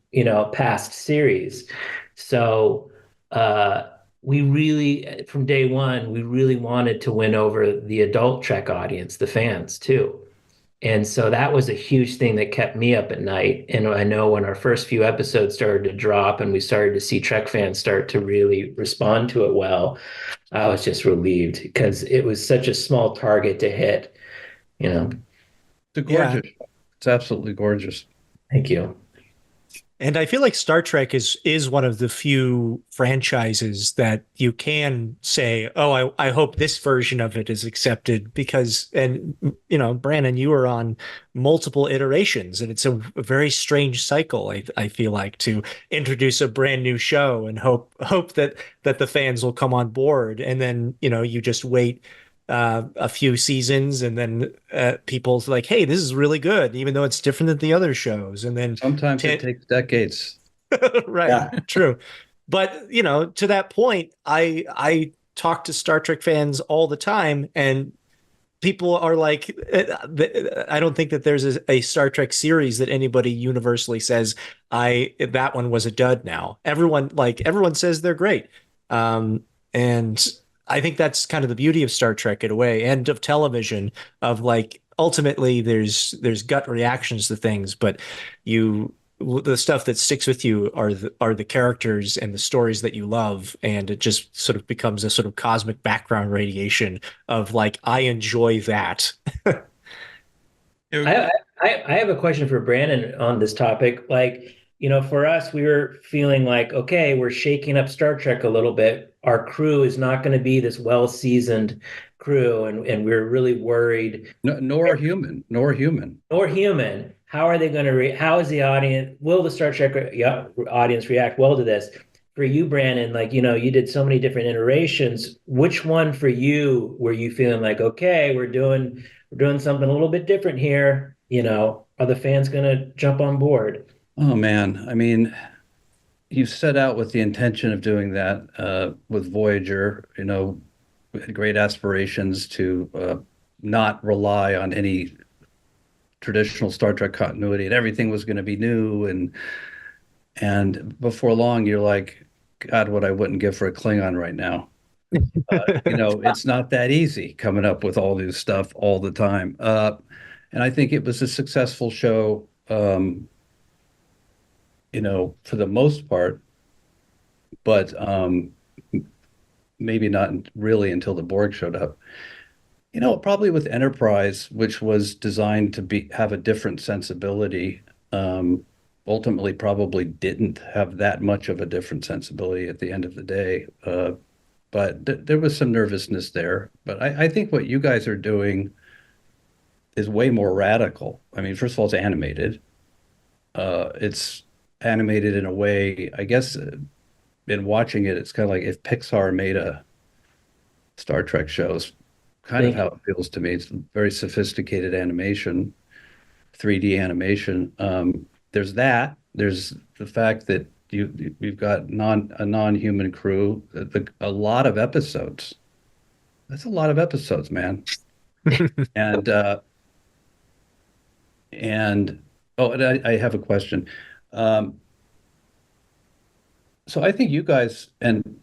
past series. So we really, from day one, we really wanted to win over the adult Trek audience, the fans too. And so that was a huge thing that kept me up at night. And I know when our first few episodes started to drop and we started to see Trek fans start to really respond to it well, I was just relieved because it was such a small target to hit, It's gorgeous. Yeah. It's absolutely gorgeous. Thank you. And I feel like Star Trek is one of the few franchises that you can say, oh, I hope this version of it is accepted because, and, Brandon, you were on multiple iterations and it's a very strange cycle, I feel like, to introduce a brand new show and hope that the fans will come on board. And then, you just wait a few seasons and then people's like, hey, this is really good, even though it's different than the other shows. And then sometimes it takes decades. Right. Yeah. True. But, to that point, I talk to Star Trek fans all the time and people are like, I don't think that there's a Star Trek series that anybody universally says that one was a dud now. Everyone says they're great. And I think that's kind of the beauty of Star Trek in a way, and of television, of like, ultimately there's gut reactions to things, but the stuff that sticks with you are the characters and the stories that you love. And it just sort of becomes a sort of cosmic background radiation of like, I enjoy that. I have a question for Brandon on this topic. Like, for us, we were feeling like, okay, we're shaking up Star Trek a little bit. Our crew is not going to be this well-seasoned crew, and we're really worried. Nor human. How are they going to how is the audience, will the Star Trek audience react well to this? For you, Brandon, like, you did so many different iterations. Which one for you were you feeling like, okay, we're doing something a little bit different here? Are the fans going to jump on board? Oh, man. I mean, you set out with the intention of doing that with Voyager. We had great aspirations to not rely on any traditional Star Trek continuity, and everything was going to be new. And before long, you're like, God, what I wouldn't give for a Klingon right now. It's not that easy coming up with all new stuff all the time. And I think it was a successful show. For the most part, but maybe not really until the Borg showed up. Probably with Enterprise, which was designed to have a different sensibility, ultimately probably didn't have that much of a different sensibility at the end of the day. But there was some nervousness there. But I think what you guys are doing is way more radical. I mean, first of all, it's animated. It's animated in a way, I guess, in watching it, it's kind of like if Pixar made a Star Trek show, is kind of how it feels to me. It's very sophisticated animation, 3D animation. There's that. There's the fact that you've got a non-human crew, a lot of episodes. That's a lot of episodes, man. and I have a question. So I think you guys, and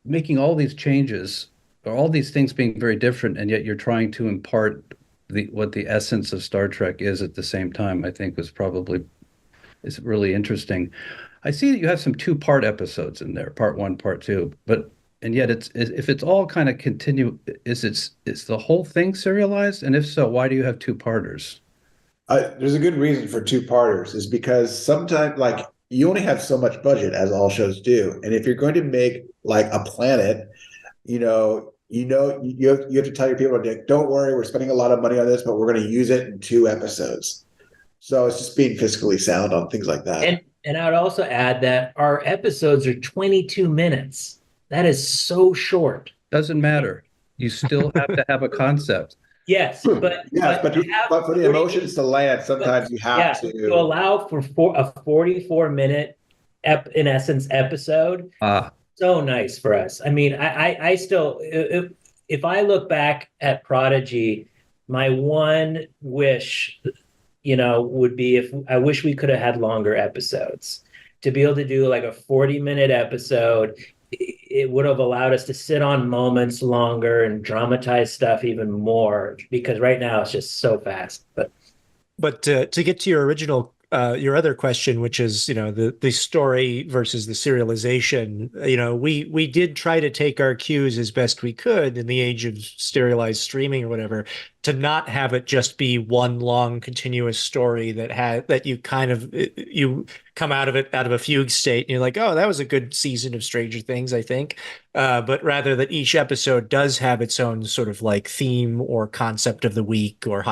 making all these changes, or all these things being very different, and yet you're trying to impart what the essence of Star Trek is at the same time, I think is really interesting. I see that you have some two-part episodes in there, part one, part two, and yet if it's all kind of is the whole thing serialized? And if so, why do you have two-parters? There's a good reason for two-parters, is because sometimes, like, you only have so much budget, as all shows do, and if you're going to make like a planet, you have to tell your people, don't worry, we're spending a lot of money on this, but we're going to use it in 2 episodes. So it's just being fiscally sound on things like that. And I would also add that our episodes are 22 minutes. That is so short. Doesn't matter. You still have to have a concept. Yes, but for the emotions to land, sometimes you have to allow for a 44-minute, in essence, episode. So nice for us. I mean, I still, if I look back at Prodigy, my one wish, would be I wish we could have had longer episodes. To be able to do like a 40-minute episode, it would have allowed us to sit on moments longer and dramatize stuff even more, because right now it's just so fast. But to get to your original, your other question, which is, the story versus the serialization, we did try to take our cues as best we could in the age of serialized streaming or whatever, to not have it just be one long continuous story that you come out of a fugue state and you're like, oh, that was a good season of Stranger Things, I think. But rather that each episode does have its own sort of like theme or concept of the week, or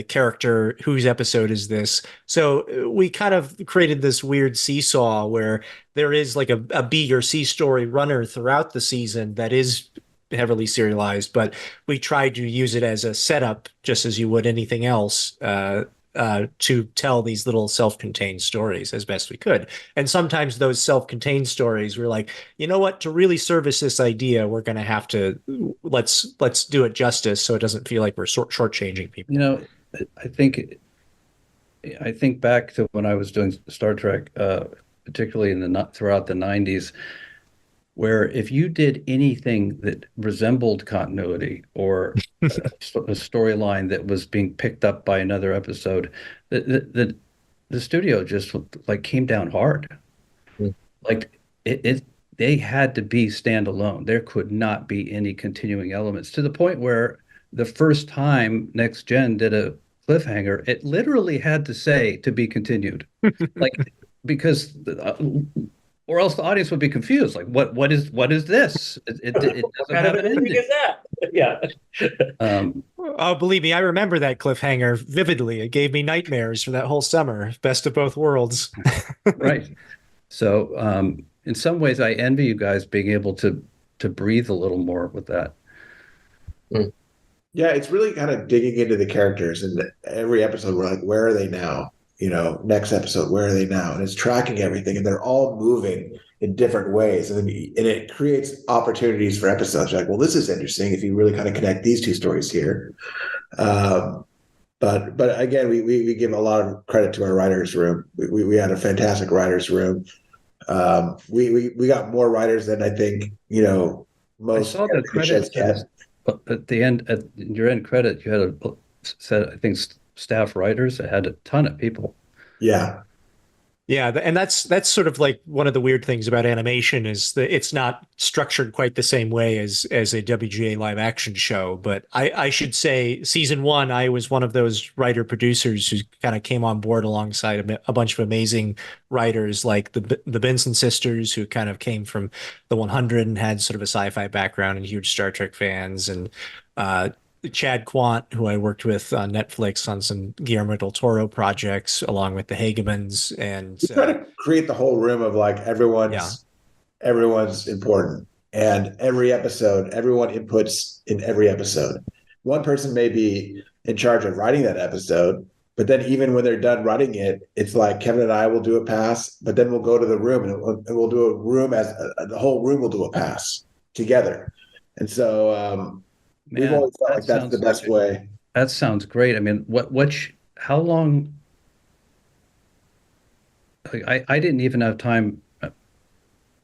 character, whose episode is this. So we kind of created this weird seesaw where there is like a B or C story runner throughout the season that is heavily serialized, but we tried to use it as a setup, just as you would anything else, to tell these little self-contained stories as best we could. And sometimes those self-contained stories were like, you know what, to really service this idea, we're going to have to let's do it justice, so it doesn't feel like we're shortchanging people. I think back to when I was doing Star Trek, particularly throughout the 90s, where if you did anything that resembled continuity or a storyline that was being picked up by another episode, the studio just like came down hard. Like they had to be standalone. There could not be any continuing elements, to the point where the first time Next Gen did a cliffhanger, it literally had to say to be continued, like, because or else the audience would be confused. Like, what is this? It doesn't have an ending. Is that? Yeah. Oh, believe me, I remember that cliffhanger vividly. It gave me nightmares for that whole summer. Best of both worlds. Right. So, in some ways, I envy you guys being able to breathe a little more with that. Yeah, it's really kind of digging into the characters, and every episode we're like, where are they now? Next episode, where are they now? And it's tracking everything, and they're all moving in different ways. And it creates opportunities for episodes. You're like, well, this is interesting if you really kind of connect these 2 stories here. But again, we give a lot of credit to our writers' room. We had a fantastic writers' room. We got more writers than I think, most. I saw the credits at the end, at your end credit, you had a set, I think, staff writers that had a ton of people. Yeah. Yeah, and that's sort of like one of the weird things about animation, is that it's not structured quite the same way as a WGA live action show. But I should say, season 1, I was one of those writer producers who kind of came on board alongside a bunch of amazing writers, like the Benson sisters, who kind of came from the 100 and had sort of a sci-fi background and huge Star Trek fans, and Chad Quant, who I worked with on Netflix on some Guillermo del Toro projects, along with the Hagemans, and You try to create the whole room of like everyone's important, and everyone inputs in every episode. One person may be in charge of writing that episode, but then even when they're done writing it, it's like Kevin and I will do a pass, but then we'll go to the room and we'll do a room the whole room will do a pass together. And so we've always felt like that's the best way. That sounds great. I mean, how long? Like, I didn't even have time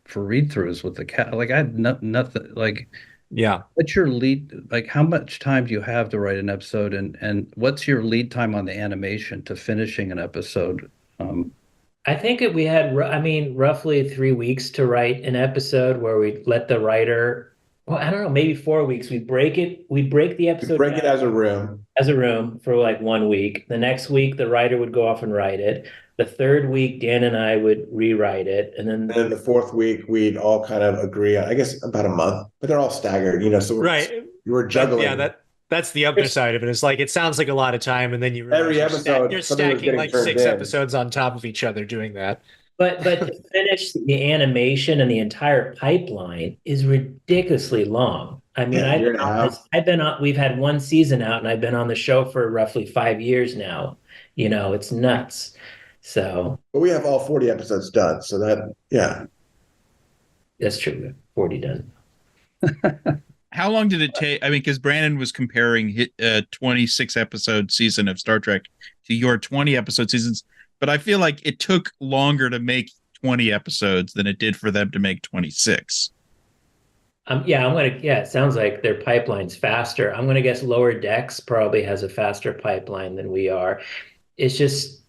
for read-throughs with the cat. Like, I had nothing. Like, yeah. What's your lead? Like, how much time do you have to write an episode, and what's your lead time on the animation to finishing an episode? I think we had, roughly 3 weeks to write an episode where we let the writer. Well, I don't know, maybe 4 weeks. We break the episode. We break it as a room. As a room for like 1 week. The next week, the writer would go off and write it. The third week, Dan and I would rewrite it, and then the fourth week, we'd all kind of agree on, I guess, about a month, but they're all staggered, So we're juggling. That's the other side of it. It's like, it sounds like a lot of time, and then you realize every episode you're stacking like 6 episodes on top of each other doing that. But to finish the animation and the entire pipeline is ridiculously long. I mean, we've had one season out, and I've been on the show for roughly 5 years now. It's nuts. So, but we have all 40 episodes done. So that's true. We have 40 done. How long did it take? I mean, because Brandon was comparing 26 episode season of Star Trek to your 20 episode seasons, but I feel like it took longer to make 20 episodes than it did for them to make 26. It sounds like their pipeline's faster. I'm going to guess Lower Decks probably has a faster pipeline than we are. It's just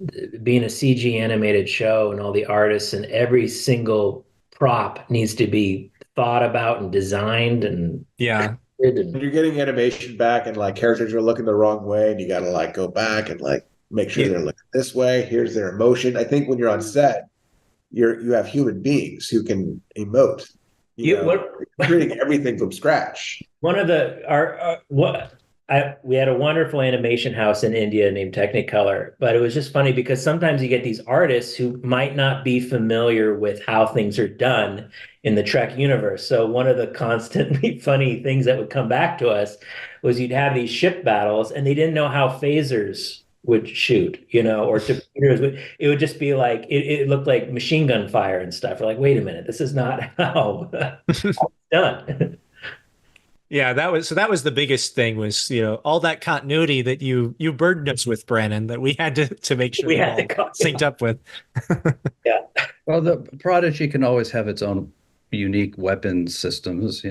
being a CG animated show, and all the artists and every single prop needs to be thought about and designed, and and you're getting animation back, and like characters are looking the wrong way, and you got to like go back and like make sure they're looking this way. Here's their emotion. I think when you're on set, you have human beings who can emote. Creating everything from scratch. One of we had a wonderful animation house in India named Technicolor, but it was just funny because sometimes you get these artists who might not be familiar with how things are done in the Trek universe. So one of the constantly funny things that would come back to us was you'd have these ship battles, and they didn't know how phasers would shoot, or torpedoes. It would just be like, it looked like machine gun fire and stuff. We're like, wait a minute, this is not how it's done. Yeah, that was the biggest thing was, all that continuity that you burdened us with, Brandon, that we had to make sure we had to synced up with. Yeah. Well, the Prodigy can always have its own unique weapon systems,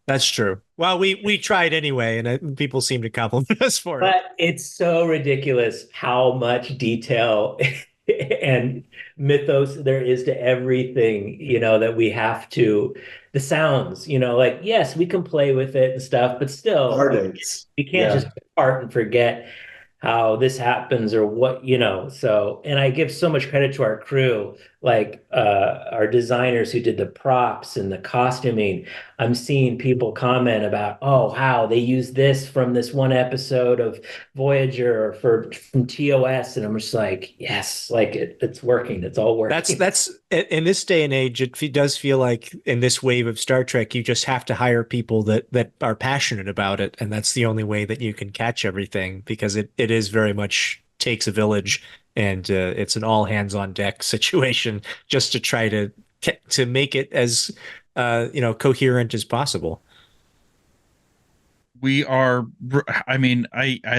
That's true. Well, we tried anyway, and people seem to compliment us for it. But it's so ridiculous how much detail and mythos there is to everything, that we have to, the sounds, like, yes, we can play with it and stuff, but still, we can't just part and forget how this happens or what, so, and I give so much credit to our crew, like our designers who did the props and the costuming. I'm seeing people comment about, oh, wow, they used this from this one episode of Voyager or from TOS. And I'm just like, yes, like it's working. It's all working. That's in this day and age, it does feel like in this wave of Star Trek, you just have to hire people that are passionate about it. And that's the only way that you can catch everything, because it is very much takes a village, and it's an all hands on deck situation just to try to make it as coherent as possible. I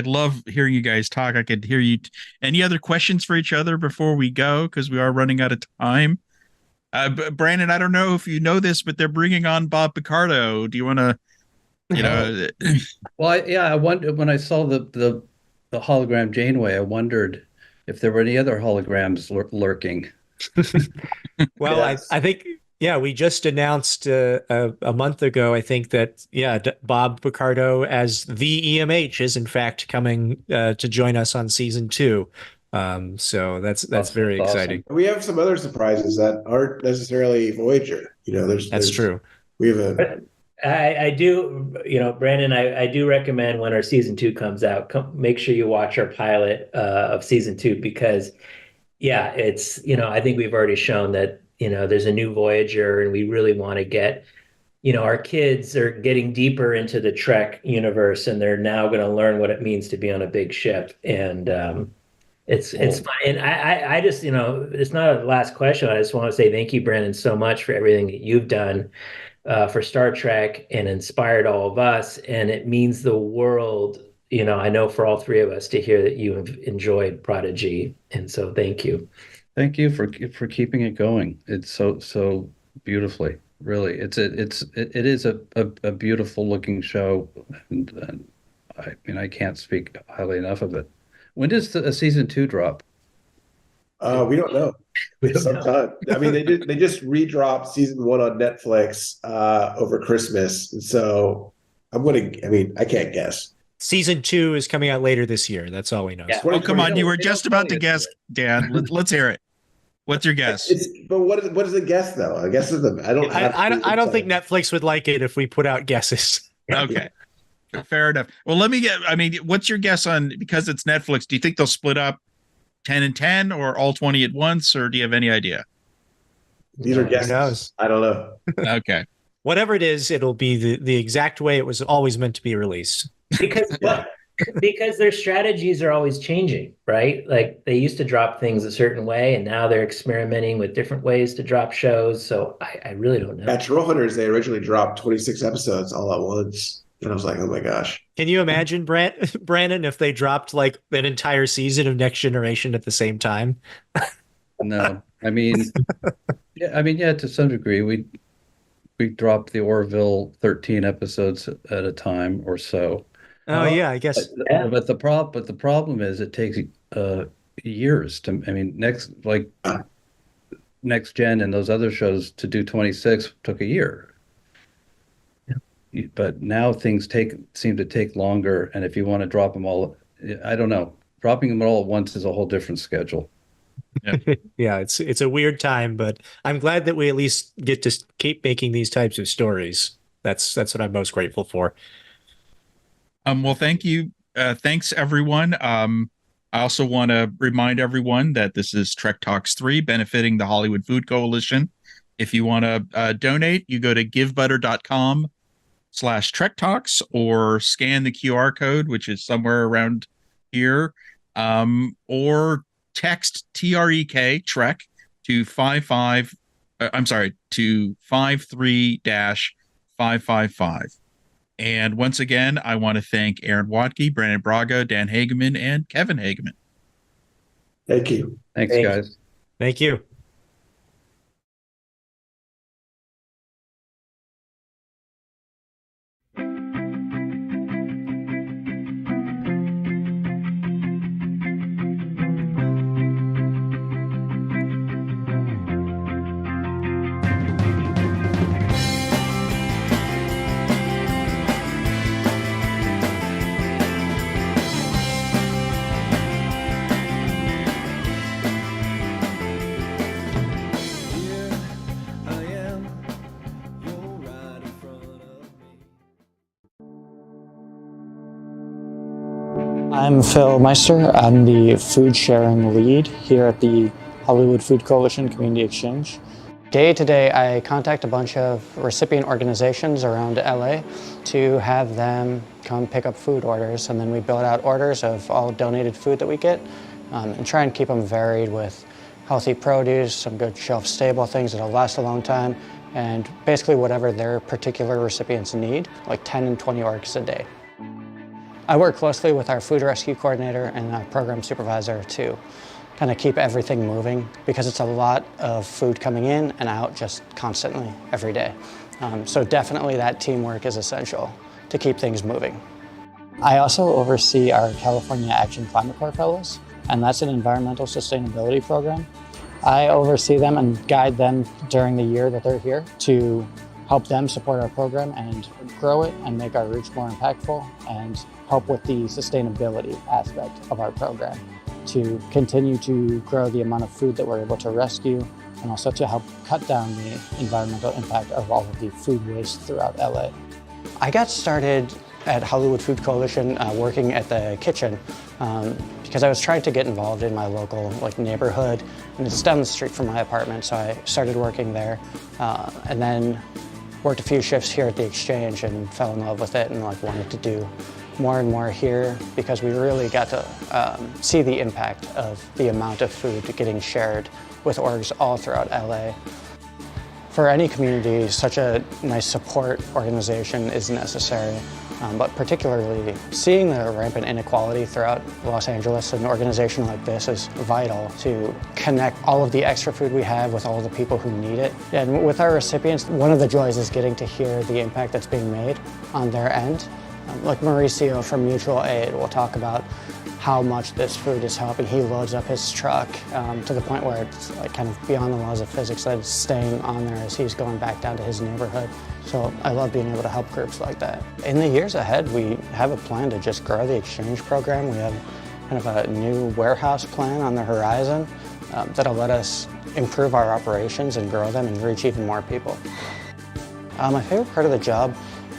love hearing you guys talk. I could hear you. Any other questions for each other before we go? Because we are running out of time. Brandon, I don't know if you know this, but they're bringing on Bob Picardo. Do you want to, Well, I wondered when I saw the hologram Janeway, I wondered if there were any other holograms lurking. Well, yes. I think, we just announced a month ago, I think that, Bob Picardo as the EMH is in fact coming to join us on season 2. So that's very exciting. We have some other surprises that aren't necessarily Voyager. That's true. We have I do, Brandon, I do recommend when our season 2 comes out, make sure you watch our pilot of season 2 because, yeah, it's, I think we've already shown that, there's a new Voyager and we really want to get, our kids are getting deeper into the Trek universe and they're now going to learn what it means to be on a big ship. And it's fun. And I just, it's not a last question. I just want to say thank you, Brandon, so much for everything that you've done for Star Trek and inspired all of us. And it means the world, I know for all three of us to hear that you have enjoyed Prodigy. And so thank you. Thank you for keeping it going. It's so beautifully. Really, it is a beautiful looking show, and I mean I can't speak highly enough of it. When does the season 2 drop? We don't know. Sometime. I mean, they just redropped season 1 on Netflix over Christmas, and so I can't guess. Season 2 is coming out later this year. That's all we know. Yeah. Oh, come on! You were just about to guess, Dan. Let's hear it. What's your guess? But what is a guess though? I guess I don't think Netflix would like it if we put out guesses. Okay, fair enough. Well, what's your guess on, because it's Netflix? Do you think they'll split up 10 and 10 or all 20 at once, or do you have any idea? These are guesses. Who knows? I don't know. Okay. Whatever it is, it'll be the exact way it was always meant to be released. Because their strategies are always changing, right? Like they used to drop things a certain way and now they're experimenting with different ways to drop shows. So I really don't know. At Trollhunters, they originally dropped 26 episodes all at once. And I was like, oh my gosh. Can you imagine, Brandon, if they dropped like an entire season of Next Generation at the same time? No. I mean, yeah, to some degree, we dropped the Orville 13 episodes at a time or so. Oh yeah, I guess. But the problem is it takes years to. I mean, Next Gen and those other shows to do 26 took a year. Yeah. But now things seem to take longer, and if you want to drop them all, I don't know. Dropping them all at once is a whole different schedule. Yeah, yeah, it's a weird time, but I'm glad that we at least get to keep making these types of stories. That's what I'm most grateful for. Well, thank you. Thanks, everyone. I also want to remind everyone that this is Trek Talks 3, benefiting the Hollywood Food Coalition. If you want to donate, you go to givebutter.com/Trek Talks or scan the QR code, which is somewhere around here, or text TREK Trek to 53-555. And once again, I want to thank Aaron Watke, Brandon Braga, Dan Hageman, and Kevin Hageman. Thank you. Thanks, guys. Thank you. I'm Phil Meister. I'm the food sharing lead here at the Hollywood Food Coalition Community Exchange. Day to day, I contact a bunch of recipient organizations around LA to have them come pick up food orders, and then we build out orders of all donated food that we get and try and keep them varied with healthy produce, some good shelf-stable things that'll last a long time, and basically whatever their particular recipients need, like 10 and 20 orders a day. I work closely with our food rescue coordinator and our program supervisor to kind of keep everything moving because it's a lot of food coming in and out just constantly every day. So definitely that teamwork is essential to keep things moving. I also oversee our California Action Climate Corps Fellows, and that's an environmental sustainability program. I oversee them and guide them during the year that they're here to help them support our program and grow it and make our routes more impactful and help with the sustainability aspect of our program to continue to grow the amount of food that we're able to rescue and also to help cut down the environmental impact of all of the food waste throughout LA. I got started at Hollywood Food Coalition working at the kitchen because I was trying to get involved in my local neighborhood, and it's down the street from my apartment, so I started working there, and then worked a few shifts here at the Exchange and fell in love with it and wanted to do more and more here because we really got to see the impact of the amount of food getting shared with orgs all throughout LA. For any community, such a nice support organization is necessary, but particularly seeing the rampant inequality throughout Los Angeles, an organization like this is vital to connect all of the extra food we have with all of the people who need it. And with our recipients, one of the joys is getting to hear the impact that's being made on their end. Like Mauricio from Mutual Aid will talk about how much this food is helping. He loads up his truck to the point where it's kind of beyond the laws of physics that it's staying on there as he's going back down to his neighborhood. So I love being able to help groups like that. In the years ahead, we have a plan to just grow the Exchange program. We have kind of a new warehouse plan on the horizon that'll let us improve our operations and grow them and reach even more people. My favorite part of the job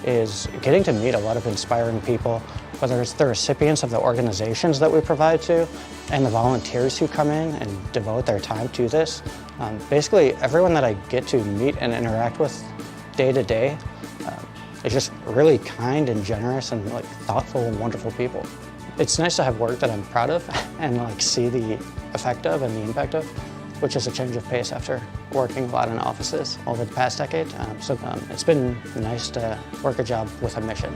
is getting to meet a lot of inspiring people, whether it's the recipients of the organizations that we provide to and the volunteers who come in and devote their time to this. Basically, everyone that I get to meet and interact with day to day is just really kind and generous and thoughtful and wonderful people. It's nice to have work that I'm proud of and see the effect of and the impact of, which is a change of pace after working a lot in offices over the past decade. So it's been nice to work a job with a mission.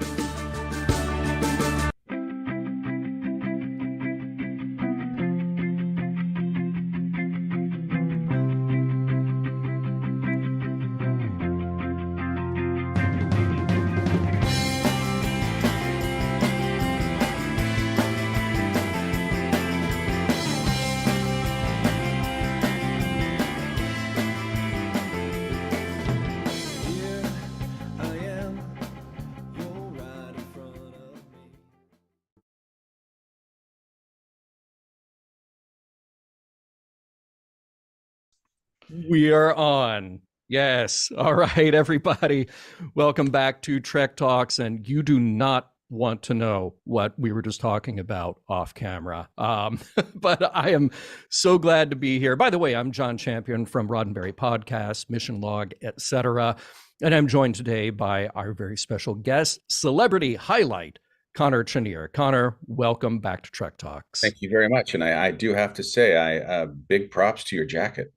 We are on. Yes. All right, everybody. Welcome back to Trek Talks. And you do not want to know what we were just talking about off camera. But I am so glad to be here. By the way, I'm John Champion from Roddenberry Podcast, Mission Log, etc. And I'm joined today by our very special guest, celebrity highlight, Connor Trinneer. Connor, welcome back to Trek Talks. Thank you very much. And I do have to say, big props to your jacket.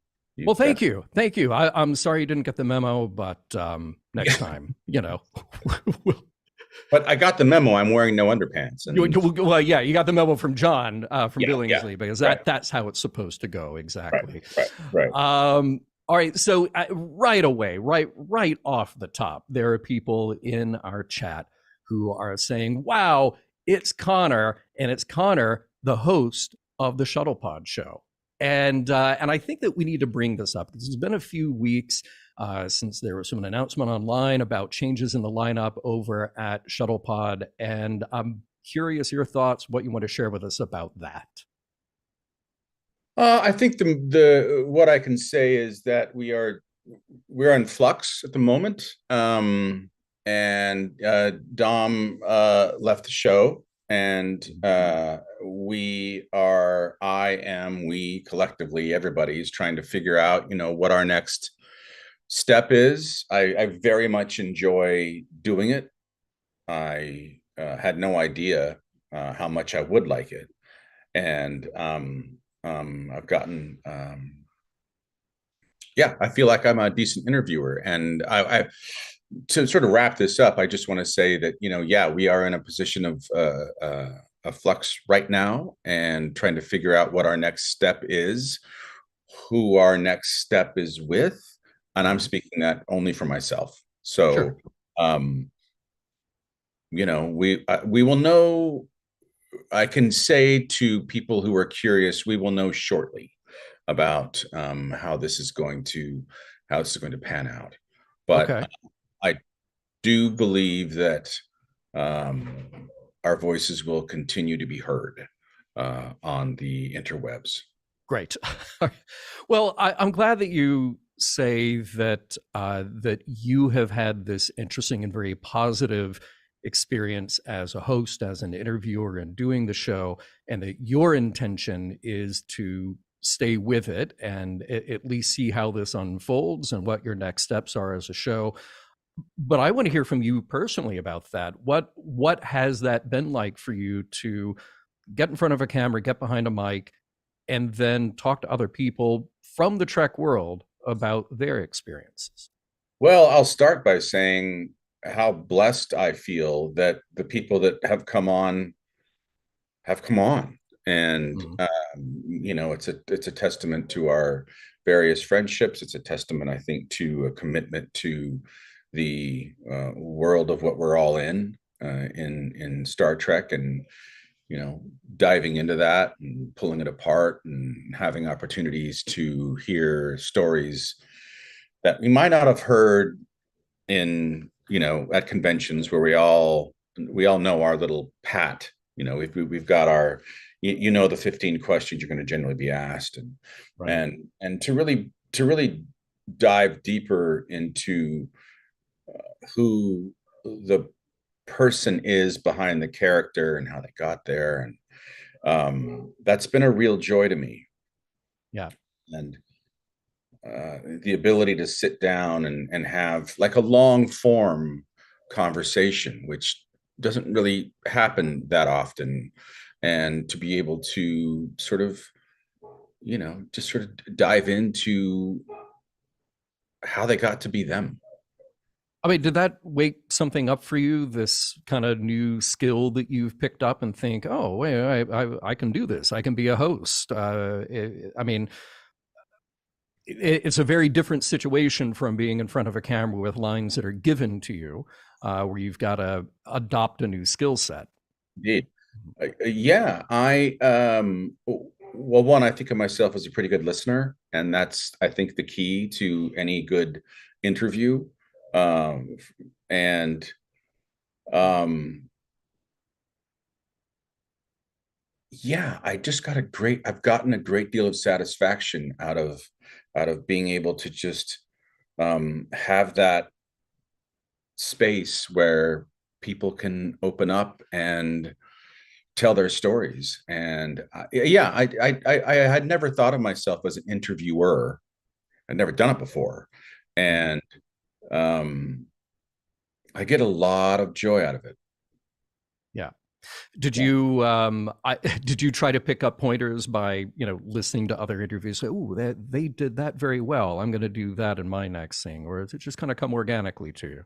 Well, thank you. Thank you. I'm sorry you didn't get the memo, but next time, But I got the memo. I'm wearing no underpants. Well, yeah, you got the memo from John from Billingsley, because that's how it's supposed to go. Exactly. Right. All right. So right away, right off the top, there are people in our chat who are saying, wow, it's Connor, and it's Connor, the host of the Shuttlepod show. And I think that we need to bring this up because it's been a few weeks since there was an announcement online about changes in the lineup over at Shuttlepod. And I'm curious your thoughts, what you want to share with us about that. I think the what I can say is that we're in flux at the moment. And Dom left the show. And we collectively, everybody's trying to figure out, what our next step is. I very much enjoy doing it. I had no idea how much I would like it. And I've gotten, I feel like I'm a decent interviewer. And to sort of wrap this up, I just want to say that, we are in a position of a flux right now and trying to figure out what our next step is, who our next step is with. And I'm speaking that only for myself. So, sure. We will know. I can say to people who are curious, we will know shortly about how this is going to pan out. But okay. I do believe that our voices will continue to be heard on the interwebs. Great. Well, I'm glad that you say that that you have had this interesting and very positive experience as a host, as an interviewer, and doing the show, and that your intention is to stay with it and at least see how this unfolds and what your next steps are as a show. But I want to hear from you personally about that. What has that been like for you to get in front of a camera, get behind a mic, and then talk to other people from the Trek world about their experiences? Well, I'll start by saying how blessed I feel that the people that have come on have come on. And you know, it's a testament to our various friendships. It's a testament, I think, to a commitment to the world of what we're all in Star Trek, and you know, diving into that and pulling it apart and having opportunities to hear stories that we might not have heard in, you know, at conventions where we all know our little pat. You know, we've got our, you know, the 15 questions you're going to generally be asked, and right. and to really dive deeper into who the person is behind the character and how they got there, and that's been a real joy to me. Yeah. And the ability to sit down and have like a long form conversation, which doesn't really happen that often, and to be able to sort of, you know, just sort of dive into how they got to be them. I mean, did that wake something up for you, this kind of new skill that you've picked up, and think, oh, wait, I can do this. I can be a host. I mean, it's a very different situation from being in front of a camera with lines that are given to you, where you've got to adopt a new skill set. Indeed. Yeah, well, one, I think of myself as a pretty good listener, and that's, I think, the key to any good interview. And yeah, I've gotten a great deal of satisfaction out of being able to just have that space where people can open up and tell their stories. And I had never thought of myself as an interviewer. I'd never done it before, and I get a lot of joy out of it. Yeah. Did you did you try to pick up pointers by, you know, listening to other interviews? Say, oh, they did that very well, I'm going to do that in my next thing, or does it just kind of come organically to you?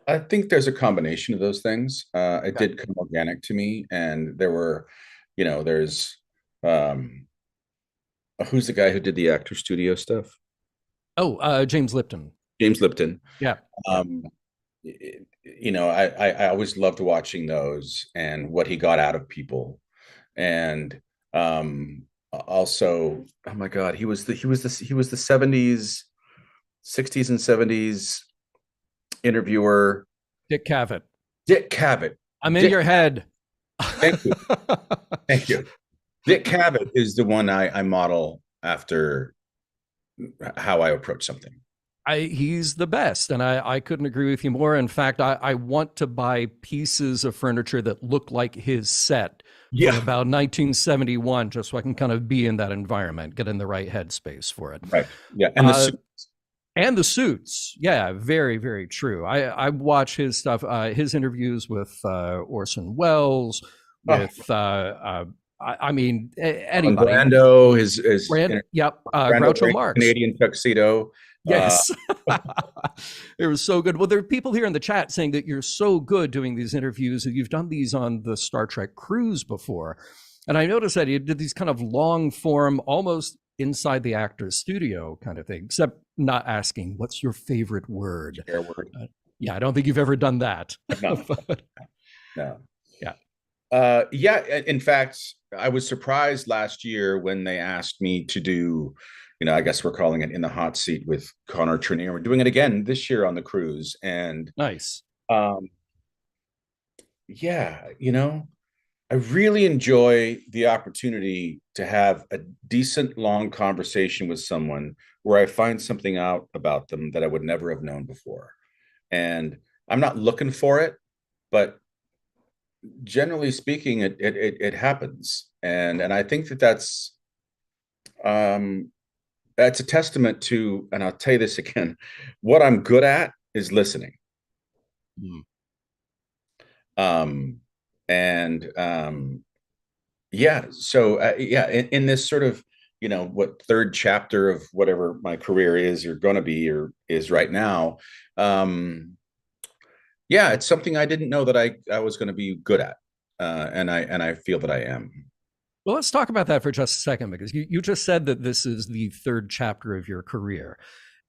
I think there's a combination of those things. It did come organic to me, and there were, you know, there's who's the guy who did the Actor Studio stuff? Oh, James Lipton. James Lipton. Yeah. You know, I always loved watching those and what he got out of people, and also, oh my God, he was the 70s, 60s and 70s interviewer. Dick Cavett. Dick Cavett. I'm in your head. Thank you. Thank you. Dick Cavett is the one I model after how I approach something. He's the best, and I couldn't agree with you more. In fact, I want to buy pieces of furniture that look like his set from about 1971, just so I can kind of be in that environment, get in the right headspace for it. Right. Yeah. And the suits. And the suits. Yeah, very, very true. I watch his stuff, his interviews with Orson Welles, with I mean, anybody. Brando, his Groucho Marx. Canadian tuxedo. Yes. It was so good. Well, there are people here in the chat saying that you're so good doing these interviews, and you've done these on the Star Trek cruise before. And I noticed that you did these kind of long form, almost inside the actor's studio kind of thing, except not asking, what's your favorite word? Yeah, I don't think you've ever done that. No. No. Yeah. Yeah. In fact, I was surprised last year when they asked me to do, you know, I guess we're calling it In the Hot Seat with Connor Trinneer. We're doing it again this year on the cruise. And nice. Yeah, you know, I really enjoy the opportunity to have a decent long conversation with someone where I find something out about them that I would never have known before. And I'm not looking for it, but generally speaking, it happens. And I think that's a testament to, and I'll tell you this again, what I'm good at is listening. Yeah, so yeah, in this sort of, what third chapter of whatever my career is or going to be or is right now, yeah, it's something I didn't know that I was going to be good at, and I feel that I am. Well, let's talk about that for just a second, because you just said that this is the third chapter of your career.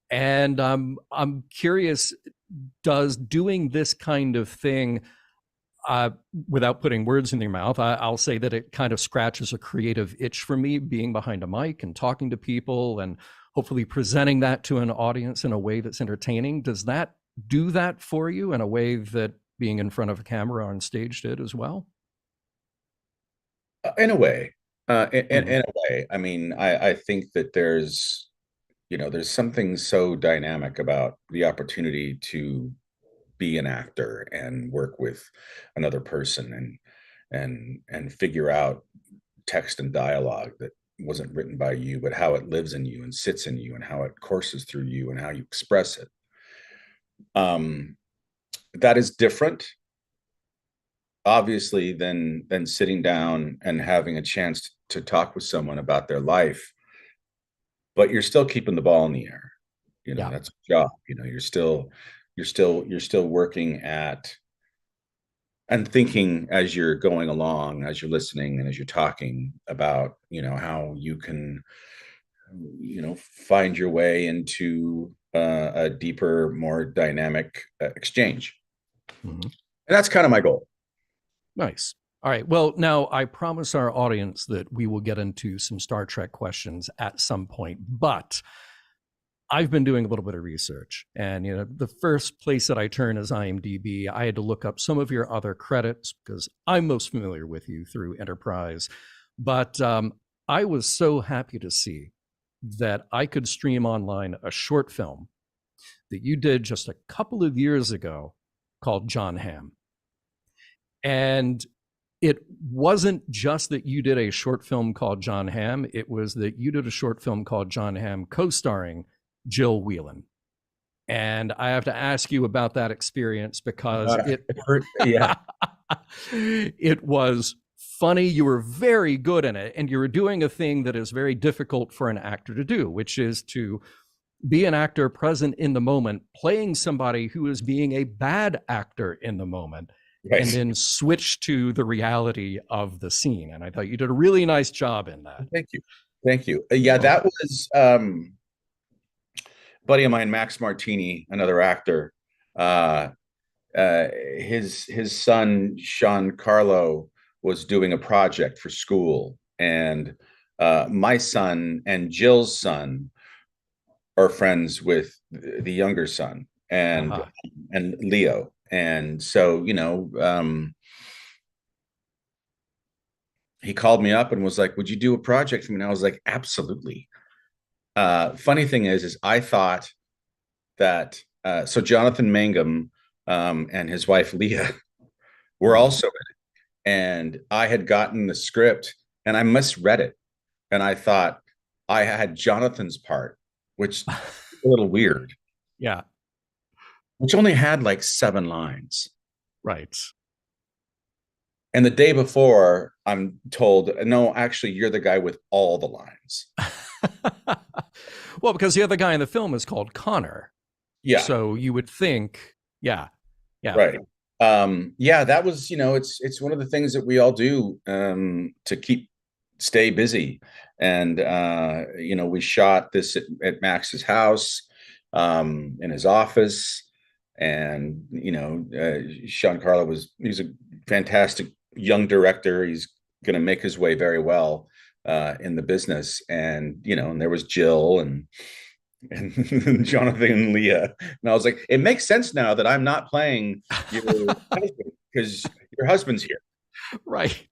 And I'm curious, does doing this kind of thing, without putting words in your mouth, I'll say that it kind of scratches a creative itch for me, being behind a mic and talking to people and hopefully presenting that to an audience in a way that's entertaining. Does that do that for you in a way that being in front of a camera on stage did as well? In a way, in a way. I mean, I think that there's something so dynamic about the opportunity to be an actor and work with another person and figure out text and dialogue that wasn't written by you, but how it lives in you and sits in you and how it courses through you and how you express it. That is different, obviously, than sitting down and having a chance to talk with someone about their life, but you're still keeping the ball in the air. That's a job. You're still working at and thinking as you're going along, as you're listening and as you're talking about, how you can, find your way into a deeper, more dynamic exchange. And that's kind of my goal. Nice. All right. Well, now I promise our audience that we will get into some Star Trek questions at some point, but I've been doing a little bit of research, and the first place that I turn is IMDb. I had to look up some of your other credits because I'm most familiar with you through Enterprise. But I was so happy to see that I could stream online a short film that you did just a couple of years ago called John Hamm. And it wasn't just that you did a short film called John Hamm. It was that you did a short film called John Hamm co-starring Jill Whelan. And I have to ask you about that experience because it was funny. You were very good in it, and you were doing a thing that is very difficult for an actor to do, which is to be an actor present in the moment, playing somebody who is being a bad actor in the moment, right, and then switch to the reality of the scene. And I thought you did a really nice job in that. Thank you. Yeah, that was buddy of mine, Max Martini, another actor. His son Sean Carlo was doing a project for school, and my son and Jill's son are friends with the younger son and Leo. And so, he called me up and was like, "Would you do a project for me?" And I was like, "Absolutely." Funny thing is I thought that so Jonathan Mangum and his wife Leah were also in it, and I had gotten the script and I misread it, and I thought I had Jonathan's part, which is a little weird. Yeah. Which only had like 7 lines. Right. And the day before, I'm told, no, actually, you're the guy with all the lines. Well, because the other guy in the film is called Connor. Yeah. So you would think, yeah. Right. That was, it's one of the things that we all do to stay busy. And, we shot this at Max's house, in his office. And, Sean Carlo he's a fantastic young director. He's going to make his way very well in the business. And, and there was Jill and Jonathan and Leah. And I was like, it makes sense now that I'm not playing your husband because your husband's here. Right.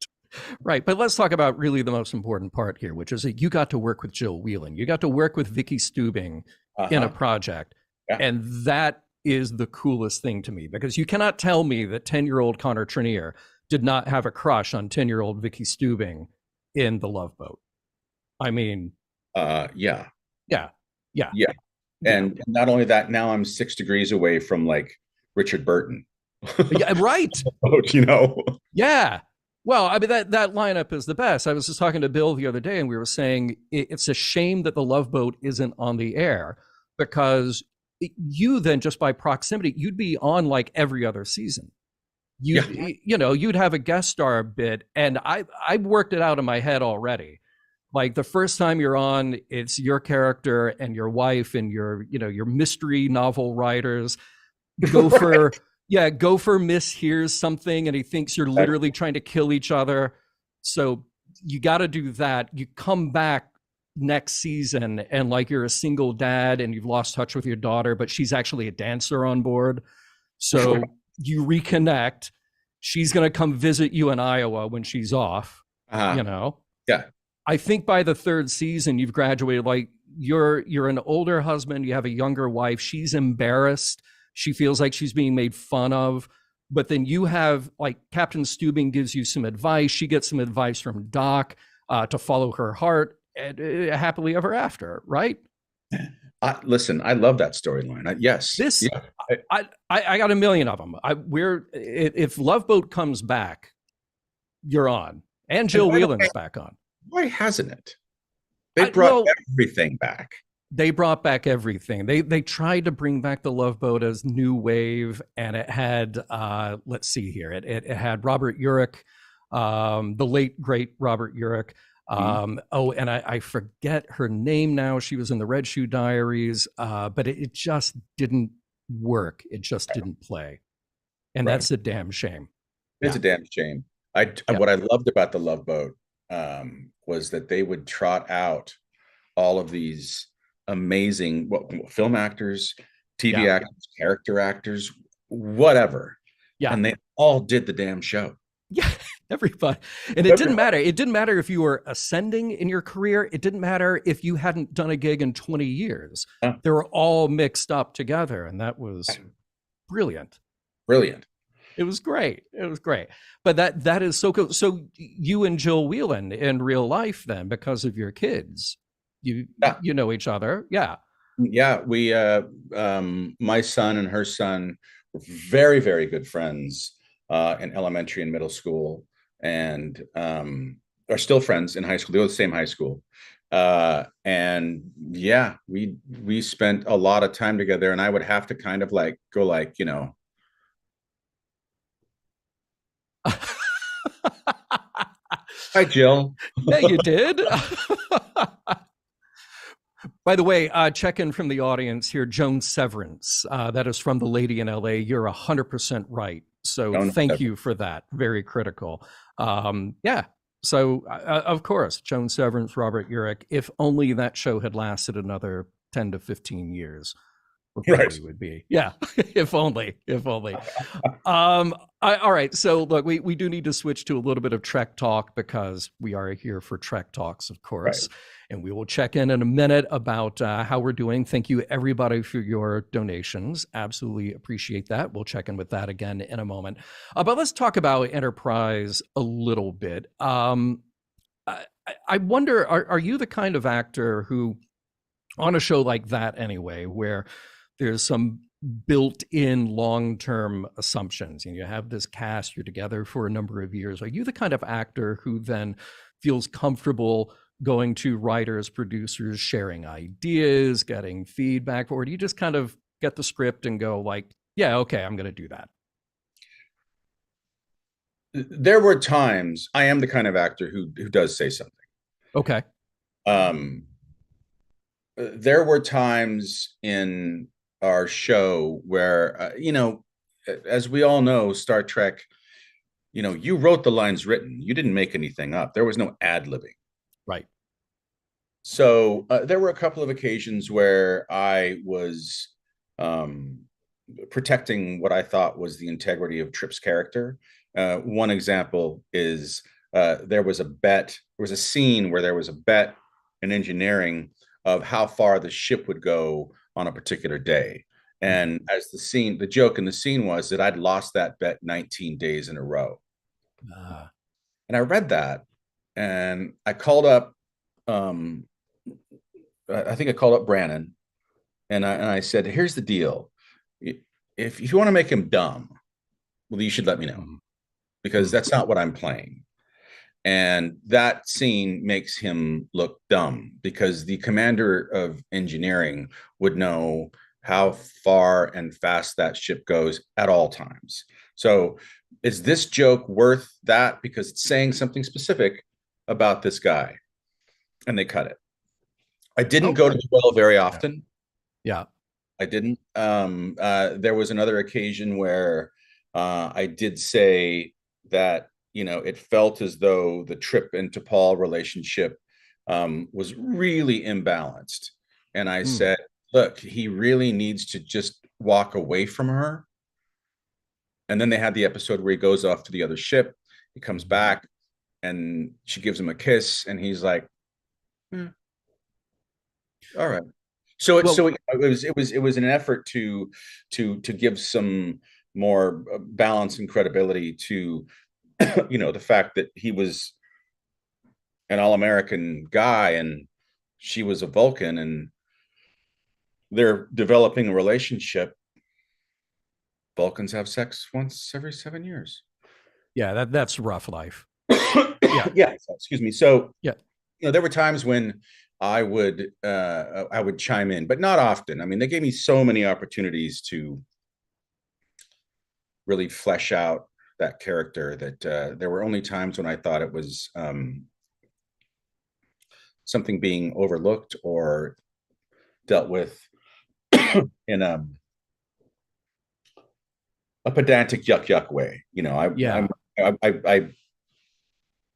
Right. But let's talk about really the most important part here, which is that you got to work with Jill Whelan. You got to work with Vicky Stubing in a project. Yeah. And that is the coolest thing to me, because you cannot tell me that 10-year-old Connor Trinneer did not have a crush on 10-year-old Vicky Stubing in The Love Boat. I mean, yeah. Yeah. Yeah. Yeah. And not only that, now I'm 6 degrees away from like Richard Burton. Yeah, right. You know. Yeah. Well, I mean, that lineup is the best. I was just talking to Bill the other day, and we were saying it's a shame that The Love Boat isn't on the air, because you then, just by proximity, you'd be on like every other season. You know, you'd have a guest star bit, and I worked it out in my head already. Like the first time you're on, it's your character and your wife and your mystery novel writers. Gopher, Gopher mishears something and he thinks you're literally trying to kill each other. So you got to do that. You come back next season and like you're a single dad and you've lost touch with your daughter, but she's actually a dancer on board. So you reconnect. She's going to come visit you in Iowa when she's off, you know? Yeah. I think by the third season, you've graduated. Like you're an older husband. You have a younger wife. She's embarrassed. She feels like she's being made fun of. But then you have like Captain Stubing gives you some advice. She gets some advice from Doc to follow her heart, and happily ever after, right? Listen, I love that storyline. Yes. I got a million of them. If Love Boat comes back, you're on. And Jill Whelan's back on. Why hasn't it? They brought everything back. They brought back everything. They tried to bring back The Love Boat as new wave, and it had let's see here. It had Robert Urich, the late great Robert Urich. And I forget her name now. She was in the Red Shoe Diaries, but it just didn't work. It just didn't play, and that's a damn shame. It's a damn shame. What I loved about The Love Boat was that they would trot out all of these amazing film actors, TV actors, character actors, whatever. Yeah. And they all did the damn show. Yeah, everybody. And it didn't matter. It didn't matter if you were ascending in your career. It didn't matter if you hadn't done a gig in 20 years. They were all mixed up together. And that was brilliant. Brilliant. It was great. It was great. But that is so cool. So you and Jill Whelan in real life then, because of your kids, you know each other. Yeah. Yeah. We, my son and her son were very, very good friends in elementary and middle school, and are still friends in high school. They go to the same high school. And yeah, we spent a lot of time together, and I would have to kind of like go like, you know, hi, Jill. Yeah, you did. By the way, check in from the audience here. Joan Severance, that is from The Lady in LA. You're 100% right. So thank you for that. Very critical. Yeah. So of course, Joan Severance, Robert Urich. If only that show had lasted another 10 to 15 years. Right. Would be. Yeah. If only. All right. So look, we do need to switch to a little bit of Trek talk, because we are here for Trek Talks, of course. Right. And we will check in a minute about how we're doing. Thank you, everybody, for your donations. Absolutely appreciate that. We'll check in with that again in a moment. But let's talk about Enterprise a little bit. I wonder, are you the kind of actor who, on a show like that anyway, where there's some built-in long-term assumptions, and you have this cast, you're together for a number of years, are you the kind of actor who then feels comfortable going to writers, producers, sharing ideas, getting feedback, or do you just kind of get the script and go like, yeah, okay, I'm going to do that? There were times, I am the kind of actor who does say something. Okay. There were times in our show where, you know, as we all know, Star Trek, you know, you wrote the lines written. You didn't make anything up. There was no ad-libbing. Right. So there were a couple of occasions where I was protecting what I thought was the integrity of Trip's character. One example is there was a bet. There was a scene where there was a bet in engineering of how far the ship would go on a particular day. And as the joke in the scene was that I'd lost that bet 19 days in a row. And I read that, and I called up, I think I called up Brannon, and I said, here's the deal. If you want to make him dumb, well, you should let me know, because that's not what I'm playing. And that scene makes him look dumb, because the commander of engineering would know how far and fast that ship goes at all times. So is this joke worth that? Because it's saying something specific about this guy. And they cut it. I didn't go to the well very often. Yeah. I didn't. There was another occasion where I did say that, it felt as though the Trip and T'Pol relationship was really imbalanced. And I said, look, he really needs to just walk away from her. And then they had the episode where he goes off to the other ship. He comes back and she gives him a kiss, and he's like, all right. So it was an effort to give some more balance and credibility to the fact that he was an all-American guy and she was a Vulcan, and they're developing a relationship. Vulcans have sex once every 7 years. Yeah, that's rough life. Yeah. Excuse me. So yeah, there were times when I would chime in, but not often. I mean, they gave me so many opportunities to really flesh out that character that there were only times when I thought it was something being overlooked or dealt with in a pedantic yuck way.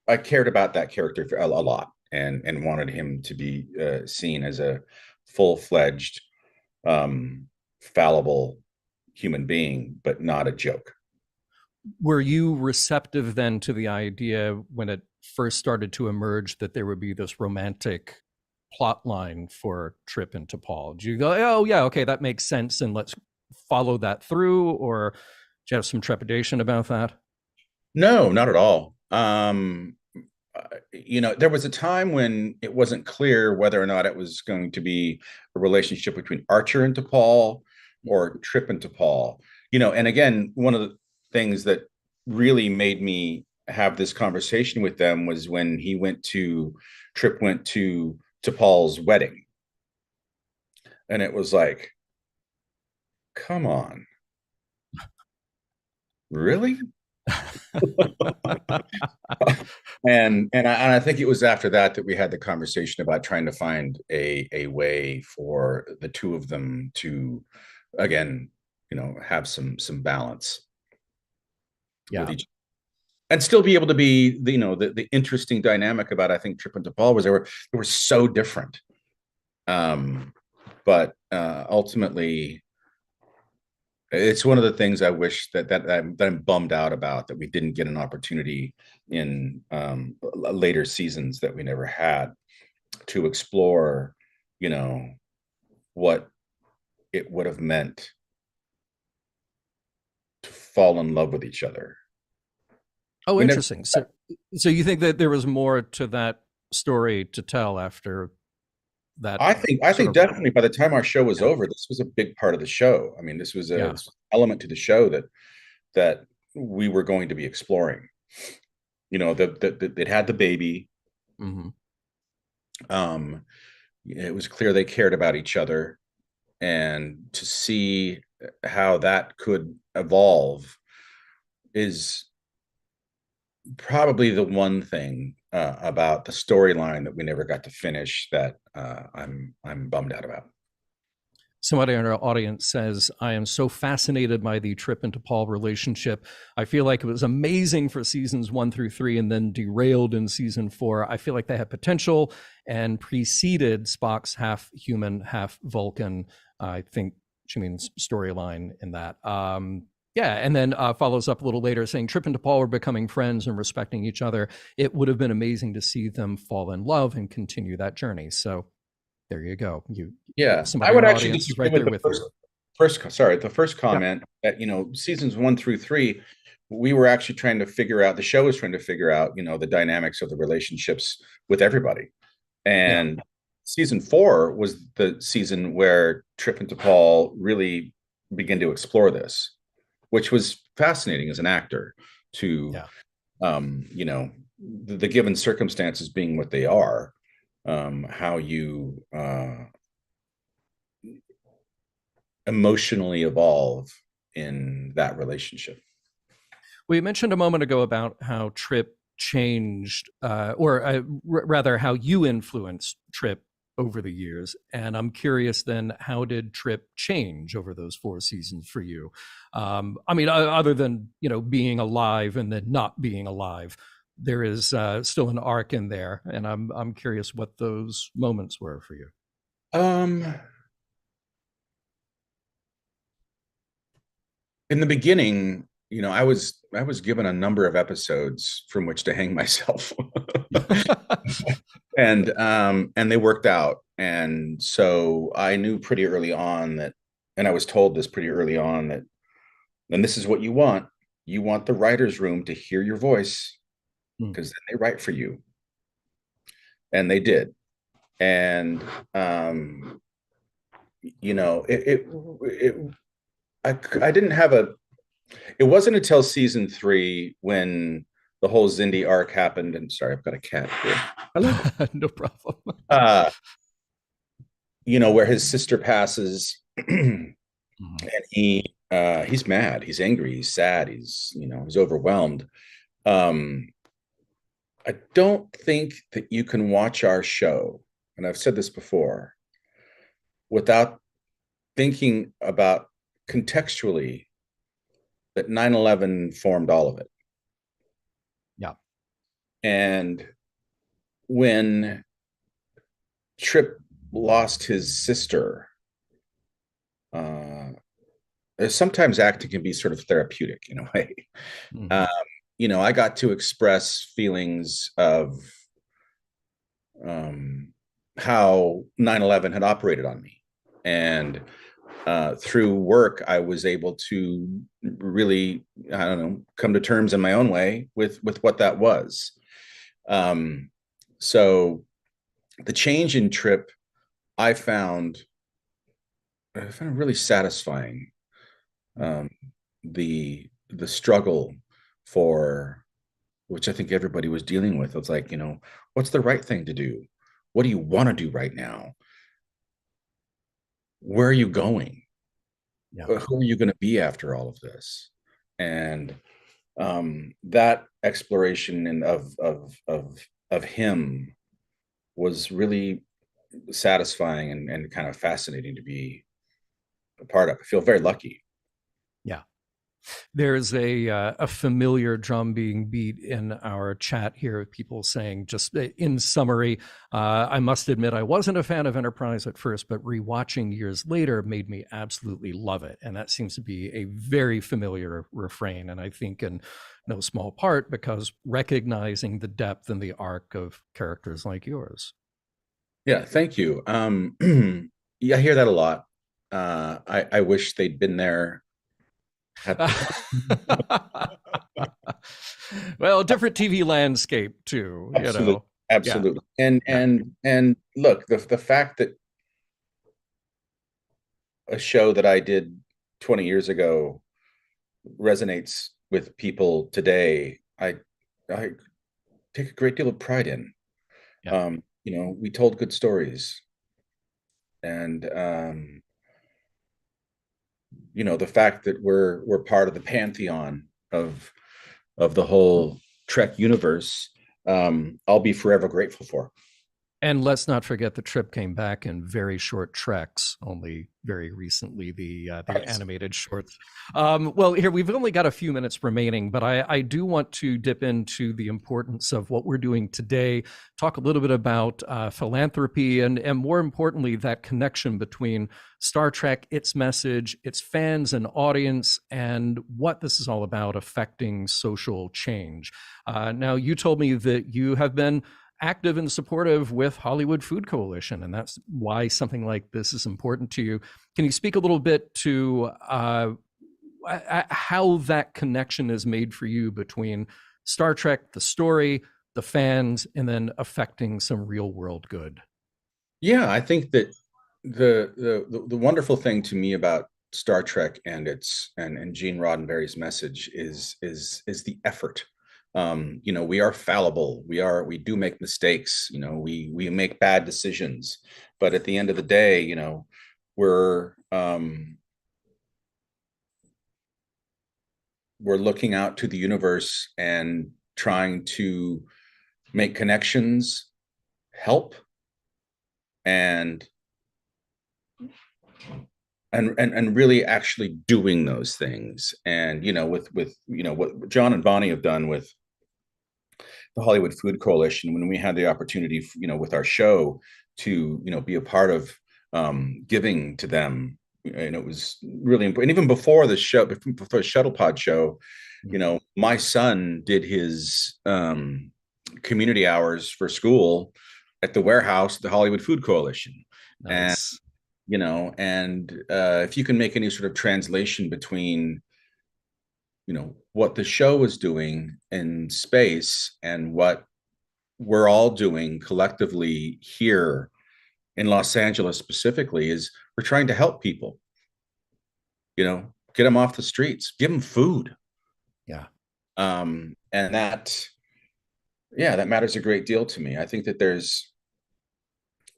I cared about that character a lot, and wanted him to be seen as a full-fledged, fallible human being, but not a joke. Were you receptive then to the idea when it first started to emerge that there would be this romantic plot line for Trip and T'Pol? Did you go, oh yeah, okay, that makes sense, and let's follow that through, or do you have some trepidation about that? No, not at all. There was a time when it wasn't clear whether or not it was going to be a relationship between Archer and T'Pol or Trip and T'Pol. And again, one of the things that really made me have this conversation with them was when Trip went to T'Pol's wedding. And it was like, come on. Really? and I think it was after that we had the conversation about trying to find a way for the two of them to, again, have some balance with each, and still be able to be the interesting dynamic about, I think, Trip and T'Pol was they were so different, but ultimately it's one of the things I wish that I'm bummed out about, that we didn't get an opportunity in later seasons that we never had to explore, what it would have meant to fall in love with each other. Oh, interesting. So you think that there was more to that story to tell after that? I think definitely by the time our show was over, this was a big part of the show. I mean, this was an element to the show that we were going to be exploring. It had the baby. Mm-hmm. It was clear they cared about each other, and to see how that could evolve is probably the one thing about the storyline that we never got to finish that I'm bummed out about. Somebody in our audience says, I am so fascinated by the Trip and T'Pol relationship. I feel like it was amazing for seasons 1 through 3 and then derailed in season 4. I feel like they had potential and preceded Spock's half human, half Vulcan, I think she means storyline in that. Yeah, and then follows up a little later saying Trip and T'Pol were becoming friends and respecting each other. It would have been amazing to see them fall in love and continue that journey. So there you go. Yeah, somebody I would in the actually audience is disagree right with there the with you. the first comment that, seasons 1 through 3, we were actually trying to figure out, the show was trying to figure out, the dynamics of the relationships with everybody. And season 4 was the season where Trip and T'Pol really began to explore this, which was fascinating as an actor to, the given circumstances being what they are, how you emotionally evolve in that relationship. We mentioned a moment ago about how Trip changed, or rather how you influenced Trip over the years. And I'm curious then, how did Trip change over those 4 seasons for you? I mean, other than, being alive and then not being alive, there is still an arc in there. And I'm curious what those moments were for you. In the beginning, I was given a number of episodes from which to hang myself. and they worked out. And so I knew pretty early on that, and I was told this pretty early on, that, and this is what you want the writer's room to hear your voice, because then they write for you. And they did. And I didn't have it wasn't until season 3 when the whole Zindi arc happened. And sorry, I've got a cat here. Hello. No problem. Where his sister passes, and he's mad, he's angry, he's sad, he's overwhelmed. I don't think that you can watch our show, and I've said this before, without thinking about contextually that 9/11 formed all of it. Yeah. And when Trip lost his sister, sometimes acting can be sort of therapeutic in a way. I got to express feelings of how 9/11 had operated on me. And through work, I was able to really, come to terms in my own way with what that was. So the change in Trip, I found really satisfying. The struggle for, which I think everybody was dealing with. It's like, what's the right thing to do? What do you want to do right now? Where are you going? Who are you going to be after all of this? And that exploration and of him was really satisfying and kind of fascinating to be a part of. I feel very lucky. Yeah. There's a familiar drum being beat in our chat here, people saying, just in summary, I must admit I wasn't a fan of Enterprise at first, but rewatching years later made me absolutely love it. And that seems to be a very familiar refrain. And I think in no small part because recognizing the depth and the arc of characters like yours. Yeah, thank you. Yeah, I hear that a lot. I wish they'd been there. Well, different TV landscape too. Absolutely. Yeah. And look, the fact that a show that I did 20 years ago resonates with people today, I take a great deal of pride in. We told good stories, and the fact that we're part of the pantheon of the whole Trek universe, I'll be forever grateful for. And let's not forget the trip came back in very short treks, only very recently, the animated shorts. Well, here, we've only got a few minutes remaining, but I do want to dip into the importance of what we're doing today, talk a little bit about philanthropy, and more importantly, that connection between Star Trek, its message, its fans and audience, and what this is all about, affecting social change. Now, you told me that you have been active and supportive with Hollywood Food Coalition, and that's why something like this is important to you. Can you speak a little bit to how that connection is made for you between Star Trek, the story, the fans, and then affecting some real world good? Yeah, I think that the wonderful thing to me about Star Trek and Gene Roddenberry's message is the effort. We are fallible. We do make mistakes. We make bad decisions, but at the end of the day, we're looking out to the universe and trying to make connections, help, and really actually doing those things. And with what John and Bonnie have done with the Hollywood Food Coalition, when we had the opportunity, with our show to, be a part of giving to them, and it was really important. Even before the show, before the Shuttle Pod show, my son did his community hours for school at the warehouse, the Hollywood Food Coalition. Nice. And if you can make any sort of translation between what the show is doing in space and what we're all doing collectively here in Los Angeles specifically, is we're trying to help people, get them off the streets, give them food. Yeah. And that matters a great deal to me. I think that there's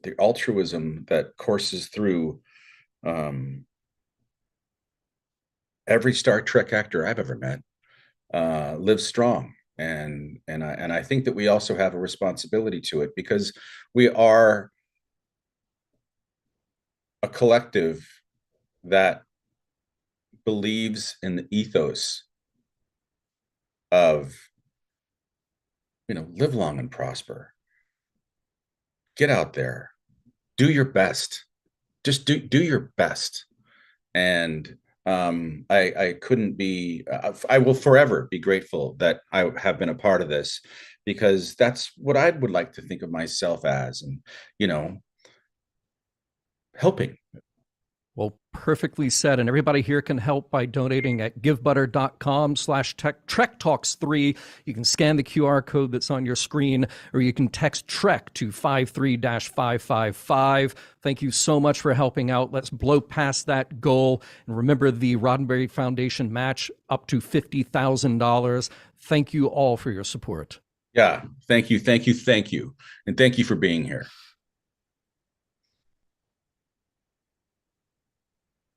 the altruism that courses through every Star Trek actor I've ever met lives strong. And I think that we also have a responsibility to it, because we are a collective that believes in the ethos of, live long and prosper. Get out there, do your best, just do your best. And I couldn't be, I will forever be grateful that I have been a part of this, because that's what I would like to think of myself as, and, helping. Well, perfectly said. And everybody here can help by donating at givebutter.com/TrekTalks3. You can scan the QR code that's on your screen, or you can text TREK to 53-555. Thank you so much for helping out. Let's blow past that goal. And remember the Roddenberry Foundation match up to $50,000. Thank you all for your support. Yeah. Thank you. Thank you. Thank you. And thank you for being here.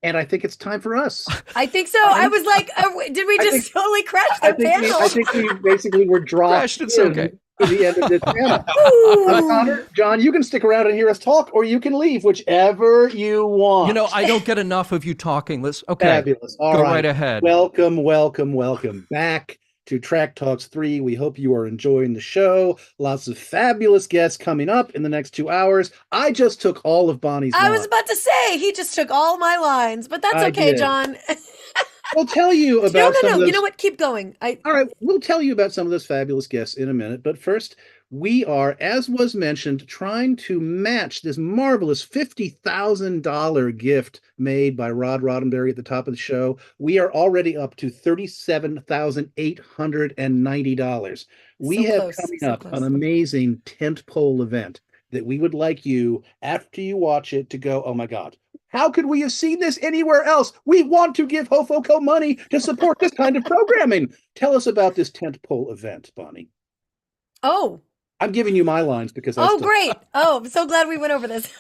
And I think it's time for us. I think so. I was like, did we just totally crash the panel? I think we basically were dropped It's okay. to the end of this panel. Connor, John, you can stick around and hear us talk, or you can leave, whichever you want. I don't get enough of you talking. Okay. Fabulous. All Go right. right ahead. Welcome back to Trek Talks 3. We hope you are enjoying the show. Lots of fabulous guests coming up in the next 2 hours. I just took all of Bonnie's I was lines. about to say, he just took all my lines, but that's I okay, did. John. We'll tell you about No. some of those... You know what? Keep going. All right, we'll tell you about some of those fabulous guests in a minute. But first, we are, as was mentioned, trying to match this marvelous $50,000 gift made by Rod Roddenberry at the top of the show. We are already up to $37,890. We have coming up an amazing tentpole event that we would like you, after you watch it, to go, oh my God, how could we have seen this anywhere else? We want to give Hofoco money to support this kind of programming. Tell us about this tentpole event, Bonnie. Oh. I'm giving you my lines because Great. Oh, I'm so glad we went over this.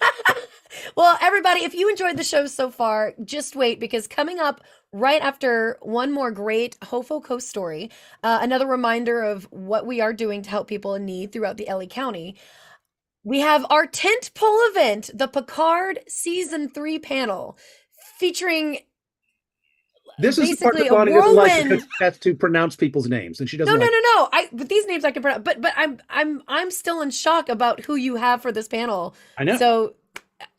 Well, everybody, if you enjoyed the show so far, just wait, because coming up right after one more great Hofoco story, another reminder of what we are doing to help people in need throughout the LA County. we have our tentpole event, the Picard Season 3 panel, featuring This is the part basically that a Bonnie doesn't like whirlwind. because she has to pronounce people's names, and she doesn't No, no, like. no, no. But these names I can pronounce. But I'm still in shock about who you have for this panel. I know. So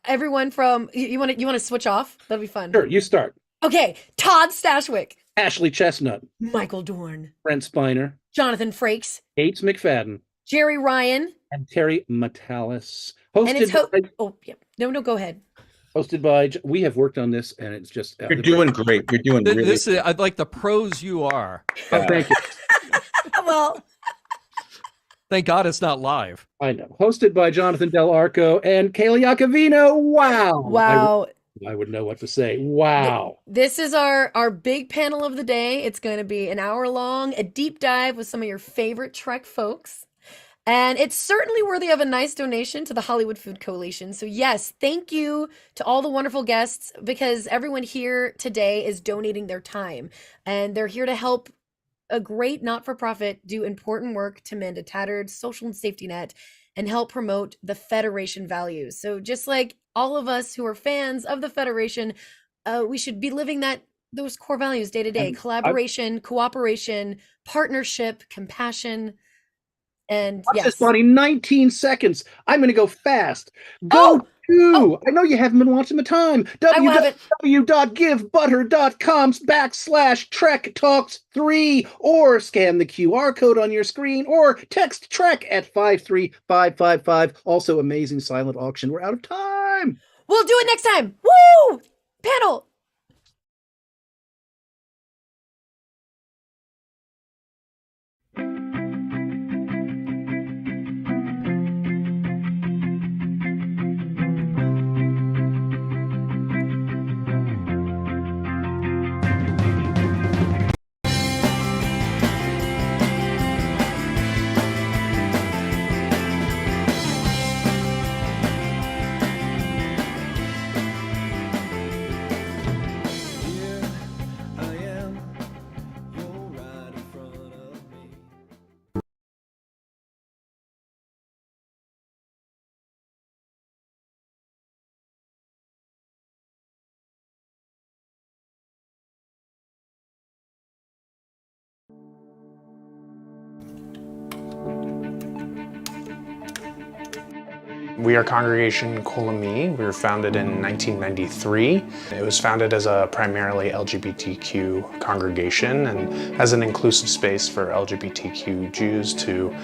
everyone from you want to switch off? That'll be fun. Sure, you start. Okay, Todd Stashwick, Ashley Chestnut, Michael Dorn, Brent Spiner, Jonathan Frakes, Gates McFadden, Jerry Ryan, and Terry Metalis. and it's Hosted oh yeah, no, go ahead. hosted by. We have worked on this, and it's just. You're doing great. You're doing really. This is I'd like the pros you are. Oh, thank you. Well, thank God it's not live. I know. Hosted by Jonathan Del Arco and Kayla Iacovino. Wow. Wow. I would know what to say. Wow. This is our big panel of the day. It's going to be an hour long, a deep dive with some of your favorite Trek folks. And it's certainly worthy of a nice donation to the Hollywood Food Coalition. So yes, thank you to all the wonderful guests, because everyone here today is donating their time, and they're here to help a great not-for-profit do important work to mend a tattered social and safety net and help promote the Federation values. So just like all of us who are fans of the Federation, we should be living those core values day to day: collaboration, cooperation, partnership, compassion. And Watch yes, this, Bonnie. 19 seconds. I'm going to go fast. Go to. I know you haven't been watching the time. www.givebutter.com/Trek Talks 3, or scan the QR code on your screen, or text Trek at 53555. Also, amazing silent auction. We're out of time. we'll do it next time. Woo! Panel. We are Congregation Kolami. We were founded in 1993. It was founded as a primarily LGBTQ congregation and as an inclusive space for LGBTQ Jews to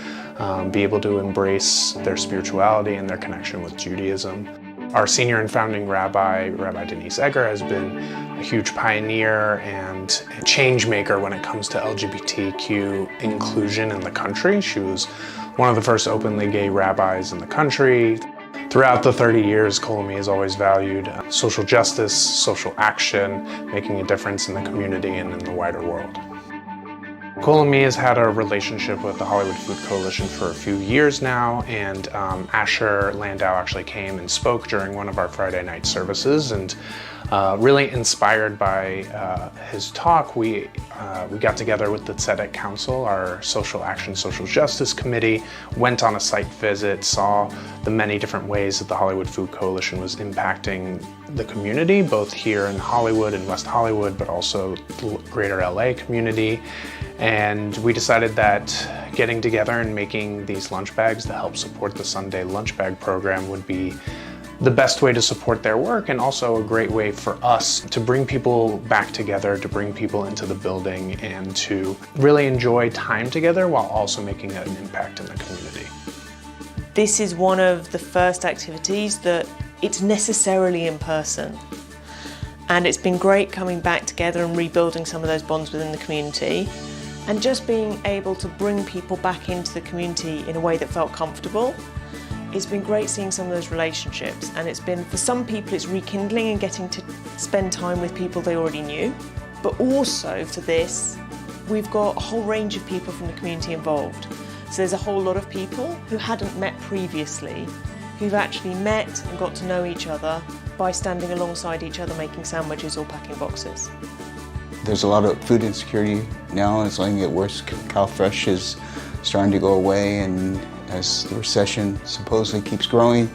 be able to embrace their spirituality and their connection with Judaism. Our senior and founding rabbi, Rabbi Denise Egger, has been a huge pioneer and a change maker when it comes to LGBTQ inclusion in the country. She was one of the first openly gay rabbis in the country. Throughout the 30 years, Kolami has always valued social justice, social action, making a difference in the community and in the wider world. Kolami has had a relationship with the Hollywood Food Coalition for a few years now, and Asher Landau actually came and spoke during one of our Friday night services, and really inspired by his talk, we got together with the Tzedek Council, our social action, social justice committee, went on a site visit, saw the many different ways that the Hollywood Food Coalition was impacting the community, both here in Hollywood and West Hollywood, but also the greater LA community. And we decided that getting together and making these lunch bags to help support the Sunday lunch bag program would be the best way to support their work, and also a great way for us to bring people back together, to bring people into the building, and to really enjoy time together while also making an impact in the community. This is one of the first activities that it's necessarily in person. And it's been great coming back together and rebuilding some of those bonds within the community, and just being able to bring people back into the community in a way that felt comfortable. It's been great seeing some of those relationships, and it's been, for some people, it's rekindling and getting to spend time with people they already knew. But also for this, we've got a whole range of people from the community involved. So there's a whole lot of people who hadn't met previously, who've actually met and got to know each other by standing alongside each other making sandwiches or packing boxes. There's a lot of food insecurity now, and it's only going to get worse. CalFresh is starting to go away, and as the recession supposedly keeps growing,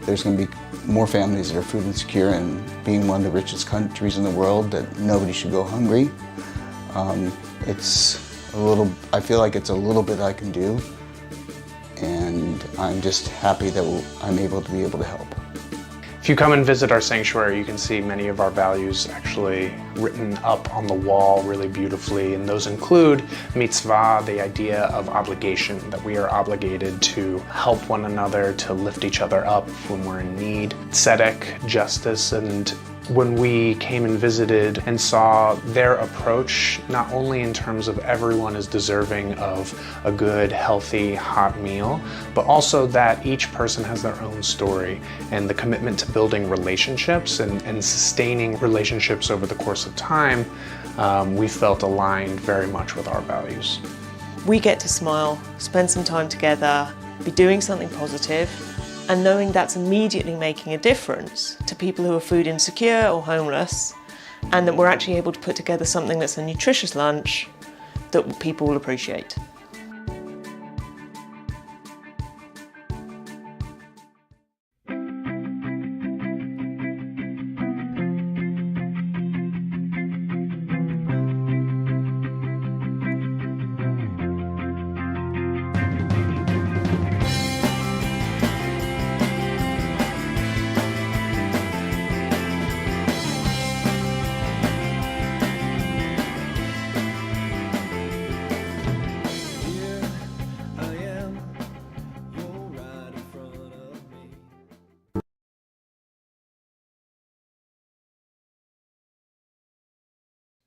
there's going to be more families that are food insecure, and being one of the richest countries in the world, that nobody should go hungry. I feel like it's a little bit I can do, and I'm just happy that I'm able to help. If you come and visit our sanctuary, you can see many of our values actually written up on the wall really beautifully, and those include mitzvah, the idea of obligation, that we are obligated to help one another, to lift each other up when we're in need, tzedek, justice, and when we came and visited and saw their approach, not only in terms of everyone is deserving of a good, healthy, hot meal, but also that each person has their own story, and the commitment to building relationships and sustaining relationships over the course of time, we felt aligned very much with our values. We get to smile, spend some time together, be doing something positive, and knowing that's immediately making a difference to people who are food insecure or homeless, and that we're actually able to put together something that's a nutritious lunch that people will appreciate.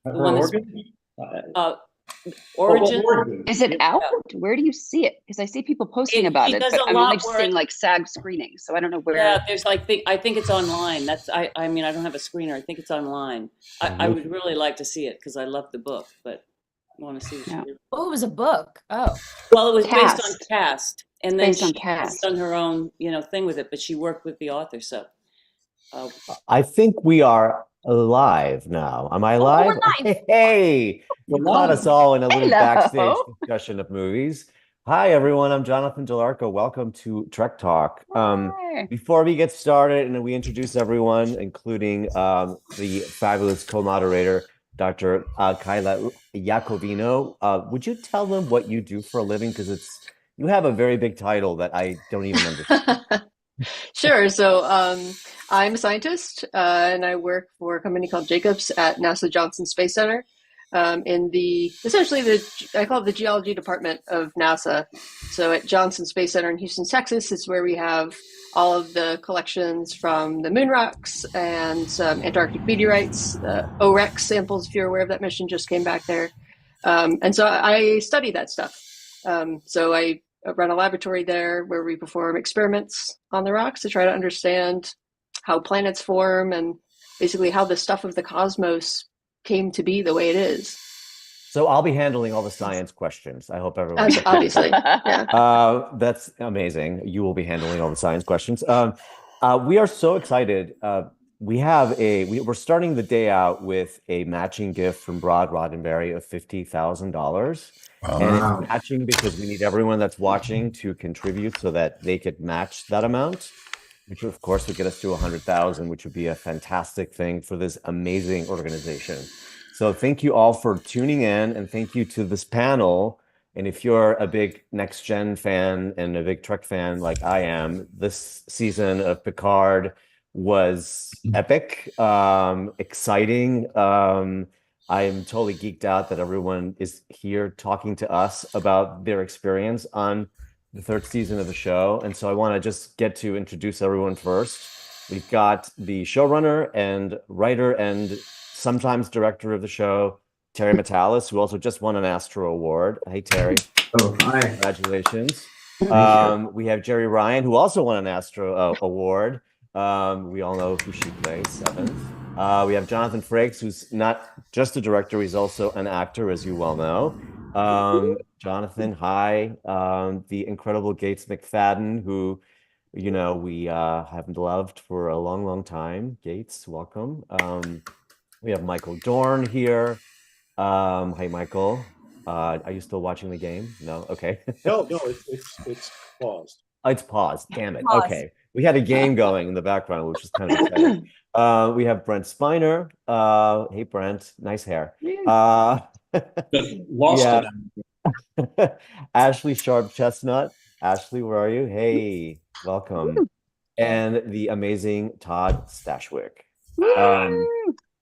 The one that's Origin. Is it out? Where do you see it? Because I see people posting about it, but I'm only seeing like SAG screenings, so I don't know where. Yeah, there's like I think it's online. I mean I don't have a screener. I think it's online. I would really like to see it because I love the book, but I want to see it. Oh, it was a book. Oh, well, it was based on Cast, and then Based on she has Cast. done her own thing with it, but she worked with the author, so. I think we are live now. Am I live? we're live. Hey, you caught us all in a little Hello. backstage discussion of movies. Hi, everyone. I'm Jonathan Delarco. Welcome to Trek Talk. Hi. Before we get started and we introduce everyone, including the fabulous co-moderator, Dr. Kyla Iacovino, would you tell them what you do for a living? Because you have a very big title that I don't even understand. Sure. So I'm a scientist and I work for a company called Jacobs at NASA Johnson Space Center in I call it the geology department of NASA. So at Johnson Space Center in Houston, Texas, is where we have all of the collections from the moon rocks and some Antarctic meteorites. The OREX samples, if you're aware of that mission, just came back there. And so I study that stuff. So I run a laboratory there where we perform experiments on the rocks to try to understand how planets form and basically how the stuff of the cosmos came to be the way it is. So I'll be handling all the science questions. I hope everyone. Obviously, yeah. That's amazing. You will be handling all the science questions. We are so excited. We're starting the day out with a matching gift from Roddenberry of $50,000. And it's matching because we need everyone that's watching to contribute so that they could match that amount, which of course would get us to 100,000, which would be a fantastic thing for this amazing organization. So thank you all for tuning in, and thank you to this panel. And if you're a big Next Gen fan and a big Trek fan like I am, this season of Picard was epic, exciting. I am totally geeked out that everyone is here talking to us about their experience on the third season of the show. And so I want to just get to introduce everyone first. We've got the showrunner and writer and sometimes director of the show, Terry Matalis, who also just won an Astro Award. Hey, Terry. Oh, hi. Congratulations. We have Jerry Ryan, who also won an Astro Award. We all know who she plays, Seven. We have Jonathan Frakes, who's not just a director, he's also an actor, as you well know. Jonathan, hi. The incredible Gates McFadden, who, we have loved for a long, long time. Gates, welcome. We have Michael Dorn here. Hi, Michael. Are you still watching the game? No? Okay. No, it's paused. Oh, it's paused. Damn it. Paused. Okay. We had a game going in the background, which was kind of exciting. We have Brent Spiner. Hey, Brent. Nice hair. Lost it. Ashley Sharp Chestnut. Ashley, where are you? Hey, welcome. And the amazing Todd Stashwick.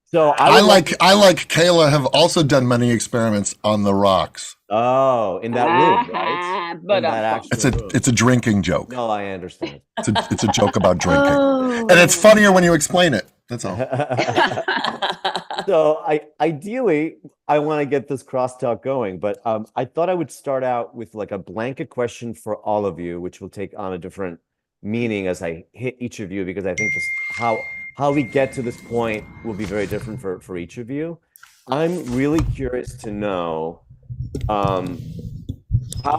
So I like Kayla have also done many experiments on the rocks. Oh, in that room, right? But it's a drinking joke. No, I understand. It's a joke about drinking, Oh. and it's funnier when you explain it. That's all. So ideally, I want to get this crosstalk going, but I thought I would start out with like a blanket question for all of you, which will take on a different meaning as I hit each of you, because I think this how we get to this point will be very different for each of you. I'm really curious to know how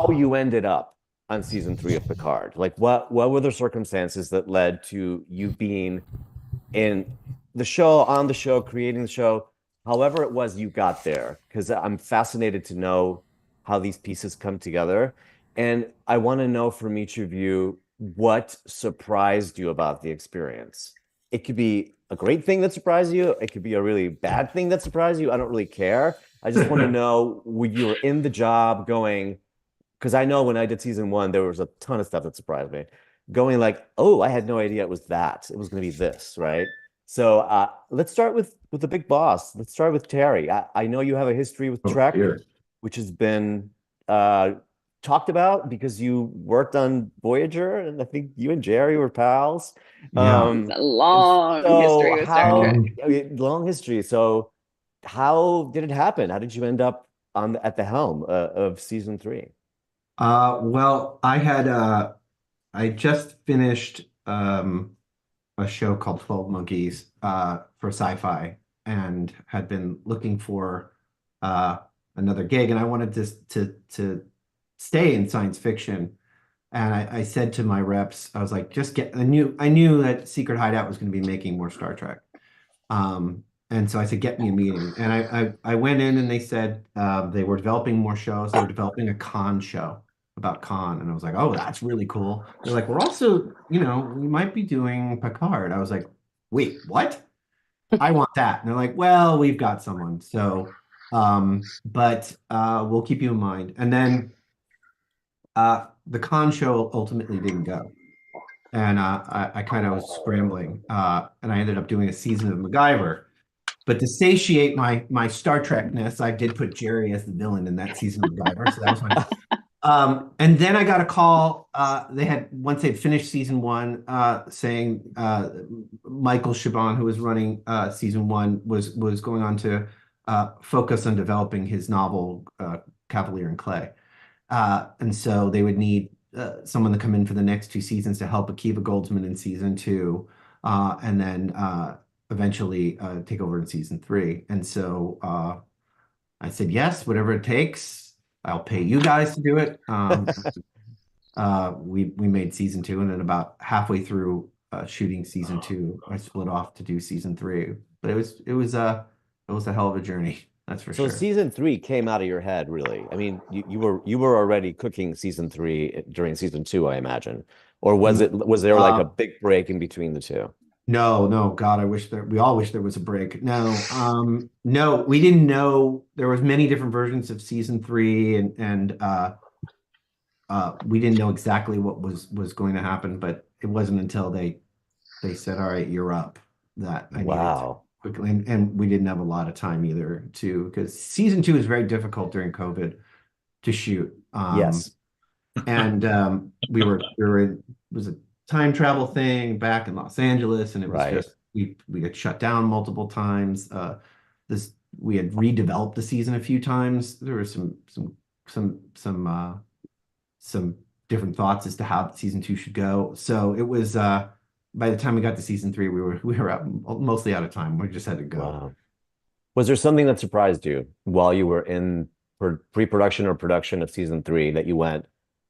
you ended up on season 3 of Picard. Like what were the circumstances that led to you being in the show, on the show, creating the show, however it was you got there? Because I'm fascinated to know how these pieces come together. And I want to know from each of you what surprised you about the experience. It could be a great thing that surprised you. It could be a really bad thing that surprised you. I don't really care. I just want to know when you were in the job going, because I know when I did season 1, there was a ton of stuff that surprised me. Going like, oh, I had no idea it was that. It was going to be this, right? So let's start with the big boss. Let's start with Terry. I know you have a history with Trek, which has been talked about because you worked on Voyager, and I think you and Jerry were pals. Yeah. It's a long history with Star Trek. Long history. So how did it happen? How did you end up at the helm of season 3? Well, I just finished a show called 12 Monkeys for Sci-Fi, and had been looking for another gig, and I wanted to stay in science fiction. And I said to my reps, I was like, I knew that Secret Hideout was going to be making more Star Trek. And so I said, get me a meeting. And I went in, and they said they were developing more shows. They were developing a Khan show about Khan. And I was like, oh, that's really cool. They're like, we're also, we might be doing Picard. I was like, wait, what? I want that. And they're like, well, we've got someone. So, but we'll keep you in mind. And then the Khan show ultimately didn't go. And I kind of was scrambling. And I ended up doing a season of MacGyver. But to satiate my Star Trek-ness, I did put Jerry as the villain in that season of MacGyver. So that was my... and then I got a call. Once they'd finished season 1, saying Michael Chabon, who was running season 1, was going on to focus on developing his novel Cavalier and Clay, and so they would need someone to come in for the next 2 seasons to help Akiva Goldsman in season 2, and then eventually take over in season 3. And so I said yes, whatever it takes. I'll pay you guys to do it. We made season 2, and then about halfway through shooting season 2, I split off to do season 3. But it was a hell of a journey, that's for sure. So season 3 came out of your head, really. I mean, you were already cooking season 3 during season 2, I imagine, or was there like a big break in between the two? No, God, we all wish there was a break. No, no, we didn't know. There was many different versions of season 3, and we didn't know exactly what was going to happen. But it wasn't until they said, "All right, you're up," that I needed to quickly. And we didn't have a lot of time either, because season 2 is very difficult during COVID to shoot. Yes, and we were in, it was a time travel thing back in Los Angeles, and it was just we got shut down multiple times. We had redeveloped the season a few times. There were some different thoughts as to how season 2 should go. So it was by the time we got to season 3, we were mostly out of time. We just had to go. Wow. Was there something that surprised you while you were in pre-production or production of season 3 that you went,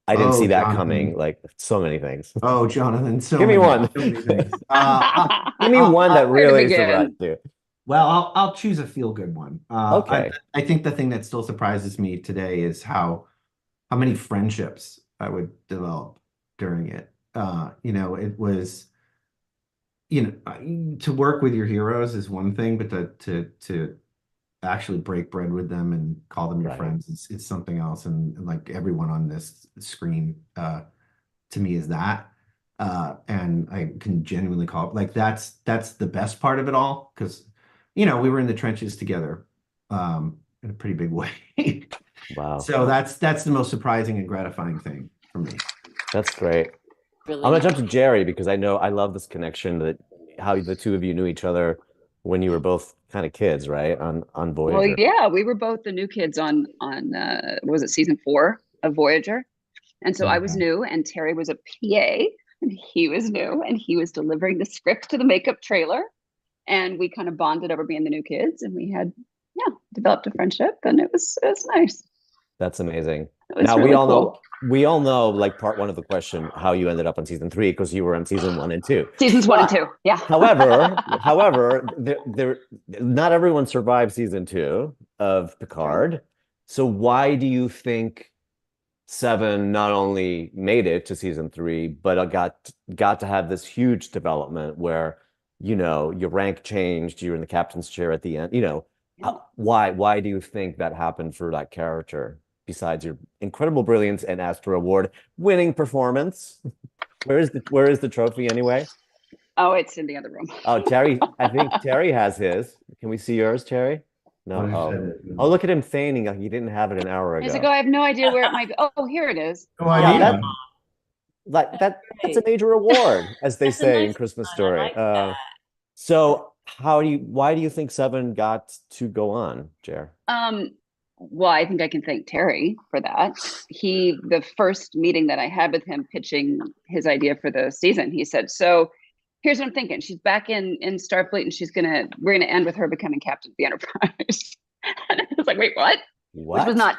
I didn't see that coming? Like so many things. Oh, Jonathan, give me one. So many things. Give me one that really surprised you. Well, I'll choose a feel good one. Okay. I think the thing that still surprises me today is how many friendships I would develop during it. It was, to work with your heroes is one thing, but to actually break bread with them and call them your Right. friends, it's something else. And like everyone on this screen, to me is that. And I can genuinely call it like that's the best part of it all, because we were in the trenches together in a pretty big way. Wow. So that's the most surprising and gratifying thing for me. That's great. Really I'm gonna jump to Jerry because I love this connection that how the two of you knew each other when you were both kind of kids, right? On Well, Voyager. yeah, we were both the new kids on was it season 4 of Voyager? And so I was new, and Terry was a PA, and he was new, and he was delivering the script to the makeup trailer, and we kind of bonded over being the new kids, and we had developed a friendship, and it was nice. That's amazing. It was Now really we all cool. know like part 1 of the question how you ended up on season 3 because you were on season 1 and 2. Seasons 1 and 2, yeah. However, there not everyone survived season 2 of Picard. So why do you think Seven not only made it to season 3, but got to have this huge development where your rank changed, you're in the captain's chair at the end. Why do you think that happened for that character? Besides your incredible brilliance and Astor Award winning performance, where is the trophy anyway? Oh, it's in the other room. Oh, Terry, I think Terry has his. Can we see yours, Terry? No. Oh, look at him feigning like he didn't have it an hour ago. He's like, oh, I have no idea where it might be. Oh, here it is. That's a major award, as they say in Christmas Story. So why do you think Seven got to go on, Jer? Well, I think I can thank Terry for that. The first meeting that I had with him pitching his idea for the season, he said, so here's what I'm thinking. She's back in Starfleet, and we're gonna end with her becoming captain of the Enterprise. And I was like, wait, what? Which was not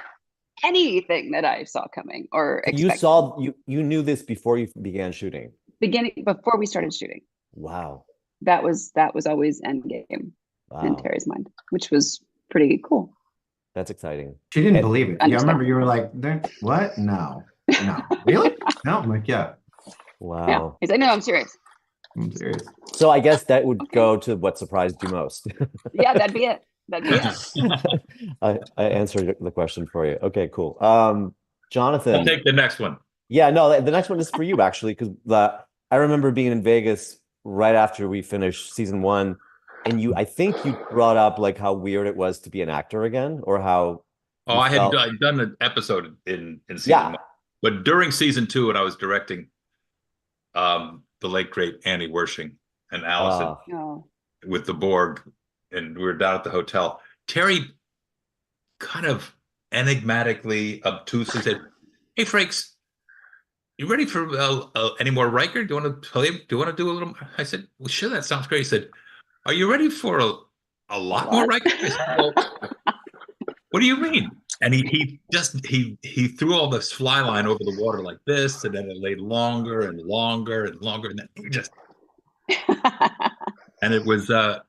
anything that I saw coming or expected. You knew this before you began shooting? Before we started shooting. Wow. That was always endgame in Terry's mind, which was pretty cool. That's exciting. She didn't believe it. Yeah, I remember you were like, what? No. Really? No, I'm like, yeah. Wow. Yeah. He's like, no, I'm serious. I'm serious. So I guess that would go to what surprised you most. Yeah, that'd be it. I answered the question for you. Okay, cool. Jonathan. I'll take the next one. Yeah, no, the next one is for you actually, because I remember being in Vegas right after we finished season 1, and I think you brought up like how weird it was to be an actor again, or how. Oh, I'd done an episode in season 1, but during season 2, when I was directing, the late great Annie Wershing and Allison with the Borg, and we were down at the hotel. Terry kind of enigmatically, obtusely said, "Hey, Frakes, you ready for any more Riker? Do you want to play? Do you want to do a little?" I said, "Well, sure, that sounds great." He said, "Are you ready for a lot more Riker?" I said, "Well, what do you mean?" And he threw all this fly line over the water like this, and then it laid longer and longer and longer, and then he just and it was the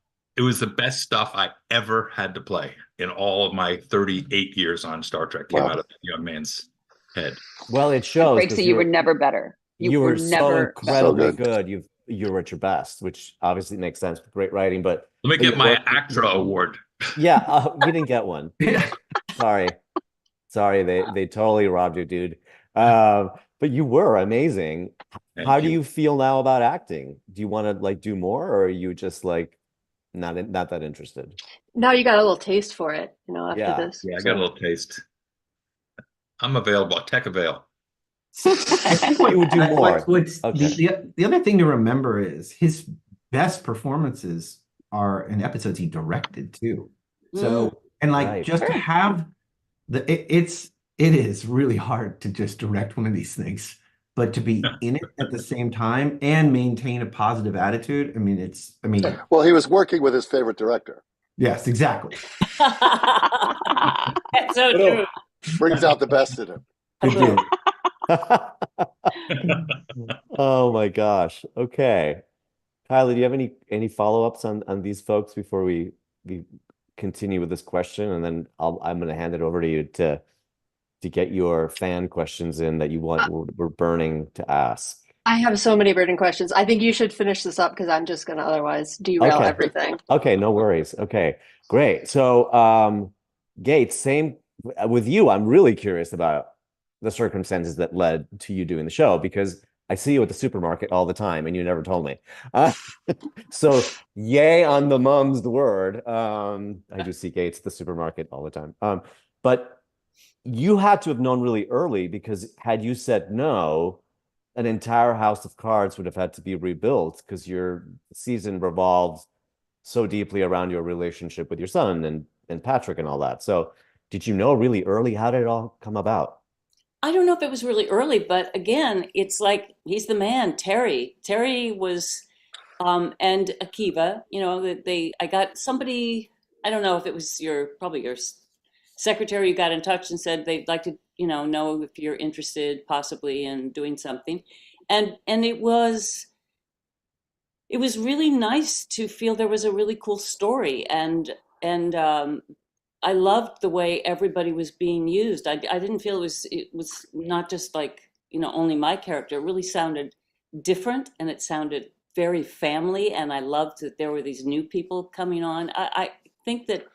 best stuff I ever had to play in all of my 38 years on Star Trek. Came out of a young man's head. Well, it shows. Breaks that you were never better. You were never so incredibly good. You were at your best, which obviously makes sense with great writing. But let me get my ACTRA award. Yeah, we didn't get one. Sorry, they totally robbed you, dude. But you were amazing. How do you feel now about acting? Do you want to like do more, or are you just like not that interested? Now you got a little taste for it, after this. Yeah, I got a little taste. I'm available. Tech avail. I think what you would do more. The other thing to remember is his best performances are in episodes he directed too. So just to have it is really hard to just direct one of these things, but to be in it at the same time and maintain a positive attitude. Well, he was working with his favorite director. Yes, exactly. That's so true. Brings out the best in him. Good Oh my gosh. Okay. Kylie, do you have any follow-ups on these folks before we continue with this question, and then I'm going to hand it over to you to get your fan questions in that we're burning to ask. I have so many burning questions. I think you should finish this up because I'm just going to otherwise derail everything. Okay, no worries. Okay, great. So, Gates, same with you. I'm really curious about the circumstances that led to you doing the show, because I see you at the supermarket all the time and you never told me. So yay on the mum's word. I do see Gates at the supermarket all the time. But you had to have known really early, because had you said no, an entire house of cards would have had to be rebuilt, because your season revolves so deeply around your relationship with your son and Patrick and all that. So did you know really early? How did it all come about? I don't know if it was really early, but again, it's like he's the man, Terry. Terry was, and Akiva, I got somebody, I don't know if it was probably your secretary who got in touch and said they'd like to, know if you're interested possibly in doing something. And it was really nice to feel there was a really cool story. And I loved the way everybody was being used. I didn't feel it was not just like, only my character. It really sounded different, and it sounded very family. And I loved that there were these new people coming on. I think that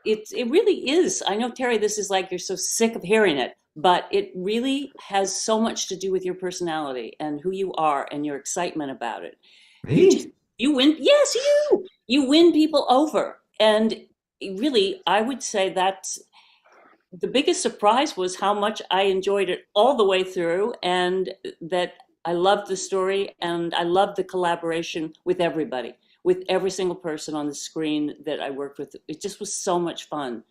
it really is. I know, Terry, this is like, you're so sick of hearing it, but it really has so much to do with your personality and who you are and your excitement about it. You win. Yes, you win people over. And really, I would say that the biggest surprise was how much I enjoyed it all the way through, and that I loved the story, and I loved the collaboration with everybody, with every single person on the screen that I worked with. It just was so much fun.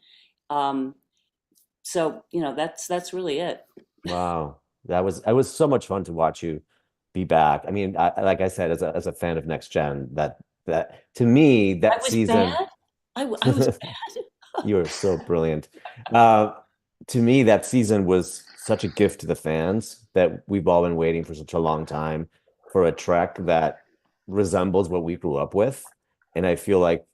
So, that's really it. Wow. It was so much fun to watch you be back. I mean, like I said, as a fan of Next Gen, that to me, that season. Bad? I was bad. You were so brilliant. To me, that season was such a gift to the fans, that we've all been waiting for such a long time for a Trek that resembles what we grew up with. And I feel like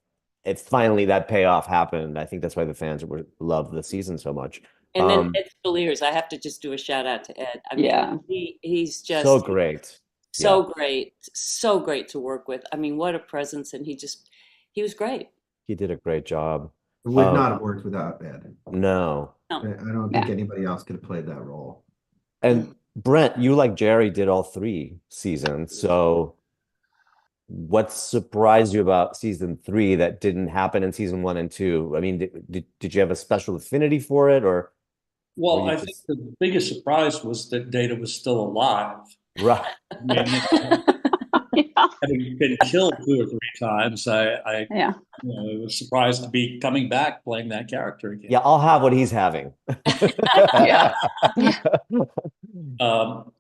it's finally that payoff happened. I think that's why the fans love the season so much. And then Ed Spaliers, I have to just do a shout out to Ed. I mean, he's just so great. Great. So great to work with. I mean, what a presence. And he was great. He did a great job. Would not have worked without Ed. No. I don't think anybody else could have played that role. And Brent, you, like Jerry, did all 3 seasons. So what surprised you about season 3 that didn't happen in season 1 and 2? I mean, did you have a special affinity for it, or? Well, I think the biggest surprise was that Data was still alive. Right. Having been killed 2 or 3 times, I was surprised to be coming back playing that character again. Yeah, I'll have what he's having.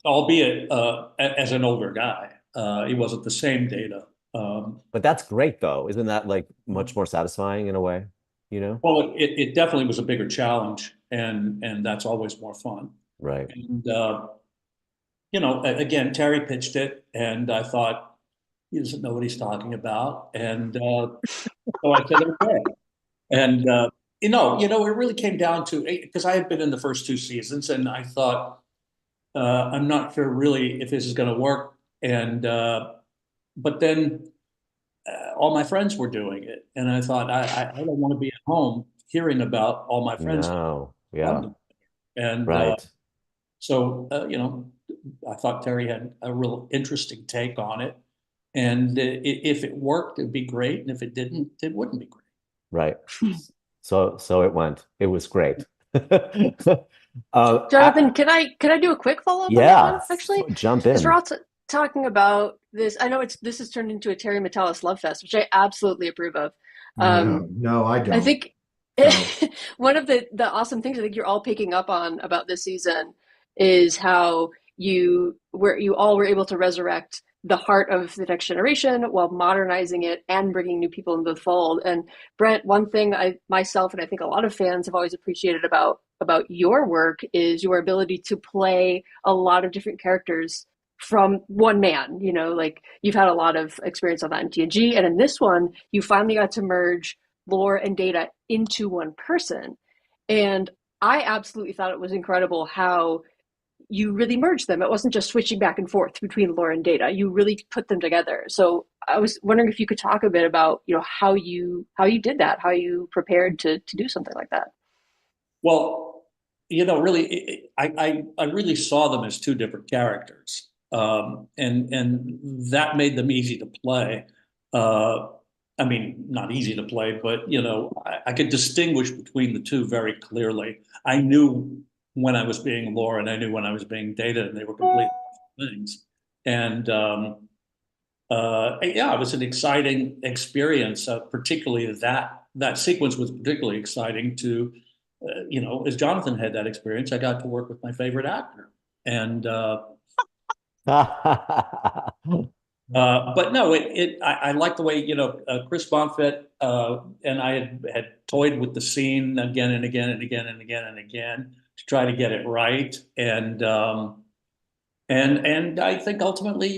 Albeit as an older guy, he wasn't the same Data. But that's great, though. Isn't that like much more satisfying in a way? Well, it definitely was a bigger challenge, and that's always more fun. Right. And again, Terry pitched it, and I thought, he doesn't know what he's talking about. And so I said, okay. And, it really came down to, because I had been in the first 2 seasons, and I thought, I'm not sure really if this is going to work. And, but then all my friends were doing it. And I thought, I don't want to be at home hearing about all my friends. No, yeah. And right. So, I thought Terry had a real interesting take on it. And if it worked, it'd be great. And if it didn't, it wouldn't be great. Right. So it went. It was great. Jonathan, can I do a quick follow-up on that one, actually? Jump in. Because we're all talking about this. I know this has turned into a Terry Metalis love fest, which I absolutely approve of. No, I don't. I think one of the awesome things I think you're all picking up on about this season is how you all were able to resurrect the heart of the Next Generation while modernizing it and bringing new people into the fold. And Brent, one thing myself and I think a lot of fans have always appreciated about your work is your ability to play a lot of different characters from one man. You know, like you've had a lot of experience on that in TNG, and in this one, you finally got to merge lore and data into one person. And I absolutely thought it was incredible how you really merged them. It wasn't just switching back and forth between lore and data. You really put them together. So I was wondering if you could talk a bit about, you know, how you did that, how you prepared to do something like that. Well, you know, really, I really saw them as two different characters, and that made them easy to play. I mean, not easy to play, but you know, I could distinguish between the two very clearly. I knew when I was being lore, and I knew when I was being data, and they were completely different things. And yeah, it was an exciting experience. Particularly that sequence was particularly exciting to. You know, as Jonathan had that experience, I got to work with my favorite actor, and but no, I like the way, you know, Chris Bonfett and I had toyed with the scene again and again and again and again and again to try to get it right, and I think ultimately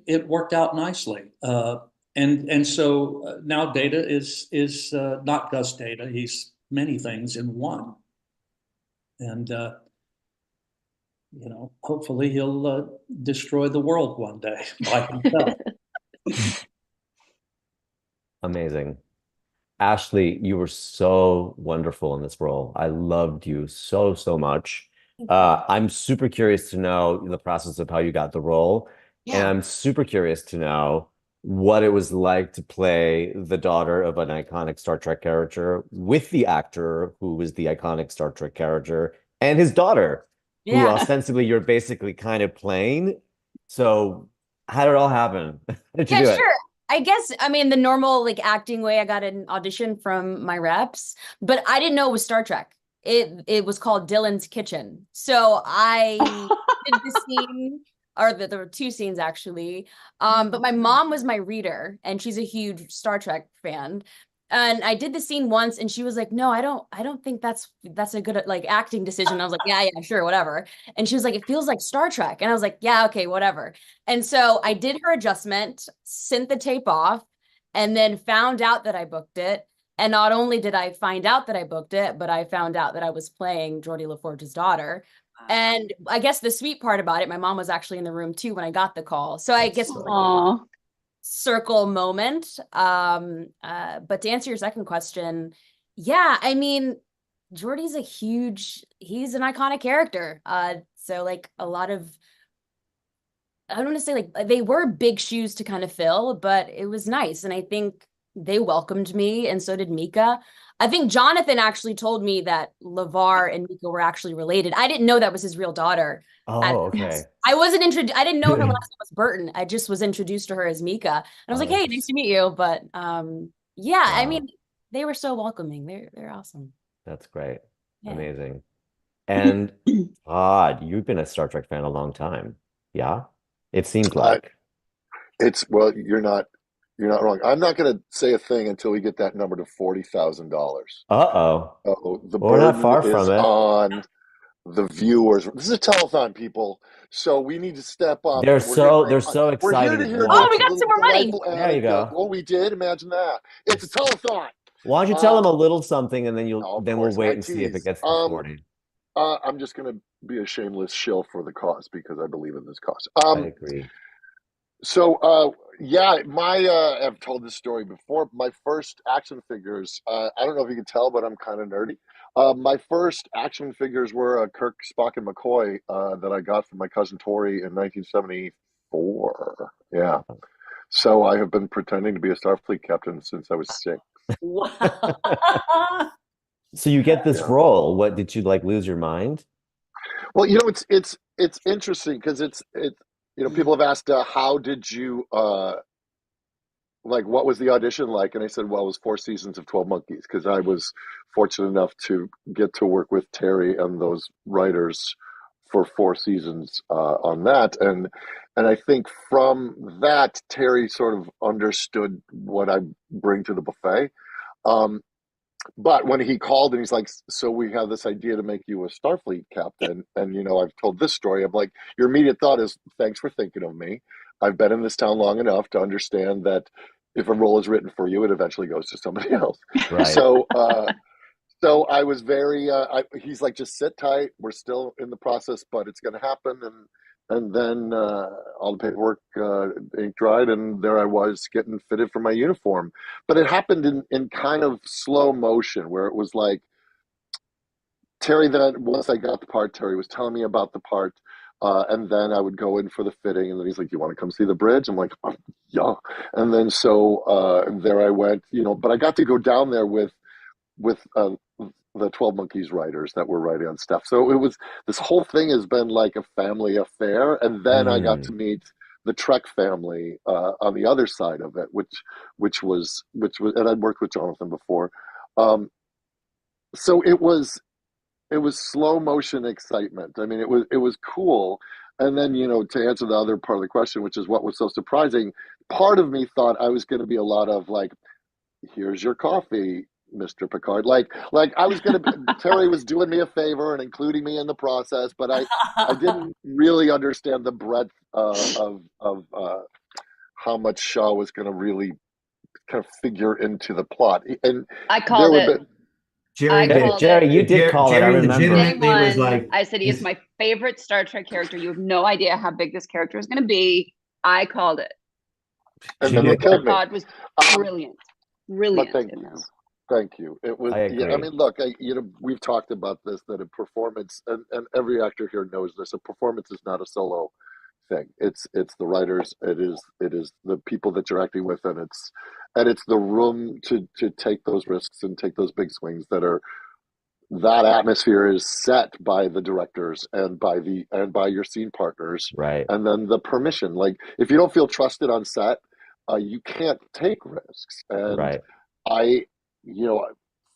it worked out nicely. And so now Data is not Gus Data; he's many things in one, and you know, hopefully he'll destroy the world one day by himself. Amazing. Ashley, you were so wonderful in this role. I loved you so much. I'm super curious to know the process of how you got the role, and I'm super curious to know what it was like to play the daughter of an iconic Star Trek character with the actor who was the iconic Star Trek character and his daughter, who ostensibly you're basically kind of playing. So how did it all happen? How did you do it? Sure. I guess, I mean, the normal like acting way, I got an audition from my reps, but I didn't know it was Star Trek. It was called Dylan's Kitchen. So I did the scene, or there were two scenes actually. But my mom was my reader, and she's a huge Star Trek fan. And I did the scene once, and she was like, "No, I don't think that's a good like acting decision." I was like, "Yeah, sure, whatever." And she was like, "It feels like Star Trek," and I was like, "Yeah, okay, whatever." And so I did her adjustment, sent the tape off, and then found out that I booked it. And not only did I find out that I booked it, but I found out that I was playing Geordi LaForge's daughter. And I guess the sweet part about it, my mom was actually in the room too when I got the call. So I guess like circle moment. But to answer your second question, yeah, I mean, Geordi's he's an iconic character. So like a lot of, I don't want to say like they were big shoes to kind of fill, but it was nice. And I think they welcomed me, and so did Mika. I think Jonathan actually told me that LeVar and Mika were actually related. I didn't know that was his real daughter. Oh, okay. I didn't know her last name was Burton. I just was introduced to her as Mika. And I was like, hey, nice to meet you. But yeah, I mean, they were so welcoming. They're awesome. That's great. Yeah. Amazing. And Todd, you've been a Star Trek fan a long time. Yeah? It seems like. Well, you're not wrong. I'm not going to say a thing until we get that number to $40,000. Uh-oh. The We're not burden far is from it. on the viewers. This is a telethon, people. So we need to step up. They're so excited. We're here to hear we got some more money. There you go. Well, we did. Imagine that. It's a telethon. Why don't you tell them a little something, and then we'll wait and see if it gets to 40. I'm just going to be a shameless shill for the cause because I believe in this cause. I agree. So, yeah, I've told this story before. My first action figures, I don't know if you can tell, but I'm kind of nerdy. My first action figures were Kirk, Spock, and McCoy that I got from my cousin Tori in 1974. Yeah. So I have been pretending to be a Starfleet captain since I was 6. Wow. So you get this role. What, did you like lose your mind? Well, you know, it's interesting because it's you know, people have asked, how did you, like, what was the audition like? And I said, well, it was 4 seasons of 12 Monkeys, because I was fortunate enough to get to work with Terry and those writers for 4 seasons on that. And I think from that, Terry sort of understood what I bring to the buffet. But when he called and he's like, so we have this idea to make you a Starfleet captain, and I've told this story. I'm like, your immediate thought is, thanks for thinking of me. I've been in this town long enough to understand that if a role is written for you, it eventually goes to somebody else. Right. So I was very. He's like, just sit tight. We're still in the process, but it's going to happen. And then all the paperwork ink dried, and there I was getting fitted for my uniform. But it happened in kind of slow motion, where it was like Terry. Then once I got the part, Terry was telling me about the part, and then I would go in for the fitting, and then he's like, "You want to come see the bridge?" I'm like, oh, "Yeah." And then so there I went. But I got to go down there with the 12 Monkeys writers that were writing on stuff. So it was, this whole thing has been like a family affair. And then I got to meet the Trek family on the other side of it, which was, and I'd worked with Jonathan before. So it was slow motion excitement. I mean, it was cool. And then, to answer the other part of the question, which is what was so surprising, part of me thought I was going to be a lot of like, here's your coffee, Mr. Picard. Like I was going to, Terry was doing me a favor and including me in the process, but I didn't really understand the breadth of how much Shaw was going to really kind of figure into the plot. And I called it. Jerry, you did call it. I remember. Was like, I said he is my favorite Star Trek character. You have no idea how big this character is going to be. I called it. And then Picard was brilliant. Brilliant. Thank you. It was. I mean, look. We've talked about this. That a performance, and every actor here knows this. A performance is not a solo thing. It's the writers. It is the people that you're acting with, and it's the room to take those risks and take those big swings. That atmosphere is set by the directors and by your scene partners. Right. And then the permission. Like, if you don't feel trusted on set, you can't take risks. And right.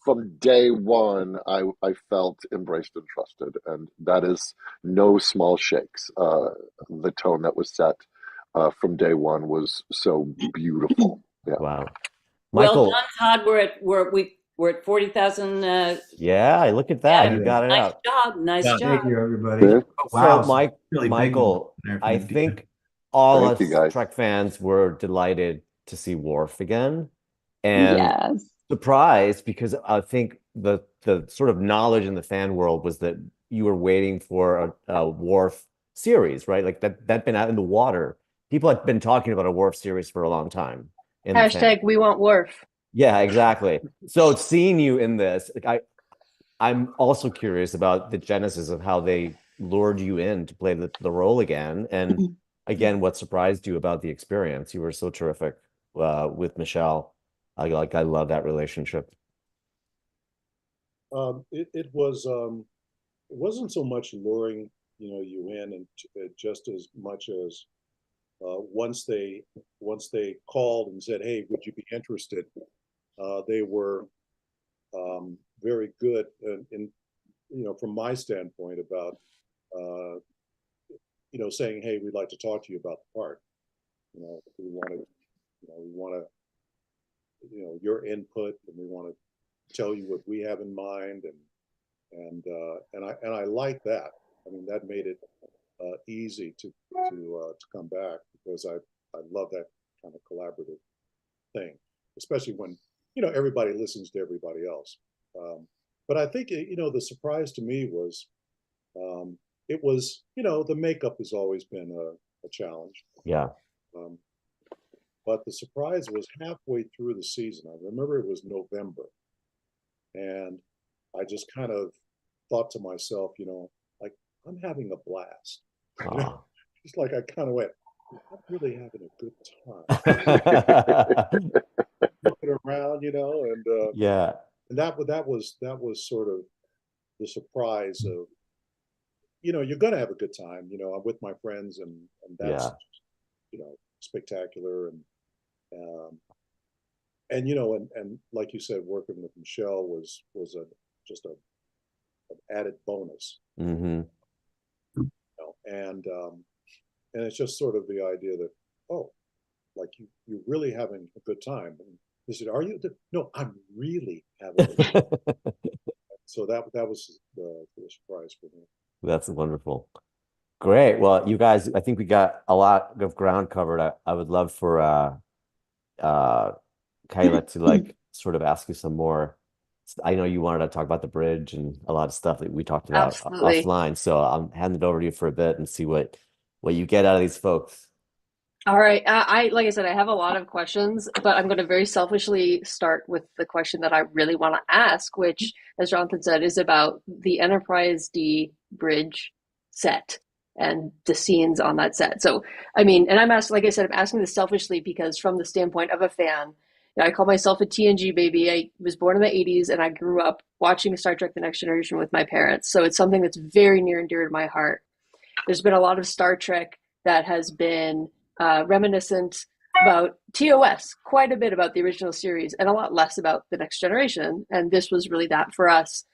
From day one, I felt embraced and trusted, and that is no small shakes. The tone that was set from day one was so beautiful. Yeah. Wow. Michael. Well done, Todd. We're at 40,000. Yeah, look at that. You got it nice out. Job. Nice job. Thank you, everybody. Yeah. Wow. So, Michael, I think all us Trek fans were delighted to see Worf again, and surprised because I think the sort of knowledge in the fan world was that you were waiting for a Worf series, right? Like that'd been out in the water. People had been talking about a Worf series for a long time. Hashtag we want Worf. Yeah, exactly. So seeing you in this, I'm also curious about the genesis of how they lured you in to play the role again. And again, what surprised you about the experience? You were so terrific with Michelle. I love that relationship. It wasn't so much luring you in, and just as much as once they called and said, "Hey, would you be interested?" They were very good, in from my standpoint, about saying, "Hey, we'd like to talk to you about the part. We want your input, and we want to tell you what we have in mind, and I like that. I mean, that made it easy to come back, because I love that kind of collaborative thing, especially when everybody listens to everybody else. But I think the surprise to me was it was the makeup has always been a challenge. Yeah. But the surprise was halfway through the season. I remember it was November, and I just kind of thought to myself, like, I'm having a blast. Just like I kind of went, I'm really having a good time. Looking around, and yeah, and that was sort of the surprise of, you're gonna have a good time. I'm with my friends, and that's spectacular, and like you said, working with Michelle was just an added bonus. Mm-hmm. And it's just sort of the idea that, like you're really having a good time, and They said, "Are you?" No, I'm really having So that was the surprise for me. That's wonderful. Great. Well, you guys, I think we got a lot of ground covered. I would love for Kayla to like sort of ask you some more. I know you wanted to talk about the bridge and a lot of stuff that we talked about Absolutely. offline. So I'll hand it over to you for a bit and see what you get out of these folks. All right. I like I said, I have a lot of questions, but I'm going to very selfishly start with the question that I really want to ask, which, as Jonathan said, is about the Enterprise D bridge set and the scenes on that set. So, I mean, and I'm asking, like I said, I'm asking this selfishly because from the standpoint of a fan, you know, I call myself a TNG baby. I was born in the 80s and I grew up watching Star Trek The Next Generation with my parents. So it's something that's very near and dear to my heart. There's been a lot of Star Trek that has been reminiscent about TOS, quite a bit about the original series, and a lot less about The Next Generation. And this was really that for us.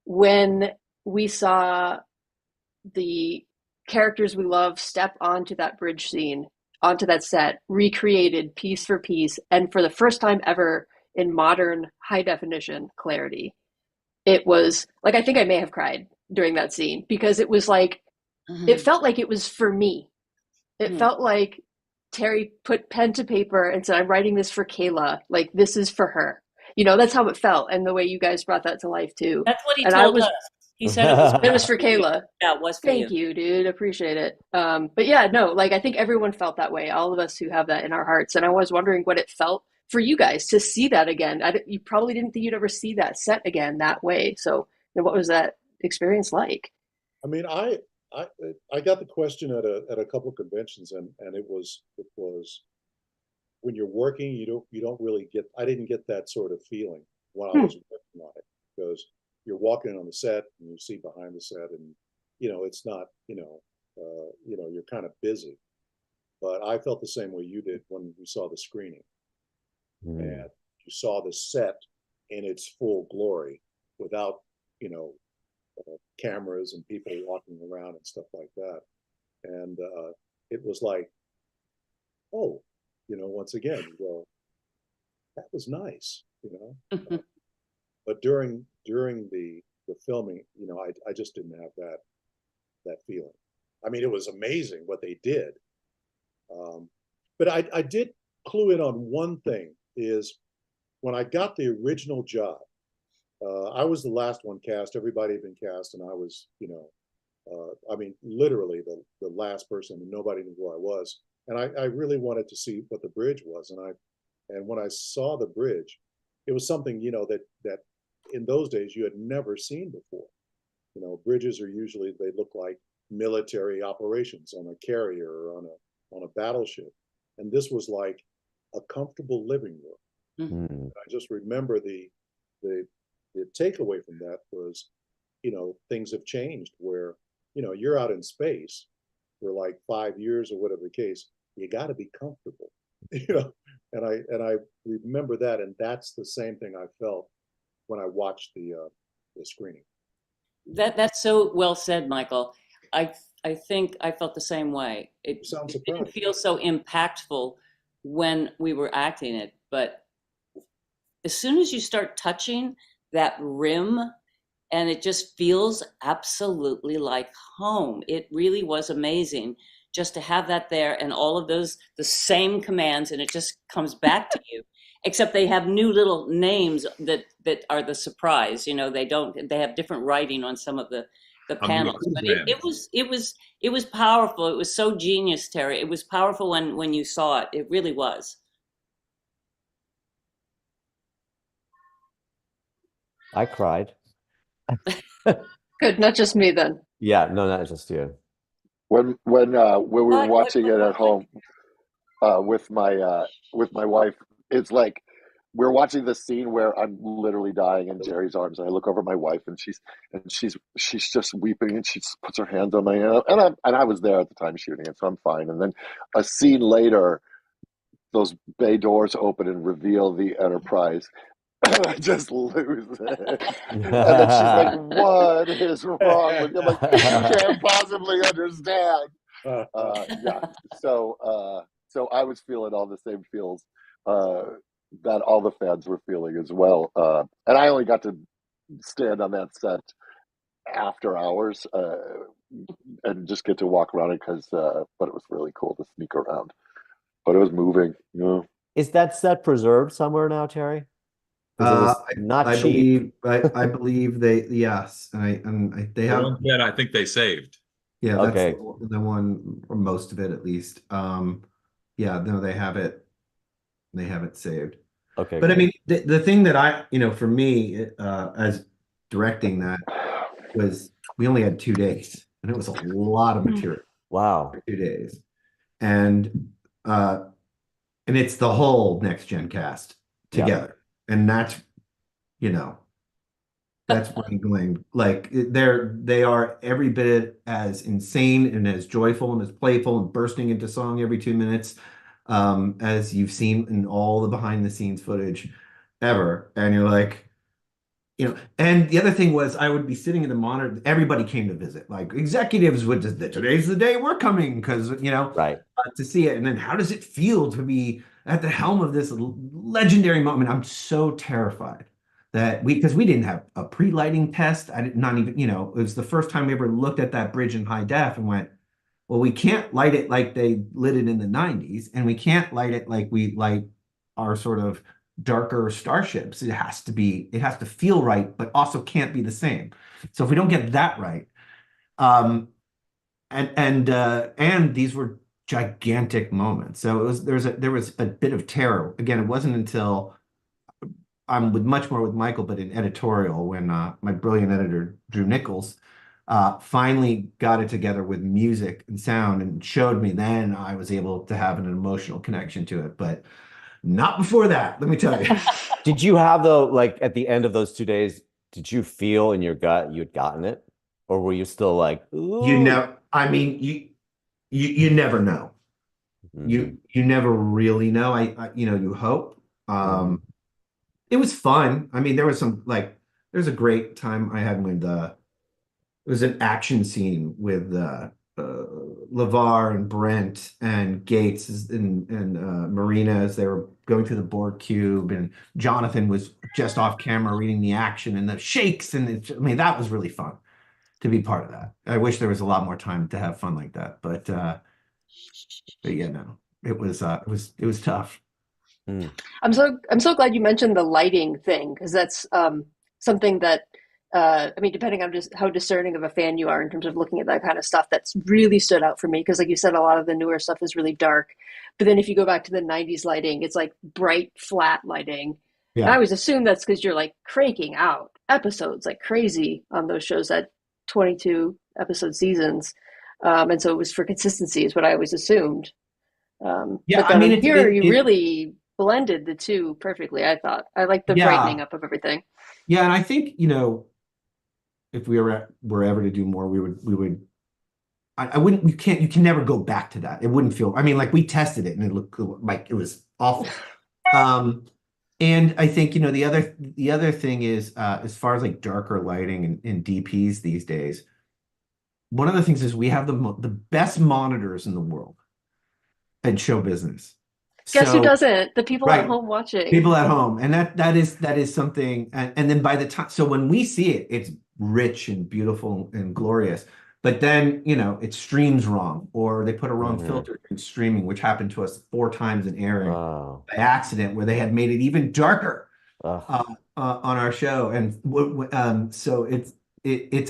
When we saw the characters we love step onto that bridge scene, onto that set, recreated piece for piece, and for the first time ever in modern high definition clarity, it was like, I think I may have cried during that scene because it was like, it felt like it was for me. It felt like Terry put pen to paper and said, I'm writing this for Kayla. Like, this is for her. You know, that's how it felt. And the way you guys brought that to life, too. That's what he and told us. He said it was for Kayla. Yeah, it was for Thank you, dude. Appreciate it. But yeah, no, like, I think everyone felt that way. All of us who have that in our hearts. And I was wondering what it felt for you guys to see that again. You probably didn't think you'd ever see that set again that way. So, you know, what was that experience like? I mean, I got the question at a couple of conventions, and it was when you're working, you don't really get. I didn't get that sort of feeling when I was working on it, because you're walking on the set and you see behind the set, and you know it's not you're kind of busy. But I felt the same way you did when we saw the screening, and you saw the set in its full glory without cameras and people walking around and stuff like that. And it was like, oh, once again, you go, that was nice, But during the filming, I just didn't have that feeling. I mean, it was amazing what they did. But I did clue in on one thing, is when I got the original job, I was the last one cast. Everybody had been cast, and I was, I mean, literally the last person, and nobody knew who I was. And I really wanted to see what the bridge was. And when I saw the bridge, it was something, that in those days you had never seen before. Bridges are usually, they look like military operations on a carrier or on a battleship. And this was like a comfortable living room. I just remember the takeaway from that was, things have changed where, you're out in space for like 5 years or whatever the case, you got to be comfortable, and I remember that. And that's the same thing I felt when I watched the screening. That's so well said, Michael. I think I felt the same way. It didn't feel so impactful when we were acting it, but as soon as you start touching that rim, and it just feels absolutely like home. It really was amazing just to have that there, and all of those, the same commands, and it just comes back to you, except they have new little names that are the surprise. They have different writing on some of the panels, but it was powerful. It was so genius, Terry. It was powerful when you saw it. It really was. I cried. Good, not just me then. Yeah, no, not just you. When we were watching it at home with my wife, it's like we're watching the scene where I'm literally dying in Jerry's arms, and I look over at my wife, and she's just weeping, and she puts her hands on my hand, and I was there at the time shooting it, so I'm fine. And then a scene later, those bay doors open and reveal the Enterprise. And I just lose it. And then she's like, what is wrong with you? I'm like, you can't possibly understand. Yeah. So I was feeling all the same feels that all the fans were feeling as well. And I only got to stand on that set after hours and just get to walk around it because, but it was really cool to sneak around. But it was moving. Is that set preserved somewhere now, Terry? Because it was not I cheap. I believe they yes, they The have one that I think they saved. yeah, that's Okay. the one, or most of it at least. Yeah, no, they have it. They have it saved. Okay, But I great. mean, the thing that for me, as directing that was we only had 2 days, and it was a lot of material. Wow. For 2 days, and it's the whole next gen cast together, and that's that's brain going. Like they are every bit as insane and as joyful and as playful and bursting into song every 2 minutes as you've seen in all the behind the scenes footage ever. And you're like, and the other thing was I would be sitting in the monitor. Everybody came to visit, like executives would just, today's the day we're coming because, right. To see it. And then how does it feel to be at the helm of this legendary moment? I'm so terrified that because we didn't have a pre-lighting test. I did not even, it was the first time we ever looked at that bridge in high def and went, well, we can't light it like they lit it in the 90s, and we can't light it like we light our sort of darker starships. It has to feel right, but also can't be the same. So if we don't get that right, and these were gigantic moments. So there was a bit of terror. Again, it wasn't until I'm much more with Michael, but in editorial, when my brilliant editor Drew Nichols finally got it together with music and sound and showed me, then I was able to have an emotional connection to it. But not before that, let me tell you. Did you have like at the end of those 2 days, did you feel in your gut you had gotten it? Or were you still like, ooh? You never know. You never really know. You hope. It was fun. I mean, there was there's a great time I had with it was an action scene with LeVar and Brent and Gates and Marina as they were going through the Borg cube, and Jonathan was just off camera reading the action and the shakes, and that was really fun to be part of that. I wish there was a lot more time to have fun like that, but yeah, no, it was tough. I'm so glad you mentioned the lighting thing, because that's something that depending on just how discerning of a fan you are in terms of looking at that kind of stuff, that's really stood out for me. Because like you said, a lot of the newer stuff is really dark, but then if you go back to the 90s lighting, it's like bright, flat lighting. Yeah. And I always assume that's because you're like cranking out episodes like crazy on those shows at 22 episode seasons. And so it was for consistency is what I always assumed. Yeah, but here you really blended the two perfectly. I thought I like the brightening up of everything. Yeah, and I think if we were ever to do more, we would. I wouldn't. You can never go back to that. It wouldn't feel. I mean, like we tested it and it looked like it was awful. And I think the other thing is as far as like darker lighting and DPs these days, one of the things is we have the best monitors in the world in show business. Guess who doesn't? The people at home watching. People at home. And that is something. And then by the time, so when we see it, it's rich and beautiful and glorious. But then, it streams wrong, or they put a wrong filter in streaming, which happened to us 4 times in airing by accident, where they had made it even darker on our show. And so it's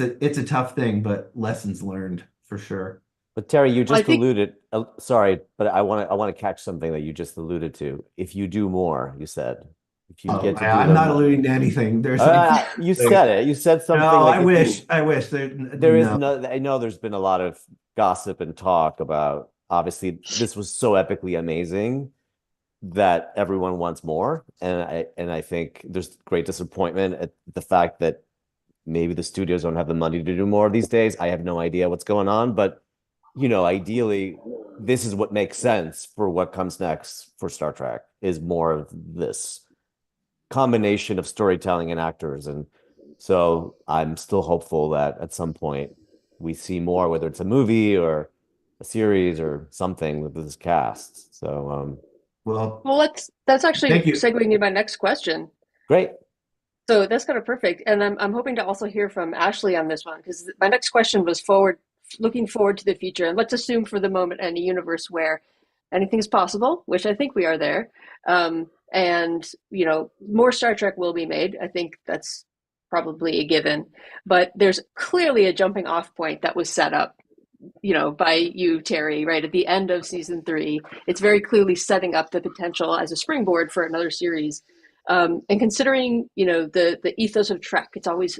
a tough thing, but lessons learned for sure. But Terry, you just alluded. Sorry, but I want to catch something that you just alluded to. If you do more, you said. If you get to do I'm not alluding to anything. There's you said it. You said something. No, like I wish. There is no. I know there's been a lot of gossip and talk about. Obviously, this was so epically amazing that everyone wants more, and I think there's great disappointment at the fact that maybe the studios don't have the money to do more these days. I have no idea what's going on, but ideally, this is what makes sense for what comes next for Star Trek, is more of this combination of storytelling and actors. And so I'm still hopeful that at some point we see more, whether it's a movie or a series or something with this cast. So Well, that's actually thank you. segueing into my next question. Great. So that's kind of perfect. And I'm hoping to also hear from Ashley on this one, because my next question was looking forward to the future. And let's assume for the moment in a universe where anything's possible, which I think we are there. And, more Star Trek will be made. I think that's probably a given. But there's clearly a jumping off point that was set up, by you, Terry, right at the end of season 3. It's very clearly setting up the potential as a springboard for another series. And considering, the ethos of Trek, it's always,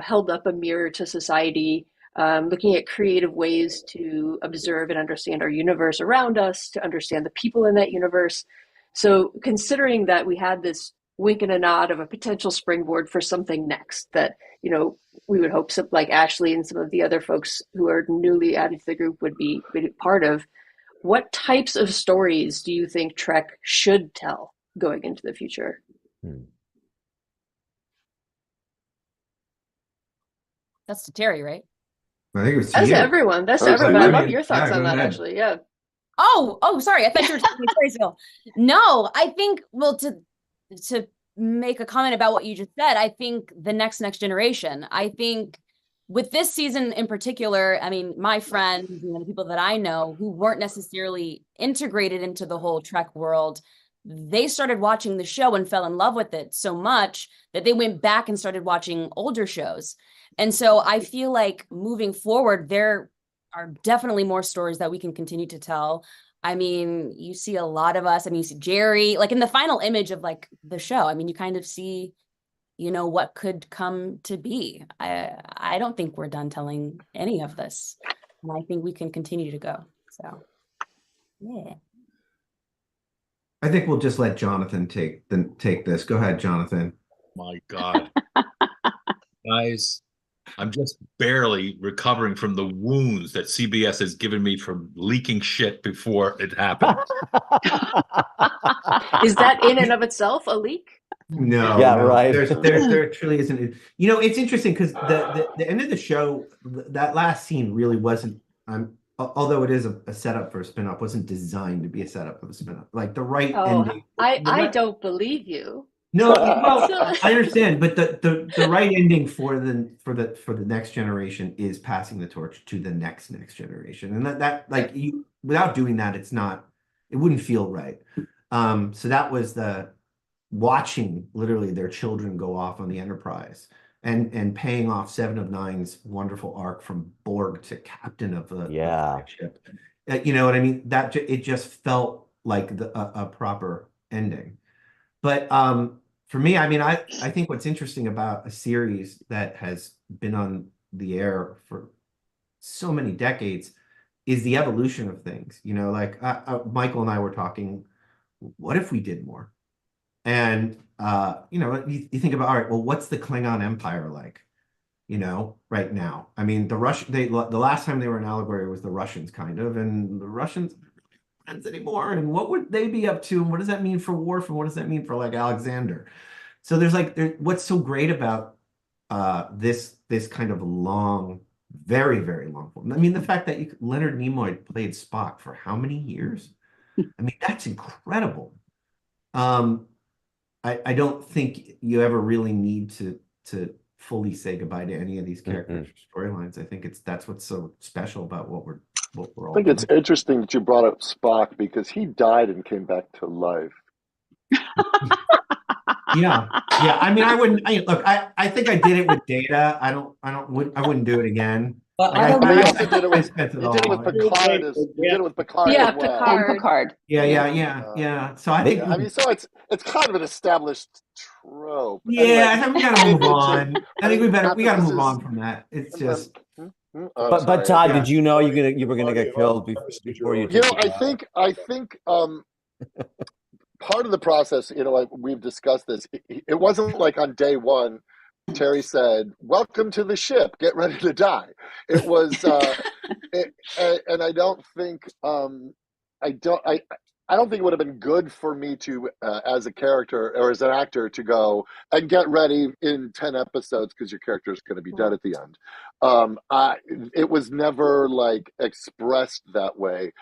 held up a mirror to society, looking at creative ways to observe and understand our universe around us, to understand the people in that universe. So considering that we had this wink and a nod of a potential springboard for something next that, we would hope some, like Ashley and some of the other folks who are newly added to the group would be part of, what types of stories do you think Trek should tell going into the future? That's to Terry, right? I think it was That's you. everyone. That's everyone. I love your thoughts on that, ahead. actually. Yeah. Oh, sorry. I thought you were talking to Terry still. No, I think, well, to make a comment about what you just said, I think the next generation. I think with this season in particular, I mean, my friends, the people that I know who weren't necessarily integrated into the whole Trek world, they started watching the show and fell in love with it so much that they went back and started watching older shows. And so I feel like moving forward, there are definitely more stories that we can continue to tell. I mean, you see a lot of us. I mean, you see Jerry, like in the final image of like the show. I mean, you kind of see, what could come to be. I don't think we're done telling any of this. And I think we can continue to go. So, yeah. I think we'll just let Jonathan take this. Go ahead, Jonathan. My God. Guys, I'm just barely recovering from the wounds that CBS has given me from leaking shit before it happened. Is that in and of itself a leak? No, Yeah, no. right. There truly isn't. It's interesting because the end of the show, that last scene really wasn't. Although it is a setup for a spinoff, wasn't designed to be a setup of a spinoff. Like the right ending. I don't believe you. No, well, I understand, but the right ending for the next generation is passing the torch to the next generation, and that like without doing that, it wouldn't feel right. So that was the watching literally their children go off on the Enterprise and paying off Seven of Nine's wonderful arc from Borg to captain of the ship. You know what I mean? That it just felt like a proper ending. But for me, I mean, I think what's interesting about a series that has been on the air for so many decades is the evolution of things. Like Michael and I were talking, what if we did more? And you think about, all right, well, what's the Klingon Empire like? Right now. I mean, the last time they were in Allegory was the Russians, kind of, and the Russians friends anymore, and what would they be up to, and what does that mean for Worf, and what does that mean for like Alexander? So there's what's so great about this kind of long, very, very long form. I mean, the fact that Leonard Nimoy played Spock for how many years? I mean, that's incredible. I don't think you ever really need to fully say goodbye to any of these characters or storylines. I think that's what's so special about what we're all I think it's interesting that you brought up Spock because he died and came back to life. Yeah. I mean, I wouldn't. Look, I think I did it with Data. I wouldn't do it again. You did it with Picard. You did it with Picard. Yeah, as well. Picard. Yeah. So I think. I mean, so it's kind of an established trope. Yeah, Anyway, I think we gotta move on. I think we gotta move on from that. It's just. But Todd, did you know you were gonna get killed before you? I think part of the process, we've discussed this. It wasn't like on day one, Terry said, "Welcome to the ship. Get ready to die." It was, and I don't think, I don't think it would have been good for me to, as a character or as an actor, to go and get ready in 10 episodes because your character is going to be dead at the end. It was never like expressed that way.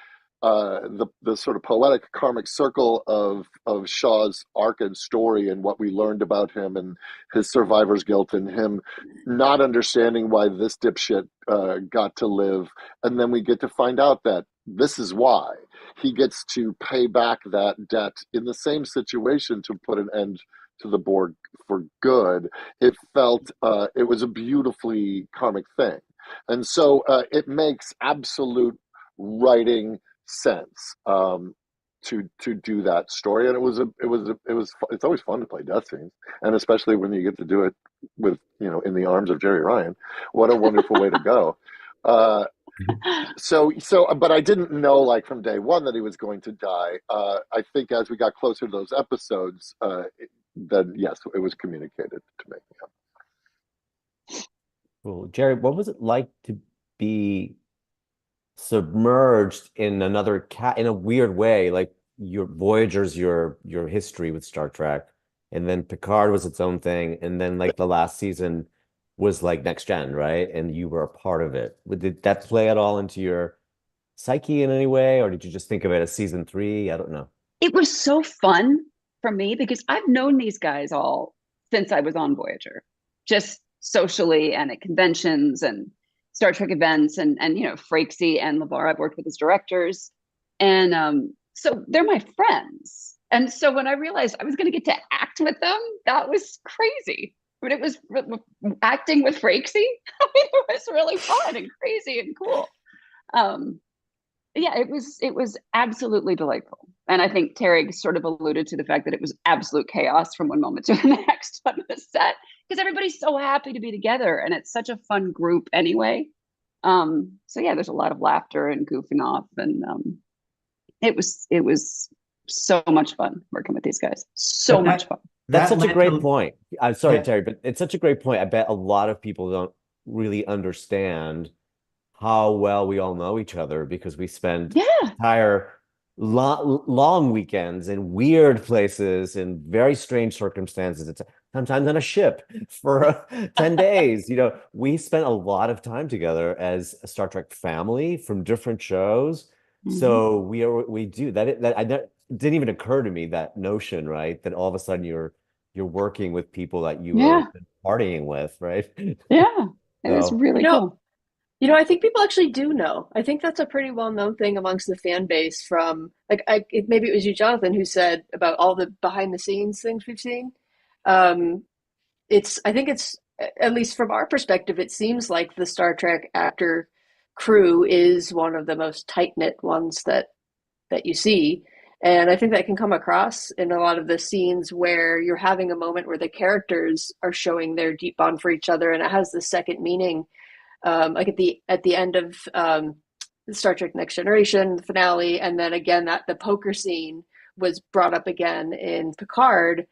the sort of poetic karmic circle of Shaw's arc and story and what we learned about him and his survivor's guilt and him not understanding why this dipshit got to live, and then we get to find out that this is why he gets to pay back that debt in the same situation to put an end to the Borg for good. It felt it was a beautifully karmic thing, and so it makes absolute writing sense to do that story. And it's always fun to play death scenes, and especially when you get to do it with, you know, in the arms of Jerry Ryan. What a wonderful way to go. But I didn't know, like, from day one that he was going to die. I think as we got closer to those episodes, then yes, it was communicated to me. Yeah. Cool. Jerry, what was it like to be submerged in another in a weird way? Like, your Voyager's your history with Star Trek, and then Picard was its own thing, and then like the last season was like Next Gen, right? And you were a part of it. Did that play at all into your psyche in any way, or did you just think of it as season 3? I don't know. It was so fun for me because I've known these guys all since I was on Voyager, just socially and at conventions and Star Trek events, and you know, Frakes and LeVar, I've worked with as directors, and so they're my friends. And so when I realized I was going to get to act with them, that was crazy. But it was acting with Frakes. I mean, it was really fun and crazy and cool. Yeah, it was absolutely delightful. And I think Terry sort of alluded to the fact that it was absolute chaos from one moment to the next on the set, because everybody's so happy to be together, and it's such a fun group anyway. So yeah, there's a lot of laughter and goofing off, and it was so much fun working with these guys. So much fun. That's such a great point. I'm sorry, Terry, but it's such a great point. I bet a lot of people don't really understand how well we all know each other, because we spend entire long weekends in weird places in very strange circumstances. It's sometimes on a ship for 10 days. You know, we spent a lot of time together as a Star Trek family from different shows. So we do that. It didn't even occur to me, that notion, right? That all of a sudden you're working with people that you were partying with, right? Yeah, it was really cool. You know, I think people actually do know. I think that's a pretty well-known thing amongst the fan base. From like, maybe it was you, Jonathan, who said about all the behind-the-scenes things we've seen. I think it's, at least from our perspective, it seems like the Star Trek actor crew is one of the most tight-knit ones that you see. And I think that can come across in a lot of the scenes where you're having a moment where the characters are showing their deep bond for each other, and it has the second meaning. Like at the end of Star Trek Next Generation, the finale, and then again that the poker scene was brought up again in Picard.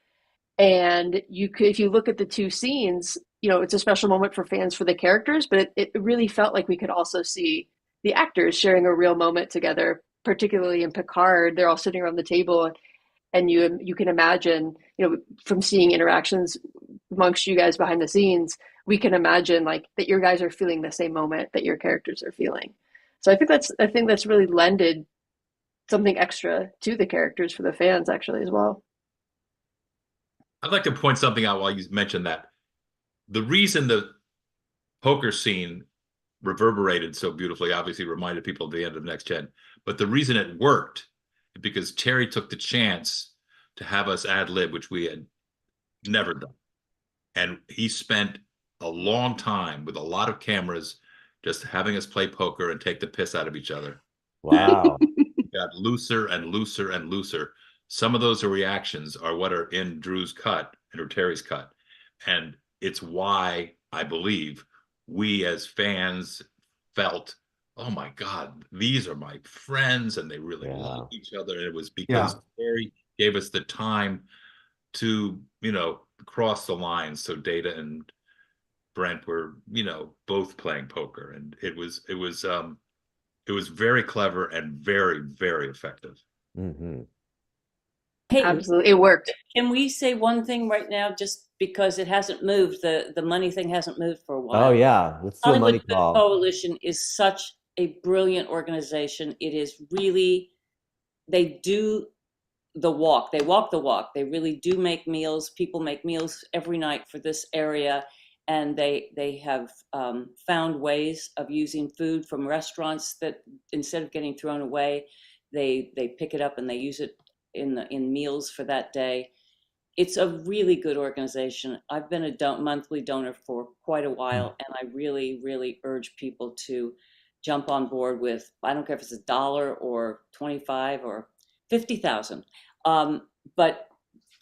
And if you look at the two scenes, you know, it's a special moment for fans for the characters, but it really felt like we could also see the actors sharing a real moment together, particularly in Picard. They're all sitting around the table, and you can imagine, you know, from seeing interactions amongst you guys behind the scenes, we can imagine like that your guys are feeling the same moment that your characters are feeling. So I think that's really lended something extra to the characters for the fans actually as well. I'd like to point something out while you mentioned that. The reason the poker scene reverberated so beautifully, obviously reminded people of the end of Next Gen, but the reason it worked is because Terry took the chance to have us ad lib, which we had never done. And he spent a long time with a lot of cameras just having us play poker and take the piss out of each other. Wow. Got looser and looser and looser. Some of those reactions are what are in Drew's cut and or Terry's cut. And it's why I believe we as fans felt, oh my God, these are my friends and they really love each other. And it was because Terry gave us the time to, you know, cross the lines. So Data and Brent were, you know, both playing poker, and it was very clever and very, very effective. Hey, absolutely, it worked. Can we say one thing right now, just because it hasn't moved, the money thing hasn't moved for a while? Oh yeah, let's do a money call. Coalition is such a brilliant organization. It is really, they do the walk. They walk the walk. They really do make meals. People make meals every night for this area. And they have found ways of using food from restaurants that instead of getting thrown away, they pick it up and they use it in meals for that day. It's a really good organization. I've been a monthly donor for quite a while, and I really, really urge people to jump on board with, I don't care if it's $1 or 25 or 50,000, but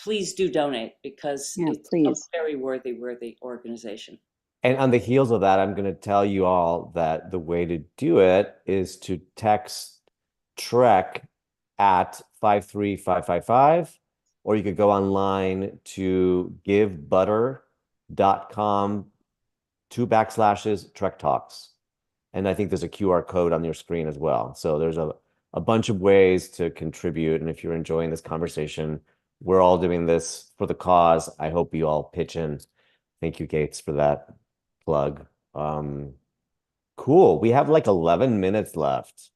please do donate, because it's a very worthy organization. And on the heels of that, I'm going to tell you all that the way to do it is to text Trek at 53555, or you could go online to givebutter.com/Trek Talks. And I think there's a QR code on your screen as well. So there's a bunch of ways to contribute. And if you're enjoying this conversation, we're all doing this for the cause. I hope you all pitch in. Thank you, Gates, for that plug. Cool. We have like 11 minutes left.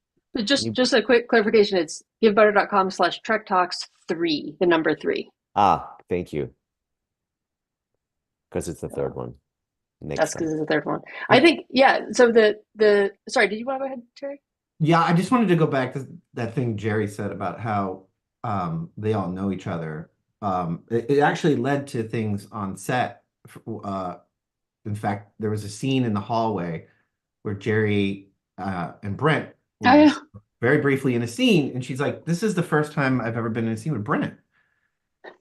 Just a quick clarification. It's givebutter.com/Trek Talks 3, the number 3. Thank you. Because it's the third one. That's because it's the third one. I think, yeah. So sorry, did you want to go ahead, Terry? Yeah, I just wanted to go back to that thing Jerry said about how they all know each other. It actually led to things on set. In fact, there was a scene in the hallway where Jerry and Brent were very briefly in a scene, and she's like, "This is the first time I've ever been in a scene with Brent."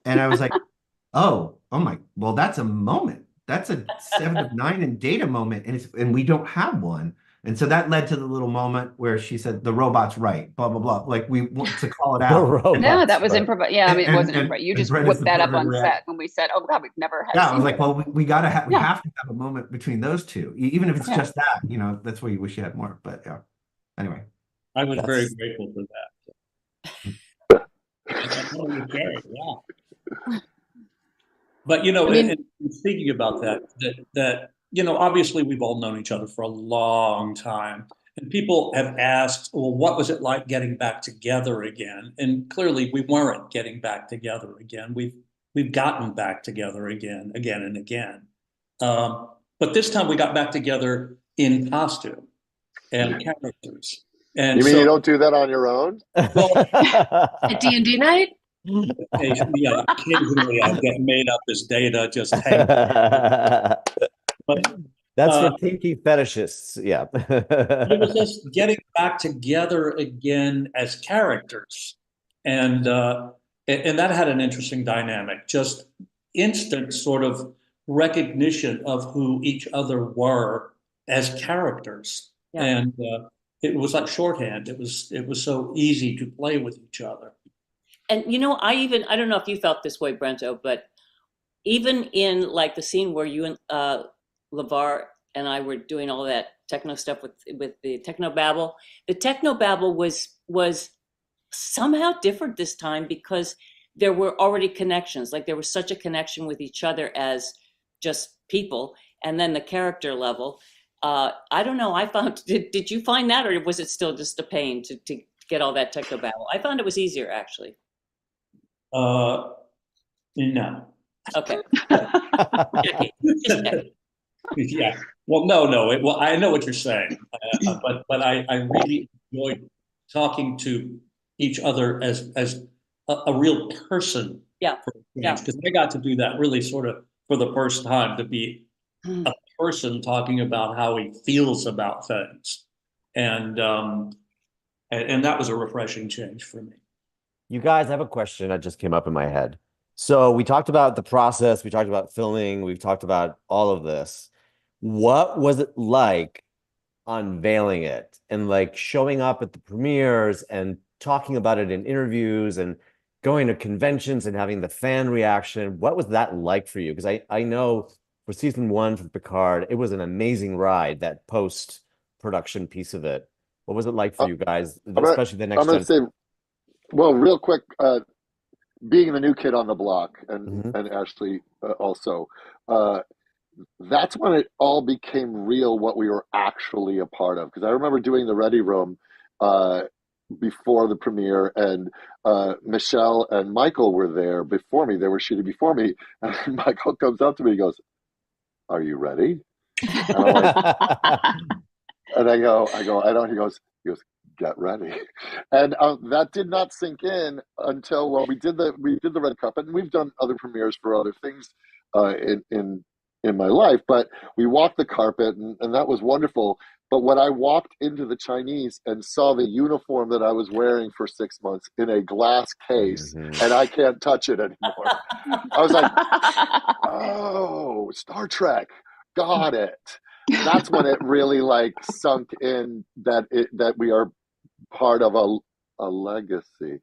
And I was like, "Oh my, well, that's a moment. That's a 7 of 9 in Data moment, and we don't have one." And so that led to the little moment where she said, "The robot's right," blah, blah, blah. Like, we want to call it out. No, that was right. improv. Yeah, I mean, it wasn't improv. You just whipped that up on set set when we said, "Oh God, we've never had." Yeah, I was like, "Well, we gotta have, we have to have a moment between those two, even if it's just that. That's where you wish you had more." But yeah, anyway, I was very grateful for that. But and speaking about that obviously we've all known each other for a long time, and people have asked, well, what was it like getting back together again? And clearly we weren't getting back together again. We've gotten back together again and again. But this time we got back together in costume and characters. And you mean you don't do that on your own? Well, at D&D night? Yeah, occasionally I get made up as Data, just hang. But that's for kinky fetishists. Yeah. It was just getting back together again as characters, and that had an interesting dynamic. Just instant sort of recognition of who each other were as characters, and it was like shorthand. It was so easy to play with each other. And I don't know if you felt this way, Brento, but even in like the scene where you and LeVar and I were doing all that techno stuff with the technobabble, the technobabble was somehow different this time because there were already connections. Like there was such a connection with each other as just people, and then the character level. I don't know. I found did you find that, or was it still just a pain to get all that technobabble? I found it was easier actually. No. Okay. Yeah. Well, no. Well, I know what you're saying, but I really enjoyed talking to each other as a real person. Yeah. Because I got to do that really sort of for the first time, to be a person talking about how he feels about things, and that was a refreshing change for me. You guys, I have a question that just came up in my head. So we talked about the process, we talked about filming, we've talked about all of this. What was it like unveiling it and like showing up at the premieres and talking about it in interviews and going to conventions and having the fan reaction? What was that like for you? Because I know for season 1 for Picard, it was an amazing ride, that post-production piece of it. What was it like for you guys, especially the next time? Well, real quick, being the new kid on the block, and Ashley also, that's when it all became real, what we were actually a part of. Because I remember doing the Ready Room before the premiere, and Michelle and Michael were there before me. They were shooting before me, and Michael comes up to me and goes, "Are you ready?" And I'm like, and I go, I don't. He goes, "Get ready." And that did not sink in until, well, we did the red carpet, and we've done other premieres for other things in my life, but we walked the carpet, and that was wonderful. But when I walked into the Chinese and saw the uniform that I was wearing for 6 months in a glass case, and I can't touch it anymore, I was like, "Oh, Star Trek, got it." That's when it really like sunk in that we are part of a legacy.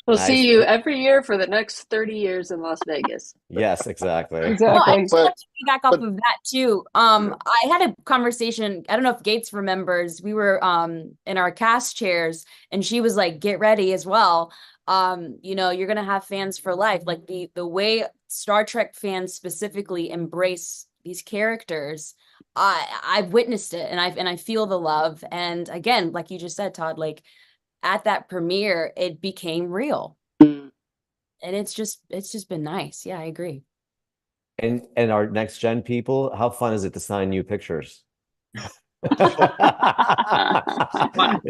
We'll see you every year for the next 30 years in Las Vegas. Yes, exactly. Well, I just want to back off of that too. I had a conversation. I don't know if Gates remembers. We were in our cast chairs, and she was like, "Get ready as well. You're gonna have fans for life." Like the way Star Trek fans specifically embrace these characters, I've witnessed it, and I feel the love. And again, like you just said, Todd, like at that premiere, it became real. And it's just been nice. Yeah, I agree. And our next gen people, how fun is it to sign new pictures? Be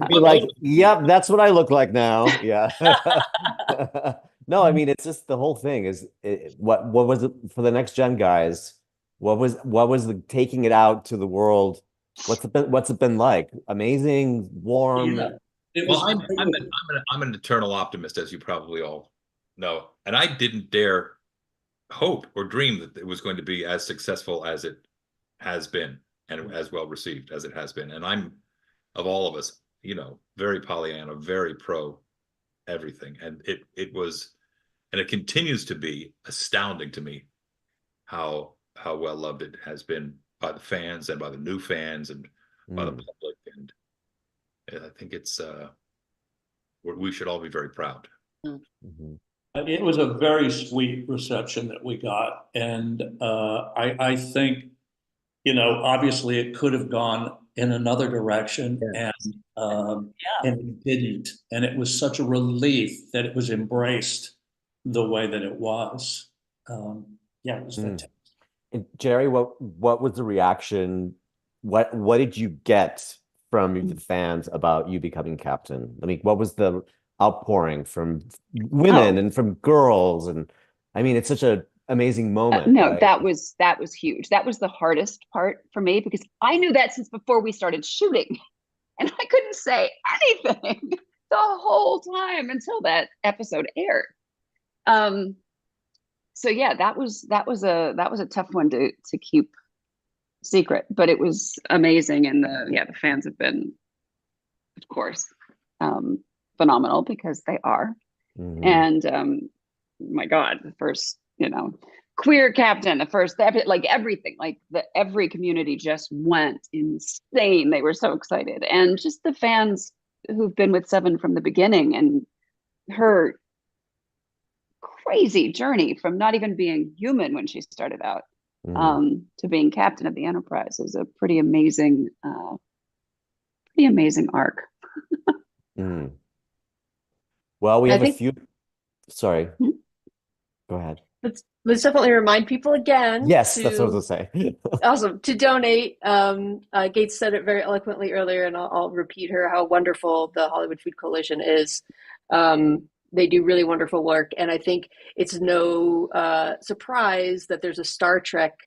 like, yep, that's what I look like now. Yeah. No, I mean, it's just the whole thing is what was it for the next gen guys? What was the taking it out to the world? What's it been like? Amazing, warm. Yeah. Well, I'm an eternal optimist, as you probably all know, and I didn't dare hope or dream that it was going to be as successful as it has been and as well received as it has been. And I'm, of all of us, very Pollyanna, very pro everything, and it was, and it continues to be astounding to me how well loved it has been by the fans and by the new fans and by the public. And I think it's we should all be very proud. It was a very sweet reception that we got, and I think, obviously it could have gone in another direction, and it didn't. And it was such a relief that it was embraced the way that it was. It was fantastic. And Jerry, what was the reaction? What did you get from the fans about you becoming captain? I mean, what was the outpouring from women and from girls? And I mean, it's such an amazing moment. No, right? that was huge. That was the hardest part for me, because I knew that since before we started shooting, and I couldn't say anything the whole time until that episode aired. So yeah, that was a tough one to keep secret, but it was amazing. And the fans have been, of course, phenomenal, because they are. And my God, the first queer captain, the first, like everything, like every community just went insane. They were so excited. And just the fans who've been with Seven from the beginning, and her crazy journey from not even being human when she started out to being captain of the Enterprise is a pretty amazing arc. Well, we have a few. Sorry, go ahead. Let's definitely remind people again. Yes, that's what I was going to say. Awesome. To donate. Gates said it very eloquently earlier, and I'll repeat her, how wonderful the Hollywood Food Coalition is. They do really wonderful work. And I think it's no surprise that there's a Star Trek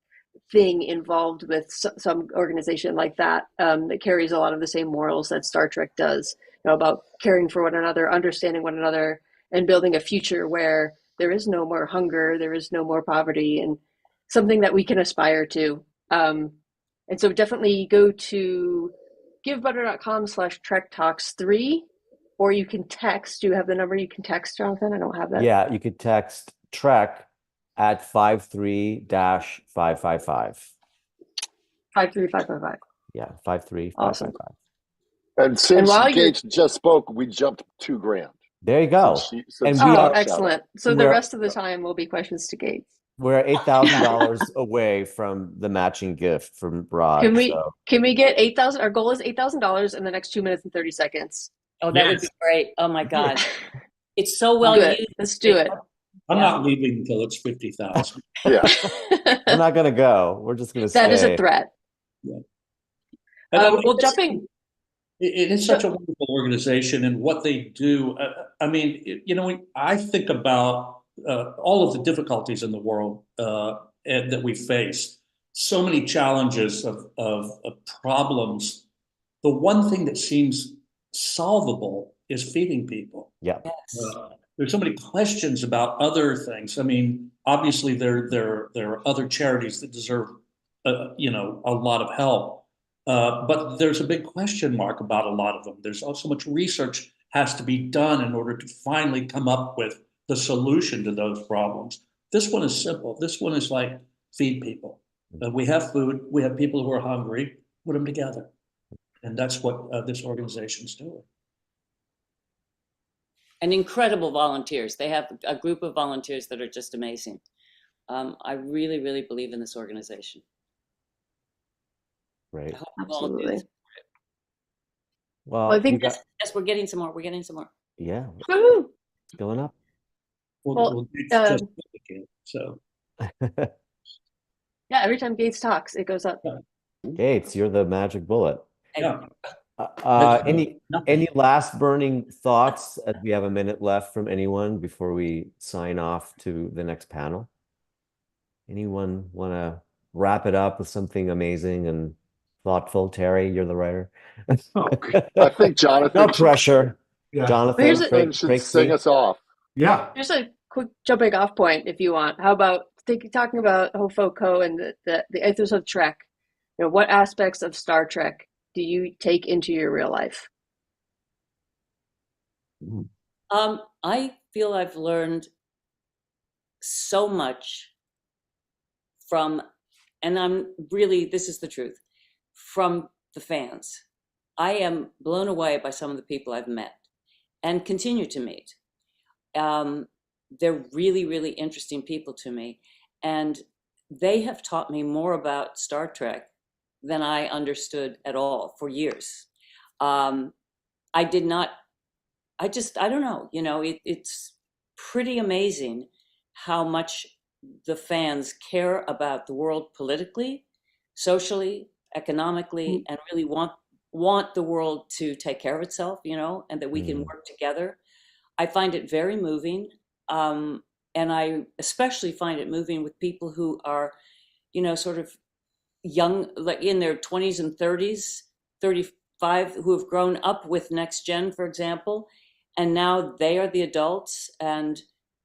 thing involved with some organization like that that carries a lot of the same morals that Star Trek does, about caring for one another, understanding one another, and building a future where there is no more hunger, there is no more poverty, and something that we can aspire to. And so definitely go to givebutter.com/Trek Talks 3, or you can text. Do you have the number you can text, Jonathan? I don't have that. Yeah, you could text Trek at 53-555. 53555. Yeah, 53555. Awesome. And since Gates just spoke, we jumped $2,000. There you go. Excellent. So the rest of the time will be questions to Gates. We're $8,000 away from the matching gift from Rod. Can we get 8,000? Our goal is $8,000 in the next 2 minutes and 30 seconds. Oh, that would be great. Oh my God. It's so well used. Let's do it. I'm not leaving until it's 50,000. Yeah. We're not going to go. We're just going to stay. That is a threat. Yeah. Well, jumping. It is such a wonderful organization, and what they do. I mean, I think about all of the difficulties in the world and that we face. So many challenges of problems. The one thing that seems solvable is feeding people. Yeah. There's so many questions about other things. I mean, obviously there are other charities that deserve a lot of help. But there's a big question mark about a lot of them. There's also much research has to be done in order to finally come up with the solution to those problems. This one is simple. This one is like feed people. We have food. We have people who are hungry. Put them together. And that's what this organization's doing. And incredible volunteers. They have a group of volunteers that are just amazing. I really, really believe in this organization. Right. Absolutely. Well, I think yes, we're getting some more. We're getting some more. Yeah. Woo-hoo. It's going up. Well, so. Yeah, every time Gates talks, it goes up. Gates, you're the magic bullet. Yeah. Any last burning thoughts as we have a minute left from anyone before we sign off to the next panel? Anyone want to wrap it up with something amazing and thoughtful? Terry, you're the writer. I think Jonathan. No pressure. Yeah. Jonathan should sing us off. Yeah. Here's a quick jumping off point, if you want. How about talking about Hofoko and the ethos of Trek? What aspects of Star Trek do you take into your real life? I feel I've learned so much from, and this is the truth, from the fans. I am blown away by some of the people I've met and continue to meet. They're really, really interesting people to me. And they have taught me more about Star Trek than I understood at all for years. I don't know, it's pretty amazing how much the fans care about the world politically, socially, economically, and really want the world to take care of itself, and that we can work together. I find it very moving. And I especially find it moving with people who are, sort of young, like in their 20s and 30s, 35, who have grown up with Next Gen, for example, and now they are the adults and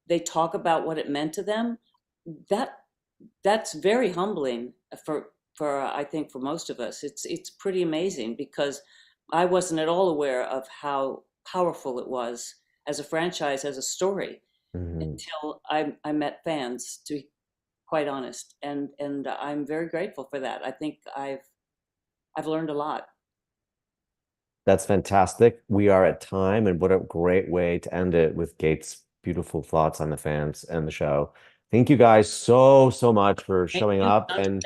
they talk about what it meant to them. That's very humbling for I think for most of us. It's pretty amazing because I wasn't at all aware of how powerful it was as a franchise, as a story. Until I met fans, to be quite honest, and I'm very grateful for that. I think I've learned a lot. That's fantastic. We are at time, and what a great way to end it with Gates' beautiful thoughts on the fans and the show. Thank you guys so much for showing up, and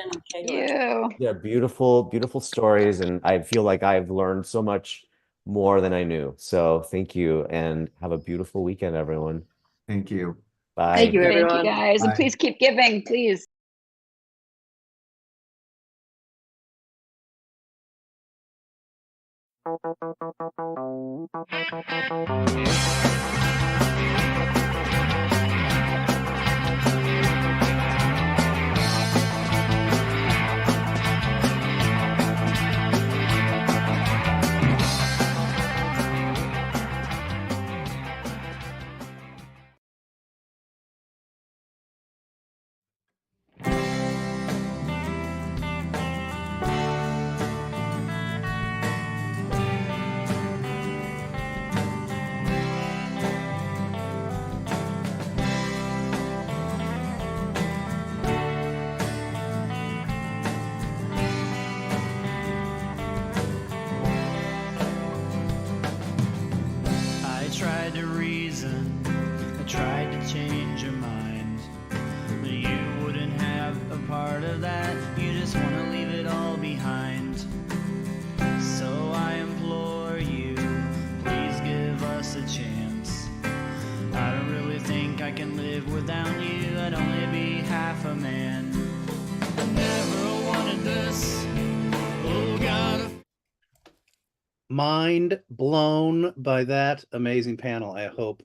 yeah, beautiful stories, and I feel like I've learned so much more than I knew. So thank you, and have a beautiful weekend, everyone. Thank you. Bye. Thank you, everyone. Thank you, guys. Bye. And please keep giving, please. Tried to reason, I tried to change your mind, but you mind blown by that amazing panel. I hope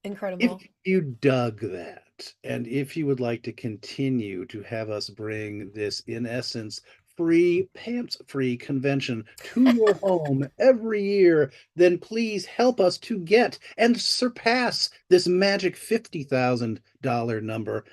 Incredible. if you dug that, and if you would like to continue to have us bring this, in essence, free, pants-free convention to your home every year, then please help us to get and surpass this magic $50,000 number.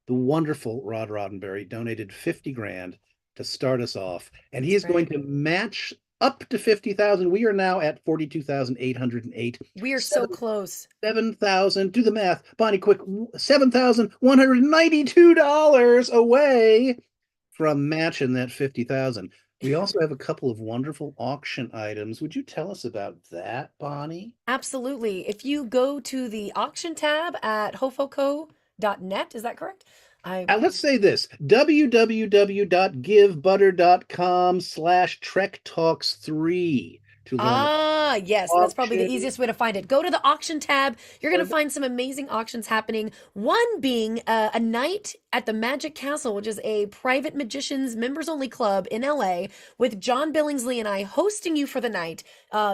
The wonderful Rod Roddenberry donated 50 grand to start us off, and he is going to match up to 50,000. We are now at 42,808. We are so close. 7,000. Do the math, Bonnie. Quick. $7,192 away from matching that 50,000. We also have a couple of wonderful auction items. Would you tell us about that, Bonnie? Absolutely. If you go to the auction tab at hofoco.net, is that correct? Let's say this, www.givebutter.com/TrekTalks3 to learn. Yes, that's probably the easiest way to find it. Go to the auction tab. You're going to find some amazing auctions happening. One being a night at the Magic Castle, which is a private magicians members-only club in LA, with John Billingsley and I hosting you for the night.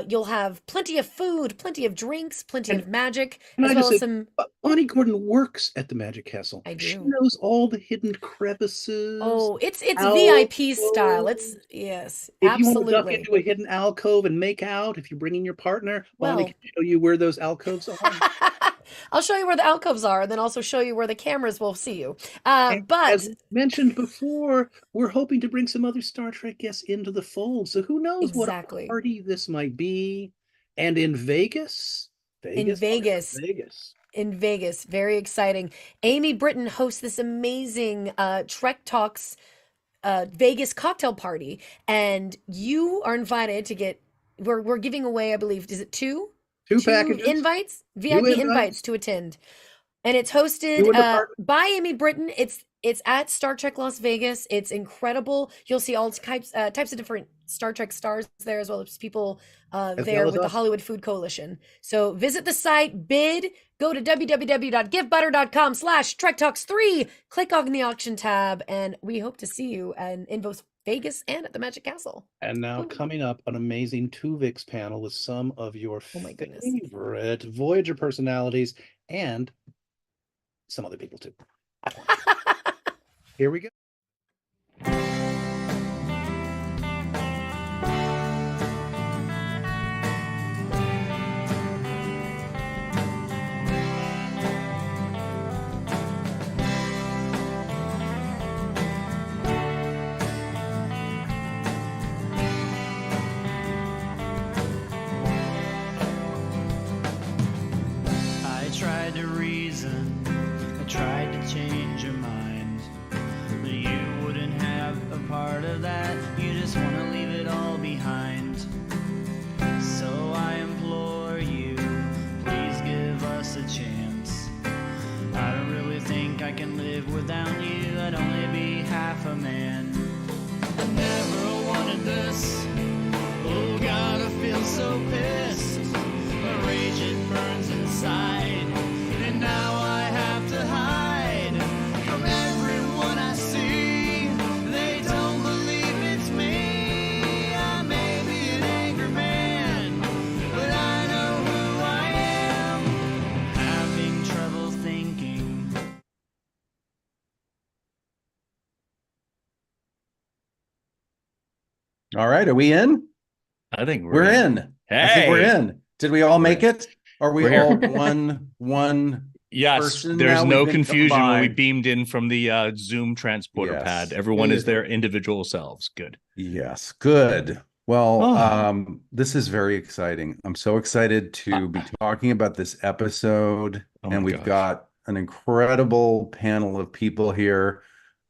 You'll have plenty of food, plenty of drinks, plenty of magic, as well as some... Bonnie Gordon works at the Magic Castle. I do. She knows all the hidden crevices. Oh, it's VIP style. Yes, if absolutely. you want to duck into a hidden alcove and make out, if you're bringing your partner, Bonnie can show you where those alcoves are. I'll show you where the alcoves are, and then also show you where the cameras will see you. But as mentioned before, we're hoping to bring some other Star Trek guests into the fold. So who knows what party this might be? And in Vegas, in Vegas, very exciting. Amy Britton hosts this amazing Trek Talks Vegas cocktail party, and you are invited to get. We're giving away, I believe, is it two packages, invites, VIP invites to attend, and it's hosted by Amy Britton. It's at Star Trek Las Vegas. It's incredible. You'll see all types of different Star Trek stars there, as well as people there with the Hollywood Food Coalition. So visit the site, bid, go to www.givebutter.com/TrekTalks3, click on the auction tab, and we hope to see you in both Vegas and at the Magic Castle. And now coming up, an amazing Tuvix panel with some of your favorite Voyager personalities and some other people too. Here we go. I tried to reason, I tried to change your mind, but you wouldn't have a part of that. You just want to leave it all behind. So I implore you, please give us a chance. I don't really think I can live without you. I'd only be half a man. I never wanted this. Oh God, I feel so pissed. My rage, it burns inside. And now I have to hide from everyone I see. They don't believe it's me. I may be an angry man, but I know who I am. Having trouble thinking. All right, are we in? I think we're in. Hey, I think we're in. Did we all make it? Are we all one? Yes, person there's now? no We've been confusion when we combined. beamed in from the Zoom transporter pad. Everyone is their individual selves. Good. Yes, good. Well, this is very exciting. I'm so excited to be talking about this episode, and we've got an incredible panel of people here.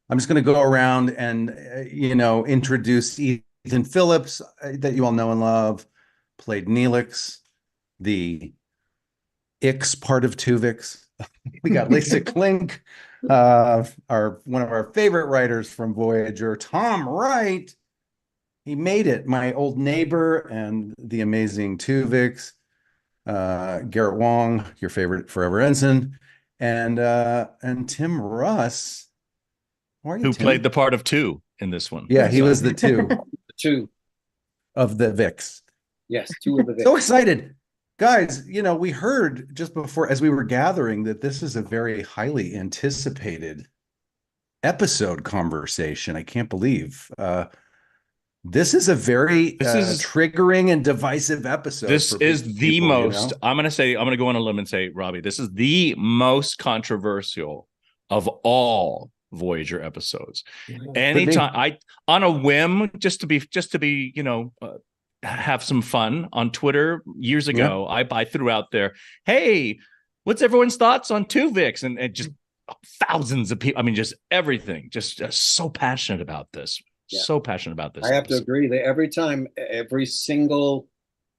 I'm just going to go around and introduce Ethan Phillips, that you all know and love, played Neelix, the Ix part of Tuvix. We got Lisa Klink, one of our favorite writers from Voyager, Tom Wright. He made it, my old neighbor and the amazing Tuvix. Garrett Wong, your favorite Forever Ensign, and Tim Russ. Who played the part of two in this one? Yeah, he was the two. The two of the Vix. Yes, two of the Vicks. So excited. Guys, we heard just before, as we were gathering, that this is a very highly anticipated episode conversation. I can't believe this is a very triggering and divisive episode. This is the most, I'm going to go on a limb and say, Robbie, this is the most controversial of all Voyager episodes. Anytime on a whim, just to be, have some fun on Twitter years ago, I threw out there, hey, what's everyone's thoughts on Tuvix? And just thousands of people, I mean, just everything, just so passionate about this. Yeah. So passionate about this. I have to agree that every single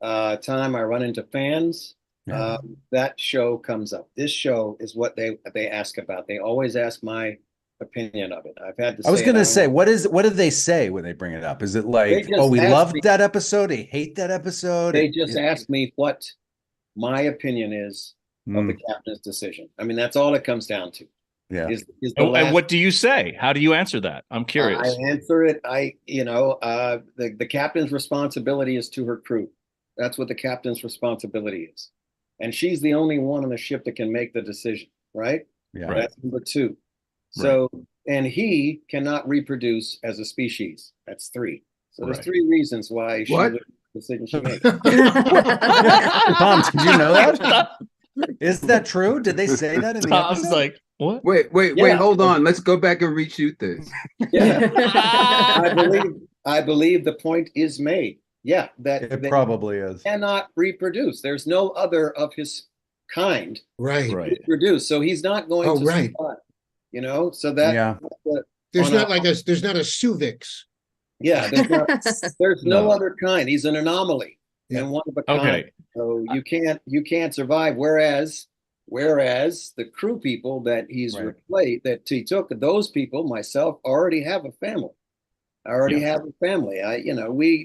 time I run into fans, that show comes up. This show is what they ask about. They always ask my opinion of it. I've had to. I was going to say, what do they say when they bring it up? Is it like, oh, we loved that episode, I hate that episode? They just ask me what my opinion is of the captain's decision. I mean, that's all it comes down to. Yeah. And what do you say? How do you answer that? I'm curious. I answer it. The captain's responsibility is to her crew. That's what the captain's responsibility is. And she's the only one on the ship that can make the decision, right? Yeah. Right. That's number 2. So, and he cannot reproduce as a species. That's 3. So there's 3 reasons why she would the decision she makes. Tom, did you know that? Is that true? Did they say that in the Tom's episode? like, what? Wait, hold on. Let's go back and reshoot this. Yeah. I believe the point is made. Yeah, that it probably is. Cannot reproduce. There's no other of his kind right. reproduce. So he's not going to survive. So that there's not a Suvix. Yeah, there's no other kind. He's an anomaly and one of a kind. Okay. So you can't survive. Whereas the crew people that he's replaced, that he took, those people, myself, already have a family. I already have a family.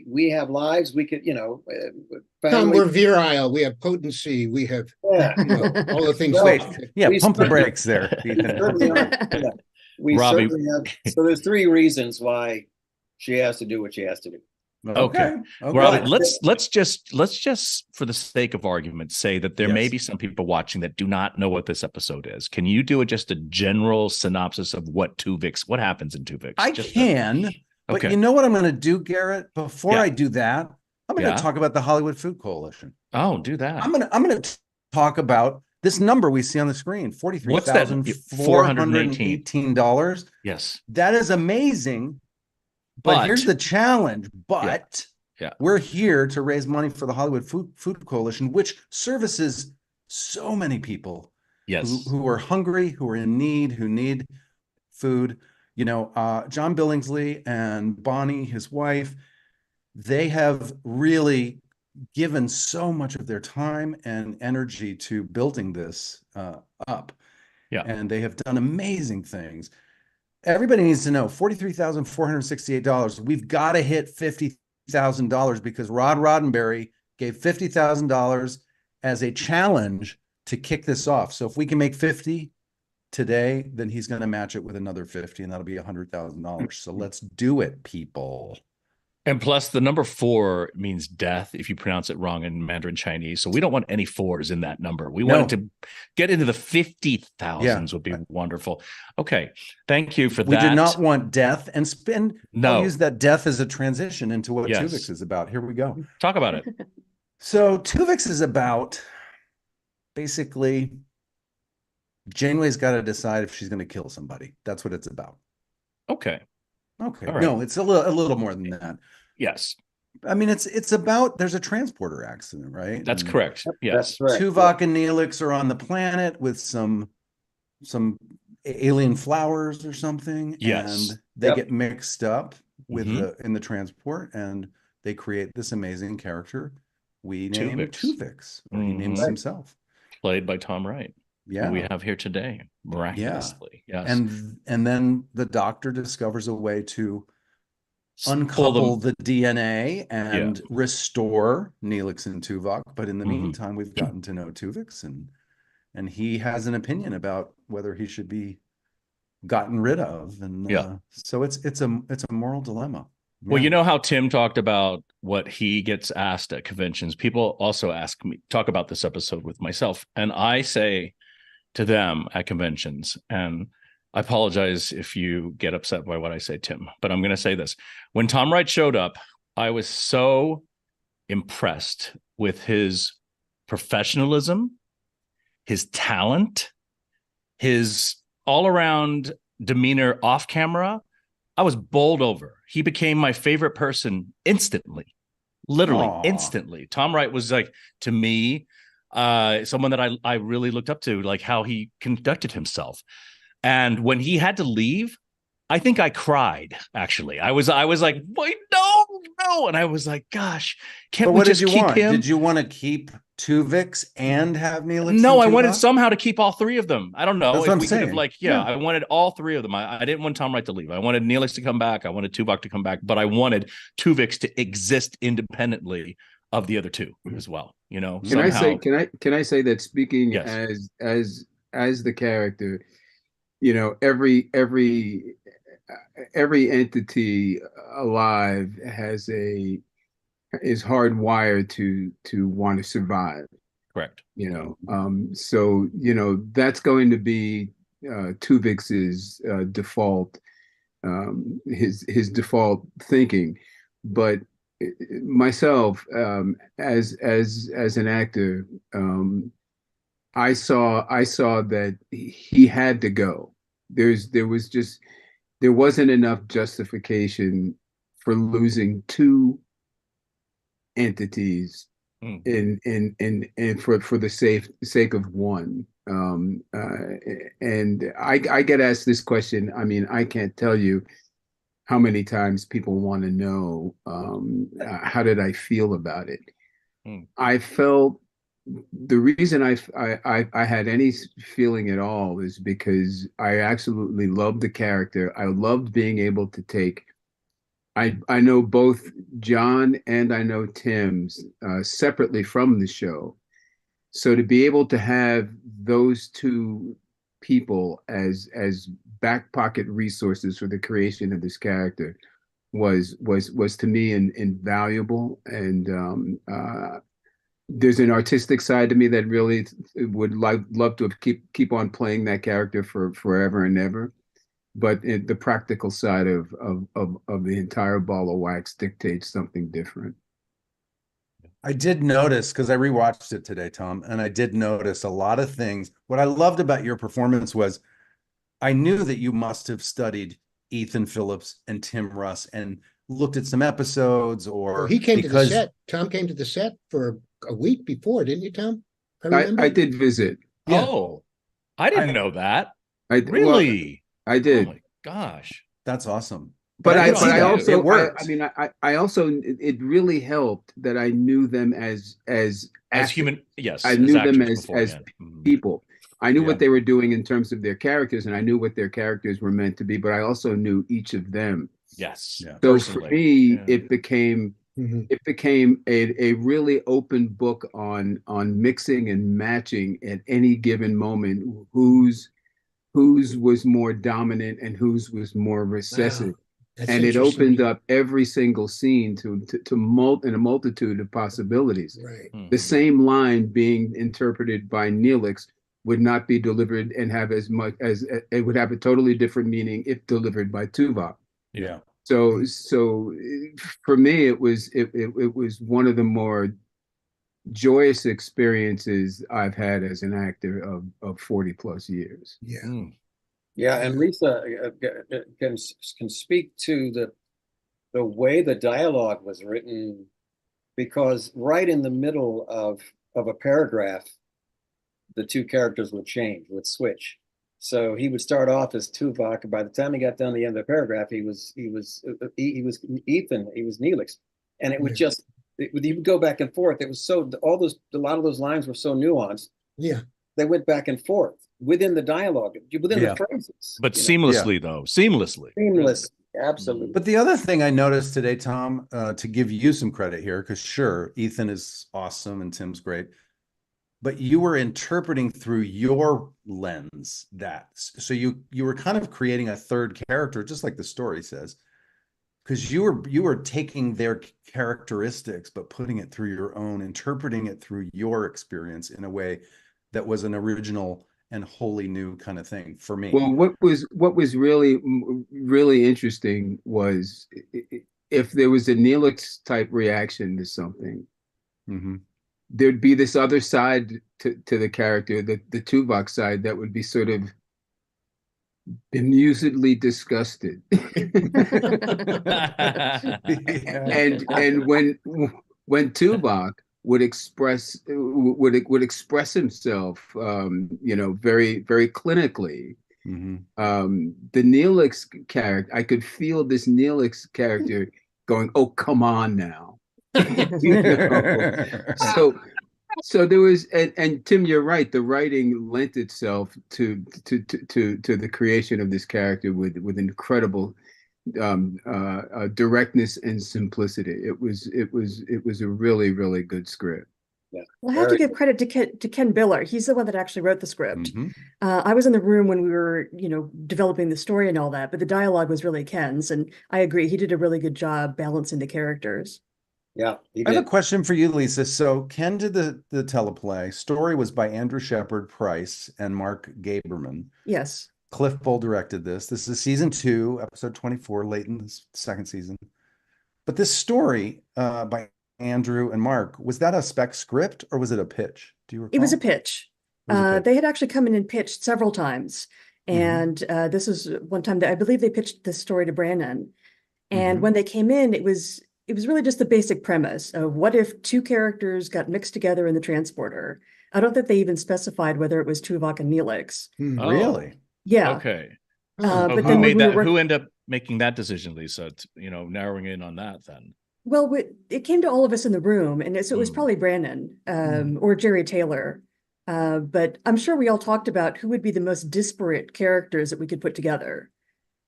We have lives. We could, Tom, we're virile. We have potency. We have all the things. Pump the brakes there. We Robbie. certainly have. So there's 3 reasons why she has to do what she has to do. Okay. Robbie, let's just for the sake of argument say that there may be some people watching that do not know what this episode is. Can you do just a general synopsis of what happens in Tuvix? I can. But you know what I'm going to do, Garrett? Before I do that, I'm going to talk about the Hollywood Food Coalition. Oh, do that. I'm going to talk about this number we see on the screen, $43,418. Yes. That is amazing. But here's the challenge. We're here to raise money for the Hollywood Food Coalition, which services so many people who are hungry, who are in need, who need food. John Billingsley and Bonnie, his wife, they have really given so much of their time and energy to building this up. Yeah. And they have done amazing things. Everybody needs to know $43,468. We've got to hit $50,000 because Roddenberry gave $50,000 as a challenge to kick this off. So if we can make 50 today, then he's going to match it with another 50, and that'll be $100,000. So let's do it, people. And plus, the number 4 means death if you pronounce it wrong in Mandarin Chinese. So we don't want any 4s in that number. We want it to get into the 50,000s would be wonderful. Okay. Thank you for that. We do not want death and spin. No. I'll use that death as a transition into what Tuvix is about. Here we go. Talk about it. So Tuvix is about basically Janeway's got to decide if she's going to kill somebody. That's what it's about. Okay. Okay. Right. No, it's a little more than that. Yes. I mean, it's about, there's a transporter accident, right? That's correct. Yes. That's Tuvok and Neelix are on the planet with some alien flowers or something. Yes. And they get mixed up with in the transport, and they create this amazing character we named Tuvix. Or he names himself. Played by Tom Wright. Yeah. Who we have here today, miraculously. Yes. And then the Doctor discovers a way to uncouple the DNA and restore Neelix and Tuvok. But in the meantime, we've gotten to know Tuvix, and he has an opinion about whether he should be gotten rid of. And so it's a moral dilemma. Well, you know how Tim talked about what he gets asked at conventions. People also talk about this episode with myself, and I say to them at conventions, and I apologize if you get upset by what I say, Tim, but I'm going to say this. When Tom Wright showed up, I was so impressed with his professionalism, his talent, his all-around demeanor off camera. I was bowled over. He became my favorite person instantly, literally instantly. Tom Wright was like, to me, someone that I really looked up to, like how he conducted himself. And when he had to leave, I think I cried. Actually, I was like, wait, no, and I was like, gosh, can't we just keep him? Did you want to keep Tuvix and have Neelix? No, I wanted somehow to keep all three of them. I don't know. That's what I'm we saying. Could have I wanted all three of them. I didn't want Tom Wright to leave. I wanted Neelix to come back. I wanted Tuvok to come back, but I wanted Tuvix to exist independently of the other two as well. You know, can I say that speaking as the character, you know, every entity alive is hardwired to want to survive. Correct. You know, so you know that's going to be Tuvix's default, his default thinking. But myself, as an actor, I saw that he had to go. There wasn't enough justification for losing two entities in for the sake of one. And I get asked this question. I mean, I can't tell you how many times people want to know how did I feel about it. I felt the reason I had any feeling at all is because I absolutely loved the character. I loved being able to take. I know both John and I know Tim's separately from the show, so to be able to have those two people as back pocket resources for the creation of this character was to me invaluable. And there's an artistic side to me that really would love to keep on playing that character for forever and ever. But the practical side of the entire ball of wax dictates something different. I did notice, because I rewatched it today, Tom, and I did notice a lot of things. What I loved about your performance was I knew that you must have studied Ethan Phillips and Tim Russ and looked at some episodes, or he came to the set. Tom came to the set for a week before, didn't you, Tom? I did visit. Yeah. Oh, I didn't know that. Really? I did. Oh my gosh, that's awesome. But I also it really helped that I knew them as human. Yes, I knew them as people. I knew what they were doing in terms of their characters, and I knew what their characters were meant to be. But I also knew each of them. Yes. Yeah. So for me, it became a really open book on mixing and matching at any given moment whose was more dominant and whose was more recessive. Wow. And it opened up every single scene to a multitude of possibilities. Right. The same line being interpreted by Neelix would not be delivered and have as much as it would have a totally different meaning if delivered by Tuvok. Yeah. So for me, it was one of the more joyous experiences I've had as an actor of 40 plus years. Yeah. Yeah, and Lisa can speak to the way the dialogue was written, because right in the middle of a paragraph, the two characters would switch. So he would start off as Tuvok, and by the time he got down the end of the paragraph, he was Ethan, he was Neelix, and it would he would go back and forth. It was a lot of those lines were so nuanced. Yeah, they went back and forth within the dialogue, within the phrases. But seamlessly, though. Seamless, absolutely. But the other thing I noticed today, Tom, to give you some credit here, because sure, Ethan is awesome and Tim's great, but you were interpreting through your lens so you were kind of creating a third character, just like the story says, because you were taking their characteristics but putting it through your own, interpreting it through your experience in a way that was an original and wholly new kind of thing for me. Well, what was really interesting was if there was a Neelix type reaction to something, there'd be this other side to the character, the Tuvok side, that would be sort of bemusedly disgusted. and when Tuvok would express himself, very very clinically. The Neelix character, I could feel this Neelix character going, "Oh, come on now." So there was, and Tim, you're right. The writing lent itself to the creation of this character with incredible directness and simplicity. It was a really, really good script. Yeah. Well, I have to give credit to Ken Biller. He's the one that actually wrote the script. I was in the room when we were, developing the story and all that, but the dialogue was really Ken's, and I agree. He did a really good job balancing the characters. Yeah, I have a question for you, Lisa. So Ken did the teleplay. Story was by Andrew Shepard Price and Mark Gaberman. Yes. Cliff Bull directed this. This is season 2, episode 24, late in the second season. But this story by Andrew and Mark, was that a spec script or was it a pitch? Do you recall? It was a pitch. They had actually come in and pitched several times. And this was one time that I believe they pitched this story to Brandon. And when they came in, it was really just the basic premise of what if two characters got mixed together in the transporter. I don't think they even specified whether it was Tuvok and Neelix. Really? Yeah. Okay. But who then made that? who Who ended up making that decision, Lisa? Narrowing in on that then. Well, it came to all of us in the room, and so it was probably Brandon or Jerry Taylor. But I'm sure we all talked about who would be the most disparate characters that we could put together.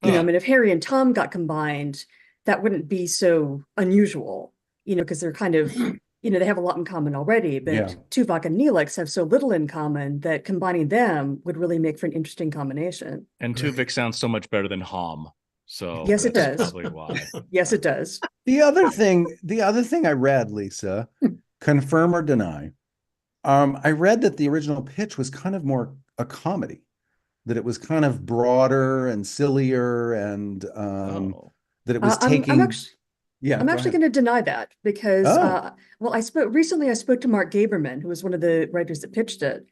If Harry and Tom got combined, that wouldn't be so unusual, because they're kind of, they have a lot in common already. But Tuvok and Neelix have so little in common that combining them would really make for an interesting combination. And Tuvok sounds so much better than Hom. So yes, it does. Probably why. Yes, it does. The other thing I read, Lisa, confirm or deny. I read that the original pitch was kind of more a comedy, that it was kind of broader and sillier, and that it was taking. I'm actually going to deny that because, I spoke to Mark Gaberman, who was one of the writers that pitched it.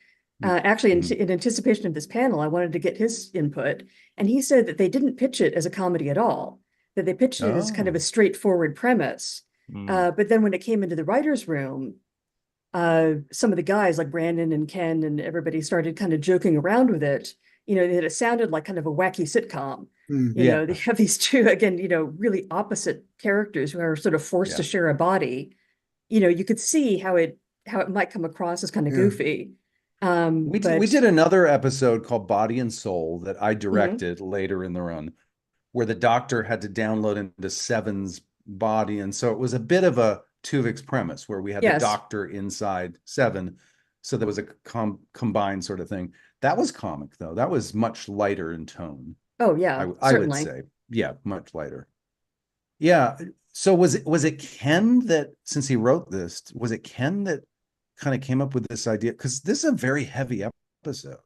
Actually, in anticipation of this panel, I wanted to get his input, and he said that they didn't pitch it as a comedy at all, that they pitched it as kind of a straightforward premise. But then when it came into the writer's room, some of the guys like Brandon and Ken and everybody started kind of joking around with it, that it sounded like kind of a wacky sitcom. They have these two, again, really opposite characters who are sort of forced to share a body. You could see how it might come across as kind of goofy. We did another episode called Body and Soul that I directed later in the run, where the Doctor had to download into Seven's body. And so it was a bit of a Tuvok's premise where we had the Doctor inside Seven. So there was a combined sort of thing. That was comic, though. That was much lighter in tone. Oh, yeah. I would say. Yeah, much lighter. Yeah. So was it Ken that, since he wrote this, was it Ken that kind of came up with this idea? Because this is a very heavy episode.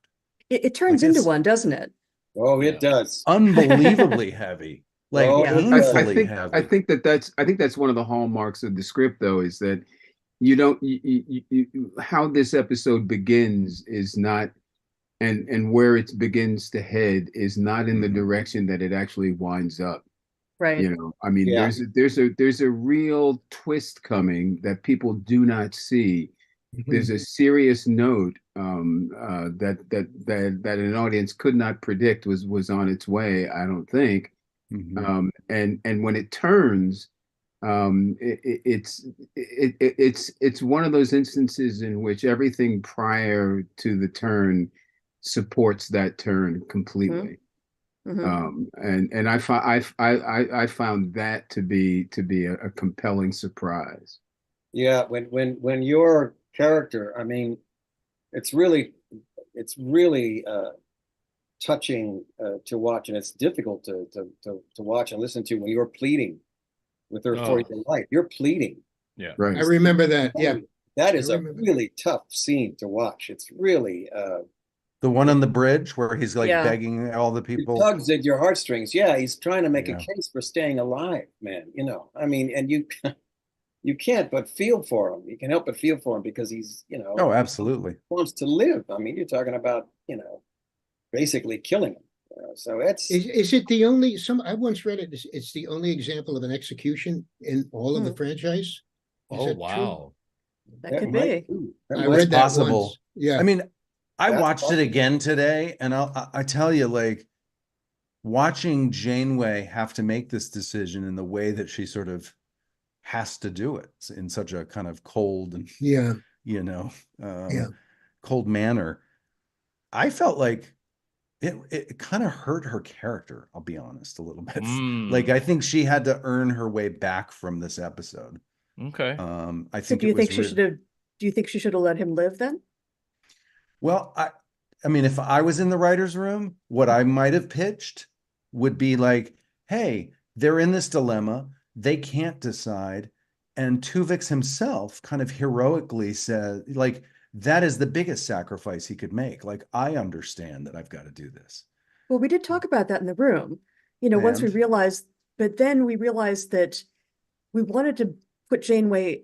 It turns into one, doesn't it? Oh, it does. Unbelievably heavy. Heavy. I think that's one of the hallmarks of the script, though, is that how this episode begins is not, and where it begins to head is not in the direction that it actually winds up. Right. There's a real twist coming that people do not see. There's a serious note that an audience could not predict was on its way, I don't think. And when it turns, it's one of those instances in which everything prior to the turn supports that turn completely. And I found that to be a compelling surprise. Yeah, when your character, I mean, it's really touching to watch, and it's difficult to watch and listen to when you're pleading with her for your life. You're pleading. Yeah. Right. I remember that. Yeah. That is a really tough scene to watch. It's really the one on the bridge where he's like begging all the people. It tugs at your heartstrings. Yeah, he's trying to make a case for staying alive, man. You know, I mean, and you can't but feel for him. You can help but feel for him because he's, you know, oh, absolutely, wants to live. I mean, you're talking about, you know, basically killing him. So it's is it the only I once read it. It's the only example of an execution in all of the franchise. Oh wow, that could be. I read that possible. Once. Yeah, I mean, I watched it again today, and I tell you, like, watching Janeway have to make this decision in the way that she sort of has to do it in such a kind of cold and you know, cold manner. I felt like it kind of hurt her character, I'll be honest, a little bit. Like, I think she had to earn her way back from this episode. Okay. I think do you think she should have let him live then? Well, I mean, if I was in the writer's room, what I might have pitched would be like, hey, they're in this dilemma. They can't decide. And Tuvix himself kind of heroically said, like, that is the biggest sacrifice he could make. Like, I understand that I've got to do this. Well, we did talk about that in the room, you know, once we realized, but then we realized that we wanted to put Janeway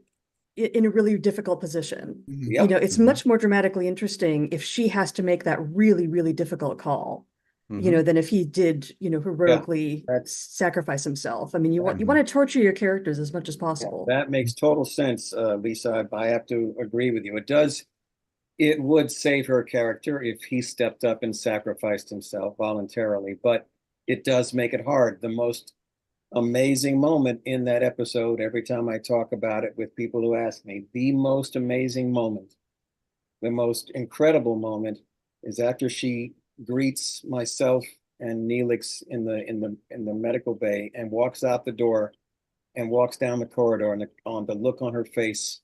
in a really difficult position. You know, it's much more dramatically interesting if she has to make that really, really difficult call, you know, than if he did, you know, heroically sacrifice himself. I mean, you want to torture your characters as much as possible. That makes total sense, Lisa. I have to agree with you. It would save her character if he stepped up and sacrificed himself voluntarily, but it does make it hard. The most amazing moment in that episode, every time I talk about it with people who ask me, the most amazing moment, the most incredible moment is after she greets myself and Neelix in the medical bay and walks out the door and walks down the corridor, and on the look on her face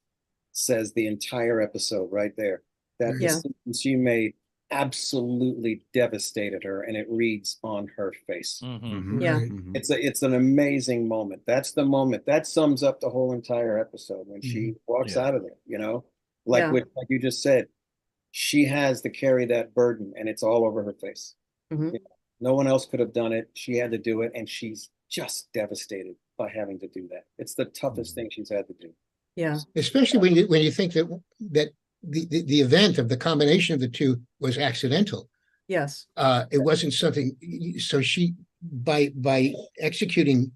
says the entire episode right there. That decision she made absolutely devastated her, and it reads on her face. It's an amazing moment. That's the moment that sums up the whole entire episode when she walks out of there, you know, like you just said, she has to carry that burden, and it's all over her face. You know, no one else could have done it. She had to do it, and she's just devastated by having to do that. It's the toughest thing she's had to do. Yeah, especially when you think that the event of the combination of the two was accidental. Yes. It wasn't something, so she, by executing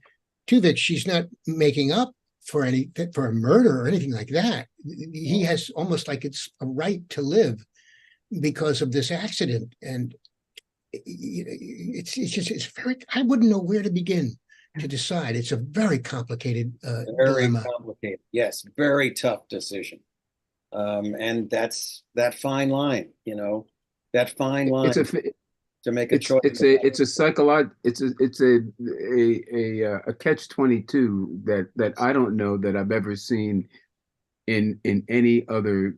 Tuvix, she's not making up for a murder or anything like that. He has almost like it's a right to live because of this accident. And it's very, I wouldn't know where to begin to decide. It's a very complicated dilemma. Complicated. Yes, very tough decision. And that's that fine line, you know, that fine line to make a choice. It's a psychological. It's a catch-22 that I don't know that I've ever seen in any other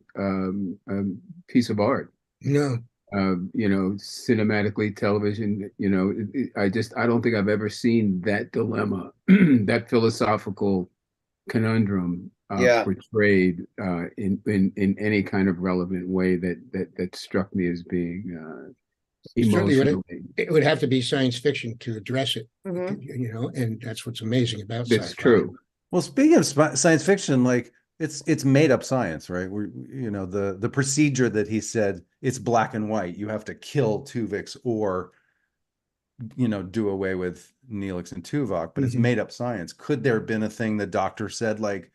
piece of art. No. You know, cinematically, television. You know, I don't think I've ever seen that dilemma, that philosophical conundrum portrayed in any kind of relevant way that struck me as being emotional. It would have to be science fiction to address it, you know, and that's what's amazing about sci-fi. That's true. Well, speaking of science fiction, like it's made up science, right? You know, the procedure that he said, it's black and white. You have to kill Tuvix or, you know, do away with Neelix and Tuvok, but it's made up science. Could there have been a thing the doctor said, like,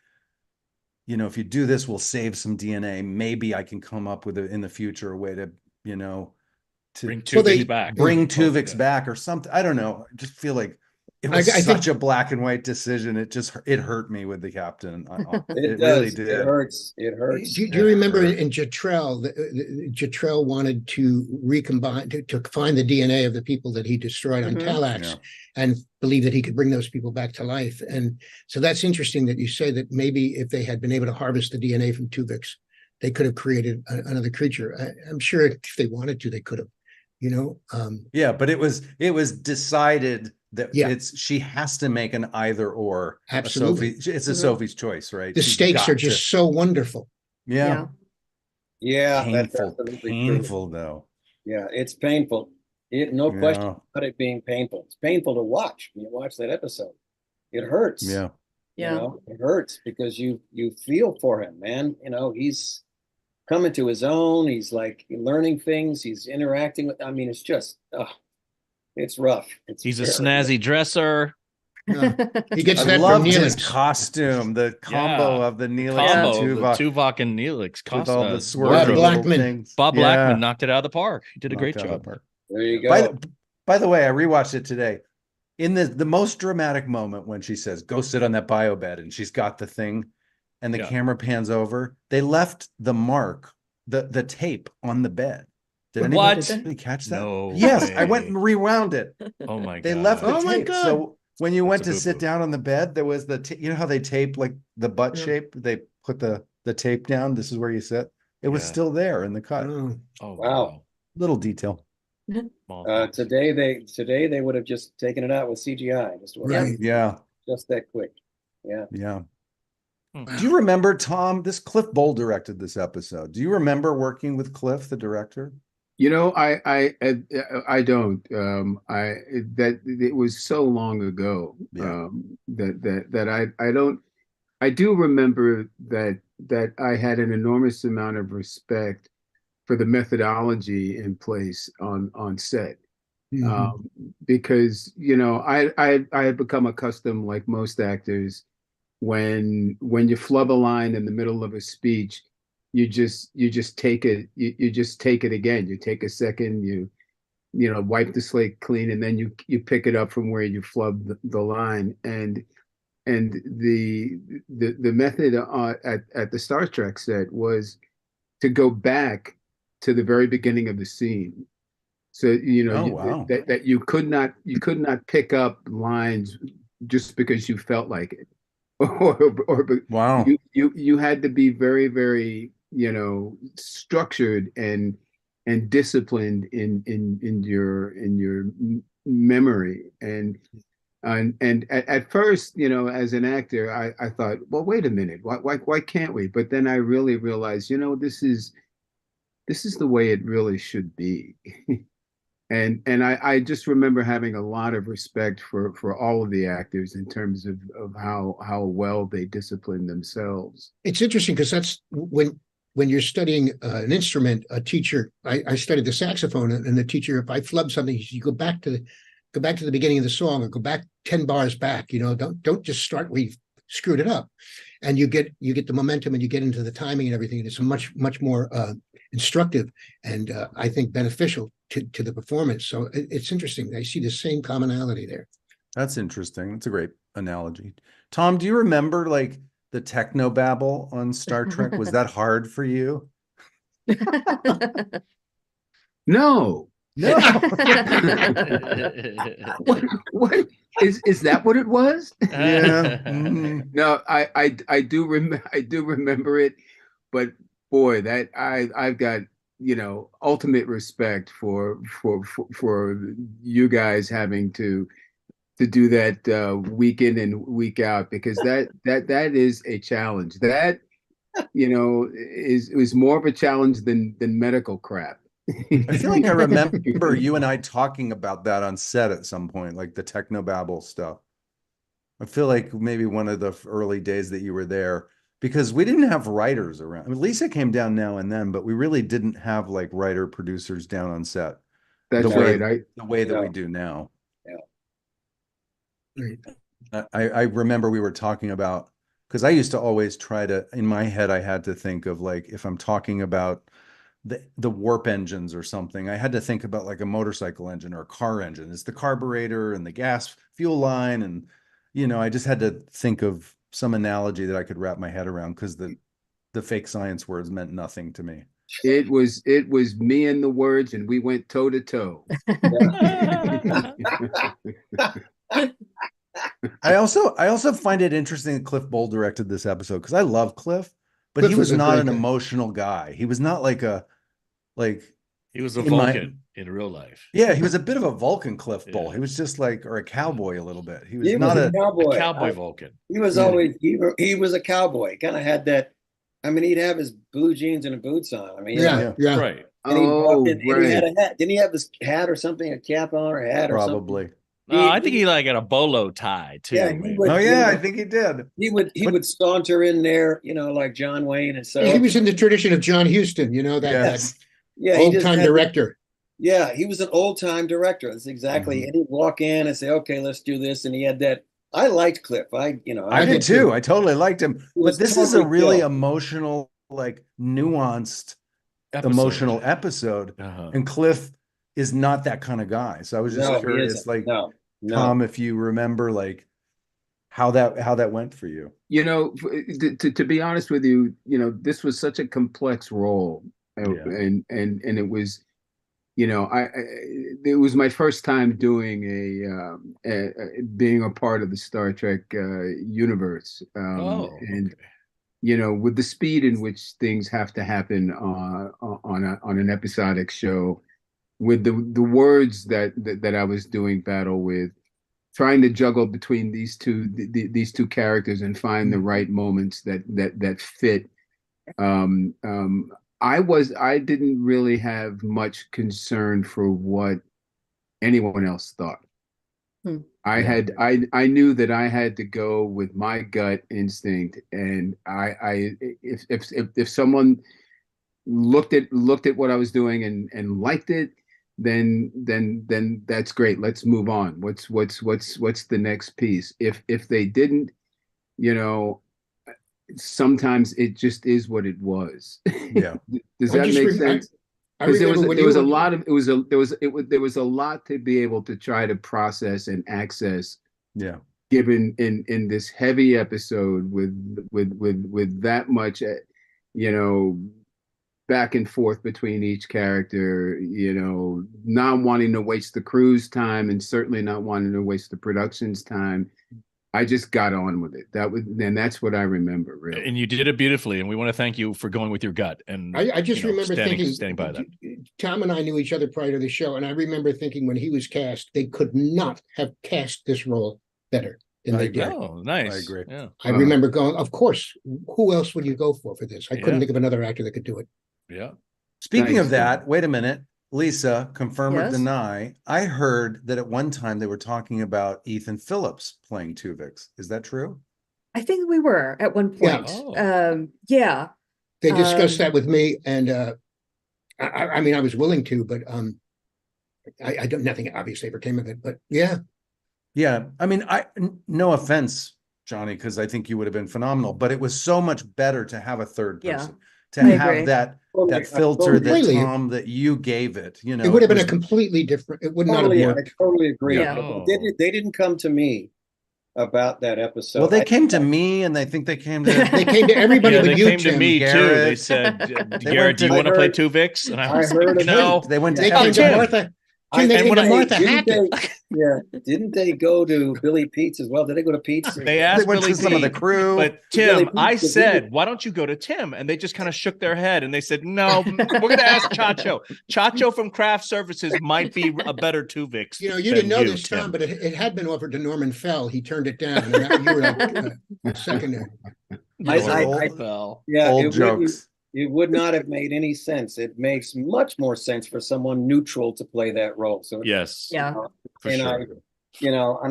you know, if you do this, we'll save some DNA. Maybe I can come up with in the future a way to, you know, to bring Tuvix back. Bring Tuvix back or something. I don't know. I just feel like it was such a black and white decision. It hurt me with the captain. It really did. It hurts. It hurts. Do you remember in Jetrel, Jetrel wanted to recombine, to find the DNA of the people that he destroyed on Talax and believe that he could bring those people back to life. And so that's interesting that you say that maybe if they had been able to harvest the DNA from Tuvix, they could have created another creature. I'm sure if they wanted to, they could have, you know? Yeah, but it was decided that she has to make an either or. Absolutely. It's a Sophie's choice, right? The stakes are just so wonderful. Yeah. Painful, painful though. Yeah, it's painful. No question about it being painful. It's painful to watch when you watch that episode. It hurts. Yeah. You know, it hurts because you feel for him, man. You know, he's coming to his own. He's like learning things. He's interacting with. I mean, it's just, it's rough. He's a snazzy dresser. He gets I that loved from his Neelix. costume, the combo of the Neelix and Tuvok and Neelix with all the Bob Blackman. things. Bob Blackman knocked it out of the park. He did a great Knocked it out of job. the park. There you go. By the way, I rewatched it today. In the most dramatic moment when she says, "Go sit on that bio bed," and she's got the thing, and the camera pans over, they left the mark, the tape on the bed. Did anybody catch that? No yes, way. I went and rewound it. Oh my god! They left the tape. my God. So when you went to That's a sit boo-boo. down on the bed, there was you know how they tape like the butt shape? They put the tape down. This is where you sit. It was still there in the cut. Oh Wow. Little detail. Today they would have just taken it out with CGI. Just that quick. Yeah. Yeah. Do you remember, Tom? This Cliff Bowl directed this episode. Do you remember working with Cliff, the director? You know, I don't. That it was so long ago that I don't. I do remember that I had an enormous amount of respect for the methodology in place on set, because you know I had become accustomed, like most actors, when you flub a line in the middle of a speech, you just take it, you just take it again. You take a second, you wipe the slate clean, and then you pick it up from where you flubbed the line. And the method at the Star Trek set was to go back to the very beginning of the scene. So that you could not pick up lines just because you felt like it. You had to be very, very structured and disciplined in your memory. And at first, as an actor, I thought, well, wait a minute, why can't we? But then I really realized, this is the way it really should be. And I just remember having a lot of respect for all of the actors in terms of how well they discipline themselves. It's interesting because that's when you're studying an instrument, a teacher. I studied the saxophone, and the teacher, if I flub something, you go back to the beginning of the song, or go back 10 bars back. Don't just start where you screwed it up, and you get the momentum, and you get into the timing and everything. And it's much more instructive and I think beneficial to the performance. So it's interesting. I see the same commonality there. That's interesting. That's a great analogy. Tom, do you remember like the technobabble on Star Trek? Was that hard for you? No. What is that what it was? Yeah. No, I do remember it, but boy, that I've got ultimate respect for you guys having to do that week in and week out, because that is a challenge. That is more of a challenge than medical crap. I feel like I remember you and I talking about that on set at some point, like the technobabble stuff. I feel like maybe one of the early days that you were there, because we didn't have writers around. I mean, Lisa came down now and then, but we really didn't have like writer producers down on set. That's the way that we do now. Yeah. I remember we were talking about, because I used to always try to, in my head, I had to think of like, if I'm talking about the warp engines or something, I had to think about like a motorcycle engine or a car engine. It's the carburetor and the gas fuel line. And, I just had to think of some analogy that I could wrap my head around, because the fake science words meant nothing to me. It was me and the words, and we went toe to toe. I also find it interesting that Cliff Bowl directed this episode, because I love Cliff, but he was not an emotional guy. He was not like He was a Vulcan in real life. Yeah, he was a bit of a Vulcan Cliff Bull. He was just like, or a cowboy a little bit. He was He not was a cowboy. A cowboy Vulcan. He was always he was a cowboy. Kind of had that. I mean, he'd have his blue jeans and boots on. I mean, right. And he walked in, and he had a hat. Didn't he have this hat or something, a cap on or a hat or something? Probably. I think he like had a bolo tie too. Yeah, I think he did. He would saunter in there, like John Wayne and so. He was in the tradition of John Huston, that old time director. Yeah, he was an old time director. That's exactly. And he'd walk in and say, "Okay, let's do this," and he had that. I liked Cliff. I did too. I totally liked him. But this is a really emotional, like nuanced, emotional episode, and Cliff is not that kind of guy. So I was just curious, like, Tom, if you remember, like, how that went for you. To be honest with you, this was such a complex role, and it was, it was my first time doing being a part of the Star Trek universe, with the speed in which things have to happen on an episodic show, with the words that I was doing battle with, trying to juggle between these two characters and find the right moments that fit. I didn't really have much concern for what anyone else thought. I knew that I had to go with my gut instinct, and if someone looked at what I was doing and liked it, then that's great. Let's move on. What's the next piece? If they didn't, sometimes it just is what it was. Yeah. Does that make sense? There was a lot to be able to try to process and access. Yeah. Given in this heavy episode with that much, back and forth between each character, not wanting to waste the crew's time and certainly not wanting to waste the production's time. I just got on with it. That's what I remember, really. And you did it beautifully, and we want to thank you for going with your gut. And I just remember standing by that. Tom and I knew each other prior to the show, and I remember thinking when he was cast, they could not have cast this role better than they did. Oh, nice. I agree. Yeah. I remember going, of course, who else would you go for this? I couldn't think of another actor that could do it. Yeah. Speaking of that, wait a minute. Lisa, confirm or deny. I heard that at one time they were talking about Ethan Phillips playing Tuvix. Is that true? I think we were at one point. Yeah. They discussed that with me, and I mean, I was willing to, but I don't. Nothing obviously ever came of it. But yeah. I mean, no offense, Johnny, because I think you would have been phenomenal, but it was so much better to have a third person. To have that filter that you gave it, it would have been a completely different. It would not have worked. I totally agree. Yeah. They didn't come to me about that episode. Well, they came to me, and they think they came to everybody. They you, came to me too. They said, "Garrett, do you want to play Tuvix?" And I was like, "No." They went to Martha. Didn't they go to Billy Pete's as well? Did they go to Pete's? They asked went Billy to some of the crew. But Tim, I said, why don't you go to Tim? And they just kind of shook their head and they said, no, we're going to ask Chacho. Chacho from Craft Services might be a better Tuvix. You didn't know this, Tom, but it had been offered to Norman Fell. He turned it down. And you were like secondary. Old jokes. It would not have made any sense. It makes much more sense for someone neutral to play that role. So yes, and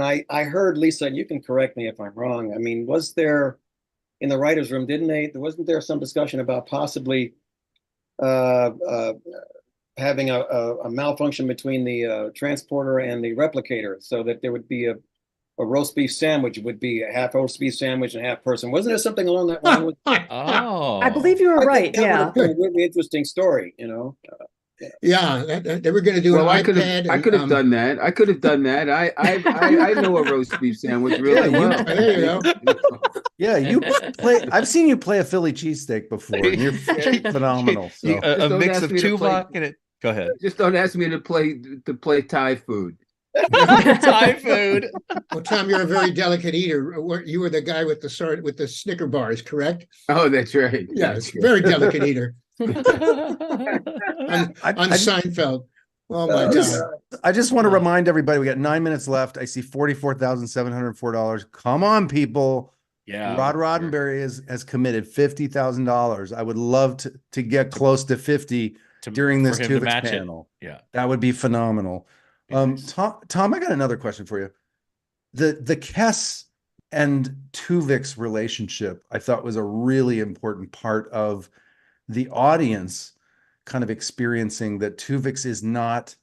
I heard, Lisa, and you can correct me if I'm wrong. I mean, was there in the writers' room? Wasn't there some discussion about possibly having a malfunction between the transporter and the replicator, so that there would be a roast beef sandwich would be a half roast beef sandwich and half person. Wasn't there something along that line? I believe you were right. Yeah, a really interesting story. They were going to do. Well, I could have done that. I could have done that. I know a roast beef sandwich really well. There you go. Yeah, you play. I've seen you play a Philly cheesesteak before, and you're phenomenal. So. A mix of Tuvok and it. Go ahead. Just don't ask me to play Thai food. Thai food. Well, Tom, you're a very delicate eater. You were the guy with the Snicker bars, correct? Oh, that's right. Yes, very delicate eater. on Seinfeld. Oh my God. I just want to remind everybody, we got 9 minutes left. I see $44,704. Come on, people. Yeah. Rod Roddenberry has committed $50,000. I would love to get close to 50 during this Tuvix panel. Yeah. That would be phenomenal. Tom, I got another question for you. The Kess and Tuvix relationship, I thought, was a really important part of the audience kind of experiencing that Tuvix is not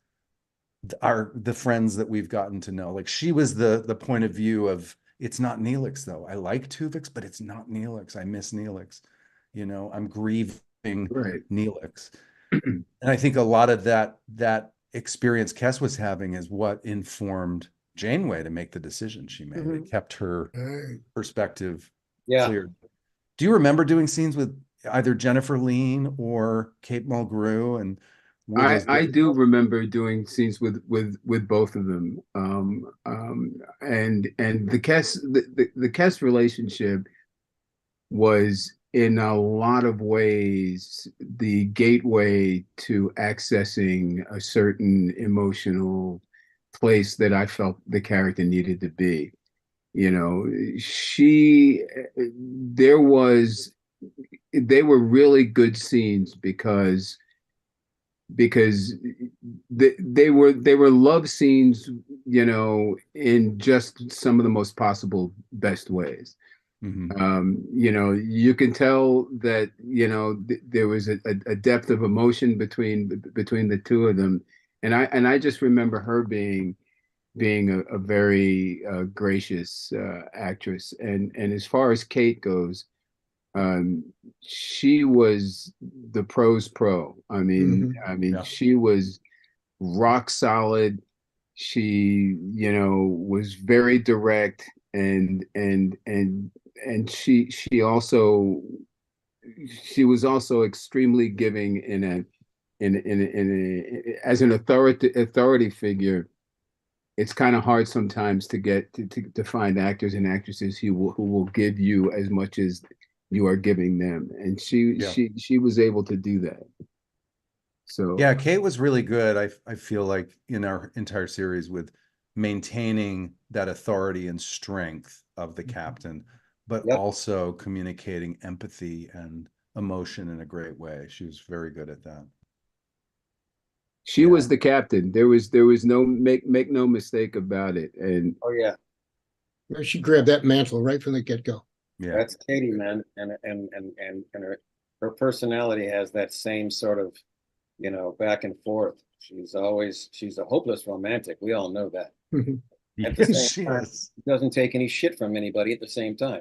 the friends that we've gotten to know. Like, she was the point of view of, it's not Neelix though. I like Tuvix, but it's not Neelix. I miss Neelix. You know, I'm grieving Neelix. And I think a lot of that experience Kess was having is what informed Janeway to make the decision she made. It kept her perspective clear. Do you remember doing scenes with either Jennifer Lean or Kate Mulgrew? And I do remember doing scenes with both of them. And the Kess relationship was in a lot of ways the gateway to accessing a certain emotional place that I felt the character needed to be. You know, they were really good scenes because they were love scenes, you know, in just some of the most possible best ways. You know, you can tell that, you know, there was a depth of emotion between the two of them, and I just remember her being a very gracious actress. And as far as Kate goes, she was the pro's pro. I mean, she was rock solid. She, you know, was very direct, and she was also extremely giving as an authority figure. It's kind of hard sometimes to find actors and actresses who will give you as much as you are giving them, and she was able to do that. So yeah, Kate was really good. I feel like in our entire series with maintaining that authority and strength of the captain, but also communicating empathy and emotion in a great way. She was very good at that. She was the captain. There was no make no mistake about it. And she grabbed that mantle right from the get-go. Yeah, that's Katie, man, and her personality has that same sort of, you know, back and forth. She's a hopeless romantic. We all know that. At the same time, she doesn't take any shit from anybody at the same time.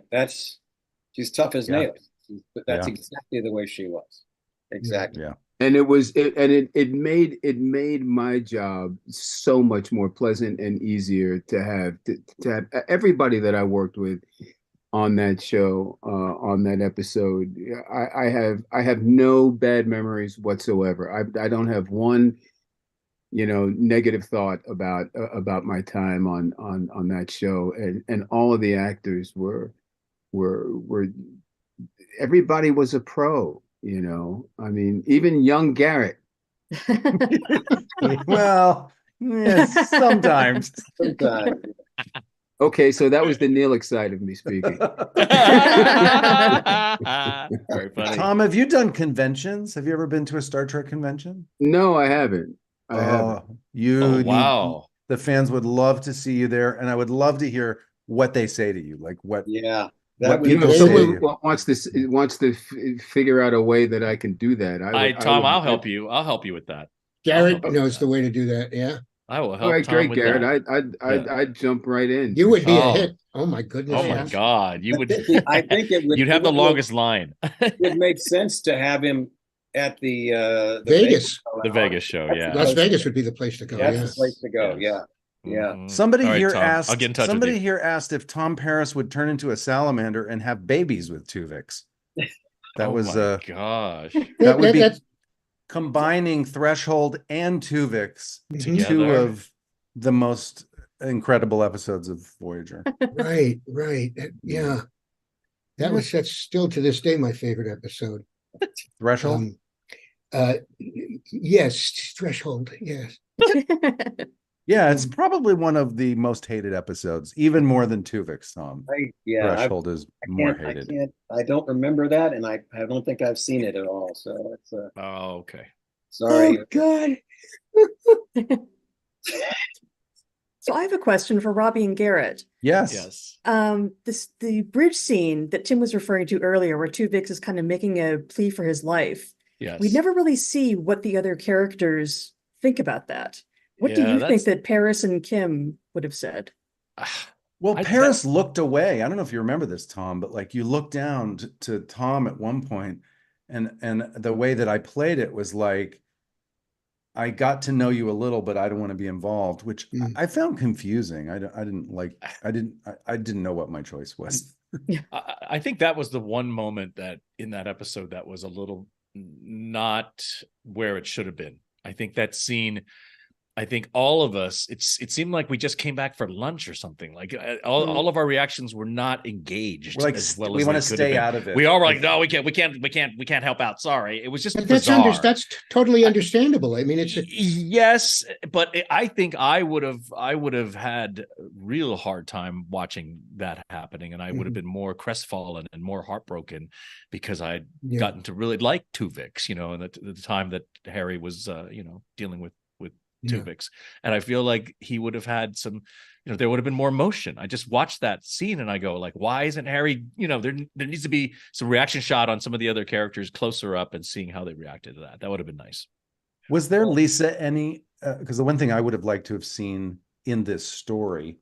She's tough as nails. But that's exactly the way she was. Exactly. Yeah. And it made my job so much more pleasant and easier to have everybody that I worked with on that show, on that episode. I have no bad memories whatsoever. I don't have one, you know, negative thought about my time on that show. And all of the actors were everybody was a pro, you know. I mean, even young Garrett. Well, yes, sometimes. Okay, so that was the Neelix side of me speaking. Very funny. Tom, have you done conventions? Have you ever been to a Star Trek convention? No, I haven't. Wow. The fans would love to see you there, and I would love to hear what they say to you. Like what? Yeah. What people someone wants to figure out a way that I can do that. Tom, I'll help you. I'll help you with that. Garrett knows the way to do that. Yeah. I will help. All right, Tom great, with Garrett. that. I'd jump right in. You would be a hit. Oh my goodness. Oh my God. You would. I think it would. You'd have the longest line. It would make sense to have him at the Vegas. The Vegas show. Yeah. Las Vegas would be the place to go. That's the place to go. Yeah. Yeah. Somebody All right, here Tom, asked. I'll get in touch with Somebody you. here asked if Tom Paris would turn into a salamander and have babies with Tuvix. That was gosh. That would be combining Threshold and Tuvix, two of the most incredible episodes of Voyager. Right. Yeah. That's still to this day my favorite episode. Threshold? Yes, Threshold. Yes. Yeah, it's probably one of the most hated episodes, even more than Tuvix, Tom. Threshold is more hated. I don't remember that, and I don't think I've seen it at all. So it's oh, okay. Sorry. Oh God. So I have a question for Robbie and Garrett. Yes. The bridge scene that Tim was referring to earlier, where Tuvix is kind of making a plea for his life. Yes. We never really see what the other characters think about that. What do you think that Paris and Kim would have said? Well, Paris looked away. I don't know if you remember this, Tom, but like you looked down to Tom at one point, and the way that I played it was like, I got to know you a little, but I don't want to be involved, which I found confusing. I didn't know what my choice was. I think that was the one moment that in that episode that was a little not where it should have been. I think that scene, I think all of us, it seemed like we just came back for lunch or something. Like all of our reactions were not engaged. We're like, as well we as want to they could stay have out been. of it. We all were like, no, we can't help out. Sorry, it was just But bizarre. that's totally understandable. I mean, it's yes, but I think I would have had a real hard time watching that happening, and I would have been more crestfallen and more heartbroken because I'd gotten to really like Tuvix, and the time that Harry was, dealing with Tuvix, and I feel like he would have had some, there would have been more emotion. I just watched that scene and I go like, why isn't Harry, there needs to be some reaction shot on some of the other characters closer up and seeing how they reacted to that. That would have been nice. Was there, Lisa, any, because the one thing I would have liked to have seen in this story,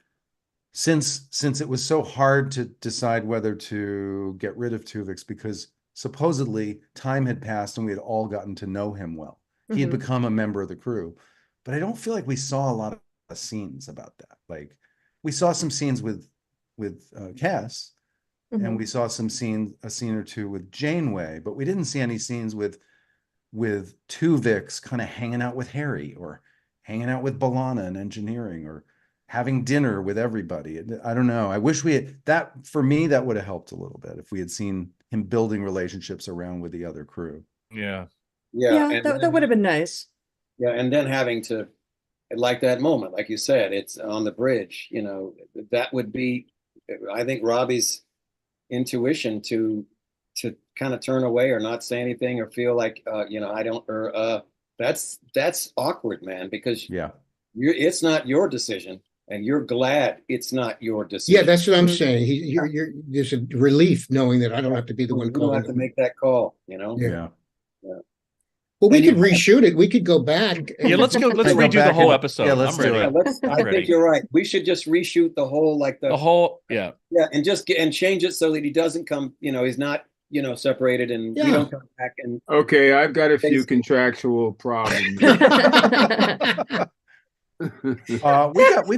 since it was so hard to decide whether to get rid of Tuvix, because supposedly time had passed and we had all gotten to know him well. He had become a member of the crew. But I don't feel like we saw a lot of scenes about that. Like we saw some scenes with Cass, and we saw a scene or two with Janeway, but we didn't see any scenes with Tuvix kind of hanging out with Harry or hanging out with B'Elanna in engineering or having dinner with everybody. I don't know. I wish we had that. For me, that would have helped a little bit if we had seen him building relationships around with the other crew. Yeah, that would have been nice. Yeah, and then having to, like that moment, like you said, it's on the bridge, that would be, I think, Robbie's intuition to kind of turn away or not say anything or feel like, I don't, or that's awkward, man, because it's not your decision and you're glad it's not your decision. Yeah, that's what I'm saying. There's a relief knowing that I don't have to be the one calling. You don't have to make that call, Yeah. Well, we could reshoot it. We could go back. Yeah, let's redo the whole episode. Yeah, I'm ready. I think you're right. We should just reshoot the whole, and change it so that he doesn't come, he's not, separated and we don't come back and. Okay, I've got a few contractual problems. We've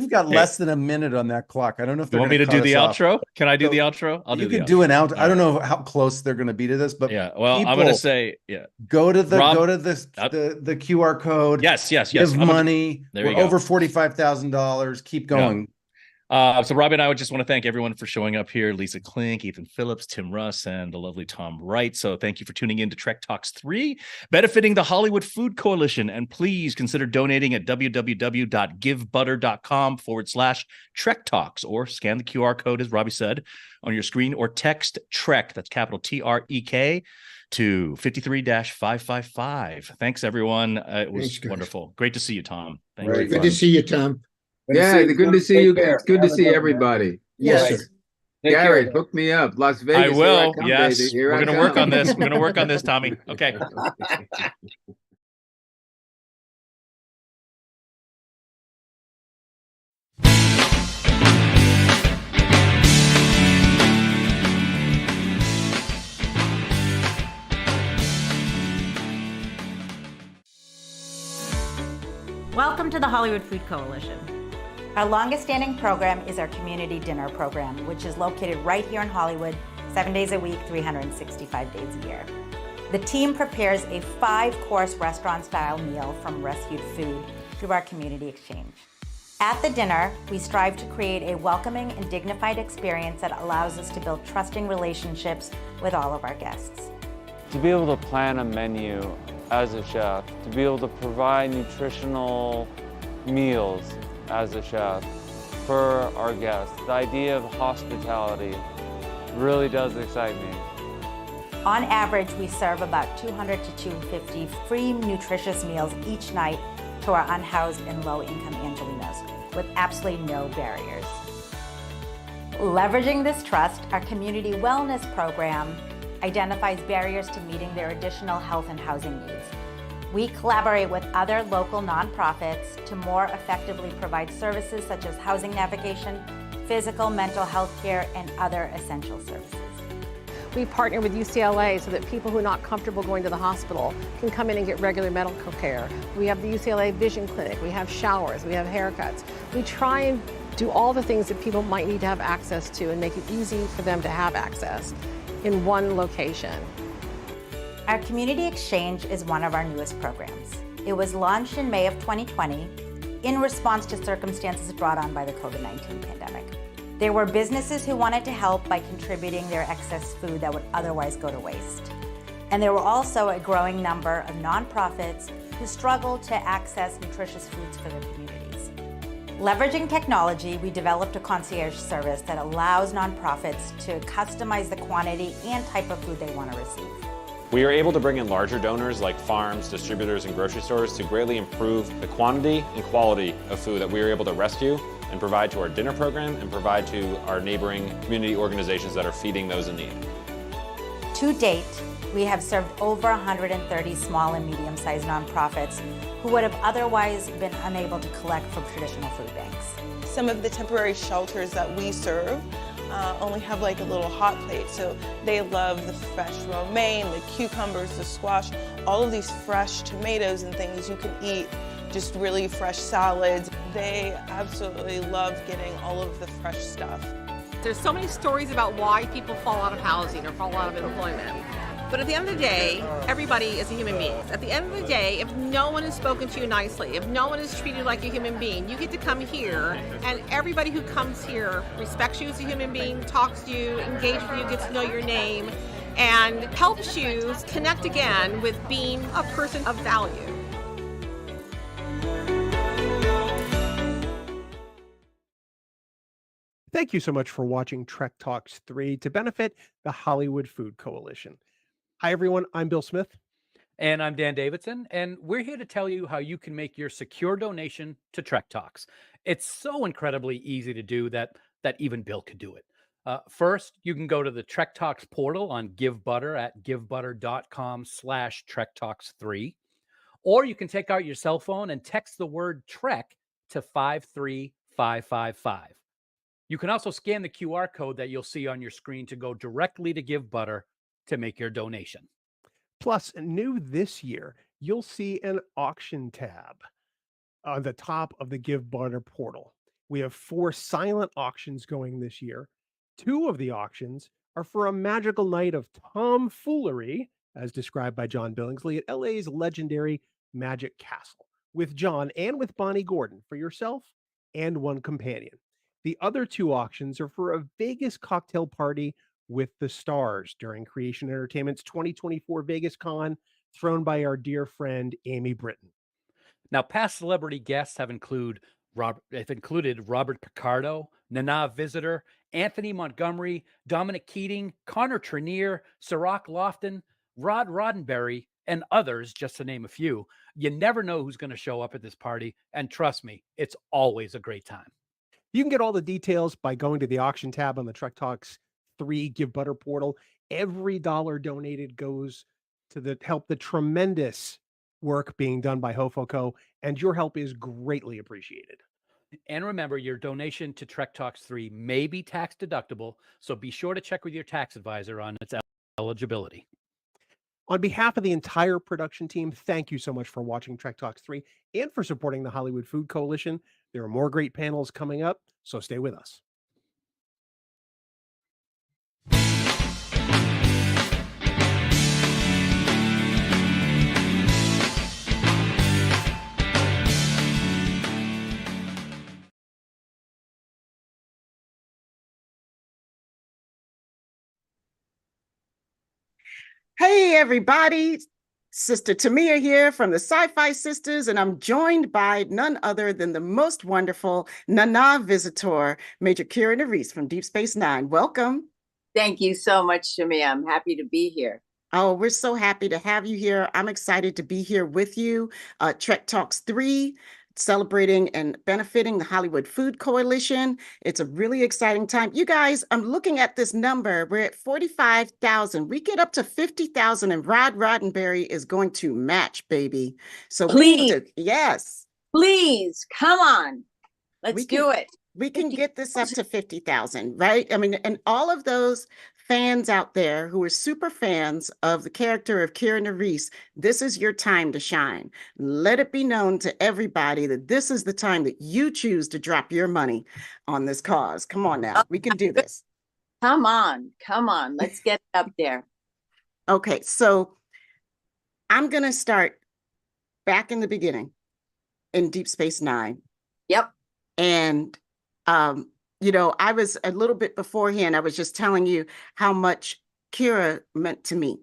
got less than a minute on that clock. I don't know if you want me to do the outro. Can I do the outro? I'll do. You could do an outro. I don't know how close they're going to be to this, but yeah. Well, I'm going to say Go to the QR code. Yes. Give money. There you go. Over $45,000. Keep going. Yeah. So Robbie and I would just want to thank everyone for showing up here. Lisa Klink, Ethan Phillips, Tim Russ, and the lovely Tom Wright. So thank you for tuning in to Trek Talks 3, benefiting the Hollywood Food Coalition. And please consider donating at www.givebutter.com/Trek Talks, or scan the QR code, as Robbie said, on your screen, or text Trek, that's capital TREK, to 53-555. Thanks, everyone. It was wonderful. Great to see you, Tom. Thank you. Good to see you, Tom. Yeah, good to see you. It's good to see everybody. Yes. Garrett, hook me up. Las Vegas. I will. Come, yes. Baby. We're going to work on this. We're going to work on this, Tommy. Okay. Welcome to the Hollywood Food Coalition. Our longest standing program is our community dinner program, which is located right here in Hollywood, 7 days a week, 365 days a year. The team prepares a 5-course restaurant-style meal from rescued food through our community exchange. At the dinner, we strive to create a welcoming and dignified experience that allows us to build trusting relationships with all of our guests. To be able to plan a menu as a chef, to be able to provide nutritional meals as a chef for our guests. The idea of hospitality really does excite me. On average, we serve about 200 to 250 free nutritious meals each night to our unhoused and low-income Angelinos with absolutely no barriers. Leveraging this trust, our community wellness program identifies barriers to meeting their additional health and housing needs. We collaborate with other local nonprofits to more effectively provide services such as housing navigation, physical, mental health care, and other essential services. We partner with UCLA so that people who are not comfortable going to the hospital can come in and get regular medical care. We have the UCLA Vision Clinic, we have showers, we have haircuts. We try and do all the things that people might need to have access to and make it easy for them to have access in one location. Our Community Exchange is one of our newest programs. It was launched in May of 2020 in response to circumstances brought on by the COVID-19 pandemic. There were businesses who wanted to help by contributing their excess food that would otherwise go to waste. And there were also a growing number of nonprofits who struggled to access nutritious foods for their communities. Leveraging technology, we developed a concierge service that allows nonprofits to customize the quantity and type of food they want to receive. We are able to bring in larger donors like farms, distributors, and grocery stores to greatly improve the quantity and quality of food that we are able to rescue and provide to our dinner program and provide to our neighboring community organizations that are feeding those in need. To date, we have served over 130 small and medium-sized nonprofits who would have otherwise been unable to collect from traditional food banks. Some of the temporary shelters that we serve only have like a little hot plate, so they love the fresh romaine, the cucumbers, the squash, all of these fresh tomatoes and things you can eat, just really fresh salads. They absolutely love getting all of the fresh stuff. There's so many stories about why people fall out of housing or fall out of employment. But at the end of the day, everybody is a human being. At the end of the day, if no one has spoken to you nicely, if no one is treated like a human being, you get to come here, and everybody who comes here respects you as a human being, talks to you, engages with you, gets to know your name, and helps you connect again with being a person of value. Thank you so much for watching Trek Talks 3 to benefit the Hollywood Food Coalition. Hi, everyone. I'm Bill Smith. And I'm Dan Davidson. And we're here to tell you how you can make your secure donation to Trek Talks. It's so incredibly easy to do that even Bill could do it. First, you can go to the Trek Talks portal on GiveButter at givebutter.com/TrekTalks3. Or you can take out your cell phone and text the word Trek to 53555. You can also scan the QR code that you'll see on your screen to go directly to GiveButter to make your donation. Plus, new this year, you'll see an auction tab on the top of the GiveButter portal. We have 4 silent auctions going this year. 2 of the auctions are for a magical night of tomfoolery, as described by John Billingsley at LA's legendary Magic Castle, with John and with Bonnie Gordon for yourself and one companion. The other 2 auctions are for a Vegas cocktail party with the stars during Creation Entertainment's 2024 Vegas Con, thrown by our dear friend Amy Britton. Now, past celebrity guests have included Robert Picardo, Nana Visitor, Anthony Montgomery, Dominic Keating, Connor Trinneer, Sirach Lofton, Roddenberry, and others, just to name a few. You never know who's going to show up at this party, and trust me, it's always a great time. You can get all the details by going to the auction tab on the Trek Talks 3 GiveButter portal. Every dollar donated goes to help the tremendous work being done by HoFoCo, and your help is greatly appreciated. And remember, your donation to Trek Talks 3 may be tax deductible, so be sure to check with your tax advisor on its eligibility. On behalf of the entire production team, thank you so much for watching Trek Talks 3 and for supporting the Hollywood Food Coalition. There are more great panels coming up, so stay with us. Hey, everybody. Sister Tamia here from the Sci-Fi Sisters, and I'm joined by none other than the most wonderful Nana visitor, Major Kira Nerys from Deep Space Nine. Welcome. Thank you so much, Tamia. I'm happy to be here. Oh, we're so happy to have you here. I'm excited to be here with you. Trek Talks 3, celebrating and benefiting the Hollywood Food Coalition. It's a really exciting time. You guys, I'm looking at this number. We're at 45,000. We get up to 50,000 and Roddenberry is going to match, baby. So please, yes. Please, come on. Let's do it. We can get this up to 50,000, right? I mean, and all of those fans out there who are super fans of the character of Kira Nerys, this is your time to shine. Let it be known to everybody that this is the time that you choose to drop your money on this cause. Come on now, we can do this. Come on, let's get it up there. Okay, so I'm going to start back in the beginning in Deep Space Nine. Yep. And you know, I was a little bit beforehand, I was just telling you how much Kira meant to me.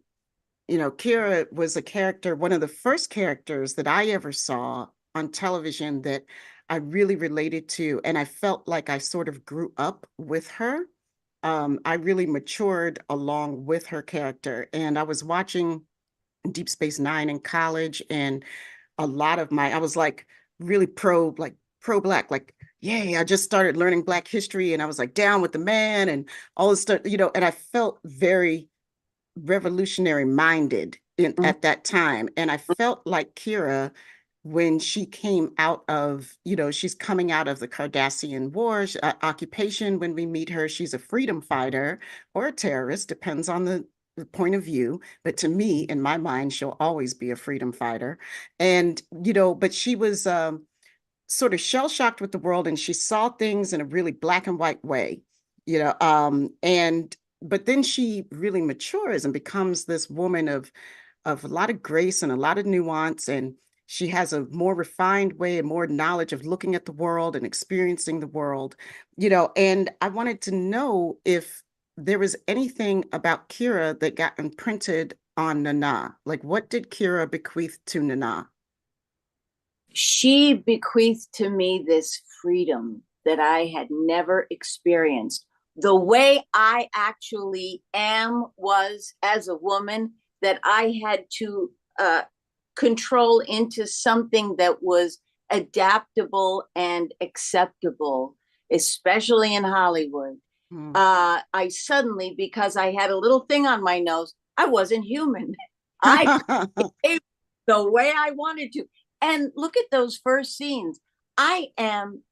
You know, Kira was a character, one of the first characters that I ever saw on television that I really related to. And I felt like I sort of grew up with her. I really matured along with her character. And I was watching Deep Space Nine in college, and a lot of I was like really pro-Black, like, yay, I just started learning Black history and I was like down with the man and all this stuff, you know, and I felt very revolutionary minded at that time. And I felt like Kira, when she came out of, you know, she's coming out of the Cardassian War occupation. When we meet her, she's a freedom fighter or a terrorist, depends on the point of view. But to me, in my mind, she'll always be a freedom fighter. And, you know, but she was sort of shell-shocked with the world, and she saw things in a really black and white way, you know, but then she really matures and becomes this woman of a lot of grace and a lot of nuance, and she has a more refined way and more knowledge of looking at the world and experiencing the world, you know. And I wanted to know if there was anything about Kira that got imprinted on Nana. Like, what did Kira bequeath to Nana? She bequeathed to me this freedom that I had never experienced. The way I actually was as a woman, that I had to control into something that was adaptable and acceptable, especially in Hollywood. I suddenly, because I had a little thing on my nose, I wasn't human. I behaved the way I wanted to. And look at those first scenes. I am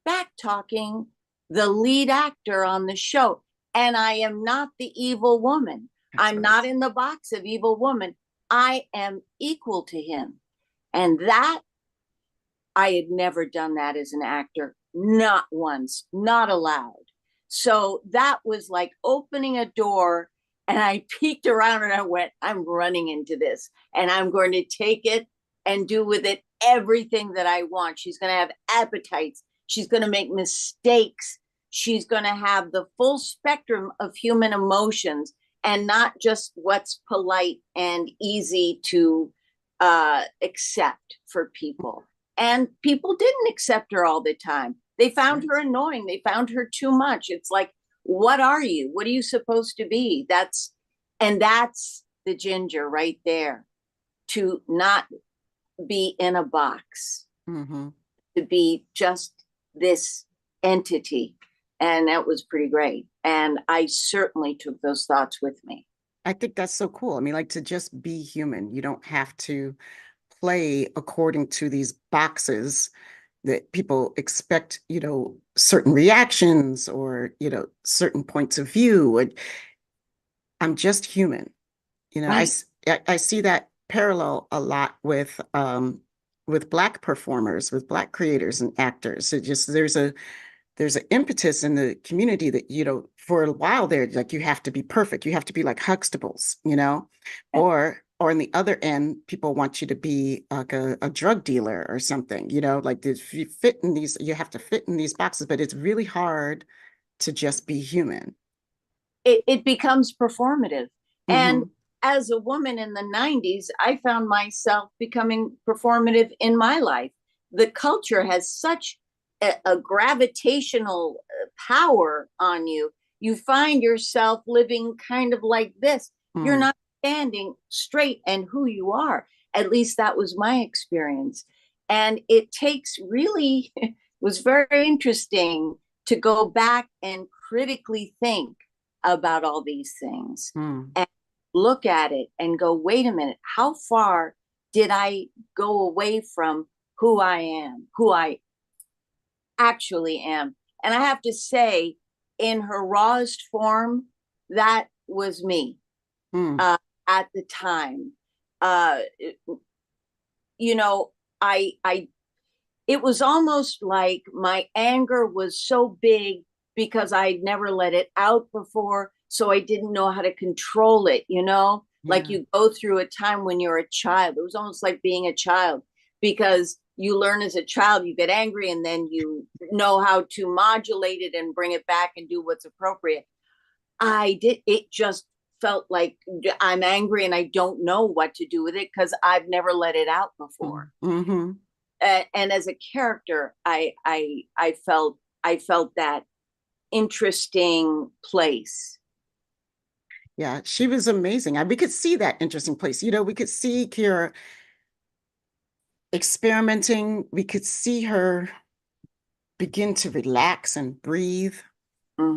back talking the lead actor on the show, and I am not the evil woman. I'm not in the box of evil woman. I am equal to him. And that, I had never done that as an actor, not once, not allowed. So that was like opening a door, and I peeked around and I went, I'm running into this, and I'm going to take it and do with it everything that I want. She's going to have appetites. She's going to make mistakes. She's going to have the full spectrum of human emotions, and not just what's polite and easy to accept for people. And people didn't accept her all the time. They found her annoying. They found her too much. It's like, what are you? What are you supposed to be? That's the ginger right there, to not be in a box, to be just this entity. And that was pretty great. And I certainly took those thoughts with me. I think that's so cool. I mean, like, to just be human. You don't have to play according to these boxes that people expect, you know, certain reactions or, you know, certain points of view. And I'm just human. You know, right. I see that parallel a lot with Black performers, with Black creators and actors. It just, there's an impetus in the community that, you know, for a while there, like, you have to be perfect. You have to be like Huxtables, you know, or on the other end, people want you to be like a drug dealer or something, you know, like, if you fit in these, you have to fit in these boxes, but it's really hard to just be human. It becomes performative. And as a woman in the 90s, I found myself becoming performative in my life. The culture has such a gravitational power on you. You find yourself living kind of like this. You're not standing straight and who you are. At least that was my experience. And it takes really, it was very interesting to go back and critically think about all these things and look at it and go, wait a minute, how far did I go away from who I am, who I actually am? And I have to say, in her rawest form, that was me at the time. You know, it was almost like my anger was so big because I'd never let it out before. So I didn't know how to control it, you know, like you go through a time when you're a child. It was almost like being a child, because you learn as a child, you get angry and then you know how to modulate it and bring it back and do what's appropriate. It just felt like I'm angry and I don't know what to do with it because I've never let it out before. And as a character, I felt that interesting place. Yeah, she was amazing. We could see that interesting place. You know, we could see Kira experimenting. We could see her begin to relax and breathe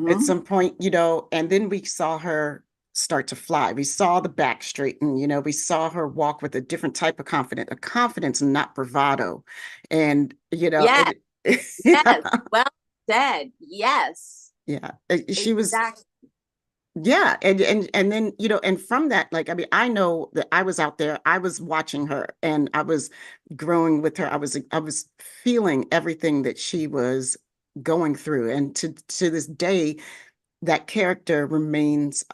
at some point, you know, and then we saw her start to fly. We saw the back straighten, you know, we saw her walk with a different type of confidence, a confidence, not bravado. And, you know, yes, well said. Yes. Yeah. She was. Yeah. And then, you know, and from that, like, I mean, I know that I was out there, I was watching her and I was growing with her. I was feeling everything that she was going through. And to this day, that character remains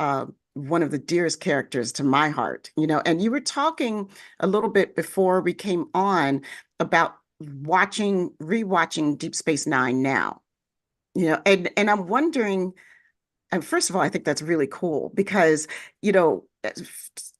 one of the dearest characters to my heart, you know. And you were talking a little bit before we came on about rewatching Deep Space Nine now, you know, and I'm wondering. And first of all, I think that's really cool because, you know,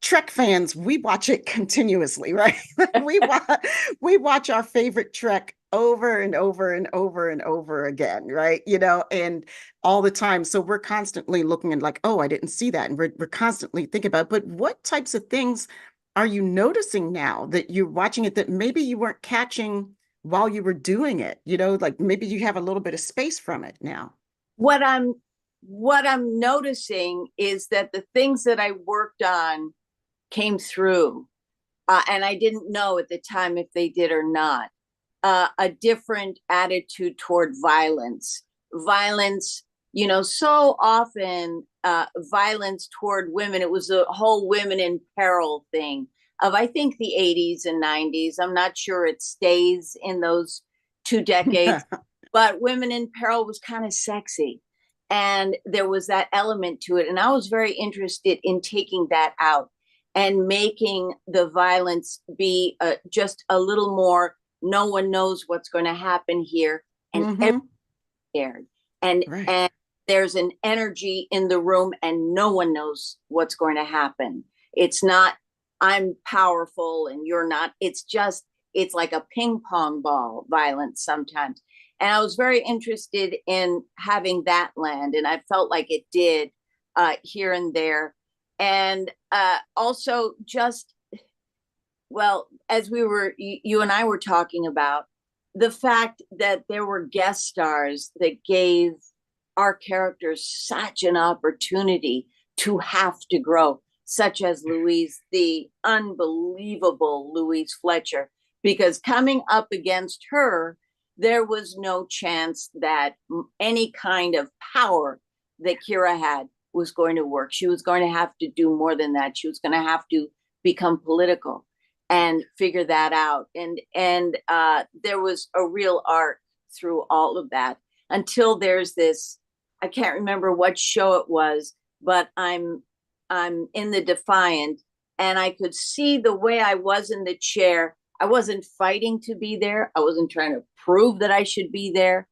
Trek fans, we watch it continuously, right? we watch our favorite Trek over and over and over and over again, right? You know, and all the time. So we're constantly looking at like, oh, I didn't see that. And we're constantly thinking about, but what types of things are you noticing now that you're watching it that maybe you weren't catching while you were doing it? You know, like maybe you have a little bit of space from it now. What I'm noticing is that the things that I worked on came through, and I didn't know at the time if they did or not. A different attitude toward violence, you know, so often violence toward women. It was a whole women in peril thing of, I think, the 80s and 90s. I'm not sure it stays in those 2 decades, but women in peril was kind of sexy. And there was that element to it. And I was very interested in taking that out and making the violence be just a little more, no one knows what's going to happen here. And everyone's scared. And there's an energy in the room and no one knows what's going to happen. It's not, I'm powerful and you're not. It's like a ping pong ball violence sometimes. And I was very interested in having that land. And I felt like it did here and there. And also just, well, as you and I were talking about, the fact that there were guest stars that gave our characters such an opportunity to have to grow, such as Louise, the unbelievable Louise Fletcher, because coming up against her, there was no chance that any kind of power that Kira had was going to work. She was going to have to do more than that. She was going to have to become political and figure that out. And there was a real art through all of that until there's this, I can't remember what show it was, but I'm in the Defiant and I could see the way I was in the chair. I wasn't fighting to be there. I wasn't trying to prove that I should be there.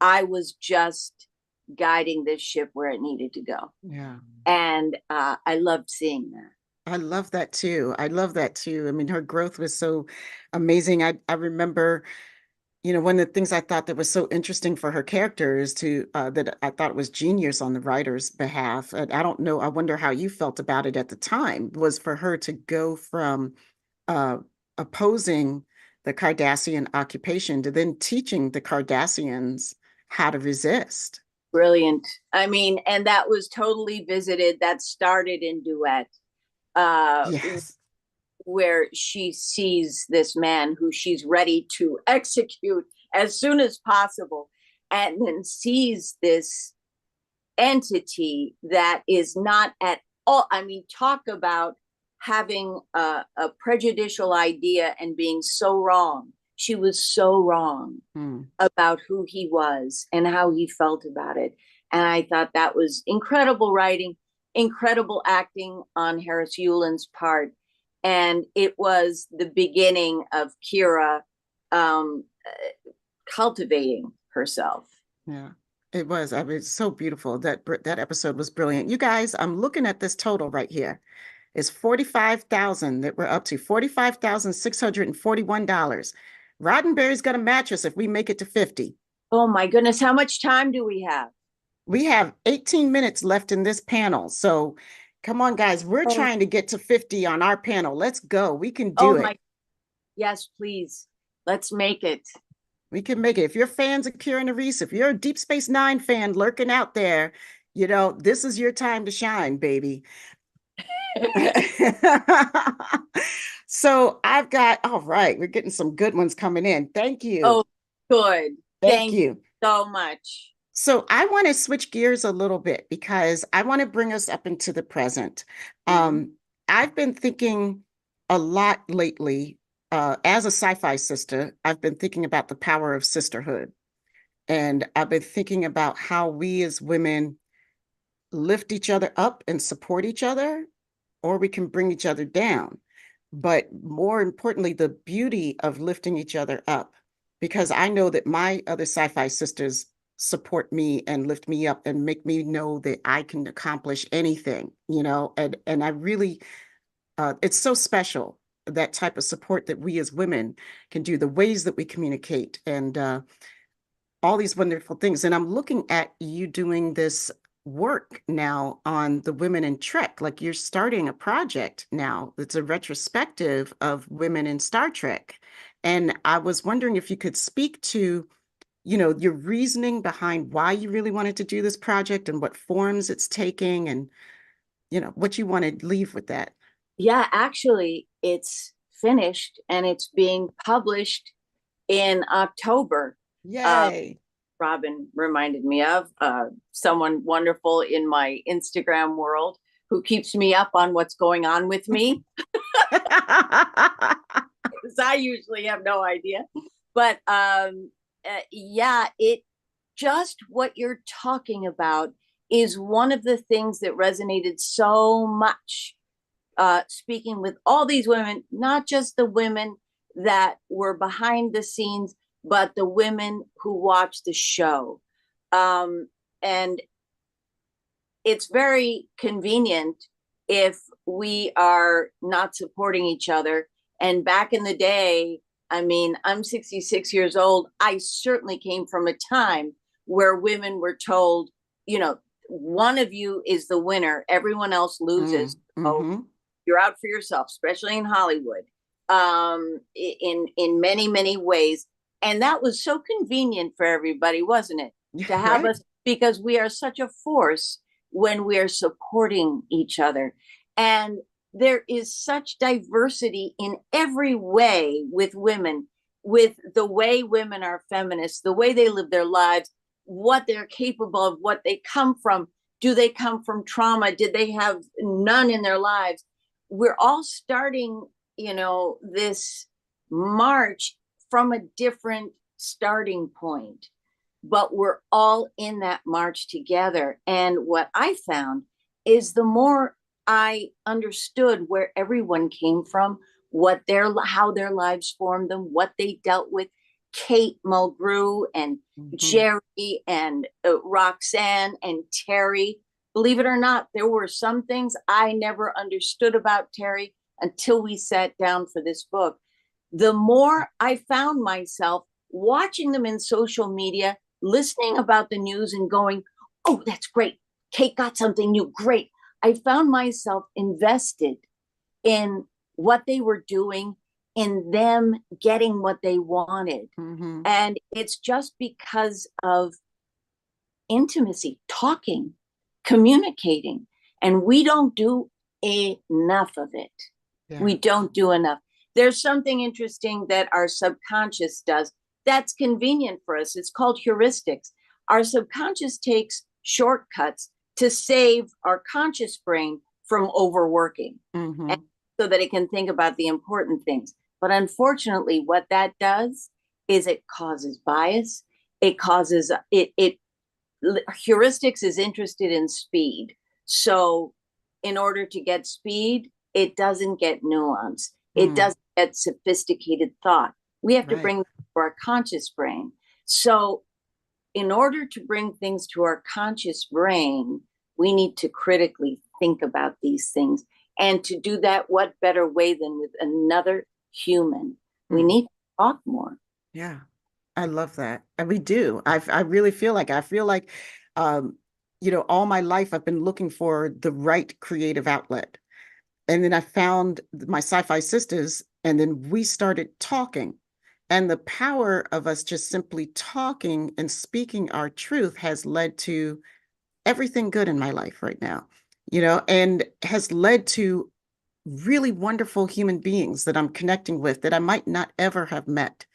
I was just guiding this ship where it needed to go. Yeah. And I loved seeing that. I love that too. I love that too. I mean, her growth was so amazing. I remember, one of the things I thought that was so interesting for her character is that I thought was genius on the writer's behalf. And I don't know, I wonder how you felt about it at the time, was for her to go from opposing the Cardassian occupation to then teaching the Cardassians how to resist. Brilliant. I mean, and that was totally visited. That started in Duet. Yes. Where she sees this man who she's ready to execute as soon as possible, and then sees this entity that is not at all, I mean, talk about having a prejudicial idea and being so wrong. She was so wrong about who he was and how he felt about it. And I thought that was incredible writing, incredible acting on Harris Yulin's part. And it was the beginning of Kira cultivating herself. Yeah, it was. I mean, it's so beautiful. That episode was brilliant. You guys, I'm looking at this total right here. It's 45,000 that we're up to, $45,641. Roddenberry's going to match us if we make it to 50. Oh my goodness. How much time do we have? We have 18 minutes left in this panel. So come on, guys. We're trying to get to 50 on our panel. Let's go. We can do it. Yes, please. Let's make it. We can make it. If you're fans of Kira Nerys, if you're a Deep Space Nine fan lurking out there, this is your time to shine, baby. So I've got, all right, we're getting some good ones coming in. Thank you. Oh, good. Thank you so much. So I want to switch gears a little bit because I want to bring us up into the present. I've been thinking a lot lately, as a sci-fi sister, I've been thinking about the power of sisterhood. And I've been thinking about how we as women lift each other up and support each other, or we can bring each other down. But more importantly, the beauty of lifting each other up, because I know that my other sci-fi sisters support me and lift me up and make me know that I can accomplish anything, and I really, it's so special, that type of support that we as women can do, the ways that we communicate and all these wonderful things. And I'm looking at you doing this work now on the women in Trek, like you're starting a project now. It's a retrospective of women in Star Trek. And I was wondering if you could speak to, your reasoning behind why you really wanted to do this project and what forms it's taking and, what you want to leave with that. Yeah, actually, it's finished and it's being published in October. Yay. Robin reminded me of someone wonderful in my Instagram world who keeps me up on what's going on with me. Because I usually have no idea. But yeah, it just what you're talking about is one of the things that resonated so much, speaking with all these women, not just the women that were behind the scenes, but the women who watch the show. And it's very convenient if we are not supporting each other. And back in the day, I mean, I'm 66 years old. I certainly came from a time where women were told, one of you is the winner, everyone else loses. So you're out for yourself, especially in Hollywood, in many, many ways. And that was so convenient for everybody, wasn't it? To have us, because we are such a force when we are supporting each other. And there is such diversity in every way with women, with the way women are feminists, the way they live their lives, what they're capable of, what they come from. Do they come from trauma? Did they have none in their lives? We're all starting, this march from a different starting point, but we're all in that march together. And what I found is the more I understood where everyone came from, how their lives formed them, what they dealt with, Kate Mulgrew and Jerry and Roxanne and Terry, believe it or not, there were some things I never understood about Terry until we sat down for this book. The more I found myself watching them in social media, listening about the news and going, oh, that's great. Kate got something new. Great. I found myself invested in what they were doing, in them getting what they wanted. Mm-hmm. And it's just because of intimacy, talking, communicating. And we don't do enough of it. Yeah. We don't do enough. There's something interesting that our subconscious does that's convenient for us. It's called heuristics. Our subconscious takes shortcuts to save our conscious brain from overworking, Mm-hmm. and so that it can think about the important things. But unfortunately, what that does is it causes bias. It causes heuristics is interested in speed. So in order to get speed, it doesn't get nuance. It doesn't get sophisticated thought. We have to bring to our conscious brain. So in order to bring things to our conscious brain, we need to critically think about these things. And to do that, what better way than with another human? We need to talk more. Yeah, I love that. And we do. I really feel like, all my life I've been looking for the right creative outlet. And then I found my sci-fi sisters, and then we started talking. And the power of us just simply talking and speaking our truth has led to everything good in my life right now, and has led to really wonderful human beings that I'm connecting with that I might not ever have met,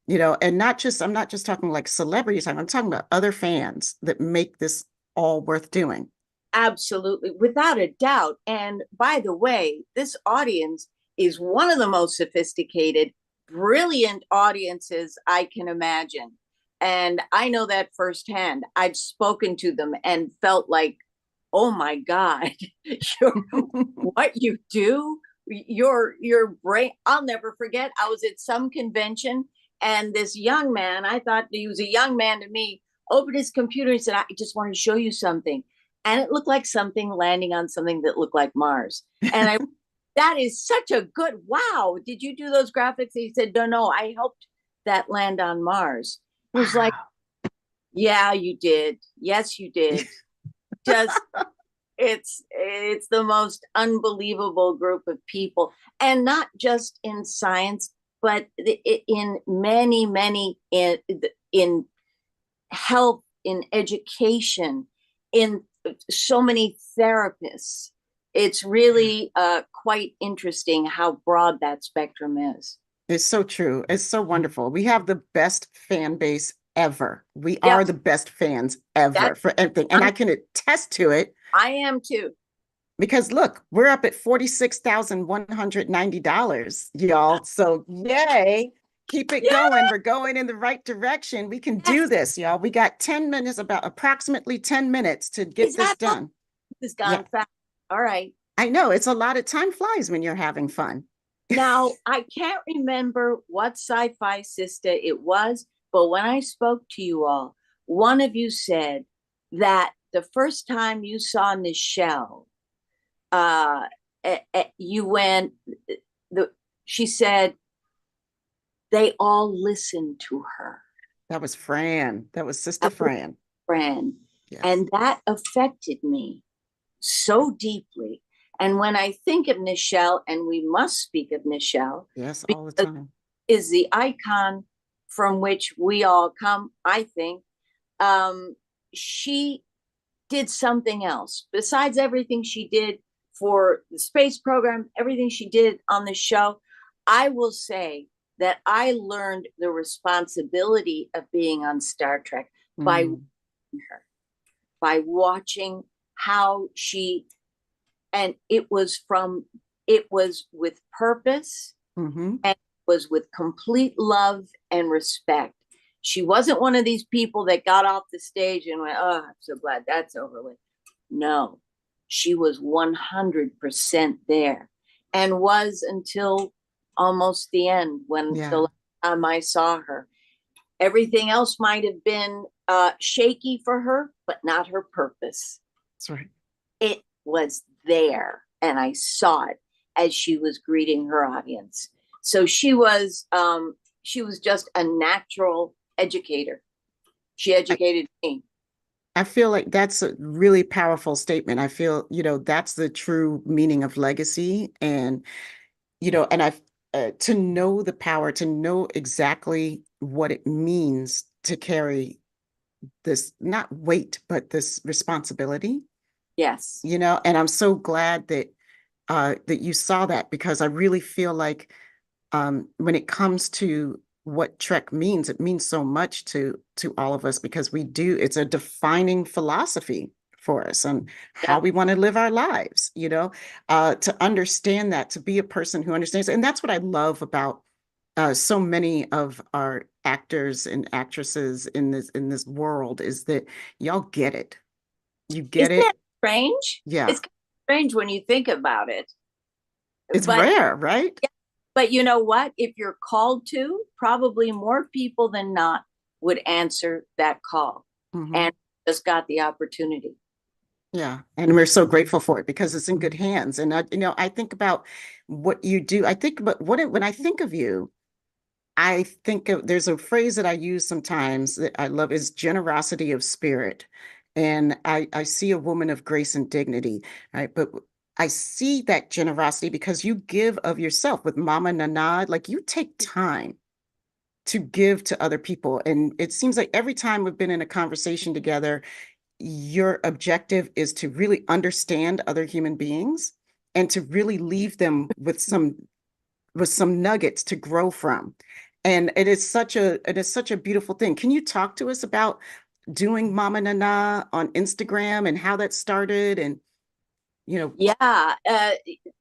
and I'm not just talking like celebrities. I'm talking about other fans that make this all worth doing. Absolutely, without a doubt. And by the way, this audience is one of the most sophisticated, brilliant audiences I can imagine. And I know that firsthand. I've spoken to them and felt like, oh my God, what you do, your brain. I'll never forget. I was at some convention and this young man, I thought he was a young man to me, opened his computer and said, I just want to show you something. And it looked like something landing on something that looked like Mars. And that is such a good, wow. Did you do those graphics? He said, no, I helped that land on Mars. It was like, yeah, you did. Yes, you did. Just, it's the most unbelievable group of people. And not just in science, but in many, in health, in education, in so many therapists. It's really quite interesting how broad that spectrum is. It's so true. It's so wonderful. We have the best fan base ever. We are the best fans ever for everything. And I can attest to it. I am too. Because look, we're up at $46,190, y'all. So yay. Keep it going. We're going in the right direction. We can do this, y'all. We got 10 minutes, about approximately 10 minutes to get this done. This gone fast. All right. I know. It's a lot of time flies when you're having fun. Now, I can't remember what sci-fi sister it was, but when I spoke to you all, one of you said that the first time you saw Nichelle, she said, they all listened to her. That was Fran. That was Sister Fran. Yes. And that affected me so deeply. And when I think of Nichelle, and we must speak of Nichelle, yes, all the time, is the icon from which we all come, I think. She did something else. Besides everything she did for the space program, everything she did on the show, I will say that I learned the responsibility of being on Star Trek by watching her, by watching how she, and it was with purpose, and it was with complete love and respect. She wasn't one of these people that got off the stage and went, oh, I'm so glad that's over with. No, she was 100% there, and was until almost the end, when the last time I saw her. Everything else might have been shaky for her, but not her purpose. That's right. it was there, and I saw it as she was greeting her audience. So she was just a natural educator. She educated me. I feel like that's a really powerful statement. I feel, that's the true meaning of legacy. And, and to know the power, to know exactly what it means to carry this, not weight, but this responsibility. Yes. And I'm so glad that you saw that, because I really feel like when it comes to what Trek means, it means so much to all of us, because it's a defining philosophy for us on how we want to live our lives, to understand that, to be a person who understands. And that's what I love about so many of our actors and actresses in this world, is that y'all get it. You get Isn't it. that strange? Yeah. It's kind of strange when you think about it. It's rare, right? Yeah, but you know what? If you're called to, probably more people than not would answer that call, and just got the opportunity. Yeah. And we're so grateful for it, because it's in good hands. And I think about what you do. I think about when I think of you, I think there's a phrase that I use sometimes that I love, is generosity of spirit. And I see a woman of grace and dignity, right? But I see that generosity because you give of yourself with Mama Nana. Like, you take time to give to other people. And it seems like every time we've been in a conversation together, your objective is to really understand other human beings and to really leave them with some nuggets to grow from. And it is such a beautiful thing. Can you talk to us about doing Mama Nana on Instagram and how that started? And yeah,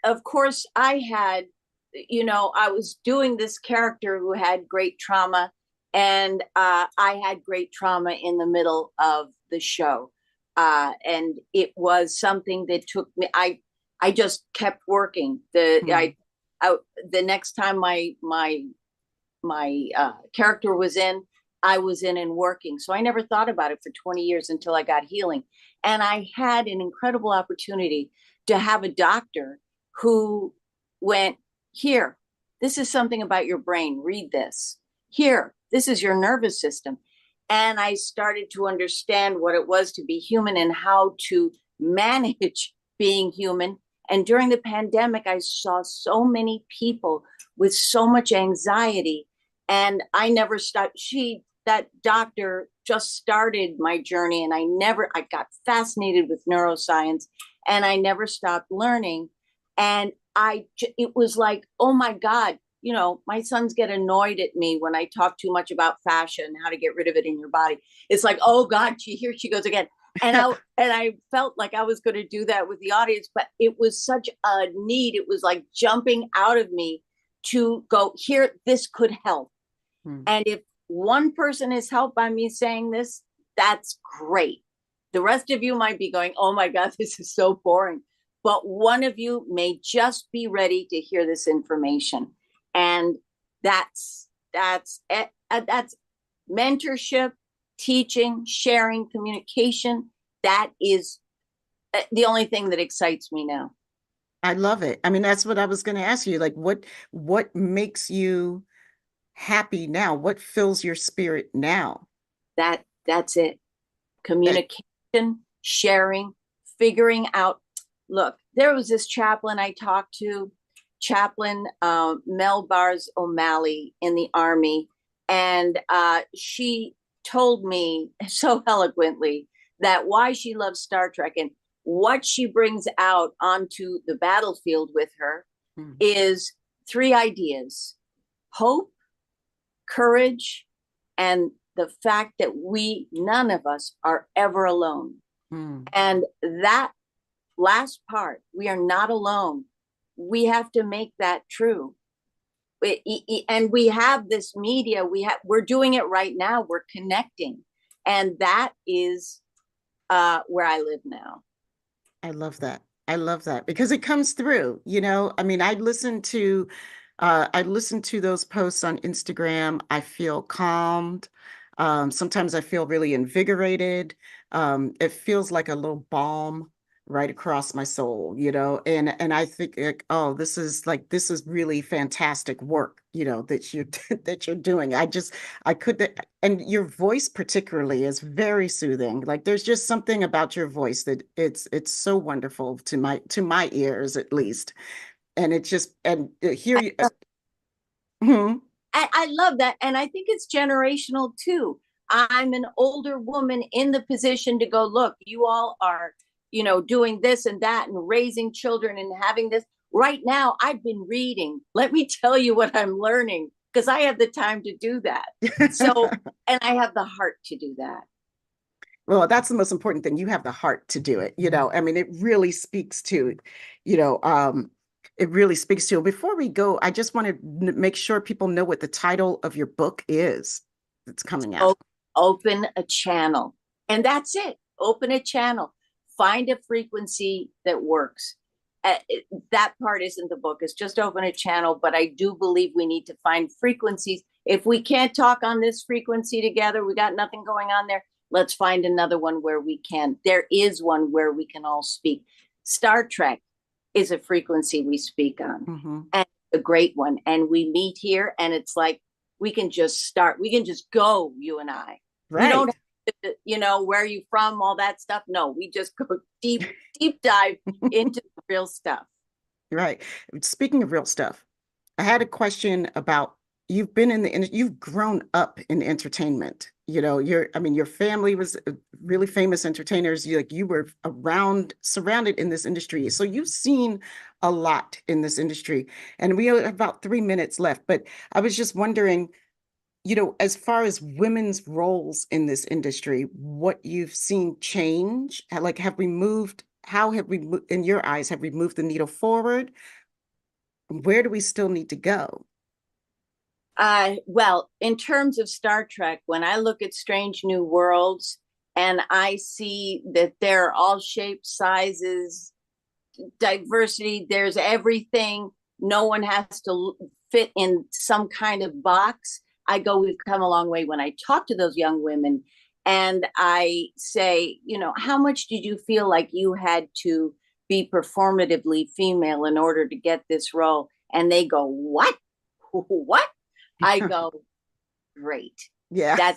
of course I had, I was doing this character who had great trauma, and I had great trauma in the middle of the show, and it was something that took me. I just kept working. The next time my character was in, I was in and working. So I never thought about it for 20 years until I got healing. And I had an incredible opportunity to have a doctor who went, here, this is something about your brain. Read this. Here, this is your nervous system. And I started to understand what it was to be human and how to manage being human. And during the pandemic, I saw so many people with so much anxiety. And I never stopped. That doctor just started my journey, and I got fascinated with neuroscience, and I never stopped learning. And it was like, oh my God, my sons get annoyed at me when I talk too much about fascia and how to get rid of it in your body. It's like, oh God, here she goes again. And I felt like I was going to do that with the audience, but it was such a need. It was like jumping out of me to go, here, this could help. And if one person is helped by me saying this, that's great. The rest of you might be going, oh my God, this is so boring. But one of you may just be ready to hear this information. And that's mentorship, teaching, sharing, communication. That is the only thing that excites me now. I love it. I mean, that's what I was going to ask you. Like, what makes you happy now? What fills your spirit now? That's it. Communication, sharing, figuring out. Look, there was this chaplain I talked to, Chaplain Mel Bars O'Malley in the Army, and she told me so eloquently that why she loves Star Trek and what she brings out onto the battlefield with her is 3 ideas: hope, courage, and the fact that none of us are ever alone. And that last part, we are not alone. We have to make that true. And we have this media, we're doing it right now. We're connecting. And that is where I live now. I love that. I love that because it comes through, I mean, I listen to those posts on Instagram. I feel calmed. Sometimes I feel really invigorated. It feels like a little balm right across my soul, you know, and I think like, oh, this is really fantastic work, you know, that you that you're doing. I could, and your voice particularly is very soothing. Like there's just something about your voice that it's so wonderful to my ears at least. And it just, and here you I love that. And I think it's generational too. I'm an older woman in the position to go, look, you all are, you know, doing this and that and raising children and having this. Right now, I've been reading. Let me tell you what I'm learning, because I have the time to do that. So, and I have the heart to do that. Well, that's the most important thing. You have the heart to do it. You know, I mean, it really speaks to, you know, it really speaks to. Before we go, I just want to make sure people know what the title of your book is that's coming out. Open a channel. And that's it. Open a channel. Find a frequency that works. That part isn't the book. It's just open a channel. But I do believe we need to find frequencies. If we can't talk on this frequency together, we got nothing going on there. Let's find another one where we can. There is one where we can all speak. Star Trek is a frequency we speak on, and a great one. And we meet here, and it's like we can just start. We can just go, you and I. Right. We don't have to, you know, where are you from, all that stuff. No, we just go deep dive into the real stuff. Right. Speaking of real stuff, I had a question about, you've been in the, you've grown up in entertainment. You know, your family was really famous entertainers. You were surrounded in this industry. So you've seen a lot in this industry. And we have about 3 minutes left, but I was just wondering, you know, as far as women's roles in this industry, what you've seen change, like, how have we, in your eyes, have we moved the needle forward? Where do we still need to go? Well, in terms of Star Trek, when I look at Strange New Worlds and I see that they're all shapes, sizes, diversity, there's everything. No one has to fit in some kind of box. I go, we've come a long way. When I talk to those young women and I say, you know, how much did you feel like you had to be performatively female in order to get this role? And they go, what? What? I go, great. Yeah.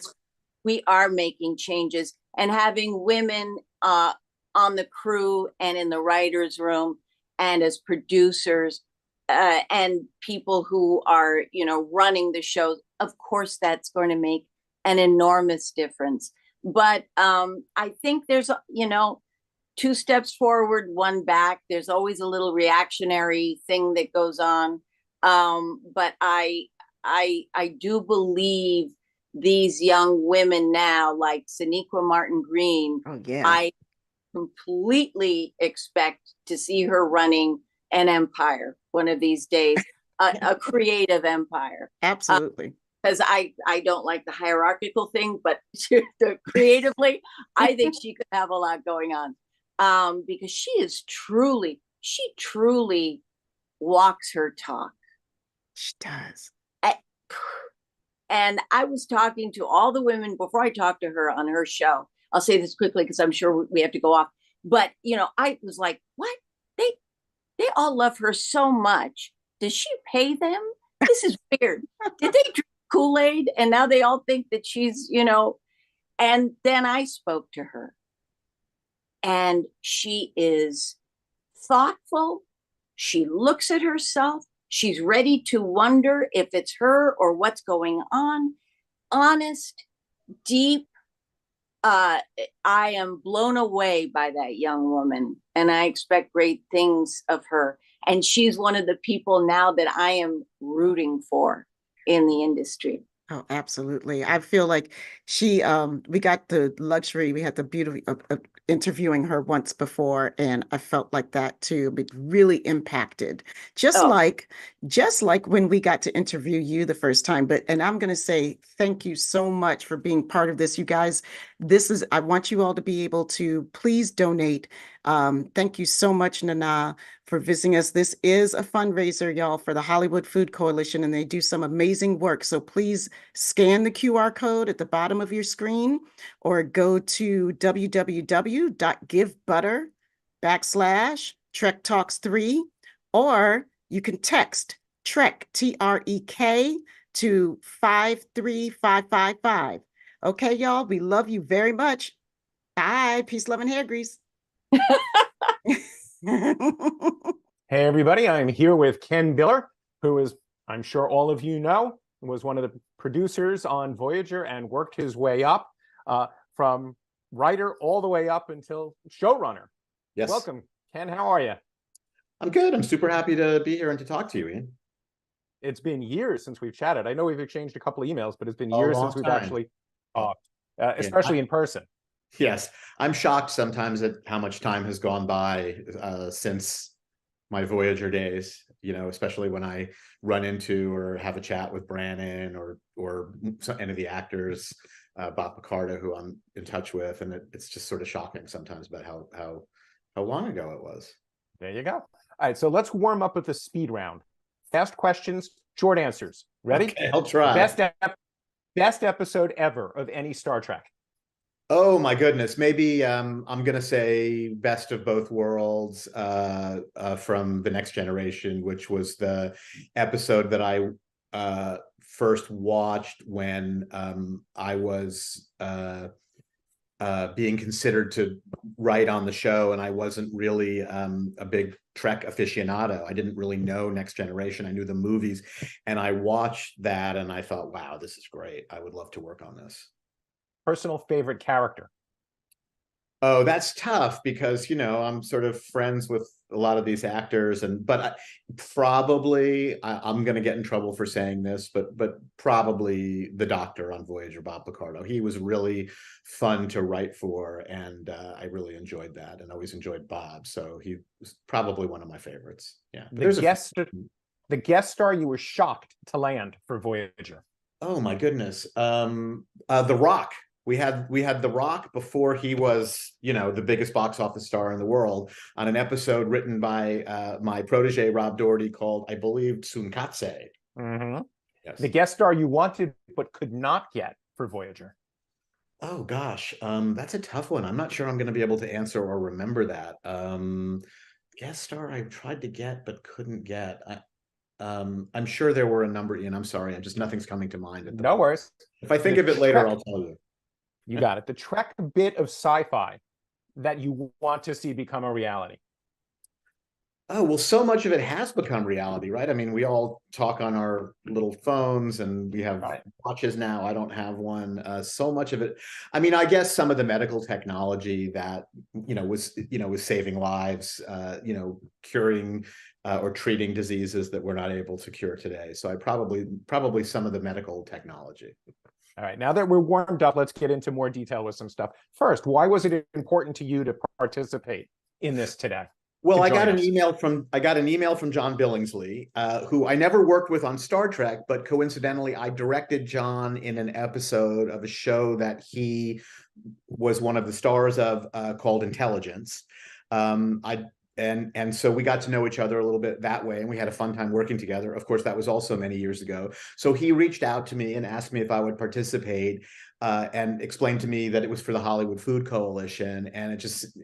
We are making changes, and having women on the crew and in the writer's room and as producers and people who are, you know, running the shows. Of course, that's going to make an enormous difference. But I think there's, you know, 2 steps forward, 1 back. There's always a little reactionary thing that goes on. But I do believe these young women now, like Sonequa Martin Green, I completely expect to see her running an empire one of these days, a creative empire. Absolutely. Because I don't like the hierarchical thing, but creatively, I think she could have a lot going on, because she truly walks her talk. She does. And I was talking to all the women before I talked to her on her show. I'll say this quickly because I'm sure we have to go off. But, you know, I was like, what? They all love her so much. Does she pay them? This is weird. Did they drink Kool-Aid? And now they all think that she's, you know. And then I spoke to her. And she is thoughtful. She looks at herself. She's ready to wonder if it's her or what's going on. Honest, deep. I am blown away by that young woman, and I expect great things of her. And she's one of the people now that I am rooting for in the industry. Oh, absolutely. I feel like we got the luxury, we had the beauty of interviewing her once before, and I felt like that too, but really impacted. Just like when we got to interview you the first time. And I'm going to say thank you so much for being part of this. You guys, I want you all to be able to please donate. Thank you so much, Nana, for visiting us. This is a fundraiser, y'all, for the Hollywood Food Coalition, and they do some amazing work. So please scan the QR code at the bottom of your screen or go to www.givebutter.com /Trek Talks 3, or you can text Trek, TREK, to 53555. Okay, y'all, we love you very much. Bye. Peace, love, and hair grease. Hey, everybody. I'm here with Ken Biller, who is, I'm sure all of you know, was one of the producers on Voyager and worked his way up from writer all the way up until showrunner. Yes. Welcome, Ken. How are you? I'm good. I'm super happy to be here and to talk to you, Ian. It's been years since we've chatted. I know we've exchanged a couple of emails, but it's been years since we've actually talked, especially in person. Yes. I'm shocked sometimes at how much time has gone by since my Voyager days, you know, especially when I run into or have a chat with Brannon or any of the actors, Bob Picardo, who I'm in touch with. And it's just sort of shocking sometimes about how long ago it was. There you go. All right. So let's warm up with the speed round. Fast questions, short answers. Ready? Okay, I'll try. Best episode ever of any Star Trek. Oh my goodness. Maybe I'm going to say Best of Both Worlds from The Next Generation, which was the episode that I first watched when I was being considered to write on the show, and I wasn't really a big Trek aficionado. I didn't really know Next Generation. I knew the movies, and I watched that and I thought, wow, this is great. I would love to work on this. Personal favorite character? Oh, that's tough because, you know, I'm sort of friends with a lot of these actors, but I'm going to get in trouble for saying this, but probably the Doctor on Voyager, Bob Picardo. He was really fun to write for, and I really enjoyed that, and always enjoyed Bob. So he was probably one of my favorites. Yeah. The guest star you were shocked to land for Voyager. Oh my goodness. The Rock. We had The Rock before he was, you know, the biggest box office star in the world, on an episode written by my protege, Rob Doherty, called, I believe, Tsunkatse. Mm-hmm. Yes. The guest star you wanted but could not get for Voyager. Oh, gosh. That's a tough one. I'm not sure I'm going to be able to answer or remember that. Guest star I tried to get but couldn't get. I'm sure there were a number, Ian. I'm sorry. Nothing's coming to mind. No worries. If I think of it later, I'll tell you. You got it. The Trek bit of sci-fi that you want to see become a reality. Oh, well, so much of it has become reality, right? I mean, we all talk on our little phones and we have watches now. I don't have one. So much of it. I mean, I guess some of the medical technology that, was saving lives, curing or treating diseases that we're not able to cure today. So I probably some of the medical technology. All right, now that we're warmed up, let's get into more detail with some stuff. First, why was it important to you to participate in this today? Well, I got an email from John Billingsley, who I never worked with on Star Trek, but coincidentally, I directed John in an episode of a show that he was one of the stars of, called Intelligence. And so we got to know each other a little bit that way, and we had a fun time working together. Of course, that was also many years ago. So he reached out to me and asked me if I would participate, and explained to me that it was for the Hollywood Food Coalition, and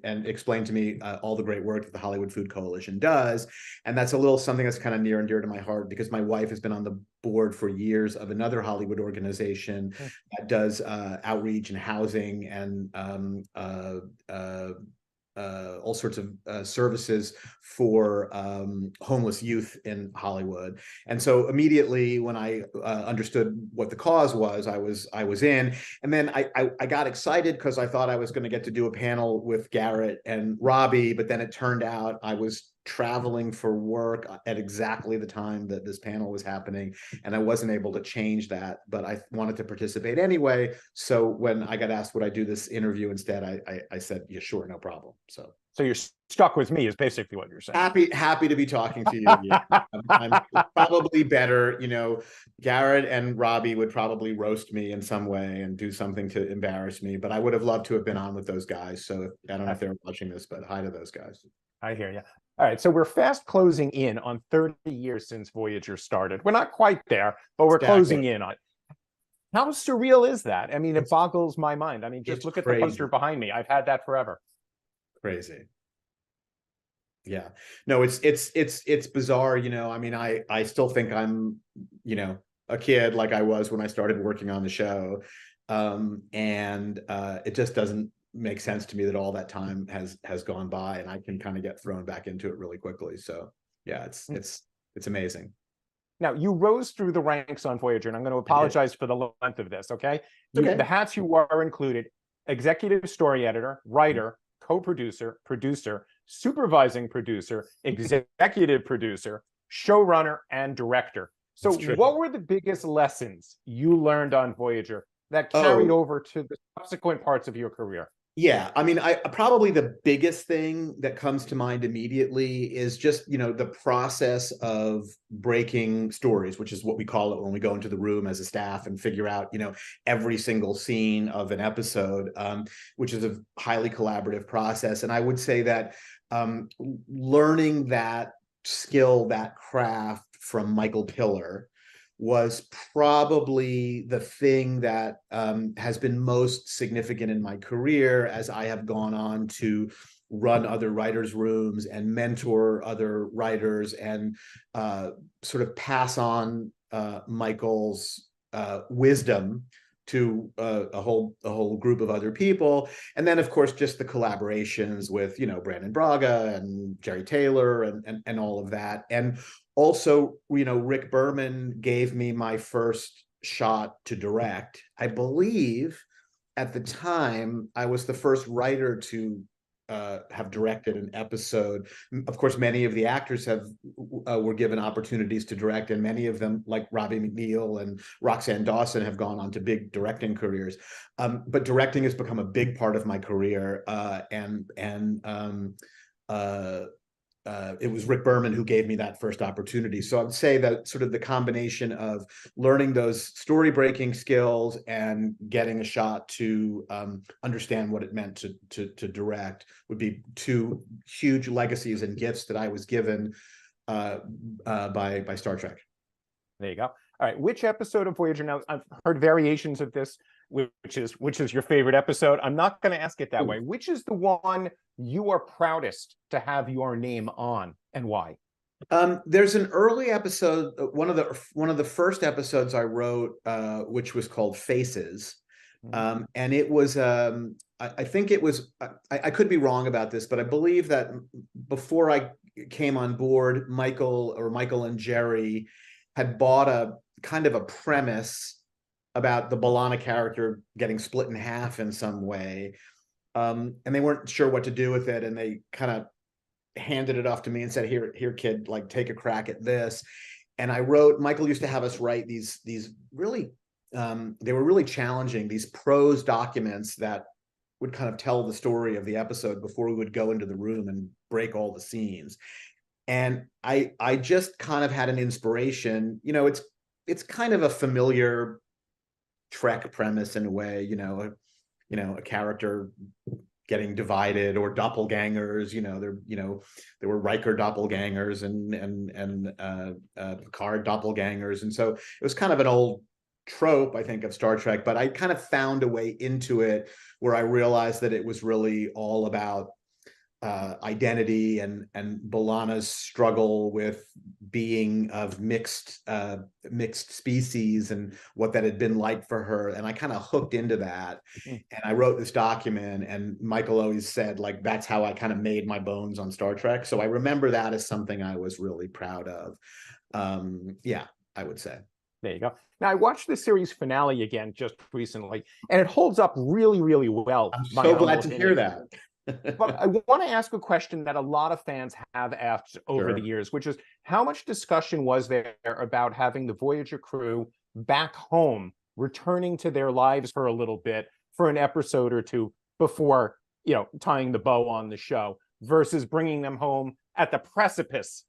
explained to me all the great work that the Hollywood Food Coalition does. And that's a little something that's kind of near and dear to my heart, because my wife has been on the board for years of another Hollywood organization that does outreach and housing and all sorts of services for homeless youth in Hollywood. And so immediately when I understood what the cause was, I was in. And then I got excited because I thought I was going to get to do a panel with Garrett and Robbie, but then it turned out I was traveling for work at exactly the time that this panel was happening, and I wasn't able to change that, but I wanted to participate anyway. So when I got asked would I do this interview instead, I said, yeah, sure, no problem. So you're stuck with me is basically what you're saying. Happy to be talking to you. Yeah. I'm probably better, Garrett and Robbie would probably roast me in some way and do something to embarrass me, but I would have loved to have been on with those guys. So I don't know if they're watching this, but hi to those guys. I hear you. All right, so we're fast closing in on 30 years since Voyager started. We're not quite there, but we're closing in on it. How surreal is that? I mean, it boggles my mind. I mean, just look at the poster behind me. I've had that forever. Crazy. Yeah. No, it's bizarre, you know. I mean, I still think I'm, you know, a kid like I was when I started working on the show. And it just doesn't make sense to me that all that time has gone by, and I can kind of get thrown back into it really quickly. So yeah, it's amazing. Now, you rose through the ranks on Voyager, and I'm going to apologize for the length of this, okay? The hats you wore included executive story editor, writer, co-producer, producer, supervising producer, executive producer, showrunner, and director. So what were the biggest lessons you learned on Voyager that carried over to the subsequent parts of your career? Yeah, I mean, I probably the biggest thing that comes to mind immediately is just, you know, the process of breaking stories, which is what we call it when we go into the room as a staff and figure out, you know, every single scene of an episode, which is a highly collaborative process. And I would say that learning that skill, that craft from Michael Piller was probably the thing that has been most significant in my career as I have gone on to run other writers' rooms and mentor other writers and sort of pass on Michael's wisdom to a whole group of other people. And then, of course, just the collaborations with, you know, Brandon Braga and Jerry Taylor and all of that. And also, you know, Rick Berman gave me my first shot to direct. I believe at the time I was the first writer to have directed an episode. Of course, many of the actors were given opportunities to direct, and many of them, like Robbie McNeil and Roxanne Dawson, have gone on to big directing careers. But directing has become a big part of my career, it was Rick Berman who gave me that first opportunity. So I would say that sort of the combination of learning those story breaking skills and getting a shot to understand what it meant to direct would be two huge legacies and gifts that I was given by Star Trek. There you go. All right, which episode of Voyager? Now, I've heard variations of this, which is your favorite episode. I'm not going to ask it that way. Which is the one you are proudest to have your name on, and why? There's an early episode, one of the first episodes I wrote, which was called Faces, and it was I think it was I could be wrong about this, but I believe that before I came on board, Michael and Jerry had bought a kind of a premise about the B'Elanna character getting split in half in some way. And they weren't sure what to do with it. And they kind of handed it off to me and said, here, kid, like, take a crack at this. And I wrote, Michael used to have us write these really, they were really challenging, these prose documents that would kind of tell the story of the episode before we would go into the room and break all the scenes. And I just kind of had an inspiration, you know, it's kind of a familiar Trek premise in a way, you know, a character getting divided, or doppelgangers, there were Riker doppelgangers and Picard doppelgangers. And so it was kind of an old trope, I think, of Star Trek, but I kind of found a way into it where I realized that it was really all about identity and B'Elanna's struggle with being of mixed species and what that had been like for her. And I kind of hooked into that. And I wrote this document, and Michael always said, like, that's how I kind of made my bones on Star Trek. So I remember that as something I was really proud of. Yeah, I would say. There you go. Now, I watched the series finale again just recently, and it holds up really, really well. I'm so glad to hear that. But I want to ask a question that a lot of fans have asked over the years, which is, how much discussion was there about having the Voyager crew back home, returning to their lives for a little bit for an episode or two before, tying the bow on the show, versus bringing them home at the precipice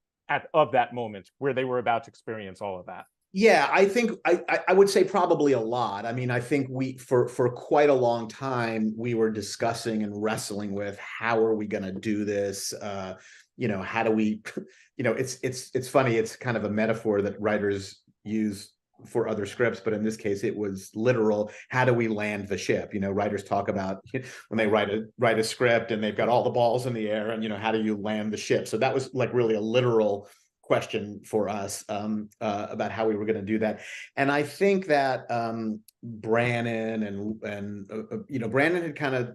of that moment where they were about to experience all of that? Yeah, I think I would say probably a lot. I mean, I think we for quite a long time we were discussing and wrestling with, how are we going to do this? How do we? It's funny. It's kind of a metaphor that writers use for other scripts, but in this case it was literal. How do we land the ship? You know, writers talk about when they write a script and they've got all the balls in the air, and, you know, how do you land the ship? So that was like really a literal question for us about how we were going to do that. And I think that Brannon and you know, Brannon had kind of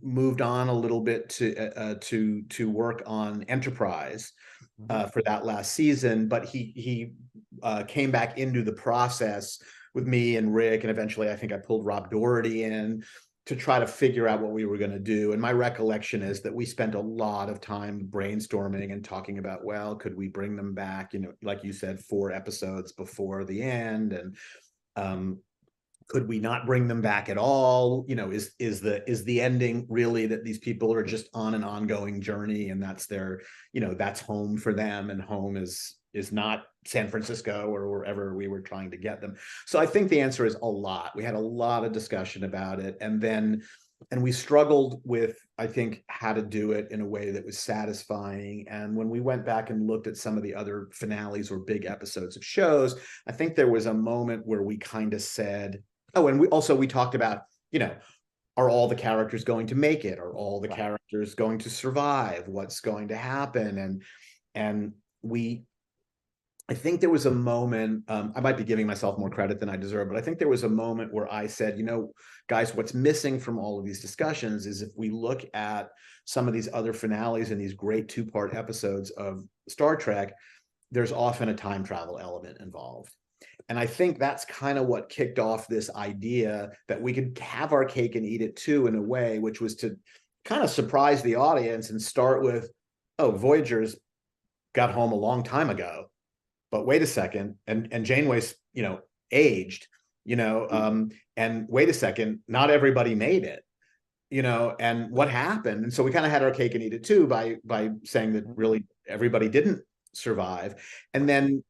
moved on a little bit to work on Enterprise for that last season, but he came back into the process with me and Rick, and eventually I think I pulled Rob Doherty in to try to figure out what we were going to do. And my recollection is that we spent a lot of time brainstorming and talking about, well, could we bring them back, you know, like you said, 4 episodes before the end, and could we not bring them back at all? You know, is the ending really that these people are just on an ongoing journey, and that's their, you know, that's home for them, and home is not San Francisco or wherever we were trying to get them. So I think the answer is a lot. We had a lot of discussion about it, and we struggled with, I think, how to do it in a way that was satisfying. And when we went back and looked at some of the other finales or big episodes of shows, I think there was a moment where we kind of said, oh, and we talked about, you know, are all the characters going to make it? Are all the characters going to survive? What's going to happen? And I think there was a moment, I might be giving myself more credit than I deserve, but I think there was a moment where I said, you know, guys, what's missing from all of these discussions is if we look at some of these other finales and these great 2-part episodes of Star Trek, there's often a time travel element involved. And I think that's kind of what kicked off this idea that we could have our cake and eat it too, in a way, which was to kind of surprise the audience and start with, oh, Voyager's got home a long time ago. But wait a second, and Janeway's, you know, aged, you know, and wait a second, not everybody made it, you know, and what happened? And so we kind of had our cake and eat it too by saying that really everybody didn't survive. And then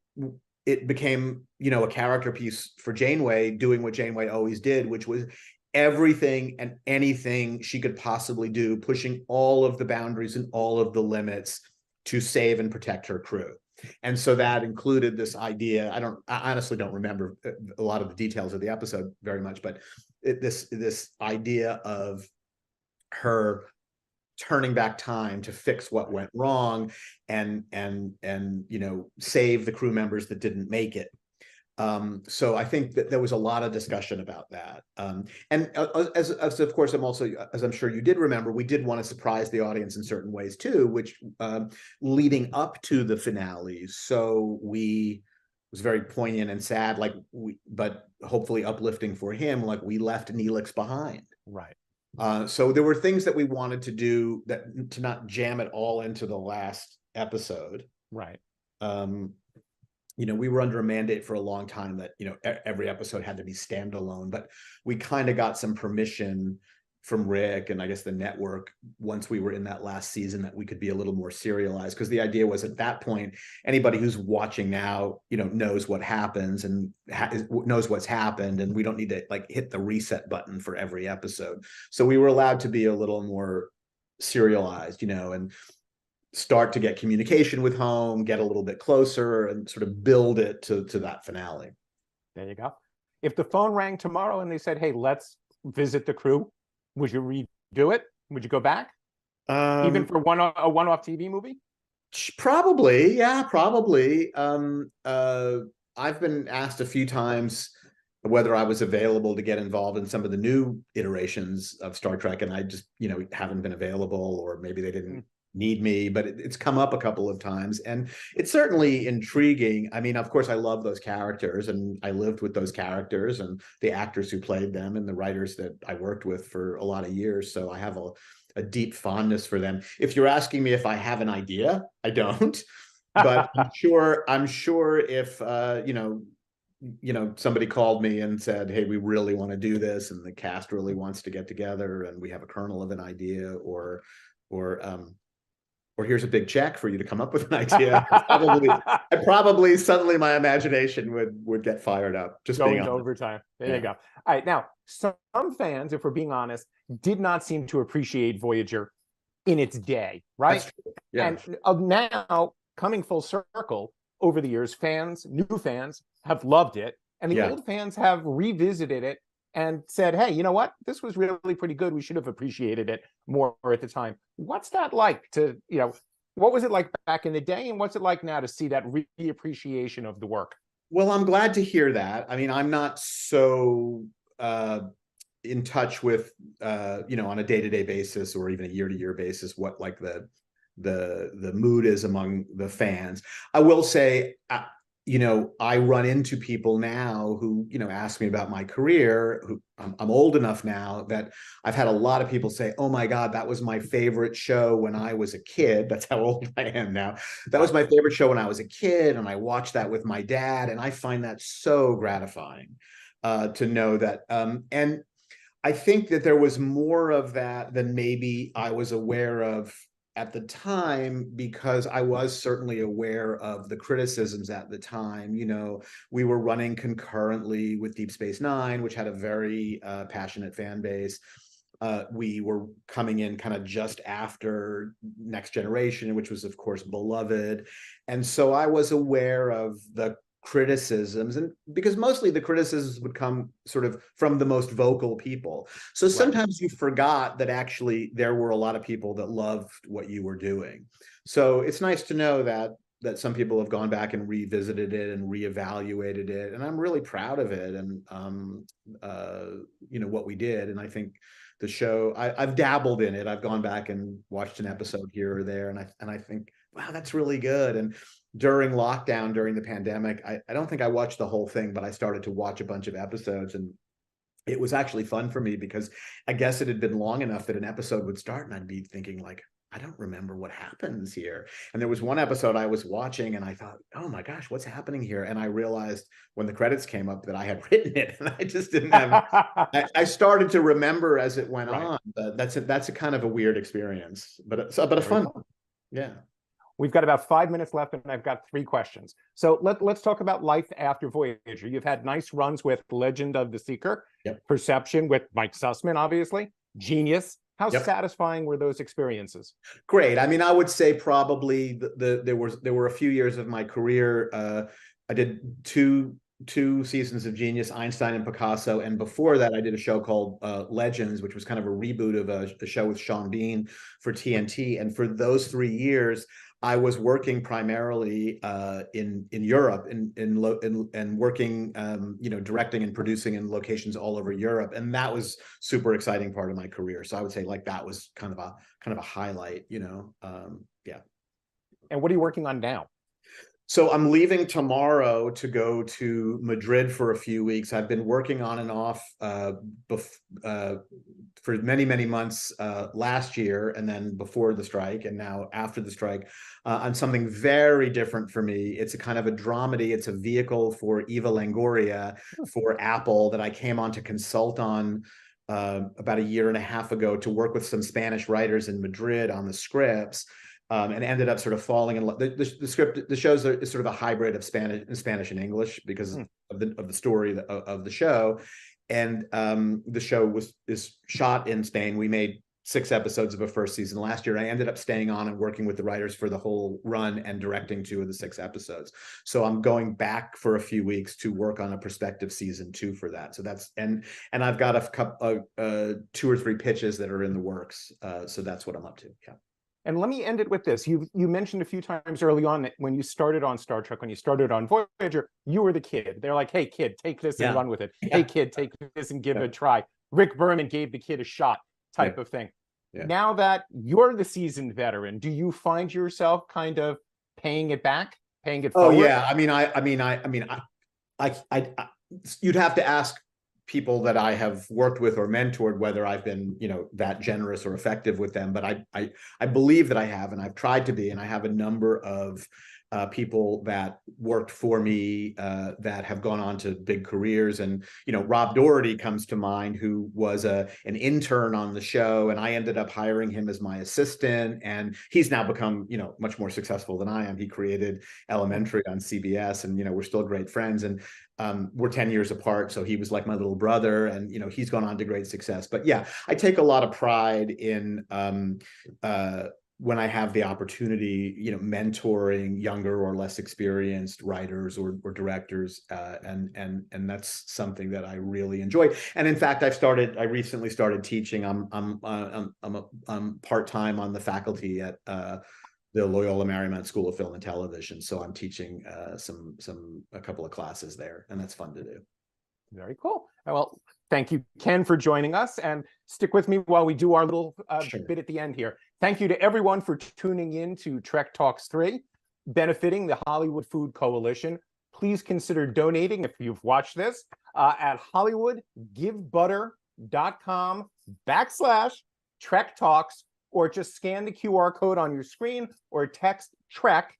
it became, you know, a character piece for Janeway doing what Janeway always did, which was everything and anything she could possibly do, pushing all of the boundaries and all of the limits to save and protect her crew. And so that included this idea. I honestly don't remember a lot of the details of the episode very much, but this idea of her turning back time to fix what went wrong and you know, save the crew members that didn't make it. So I think that there was a lot of discussion about that. And as of course, I'm also, as I'm sure you did remember, we did want to surprise the audience in certain ways too, which leading up to the finales. So it was very poignant and sad, but hopefully uplifting for him, like we left Neelix behind. Right. So there were things that we wanted to do to not jam it all into the last episode. Right. You know, we were under a mandate for a long time that, you know, every episode had to be standalone, but we kind of got some permission from Rick and I guess the network once we were in that last season that we could be a little more serialized, because the idea was at that point, anybody who's watching now, you know, knows what happens and knows what's happened, and we don't need to like hit the reset button for every episode. So we were allowed to be a little more serialized, you know, and start to get communication with home, get a little bit closer, and sort of build it to that finale. There you go. If the phone rang tomorrow and they said, hey, let's visit the crew, would you redo it? Would you go back? Even for a one-off TV movie? Probably, yeah, probably. I've been asked a few times whether I was available to get involved in some of the new iterations of Star Trek, and I just, you know, haven't been available, or maybe they didn't need me, but it's come up a couple of times, and it's certainly intriguing. I mean, of course, I love those characters, and I lived with those characters and the actors who played them and the writers that I worked with for a lot of years. So I have a deep fondness for them. If you're asking me if I have an idea, I don't, but I'm sure if you know, somebody called me and said, hey, we really want to do this, and the cast really wants to get together, and we have a kernel of an idea, or here's a big check for you to come up with an idea. Probably suddenly my imagination would get fired up. Just going being to overtime. There you go. All right, now some fans, if we're being honest, did not seem to appreciate Voyager in its day, right? That's true. Yeah. And now coming full circle, over the years, new fans have loved it, And the old fans have revisited it and said, hey, you know what? This was really pretty good. We should have appreciated it more at the time. What's that like to, what was it like back in the day? And what's it like now to see that reappreciation of the work? Well, I'm glad to hear that. I mean, I'm not so in touch with, on a day-to-day basis or even a year-to-year basis, what like the mood is among the fans. I will say, I run into people now who, ask me about my career, who I'm old enough now that I've had a lot of people say, oh my God, that was my favorite show when I was a kid. That's how old I am now. That was my favorite show when I was a kid. And I watched that with my dad. And I find that so gratifying to know that. And I think that there was more of that than maybe I was aware of at the time, because I was certainly aware of the criticisms at the time. We were running concurrently with Deep Space Nine, which had a very passionate fan base. We were coming in kind of just after Next Generation, which was, of course, beloved. And so I was aware of the criticisms, and because mostly the criticisms would come sort of from the most vocal people. So sometimes you forgot that actually there were a lot of people that loved what you were doing. So it's nice to know that some people have gone back and revisited it and reevaluated it, and I'm really proud of it, and what we did. And I think the show, I've dabbled in it. I've gone back and watched an episode here or there, and I think, wow, that's really good. And during lockdown, during the pandemic, I don't think I watched the whole thing, but I started to watch a bunch of episodes, and it was actually fun for me because I guess it had been long enough that an episode would start and I'd be thinking like, I don't remember what happens here. And there was one episode I was watching and I thought, oh my gosh, what's happening here? And I realized when the credits came up that I had written it, and I just didn't have, I started to remember as it went on. But that's a kind of a weird experience, but a fun one. Yeah. We've got about 5 minutes left, and I've got 3 questions. So let's talk about life after Voyager. You've had nice runs with Legend of the Seeker, Perception with Mike Sussman, obviously, Genius. How satisfying were those experiences? Great. I mean, I would say probably there were a few years of my career. I did two seasons of Genius, Einstein and Picasso, and before that I did a show called Legends, which was kind of a reboot of a show with Sean Bean for TNT. And for those 3 years, I was working primarily in Europe and working, directing and producing in locations all over Europe, and that was super exciting part of my career. So I would say like that was kind of a highlight, yeah. And what are you working on now? So I'm leaving tomorrow to go to Madrid for a few weeks. I've been working on and off for many, many months last year, and then before the strike, and now after the strike, on something very different for me. It's a kind of a dramedy. It's a vehicle for Eva Longoria for Apple that I came on to consult on about a year and a half ago to work with some Spanish writers in Madrid on the scripts. And ended up sort of falling in love. The script, the shows is sort of a hybrid of Spanish and English because of the story of the show. And the show is shot in Spain. We made 6 episodes of a first season last year. I ended up staying on and working with the writers for the whole run and directing 2 of the 6 episodes. So I'm going back for a few weeks to work on a prospective season 2 for that. So that's and I've got a couple 2 or 3 pitches that are in the works. So that's what I'm up to. Yeah. And let me end it with this. You mentioned a few times early on that when you started on Star Trek, when you started on Voyager, you were the kid. They're like, hey, kid, take this and run with it. Hey, kid, take this and give it a try. Rick Berman gave the kid a shot type of thing. Now that you're the seasoned veteran, do you find yourself kind of paying it back, paying it forward? Oh, yeah. I mean, you'd have to ask people that I have worked with or mentored whether I've been, that generous or effective with them. But I believe that I have, and I've tried to be, and I have a number of people that worked for me that have gone on to big careers. And, Rob Doherty comes to mind, who was an intern on the show, and I ended up hiring him as my assistant. And he's now become, much more successful than I am. He created Elementary on CBS, and, we're still great friends. And we're 10 years apart. So he was like my little brother, and, he's gone on to great success. But yeah, I take a lot of pride in when I have the opportunity, mentoring younger or less experienced writers or directors, and that's something that I really enjoy. And in fact, I recently started teaching. I'm part-time on the faculty at the Loyola Marymount School of Film and Television, so I'm teaching a couple of classes there, and that's fun to do. Very cool. Well, thank you, Ken, for joining us, and stick with me while we do our little bit at the end here. Thank you to everyone for tuning in to Trek Talks 3, benefiting the Hollywood Food Coalition. Please consider donating if you've watched this at hollywoodgivebutter.com/Trek Talks, or just scan the QR code on your screen or text Trek,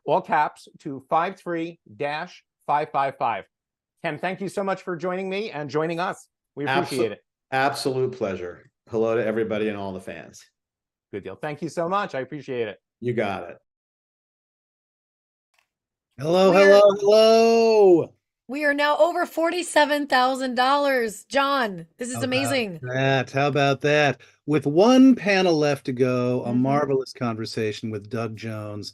all caps, to 53-555. Ken, thank you so much for joining me and joining us. We appreciate it. Absolute pleasure. Hello to everybody and all the fans. Good deal. Thank you so much. I appreciate it. You got it. Hello. We are now over $47,000. John, this is amazing. How about that? With one panel left to go, a marvelous conversation with Doug Jones.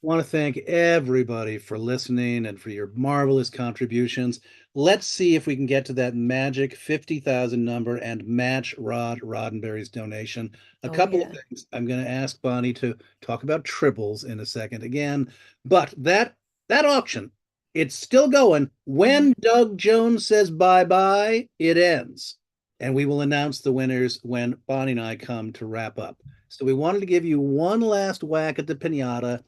I want to thank everybody for listening and for your marvelous contributions. Let's see if we can get to that magic 50,000 number and match Roddenberry's donation. A couple of things. I'm going to ask Bonnie to talk about triples in a second again, but that auction, it's still going. When Doug Jones says bye-bye, it ends. And we will announce the winners when Bonnie and I come to wrap up. So we wanted to give you one last whack at the piñata.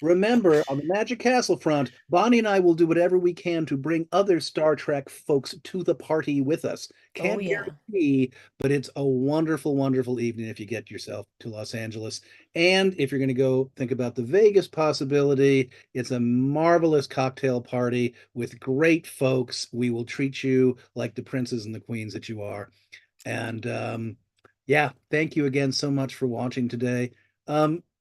Remember, on the Magic Castle front, Bonnie and I will do whatever we can to bring other Star Trek folks to the party with us. Can't guarantee, but it's a wonderful, wonderful evening if you get yourself to Los Angeles. And if you're going to go think about the Vegas possibility, it's a marvelous cocktail party with great folks. We will treat you like the princes and the queens that you are. And thank you again so much for watching today.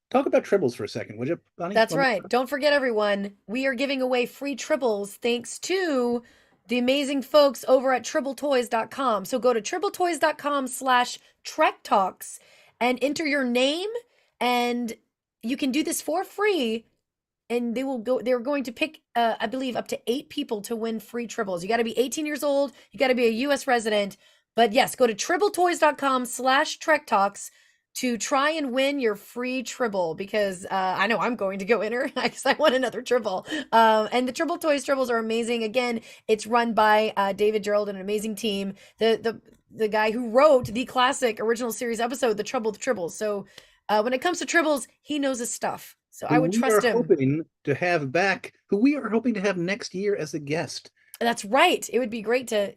Talk about triples for a second, would you, Bonnie? That's right. Don't forget, everyone, we are giving away free triples thanks to the amazing folks over at tripletoys.com. So go to tripletoys.com/Trek Talks and enter your name, and you can do this for free. And they're going to pick, I believe, up to 8 people to win free triples. You got to be 18 years old. You got to be a U.S. resident. But yes, go to tripletoys.com/Trek Talks to try and win your free tribble, because I know I'm going to go enter because I want another tribble. And the Triple Toys tribbles are amazing. Again, it's run by David Gerald and an amazing team. The guy who wrote the classic original series episode, The Trouble with Tribbles. So when it comes to tribbles, he knows his stuff. So I would trust him. Hoping to have back, who we are hoping to have next year as a guest. That's right. It would be great to.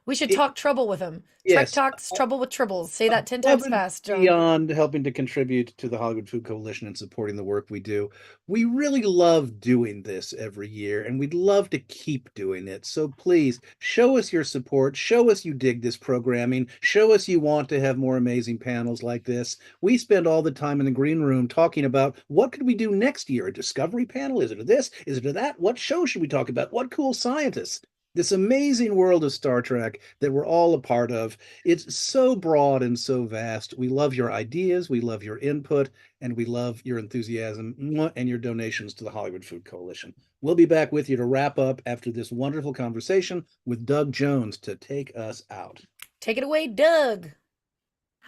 We should talk trouble with him. Trek Talks Trouble with Tribbles. Say that 10 times fast, John. Beyond helping to contribute to the Hollywood Food Coalition and supporting the work we do, we really love doing this every year, and we'd love to keep doing it. So please show us your support. Show us you dig this programming. Show us you want to have more amazing panels like this. We spend all the time in the green room talking about what could we do next year? A discovery panel? Is it this? Is it that? What show should we talk about? What cool scientists? This amazing world of Star Trek that we're all a part of. It's so broad and so vast. We love your ideas, we love your input, and we love your enthusiasm and your donations to the Hollywood Food Coalition. We'll be back with you to wrap up after this wonderful conversation with Doug Jones to take us out. Take it away, Doug.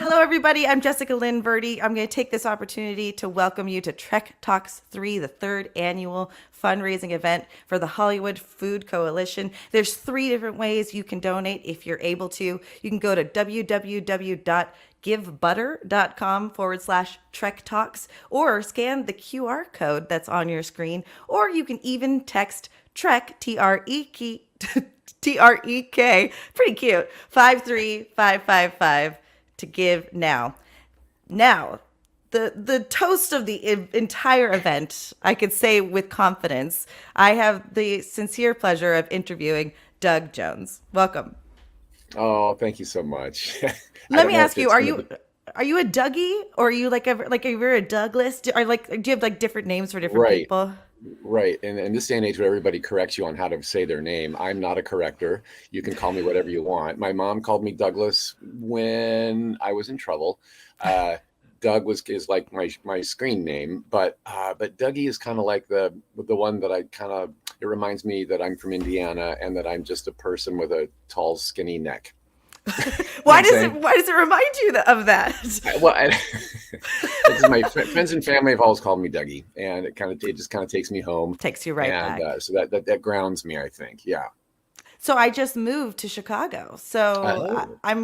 Hello, everybody. I'm Jessica Lynn Verdi. I'm going to take this opportunity to welcome you to Trek Talks 3, the 3rd annual fundraising event for the Hollywood Food Coalition. There's 3 different ways you can donate if you're able to. You can go to www.givebutter.com/Trek Talks, or scan the QR code that's on your screen, or you can even text Trek, T-R-E-K, pretty cute, 53555. to give now. Now, the toast of the entire event, I could say with confidence, I have the sincere pleasure of interviewing Doug Jones. Welcome. Oh, thank you so much. Let me ask you, are you a Dougie, or are you like you're a Douglas? Do you have like different names for different people? Right. And in this day and age where everybody corrects you on how to say their name, I'm not a corrector. You can call me whatever you want. My mom called me Douglas when I was in trouble. Doug is like my screen name, but Dougie is kind of like the one that it reminds me that I'm from Indiana and that I'm just a person with a tall, skinny neck. Why does it remind you of that? It's my friends and family have always called me Dougie, and it just kind of takes me home. Takes you right back. So that grounds me, I think. Yeah. So I just moved to Chicago. So I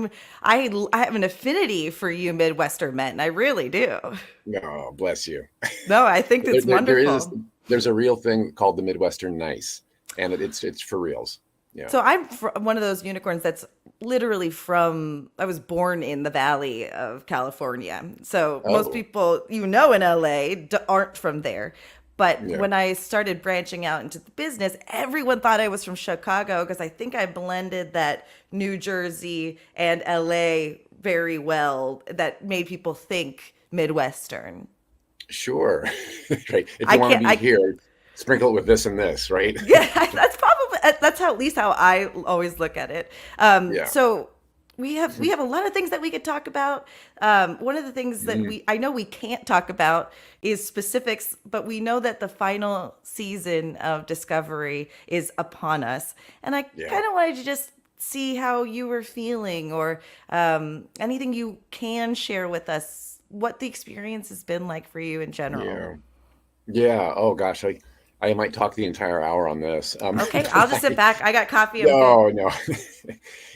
have an affinity for you Midwestern men. I really do. No, bless you. No, I think it's wonderful. There's a real thing called the Midwestern nice, and it's for reals. Yeah. So I'm one of those unicorns that's literally I was born in the Valley of California. So most people, in LA aren't from there. But when I started branching out into the business, everyone thought I was from Chicago because I think I blended that New Jersey and LA very well. That made people think Midwestern. Sure. Right. If you want to be here, sprinkle it with this and this, right? Yeah, that's at least how I always look at it. So we have a lot of things that we could talk about. One of the things that I know we can't talk about is specifics, but we know that the final season of Discovery is upon us, and I kind of wanted to just see how you were feeling, or anything you can share with us, what the experience has been like for you in general. Yeah. Oh gosh, I might talk the entire hour on this. Okay, I'll just sit back. I got coffee. No.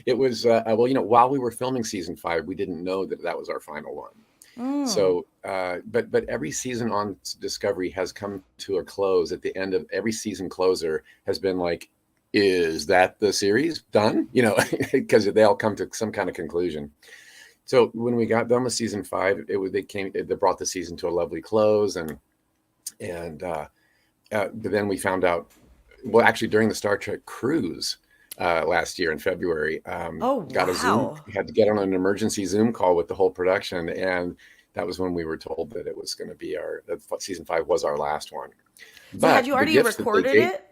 It was, while we were filming season 5, we didn't know that was our final one. So, but every season on Discovery has come to a close. At the end of every season closer has been like, is that the series done? Because they all come to some kind of conclusion. So when we got done with season 5, they brought the season to a lovely close, but then we found out, well, actually during the Star Trek cruise last year in February, got a Zoom. We had to get on an emergency Zoom call with the whole production, and that was when we were told that it was going to be that season 5 was our last one. So had you already recorded it?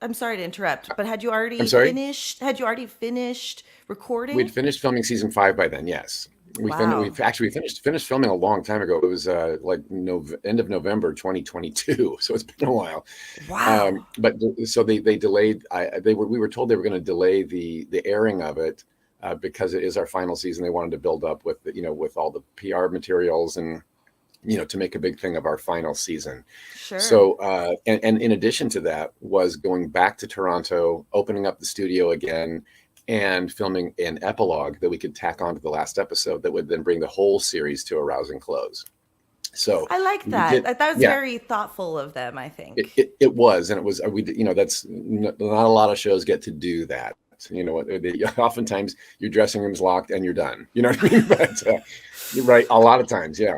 I'm sorry to interrupt, but had you already finished? Had you already finished recording? We'd finished filming season 5 by then. Yes. We finished filming a long time ago. It was end of November 2022, so it's been a while. Wow! But so they delayed. We were told they were going to delay the airing of it because it is our final season. They wanted to build up with with all the PR materials and to make a big thing of our final season. Sure. So and in addition to that was going back to Toronto, opening up the studio again, and filming an epilogue that we could tack on to the last episode that would then bring the whole series to a rousing close. So I like that. That was very thoughtful of them, I think. It was, and it was, that's not a lot of shows get to do that. Oftentimes your dressing room's locked and you're done. You know what I mean? But you're right. A lot of times, yeah.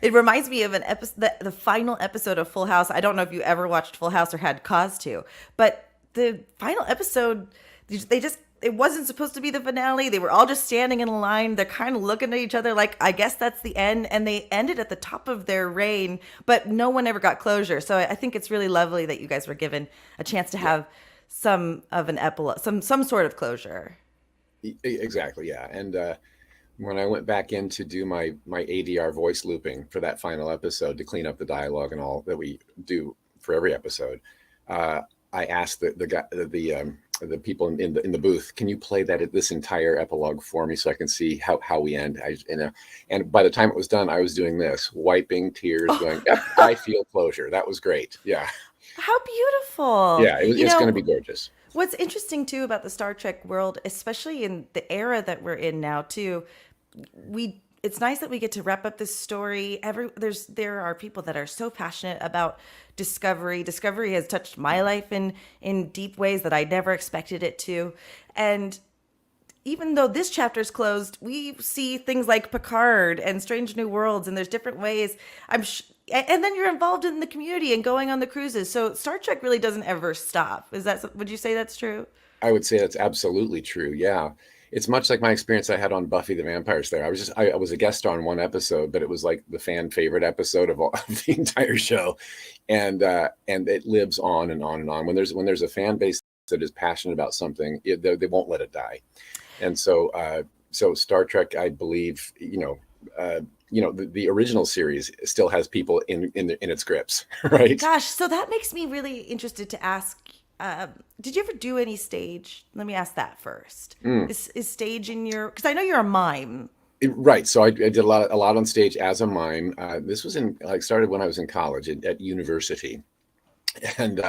It reminds me of an episode, the final episode of Full House. I don't know if you ever watched Full House or had cause to, but the final episode, it wasn't supposed to be the finale. They were all just standing in a line. They're kind of looking at each other like, I guess that's the end. And they ended at the top of their reign, but no one ever got closure. So I think it's really lovely that you guys were given a chance to have some of an epilogue, some sort of closure. Exactly, yeah. And when I went back in to do my ADR voice looping for that final episode to clean up the dialogue and all that we do for every episode, I asked the people in the booth, can you play this entire epilogue for me so I can see how we end? And by the time it was done, I was doing this, wiping tears, going, yep, I feel closure. That was great. Yeah. How beautiful. Yeah, it's going to be gorgeous. What's interesting too about the Star Trek world, especially in the era that we're in now too, it's nice that we get to wrap up this story. There are people that are so passionate about Discovery. Discovery has touched my life in deep ways that I never expected it to. And even though this chapter is closed, we see things like Picard and Strange New Worlds, and there's different ways. And then you're involved in the community and going on the cruises. So Star Trek really doesn't ever stop. Would you say that's true? I would say that's absolutely true. Yeah. It's much like my experience I had on Buffy the Vampire Slayer. I was a guest star on one episode, but it was like the fan favorite episode of the entire show. And it lives on and on and on. When there's a fan base that is passionate about something, they won't let it die. And so Star Trek, I believe, the original series still has people in its grips, right? Gosh, so that makes me really interested to ask. Did you ever do any stage? Let me ask that first. Is stage in your? Because I know you're a mime. Right. So I did a lot on stage as a mime. This was started when I was in college at university, and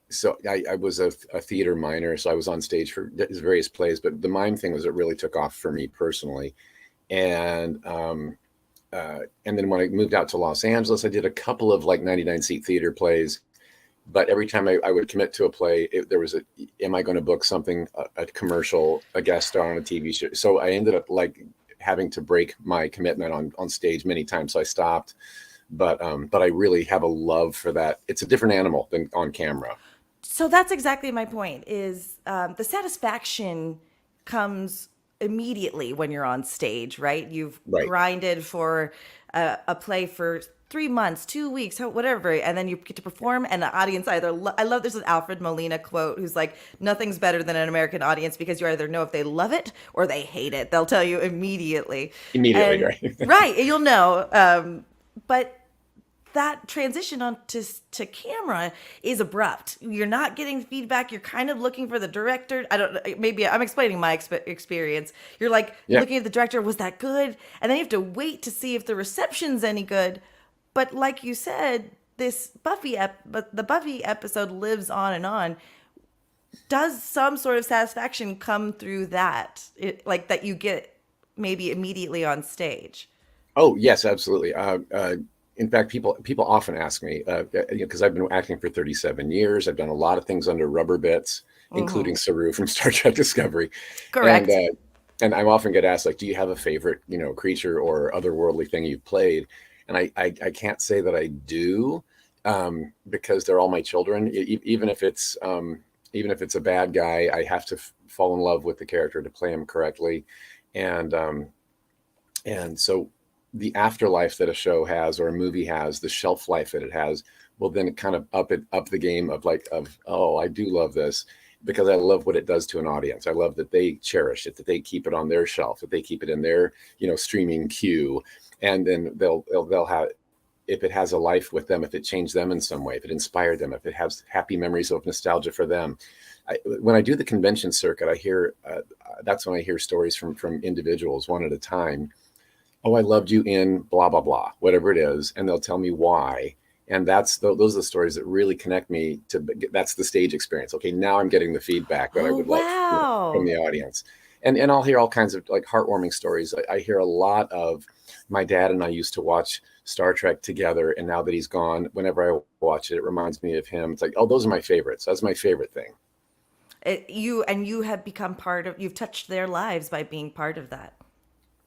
so I was a theater minor. So I was on stage for various plays, but the mime thing was what really took off for me personally. And then when I moved out to Los Angeles, I did a couple of like 99-seat theater plays. But every time I would commit to a play, there was am I going to book something, a commercial, a guest star on a TV show? So I ended up like having to break my commitment on stage many times. So I stopped. But I really have a love for that. It's a different animal than on camera. So that's exactly my point. Is the satisfaction comes immediately when you're on stage, right? You've grinded for a play for 3 months, 2 weeks, whatever, and then you get to perform, and the audience either I love there's an Alfred Molina quote who's like, nothing's better than an American audience because you either know if they love it or they hate it. They'll tell you immediately. Right. Right, you'll know. But that transition on to camera is abrupt. You're not getting feedback. You're kind of looking for the director. I don't know. Maybe I'm explaining my experience. You're like looking at the director. Was that good? And then you have to wait to see if the reception's any good. But like you said, this the Buffy episode lives on and on. Does some sort of satisfaction come through that? Like that you get maybe immediately on stage? Oh, yes, absolutely. In fact, people often ask me, because I've been acting for 37 years. I've done a lot of things under rubber bits, including Saru from Star Trek Discovery. Correct. And I often get asked, like, do you have a favorite, creature or otherworldly thing you've played? And I can't say that I do, because they're all my children. Even if it's a bad guy, I have to fall in love with the character to play him correctly, and so the afterlife that a show has or a movie has, the shelf life that it has, will then kind of up the game of oh, I do love this because I love what it does to an audience. I love that they cherish it, that they keep it on their shelf, that they keep it in their streaming queue, and then they'll have, if it has a life with them, if it changed them in some way, if it inspired them, if it has happy memories of nostalgia for them. When I do the convention circuit, I hear that's when I hear stories from individuals one at a time. Oh, I loved you in blah, blah, blah, whatever it is. And they'll tell me why. And those are the stories that really connect me to, that's the stage experience. Okay, now I'm getting the feedback that I would like from the audience. And I'll hear all kinds of like heartwarming stories. I hear a lot of, my dad and I used to watch Star Trek together. And now that he's gone, whenever I watch it, it reminds me of him. It's like, oh, those are my favorites. That's my favorite thing. You have become you've touched their lives by being part of that.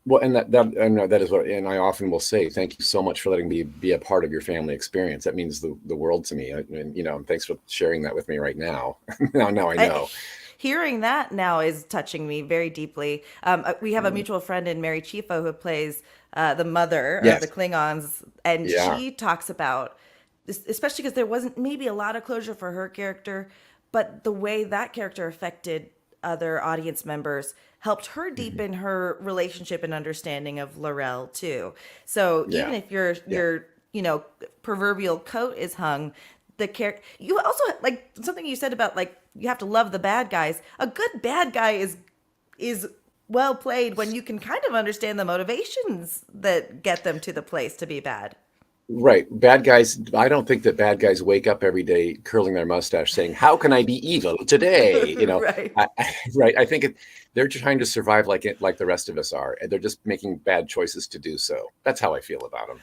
Well, and that is what, and I often will say, thank you so much for letting me be a part of your family experience. That means the world to me. And thanks for sharing that with me right now. now I know. Hearing that now is touching me very deeply. We have a mutual friend in Mary Chieffo who plays the mother of the Klingons, and she talks about, especially because there wasn't maybe a lot of closure for her character, but the way that character affected other audience members helped her deepen her relationship and understanding of L'Rell too. So even if your proverbial coat is hung, the character, you also, like something you said about like you have to love the bad guys. A good bad guy is well played when you can kind of understand the motivations that get them to the place to be bad. Right. Bad guys. I don't think that bad guys wake up every day curling their mustache saying, how can I be evil today? Right. Right. I think they're trying to survive like the rest of us are. And they're just making bad choices to do so. That's how I feel about them,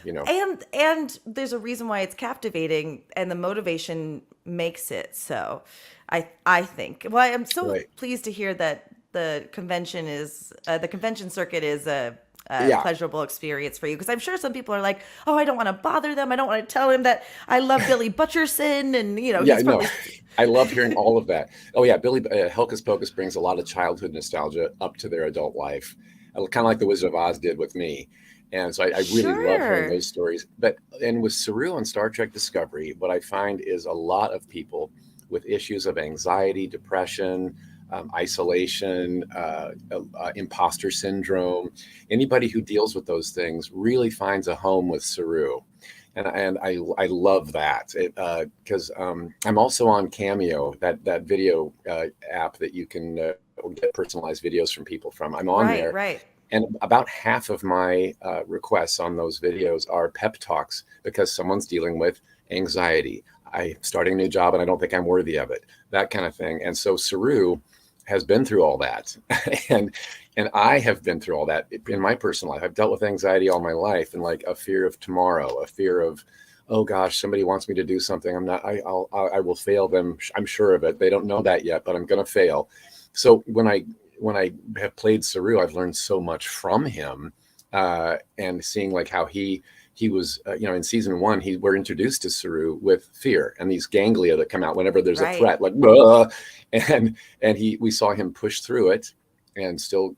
And there's a reason why it's captivating, and the motivation makes it so. I think. Well, I'm so pleased to hear that the convention circuit is a pleasurable experience for you, because I'm sure some people are like, oh, I don't want to bother them, I don't want to tell him that I love Billy Butcherson, and he's probably... I love hearing all of that. Oh yeah, Billy Hocus Pocus brings a lot of childhood nostalgia up to their adult life, kind of like the Wizard of Oz did with me. And so I really love hearing those stories. And with Saru on Star Trek Discovery, what I find is a lot of people with issues of anxiety, depression, isolation, imposter syndrome. Anybody who deals with those things really finds a home with Saru. And I love that because I'm also on Cameo, that video app that you can get personalized videos from people from. I'm on there. Right. And about half of my requests on those videos are pep talks because someone's dealing with anxiety. I'm starting a new job and I don't think I'm worthy of it, that kind of thing. And so Saru has been through all that. and I have been through all that in my personal life. I've dealt with anxiety all my life and like a fear of tomorrow, a fear of, oh gosh, somebody wants me to do something. I will fail them. I'm sure of it. They don't know that yet, but I'm going to fail. So when I have played Saru, I've learned so much from him, and seeing like how he was, in season 1, we're introduced to Saru with fear and these ganglia that come out whenever there's a threat, like, and we saw him push through it and still,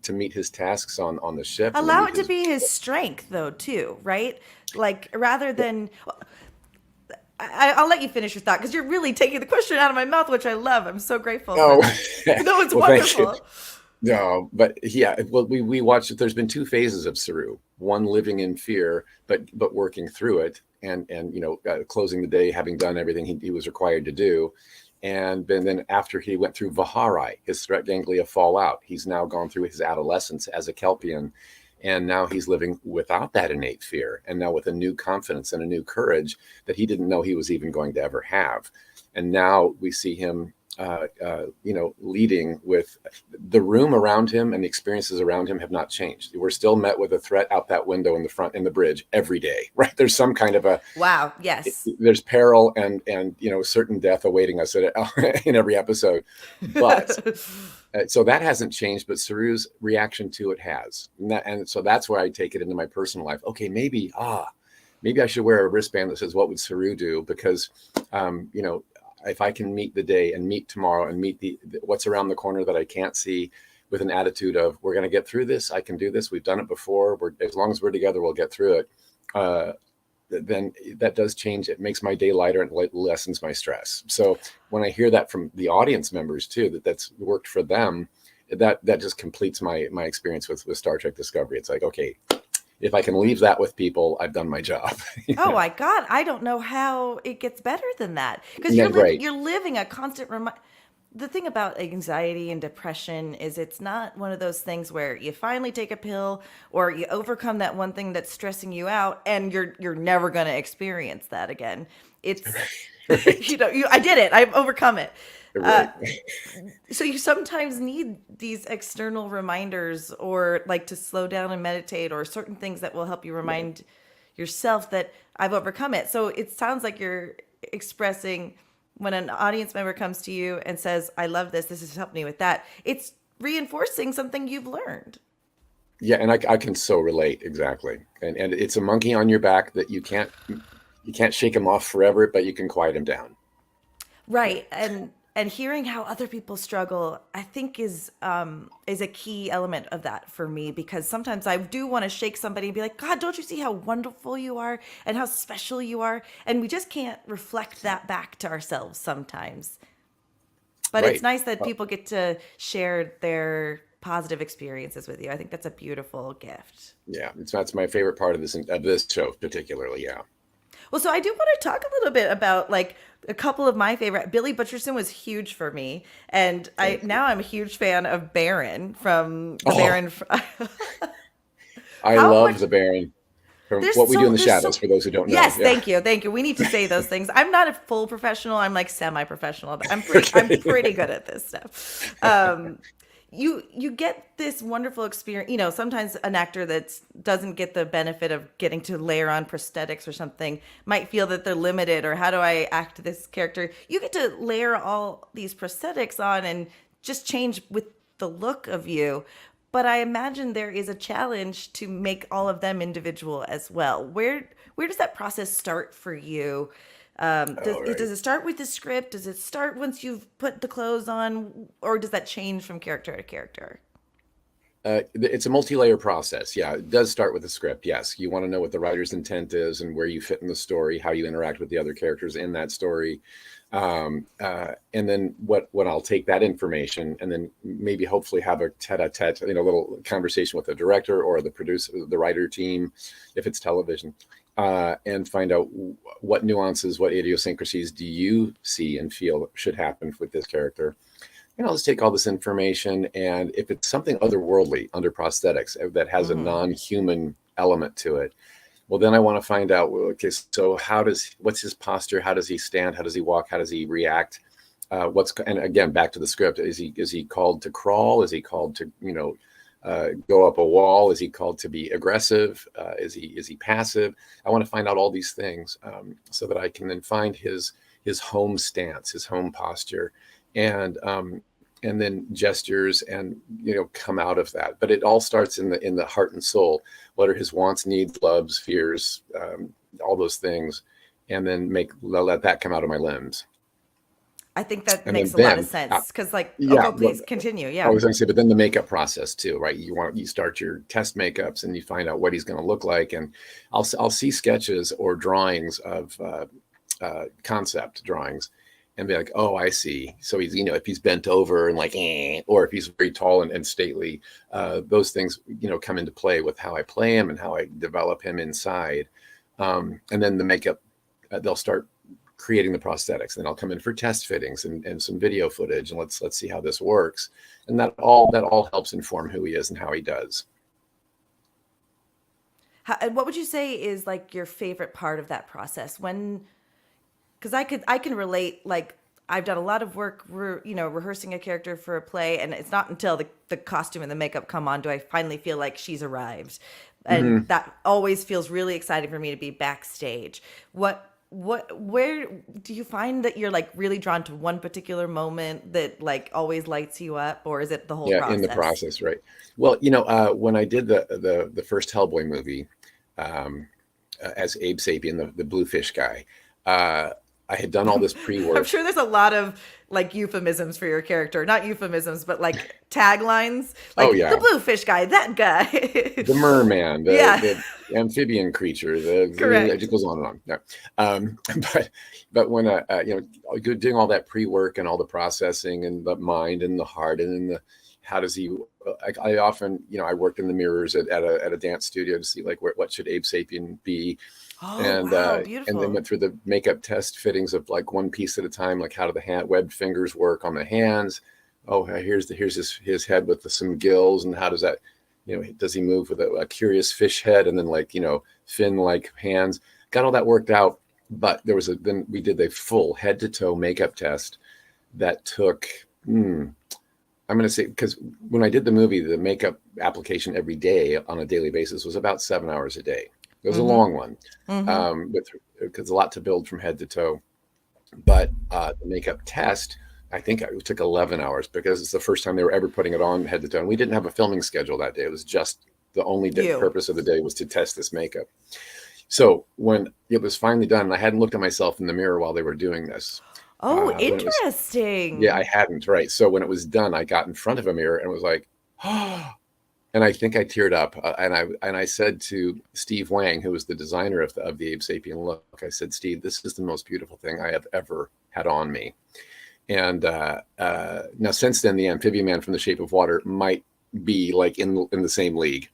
to meet his tasks on the ship. Allow it to be his strength, though, too, right? Like, rather than. I'll let you finish your thought because you're really taking the question out of my mouth, which I love. I'm so grateful. No, no, it's well, wonderful. No, but yeah, well, we watched it. There's been 2 phases of Saru. One living in fear, but working through it, and closing the day, having done everything he was required to do, and then after he went through Viharai, his threat ganglia fall out. He's now gone through his adolescence as a Kelpian. And now he's living without that innate fear, and now with a new confidence and a new courage that he didn't know he was even going to ever have. And now we see him, leading with the room around him, and the experiences around him have not changed. We're still met with a threat out that window in the front in the bridge every day, right? There's some kind of wow, yes. There's peril and certain death awaiting us in every episode, but. So that hasn't changed, but Saru's reaction to it has. And so that's where I take it into my personal life. Okay, maybe I should wear a wristband that says, what would Saru do? Because, if I can meet the day and meet tomorrow and meet what's around the corner that I can't see with an attitude of, we're going to get through this. I can do this. We've done it before. As long as we're together, we'll get through it. Then that does change. It makes my day lighter and lessens my stress. So when I hear that from the audience members too, that's worked for them, that just completes my experience with Star Trek Discovery. It's like, okay, if I can leave that with people, I've done my job. Oh my God, I don't know how it gets better than that, because you're living a constant reminder. The thing about anxiety and depression is it's not one of those things where you finally take a pill or you overcome that one thing that's stressing you out and you're never going to experience that again. It's, I did it. I've overcome it. So you sometimes need these external reminders, or like to slow down and meditate, or certain things that will help you remind yourself that I've overcome it. So it sounds like you're expressing, when an audience member comes to you and says, I love this has helped me with that, it's reinforcing something you've learned. Yeah, and I can so relate, exactly. And it's a monkey on your back that you can't shake him off forever, but you can quiet him down. Right. And hearing how other people struggle, I think is a key element of that for me, because sometimes I do want to shake somebody and be like, God, don't you see how wonderful you are and how special you are? And we just can't reflect that back to ourselves sometimes. But It's nice that people get to share their positive experiences with you. I think that's a beautiful gift. Yeah, that's my favorite part of this show particularly, yeah. Well, so I do want to talk a little bit about like a couple of my favorite. Billy Butcherson was huge for me, and I'm a huge fan of Baron from the Baron. I love the Baron from What We Do in the Shadows. For those who don't know, yes, thank you. We need to say those things. I'm not a full professional. I'm like semi-professional, but I'm pretty good at this stuff. You get this wonderful experience. Sometimes an actor that doesn't get the benefit of getting to layer on prosthetics or something might feel that they're limited, or how do I act this character? You get to layer all these prosthetics on and just change with the look of you. But I imagine there is a challenge to make all of them individual as well. Where does that process start for you? Does it start with the script? Does it start once you've put the clothes on, or does that change from character to character? It's a multi-layer process. Yeah, it does start with the script. Yes, you want to know what the writer's intent is and where you fit in the story, how you interact with the other characters in that story, and then what I'll take that information and then maybe hopefully have a tete-a-tete, little conversation with the director or the producer, the writer team, if it's television, and find out what nuances, what idiosyncrasies do you see and feel should happen with this character. I'll just take all this information, and if it's something otherworldly under prosthetics that has a non-human element to it, well, then I want to find out, well, okay, so what's his posture? How does he stand? How does he walk? How does he react? And again, back to the script, is he called to crawl? Is he called to, go up a wall? Is he called to be aggressive? Is he passive? I want to find out all these things so that I can then find his home stance, his home posture, and then gestures, and come out of that. But it all starts in the heart and soul. What are his wants, needs, loves, fears, all those things, and then let that come out of my limbs. I think that makes a lot of sense because, please continue. Yeah, I was going to say, but then the makeup process too, right? You start your test makeups and you find out what he's going to look like, and I'll see sketches or drawings of concept drawings. And be like, oh, I see. So he's, if he's bent over and or if he's very tall and stately, those things, come into play with how I play him and how I develop him inside. And then the makeup, they'll start creating the prosthetics. Then I'll come in for test fittings and some video footage, and let's see how this works. And that all helps inform who he is and how he does. What would you say is your favorite part of that process? Because I can relate. I've done a lot of work, rehearsing a character for a play, and it's not until the costume and the makeup come on do I finally feel like she's arrived, and that always feels really exciting for me to be backstage. Where do you find that you're really drawn to one particular moment that always lights you up, or is it the whole process? In the process, right? Well, when I did the first Hellboy movie as Abe Sapien, the bluefish guy. I had done all this pre-work. I'm sure there's a lot of euphemisms for your character. Not euphemisms, but taglines. The bluefish guy, that guy. The merman, the amphibian creature, it goes on and on. Yeah. But when doing all that pre-work and all the processing and the mind and the heart and then how does he? I often, I worked in the mirrors at a dance studio to see what should Abe Sapien be. Beautiful. And then went through the makeup test fittings of one piece at a time, how do the webbed fingers work on the hands? Oh, here's his head with some gills, and how does that, does he move with a curious fish head and then fin-like hands? Got all that worked out, but then we did a full head to toe makeup test that took, I'm going to say, because when I did the movie, the makeup application every day on a daily basis was about 7 hours a day. It was a long one, because a lot to build from head to toe. But the makeup test, I think it took 11 hours because it's the first time they were ever putting it on head to toe. And we didn't have a filming schedule that day. It was just the only purpose of the day was to test this makeup. So when it was finally done, and I hadn't looked at myself in the mirror while they were doing this. Oh, interesting. I hadn't. Right. So when it was done, I got in front of a mirror and was like, oh. And I think I teared up, and I said to Steve Wang, who was the designer of the Abe Sapien look, I said, Steve, this is the most beautiful thing I have ever had on me. And now since then, the Amphibian Man from The Shape of Water might be in the same league,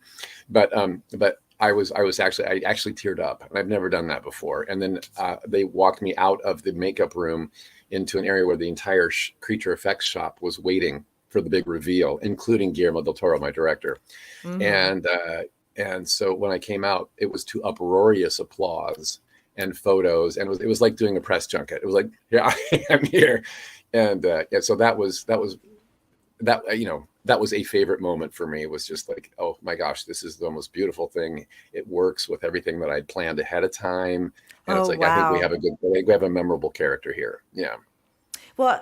but I actually teared up, and I've never done that before. And then they walked me out of the makeup room into an area where the entire creature effects shop was waiting for the big reveal, including Guillermo del Toro, my director. And so when I came out, it was to uproarious applause and photos, and it was like doing a press junket. It was like, here I am here, and so that was a favorite moment for me. It was just oh my gosh, this is the most beautiful thing. It works with everything that I'd planned ahead of time, and it's wow. I think we have a memorable character here. Yeah. Well,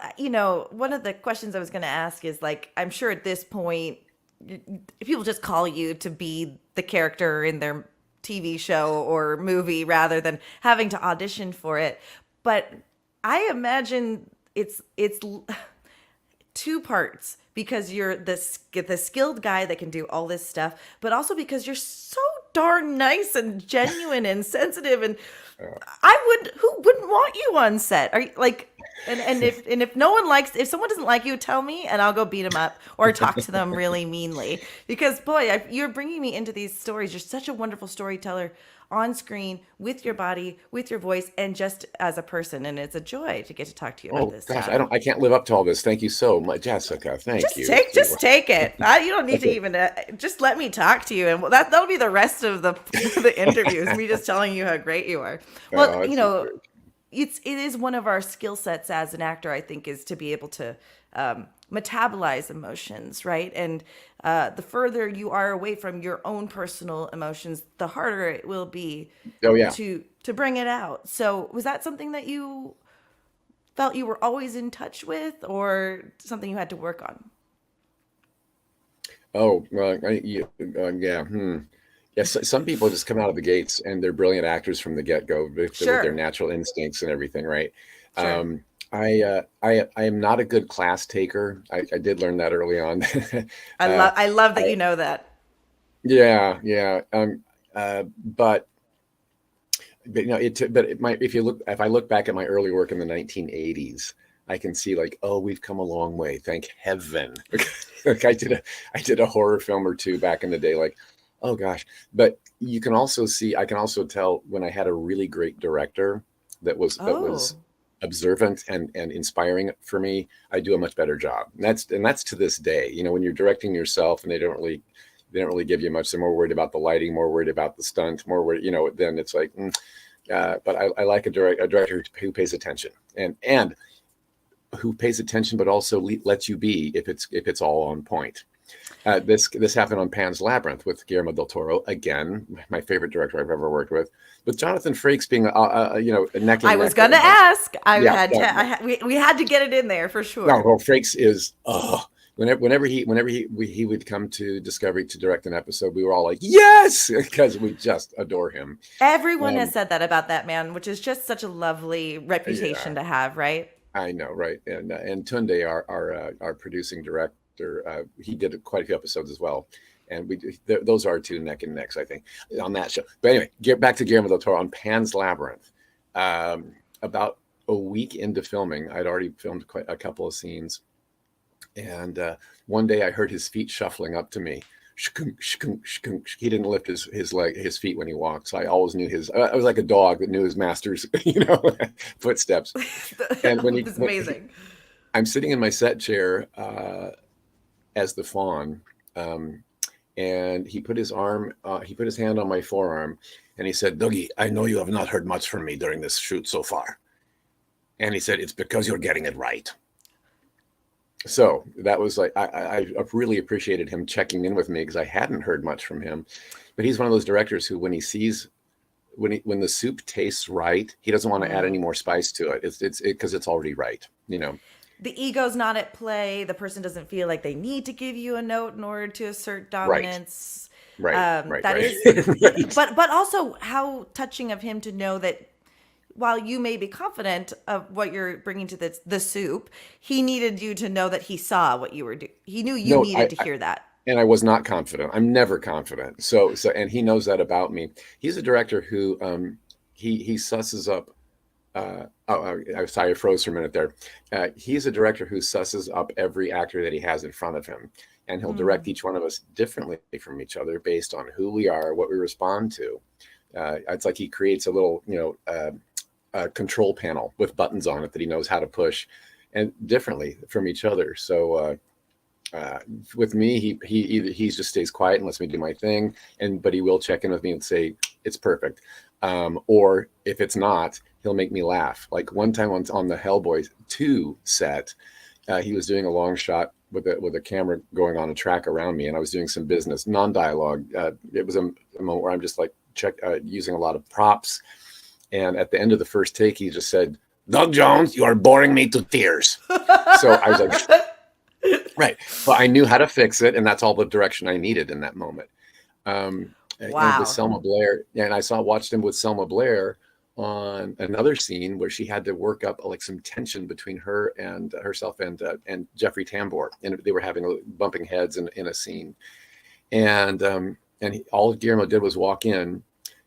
one of the questions I was going to ask is I'm sure at this point, people just call you to be the character in their TV show or movie rather than having to audition for it. But I imagine it's two parts, because you're the skilled guy that can do all this stuff, but also because you're so darn nice and genuine and sensitive. And who wouldn't want you on set? Are you like, and if no one likes, if someone doesn't like you, tell me and I'll go beat them up or talk to them really meanly, because boy, you're bringing me into these stories. You're such a wonderful storyteller on screen, with your body, with your voice, and just as a person. And it's a joy to get to talk to you about this. Gosh, I can't live up to all this. Thank you so much, Jessica. Thank you. Just take it. You don't need to even just let me talk to you, and that'll be the rest of the interviews. Me just telling you how great you are. Well, it is one of our skill sets as an actor, I think, is to be able to metabolize emotions, right? And the further you are away from your own personal emotions, the harder it will be to bring it out. So was that something that you felt you were always in touch with, or something you had to work on? Oh, well, Yes, some people just come out of the gates and they're brilliant actors from the get-go with their natural instincts and everything, right? Sure. I am not a good class taker. I did learn that early on. I love that you know that. Yeah. But if I look back at my early work in the 1980s, I can see like, oh, we've come a long way. Thank heaven. Like I did a horror film or two back in the day, like, oh gosh. But I can also tell when I had a really great director that was observant and inspiring for me, I do a much better job. And that's to this day. When you're directing yourself and they don't really give you much, they're more worried about the lighting, more worried about the stunt, more worried, then it's like, but I like a director who pays attention and who pays attention, but also lets you be if it's all on point. This happened on Pan's Labyrinth with Guillermo del Toro, again, my favorite director I've ever worked with Jonathan Frakes being a neck. I was going to ask. We had to get it in there for sure. No, well, Frakes is whenever he would come to Discovery to direct an episode, we were all like, yes, because we just adore him. Everyone has said that about that man, which is just such a lovely reputation to have, right? I know, right? And Tunde, our producing director, he did quite a few episodes as well, and those are two neck and necks, I think, on that show. But anyway, get back to Guillermo del Toro on Pan's Labyrinth. About a week into filming, I'd already filmed quite a couple of scenes, and one day I heard his feet shuffling up to me. He didn't lift his feet when he walked, so I always knew I was like a dog that knew his master's footsteps. And it's amazing. I'm sitting in my set chair as the fawn, and he put his hand on my forearm, and he said, "Dougie, I know you have not heard much from me during this shoot so far," and he said, "It's because you're getting it right." So that was like, I really appreciated him checking in with me because I hadn't heard much from him. But he's one of those directors who, when the soup tastes right, he doesn't want to add any more spice to it. It's because it's already right, The ego's not at play. The person doesn't feel like they need to give you a note in order to assert dominance. Right. Is, but also how touching of him to know that while you may be confident of what you're bringing to the soup, he needed you to know that he saw what you were doing. He knew you needed to hear that. And I was not confident. I'm never confident. So, and he knows that about me. He's a director who he susses up. I'm sorry, I froze for a minute there. He's a director who susses up every actor that he has in front of him, and he'll direct each one of us differently from each other based on who we are, what we respond to. It's like he creates a little, control panel with buttons on it that he knows how to push, and differently from each other. So with me, he just stays quiet and lets me do my thing, but he will check in with me and say it's perfect, or if it's not, he'll make me laugh. Like one time on the Hellboy 2 set, he was doing a long shot with a camera going on a track around me, and I was doing some business, non-dialogue. It was a moment where I'm just like using a lot of props. And at the end of the first take, he just said, "Doug Jones, you are boring me to tears." So I was like, right. But I knew how to fix it. And that's all the direction I needed in that moment. Wow. And with Selma Blair, and I watched him with Selma Blair on another scene where she had to work up like some tension between herself and Jeffrey Tambor, and they were having bumping heads in a scene, and all Guillermo did was walk in,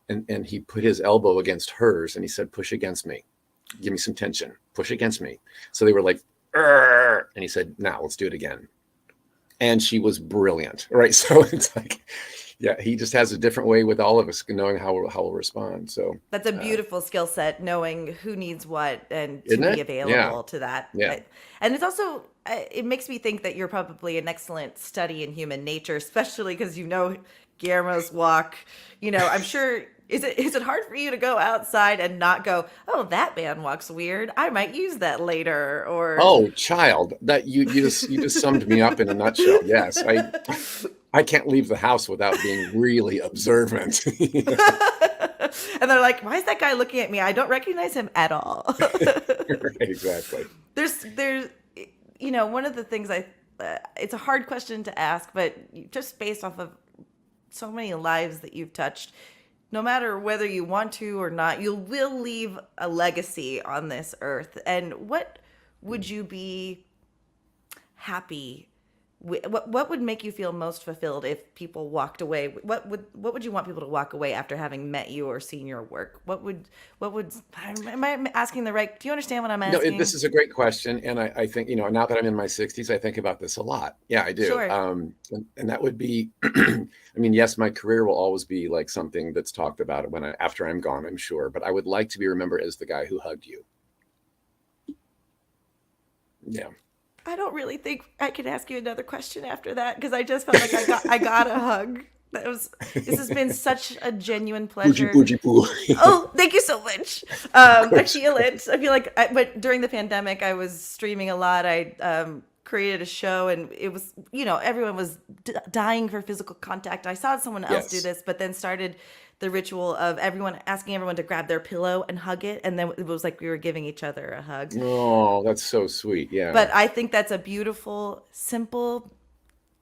and he put his elbow against hers, and he said, "Push against me, give me some tension, push against me." So they were like, "Arr!" And he said, "Now let's do it again," and she was brilliant, right? So it's like, yeah, he just has a different way with all of us, knowing how we'll respond. So that's a beautiful skill set, knowing who needs what and to Isn't be it? available Yeah. to that. Yeah. And it's also, it makes me think that you're probably an excellent study in human nature, especially because you know Guillermo's walk. You know, I'm sure. Is it hard for you to go outside and not go, "Oh, that man walks weird. I might use that later," or Oh, child, that you just summed me up in a nutshell. Yes, I can't leave the house without being really observant. And they're like, "Why is that guy looking at me? I don't recognize him at all." Exactly. There's, you know, one of the things it's a hard question to ask, but just based off of so many lives that you've touched, no matter whether you want to or not, you will leave a legacy on this earth. And what would you be happy with? What would make you feel most fulfilled if people walked away? What would you want people to walk away after having met you or seen your work? What would am I asking the right? Do you understand what I'm asking? No, this is a great question, and I think, you know, now that I'm in my 60s, I think about this a lot. Yeah, I do. Sure. And that would be, I mean, yes, my career will always be like something that's talked about after I'm gone, I'm sure, but I would like to be remembered as the guy who hugged you. Yeah. I don't really think I can ask you another question after that, because I just felt like I got a hug. This has been such a genuine pleasure. Bougie, Oh, thank you so much. I feel it. I feel like, but during the pandemic, I was streaming a lot. I created a show, and it was, you know, everyone was dying for physical contact. I saw someone else do this, but then started the ritual of asking everyone to grab their pillow and hug it, and then it was like we were giving each other a hug. Oh, that's so sweet. Yeah. But I think that's a beautiful, simple,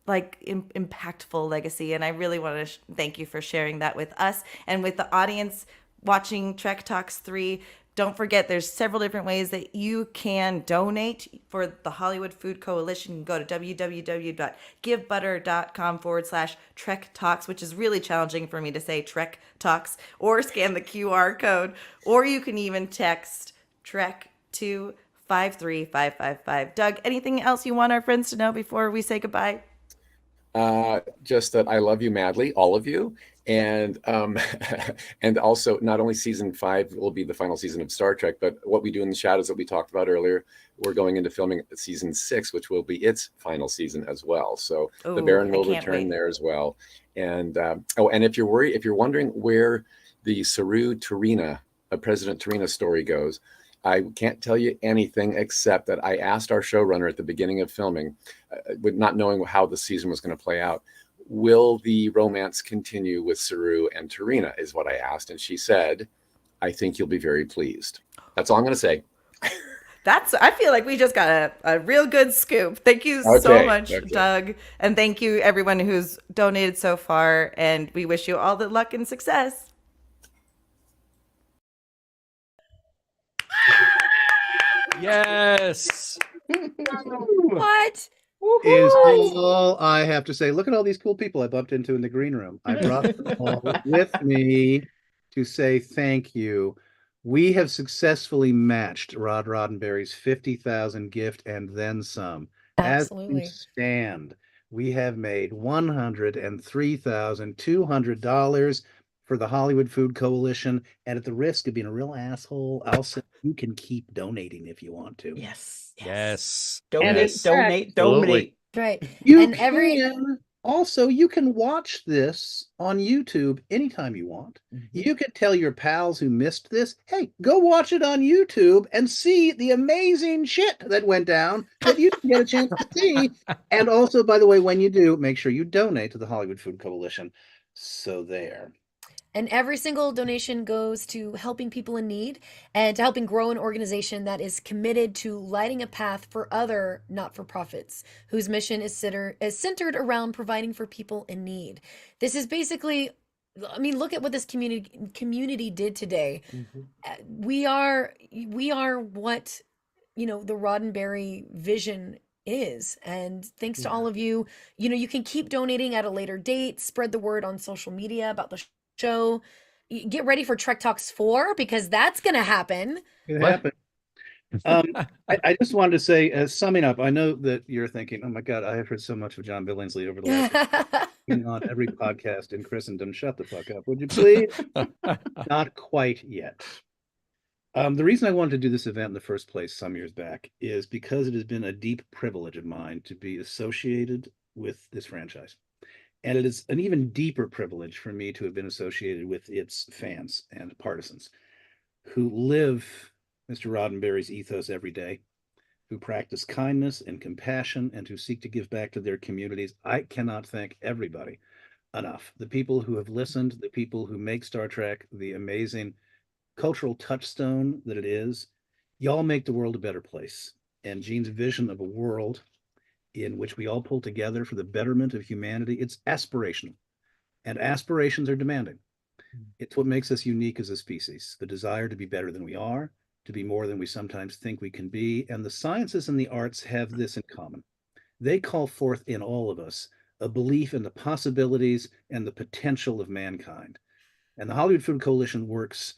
like impactful legacy, and I really want to thank you for sharing that with us and with the audience watching Trek Talks 3. Don't forget, there's several different ways that you can donate for the Hollywood Food Coalition. You can go to www.givebutter.com/Trek Talks, which is really challenging for me to say Trek Talks, or scan the QR code, or you can even text Trek to 53555. Doug, anything else you want our friends to know before we say goodbye? Just that I love you madly, all of you. And and also, not only season 5 will be the final season of Star Trek, but What We Do in the Shadows that we talked about earlier, we're going into filming season 6, which will be its final season as well. So the Baron will return there as well. And and if you're wondering where the Saru Turina, President Turina story goes, I can't tell you anything except that I asked our showrunner at the beginning of filming, with not knowing how the season was going to play out, will the romance continue with Saru and Turina, is what I asked. And she said, "I think you'll be very pleased." That's all I'm going to say. I feel like we just got a real good scoop. Thank you so much, Doug. And thank you everyone who's donated so far. And we wish you all the luck and success. Yes. What? Is all I have to say. Look at all these cool people I bumped into in the green room. I brought them all with me to say thank you. We have successfully matched Rod Roddenberry's 50,000 gift and then some. Absolutely. As we stand, we have made $103,200 for the Hollywood Food Coalition. And at the risk of being a real asshole, I'll say you can keep donating if you want to. Yes. Donate. Right. You And can also, you can watch this on YouTube anytime you want. You could tell your pals who missed this, hey, go watch it on YouTube and see the amazing shit that went down that you didn't get a chance to see. And also, by the way, when you do, make sure you donate to the Hollywood Food Coalition. So there. And every single donation goes to helping people in need and to helping grow an organization that is committed to lighting a path for other not-for-profits whose mission is centered around providing for people in need. This is basically I mean, look at what this community did today. Mm-hmm. We are what, you know, the Roddenberry vision is. And thanks to all of you, you know, you can keep donating at a later date, spread the word on social media about the show. Get ready for Trek Talks 4, because that's going to happen. It happened. I just wanted to say, summing up, I know that you're thinking, oh my God, I have heard so much of John Billingsley over the last been on every podcast in Christendom. Shut the fuck up, would you please? Not quite yet. The reason I wanted to do this event in the first place some years back is because it has been a deep privilege of mine to be associated with this franchise. And it is an even deeper privilege for me to have been associated with its fans and partisans who live Mr. Roddenberry's ethos every day, who practice kindness and compassion, and who seek to give back to their communities. I cannot thank everybody enough. The people who have listened, the people who make Star Trek the amazing cultural touchstone that it is. Y'all make the world a better place. And Gene's vision of a world in which we all pull together for the betterment of humanity, it's aspirational. And aspirations are demanding. It's what makes us unique as a species, the desire to be better than we are, to be more than we sometimes think we can be. And the sciences and the arts have this in common. They call forth in all of us a belief in the possibilities and the potential of mankind. And the Hollywood Food Coalition works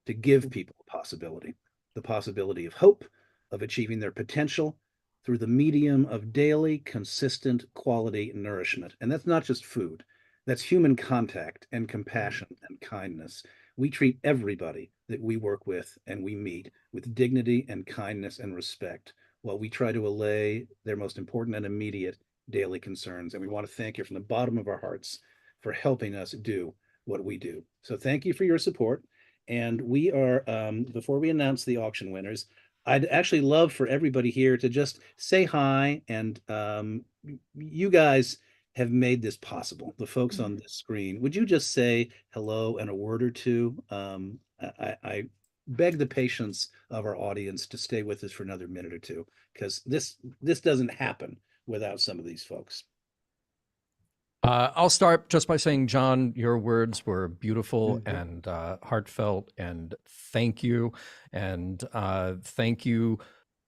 to give people a possibility, the possibility of hope, of achieving their potential through the medium of daily, consistent, quality nourishment. And that's not just food. That's human contact and compassion and kindness. We treat everybody that we work with and we meet with dignity and kindness and respect, while we try to allay their most important and immediate daily concerns. And we want to thank you from the bottom of our hearts for helping us do what we do. So thank you for your support. And we are, before we announce the auction winners, I'd actually love for everybody here to just say hi. And you guys have made this possible, the folks on this screen. Would you just say hello and a word or two? I beg the patience of our audience to stay with us for another minute or two, because this doesn't happen without some of these folks. I'll start just by saying, John, your words were beautiful and heartfelt, and thank you. And thank you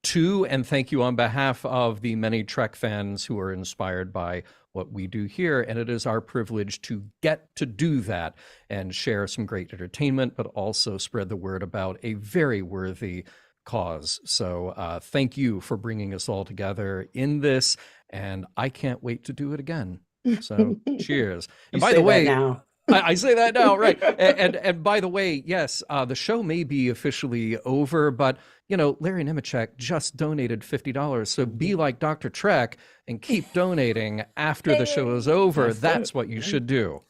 to, and thank you on behalf of the many Trek fans who are inspired by what we do here. And it is our privilege to get to do that and share some great entertainment, but also spread the word about a very worthy cause. So thank you for bringing us all together in this. And I can't wait to do it again. So cheers. And by the way, I say that now, right? And by the way, yes, the show may be officially over, but you know, Larry Nemechek just donated $50. So be like Dr. Trek and keep donating after the show is over. That's what you should do.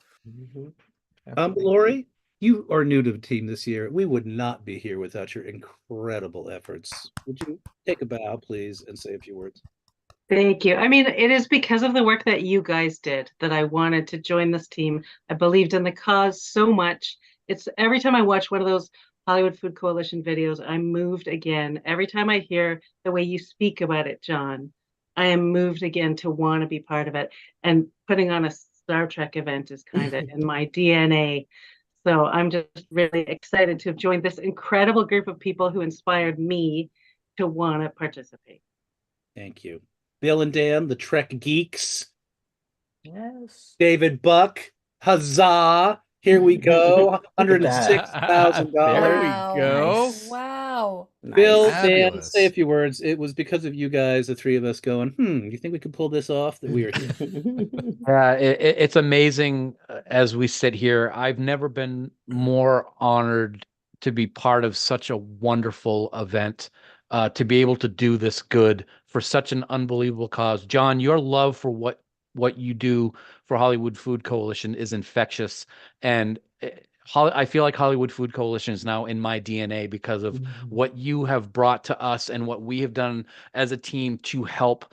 Lori, you are new to the team this year. We would not be here without your incredible efforts. Would you take a bow, please, and say a few words? Thank you. I mean, it is because of the work that you guys did that I wanted to join this team. I believed in the cause so much. It's every time I watch one of those Hollywood Food Coalition videos, I'm moved again. Every time I hear the way you speak about it, John, I am moved again to want to be part of it. And putting on a Star Trek event is kind of in my DNA. So I'm just really excited to have joined this incredible group of people who inspired me to want to participate. Thank you. Bill and Dan, the Trek geeks. Yes. David Buck, huzzah. Here we go. $106,000. There we go. Nice. Wow. Bill, Fabulous. Dan, say a few words. It was because of you guys, the three of us going, you think we could pull this off, that we are here. It's amazing as we sit here. I've never been more honored to be part of such a wonderful event, to be able to do this good for such an unbelievable cause. John, your love for what you do for Hollywood Food Coalition is infectious. And I feel like Hollywood Food Coalition is now in my DNA because of what you have brought to us and what we have done as a team to help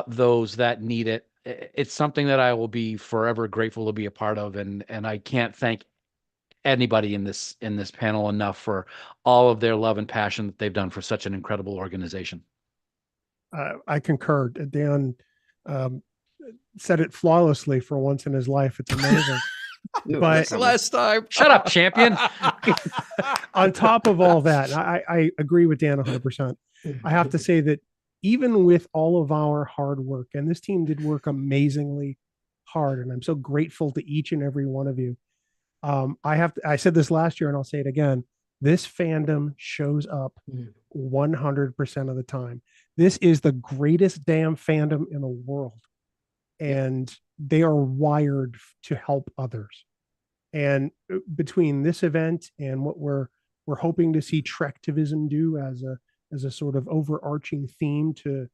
those that need it. It's something that I will be forever grateful to be a part of. And I can't thank anybody in this panel enough for all of their love and passion that they've done for such an incredible organization. I concur. Dan said it flawlessly for once in his life. It's amazing. But last time. Shut up, champion. on top of all that, I agree with Dan 100%. I have to say that even with all of our hard work, and this team did work amazingly hard, and I'm so grateful to each and every one of you. I said this last year and I'll say it again. This fandom shows up 100% of the time. This is the greatest damn fandom in the world. And they are wired to help others. And between this event and what we're hoping to see Tivism do as a sort of overarching theme to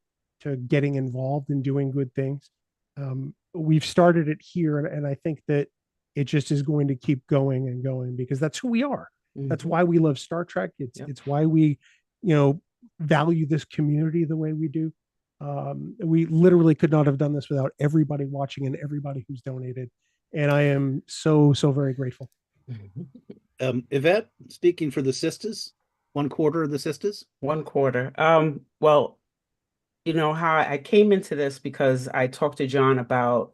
getting involved and doing good things, we've started it here, and I think that it just is going to keep going and going, because that's who we are. That's why we love Star Trek. It's why we, value this community the way we do. We literally could not have done this without everybody watching and everybody who's donated. And I am so very grateful. Yvette, speaking for the sisters, 1/4 of the sisters. 1/4. Well, how I came into this because I talked to John about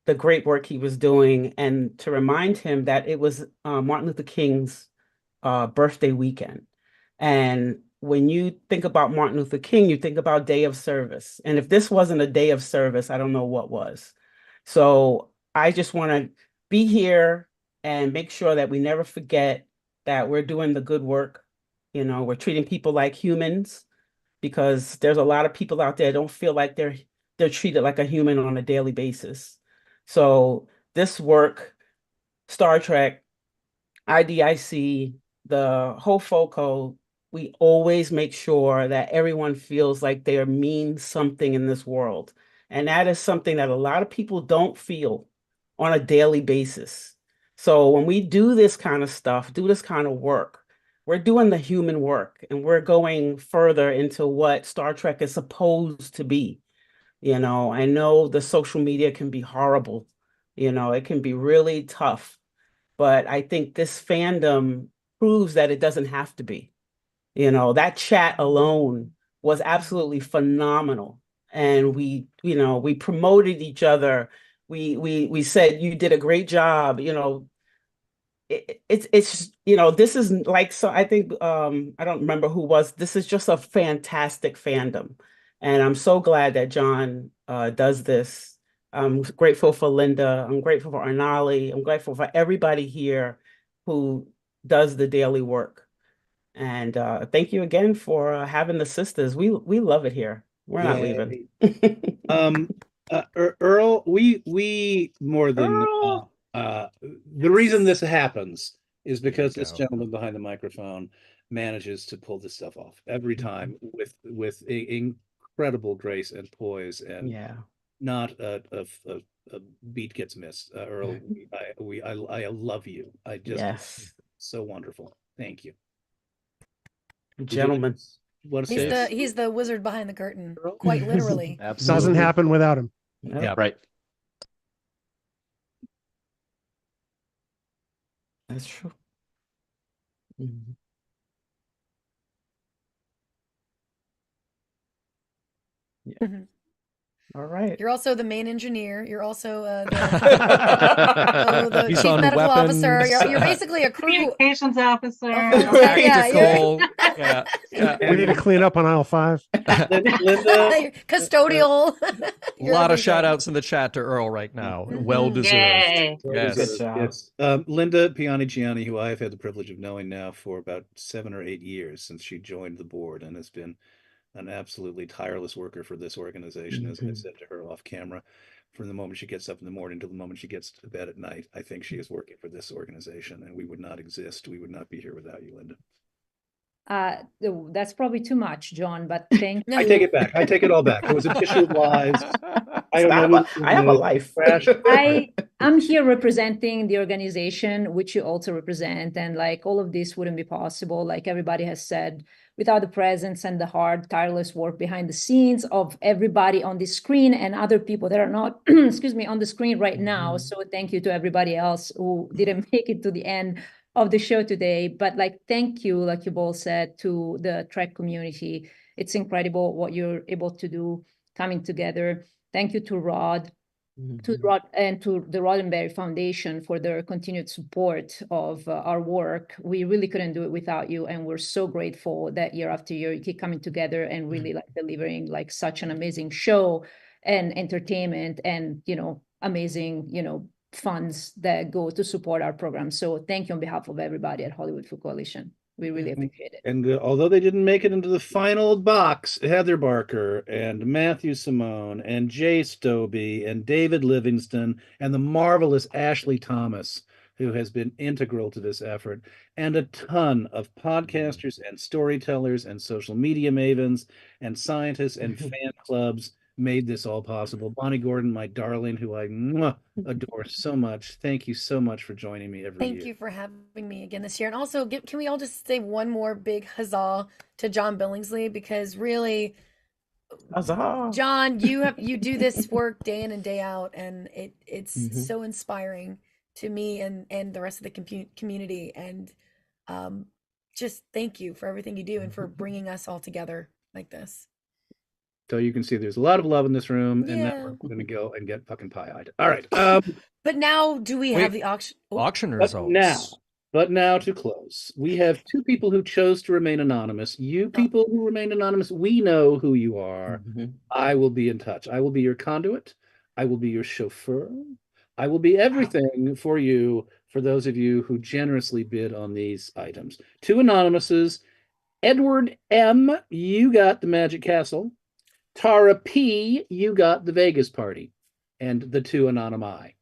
the great work he was doing, and to remind him that it was Martin Luther King's birthday weekend. And when you think about Martin Luther King, you think about day of service. And if this wasn't a day of service, I don't know what was. So I just want to be here and make sure that we never forget that we're doing the good work. We're treating people like humans, because there's a lot of people out there that don't feel like they're treated like a human on a daily basis. So this work, Star Trek, IDIC, the whole FOCO, we always make sure that everyone feels like they mean something in this world. And that is something that a lot of people don't feel on a daily basis. So when we do this kind of stuff, do this kind of work, we're doing the human work, and we're going further into what Star Trek is supposed to be. I know the social media can be horrible. It can be really tough. But I think this fandom proves that it doesn't have to be. That chat alone was absolutely phenomenal. And we promoted each other. We said, you did a great job. It's this is like, so I think I don't remember who was, this is just a fantastic fandom. And I'm so glad that John does this. I'm grateful for Linda. I'm grateful for Arnali. I'm grateful for everybody here who does the daily work. And thank you again for having the sisters. We love it here. We're not leaving. Earl, we more than the reason this happens is because this gentleman behind the microphone manages to pull this stuff off every time with incredible grace and poise, and not a beat gets missed. Earl, I love you. I just so wonderful. Thank you, gentlemen. He's the wizard behind the curtain, quite literally. Absolutely. Doesn't happen without him. Yeah, right. That's true. Yeah. All right. You're also the main engineer. You're also the He's chief on medical weapons. officer. You're basically a crew communications officer. Tactical. Yeah. We need to clean up on aisle 5. Linda, custodial. A lot of shout outs in the chat to Earl right now. Well deserved. Yay. Yes. Good job. Yes. Linda Piani-Gianni, who I have had the privilege of knowing now for about 7 or 8 years since she joined the board, and has been an absolutely tireless worker for this organization, as I said to her off camera, from the moment she gets up in the morning to the moment she gets to bed at night. I think she is working for this organization, and we would not exist. We would not be here without you, Linda. That's probably too much, John, but thank you. I take it back. I take it all back. It was a tissue of lies. I don't know. I have a life. I'm here representing the organization, which you also represent, and like all of this wouldn't be possible, like everybody has said, without the presence and the hard, tireless work behind the scenes of everybody on the screen and other people that are not, excuse me, on the screen right now. So thank you to everybody else who didn't make it to the end of the show today. But like, thank you, like you both said, to the Trek community. It's incredible what you're able to do coming together. Thank you to Rod. to the Roddenberry Foundation for their continued support of our work. We really couldn't do it without you, and we're so grateful that year after year you keep coming together and really like delivering like such an amazing show and entertainment and amazing funds that go to support our program. So thank you on behalf of everybody at Hollywood Food Coalition. We really appreciate it. And although they didn't make it into the final box, Heather Barker and Matthew Simone and Jay Stobie and David Livingston and the marvelous Ashley Thomas, who has been integral to this effort, and a ton of podcasters and storytellers and social media mavens and scientists and fan clubs made this all possible. Bonnie Gordon, my darling, who I adore so much. Thank you so much for joining me every year. Thank you for having me again this year. And also, can we all just say one more big huzzah to John Billingsley? Because really, Huzzah. John, you do this work day in and day out, and it's so inspiring to me and the rest of the community. And just thank you for everything you do and for bringing us all together like this. So you can see there's a lot of love in this room, and now we're going to go and get fucking pie-eyed. All right. But now, do we have the auction? Auction results. But now to close, we have two people who chose to remain anonymous. You people who remain anonymous, we know who you are. I will be in touch. I will be your conduit. I will be your chauffeur. I will be everything for you, for those of you who generously bid on these items. Two anonymouses. Edward M., you got the Magic Castle. Tara P., you got the Vegas party. And the two anonymi.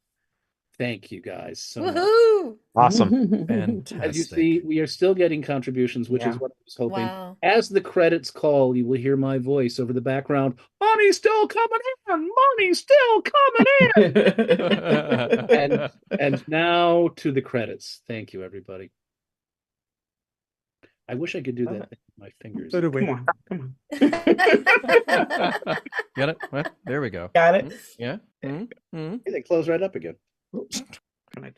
Thank you guys so much. Woohoo! Awesome. Fantastic. As you see, we are still getting contributions, which is what I was hoping. Wow. As the credits call, you will hear my voice over the background. Money's still coming in. Money's still coming in. and now to the credits. Thank you, everybody. I wish I could do that with my fingers. So do we. Come on. Get it? Well, there we go. Got it. Yeah. They close right up again. Oops. Good night.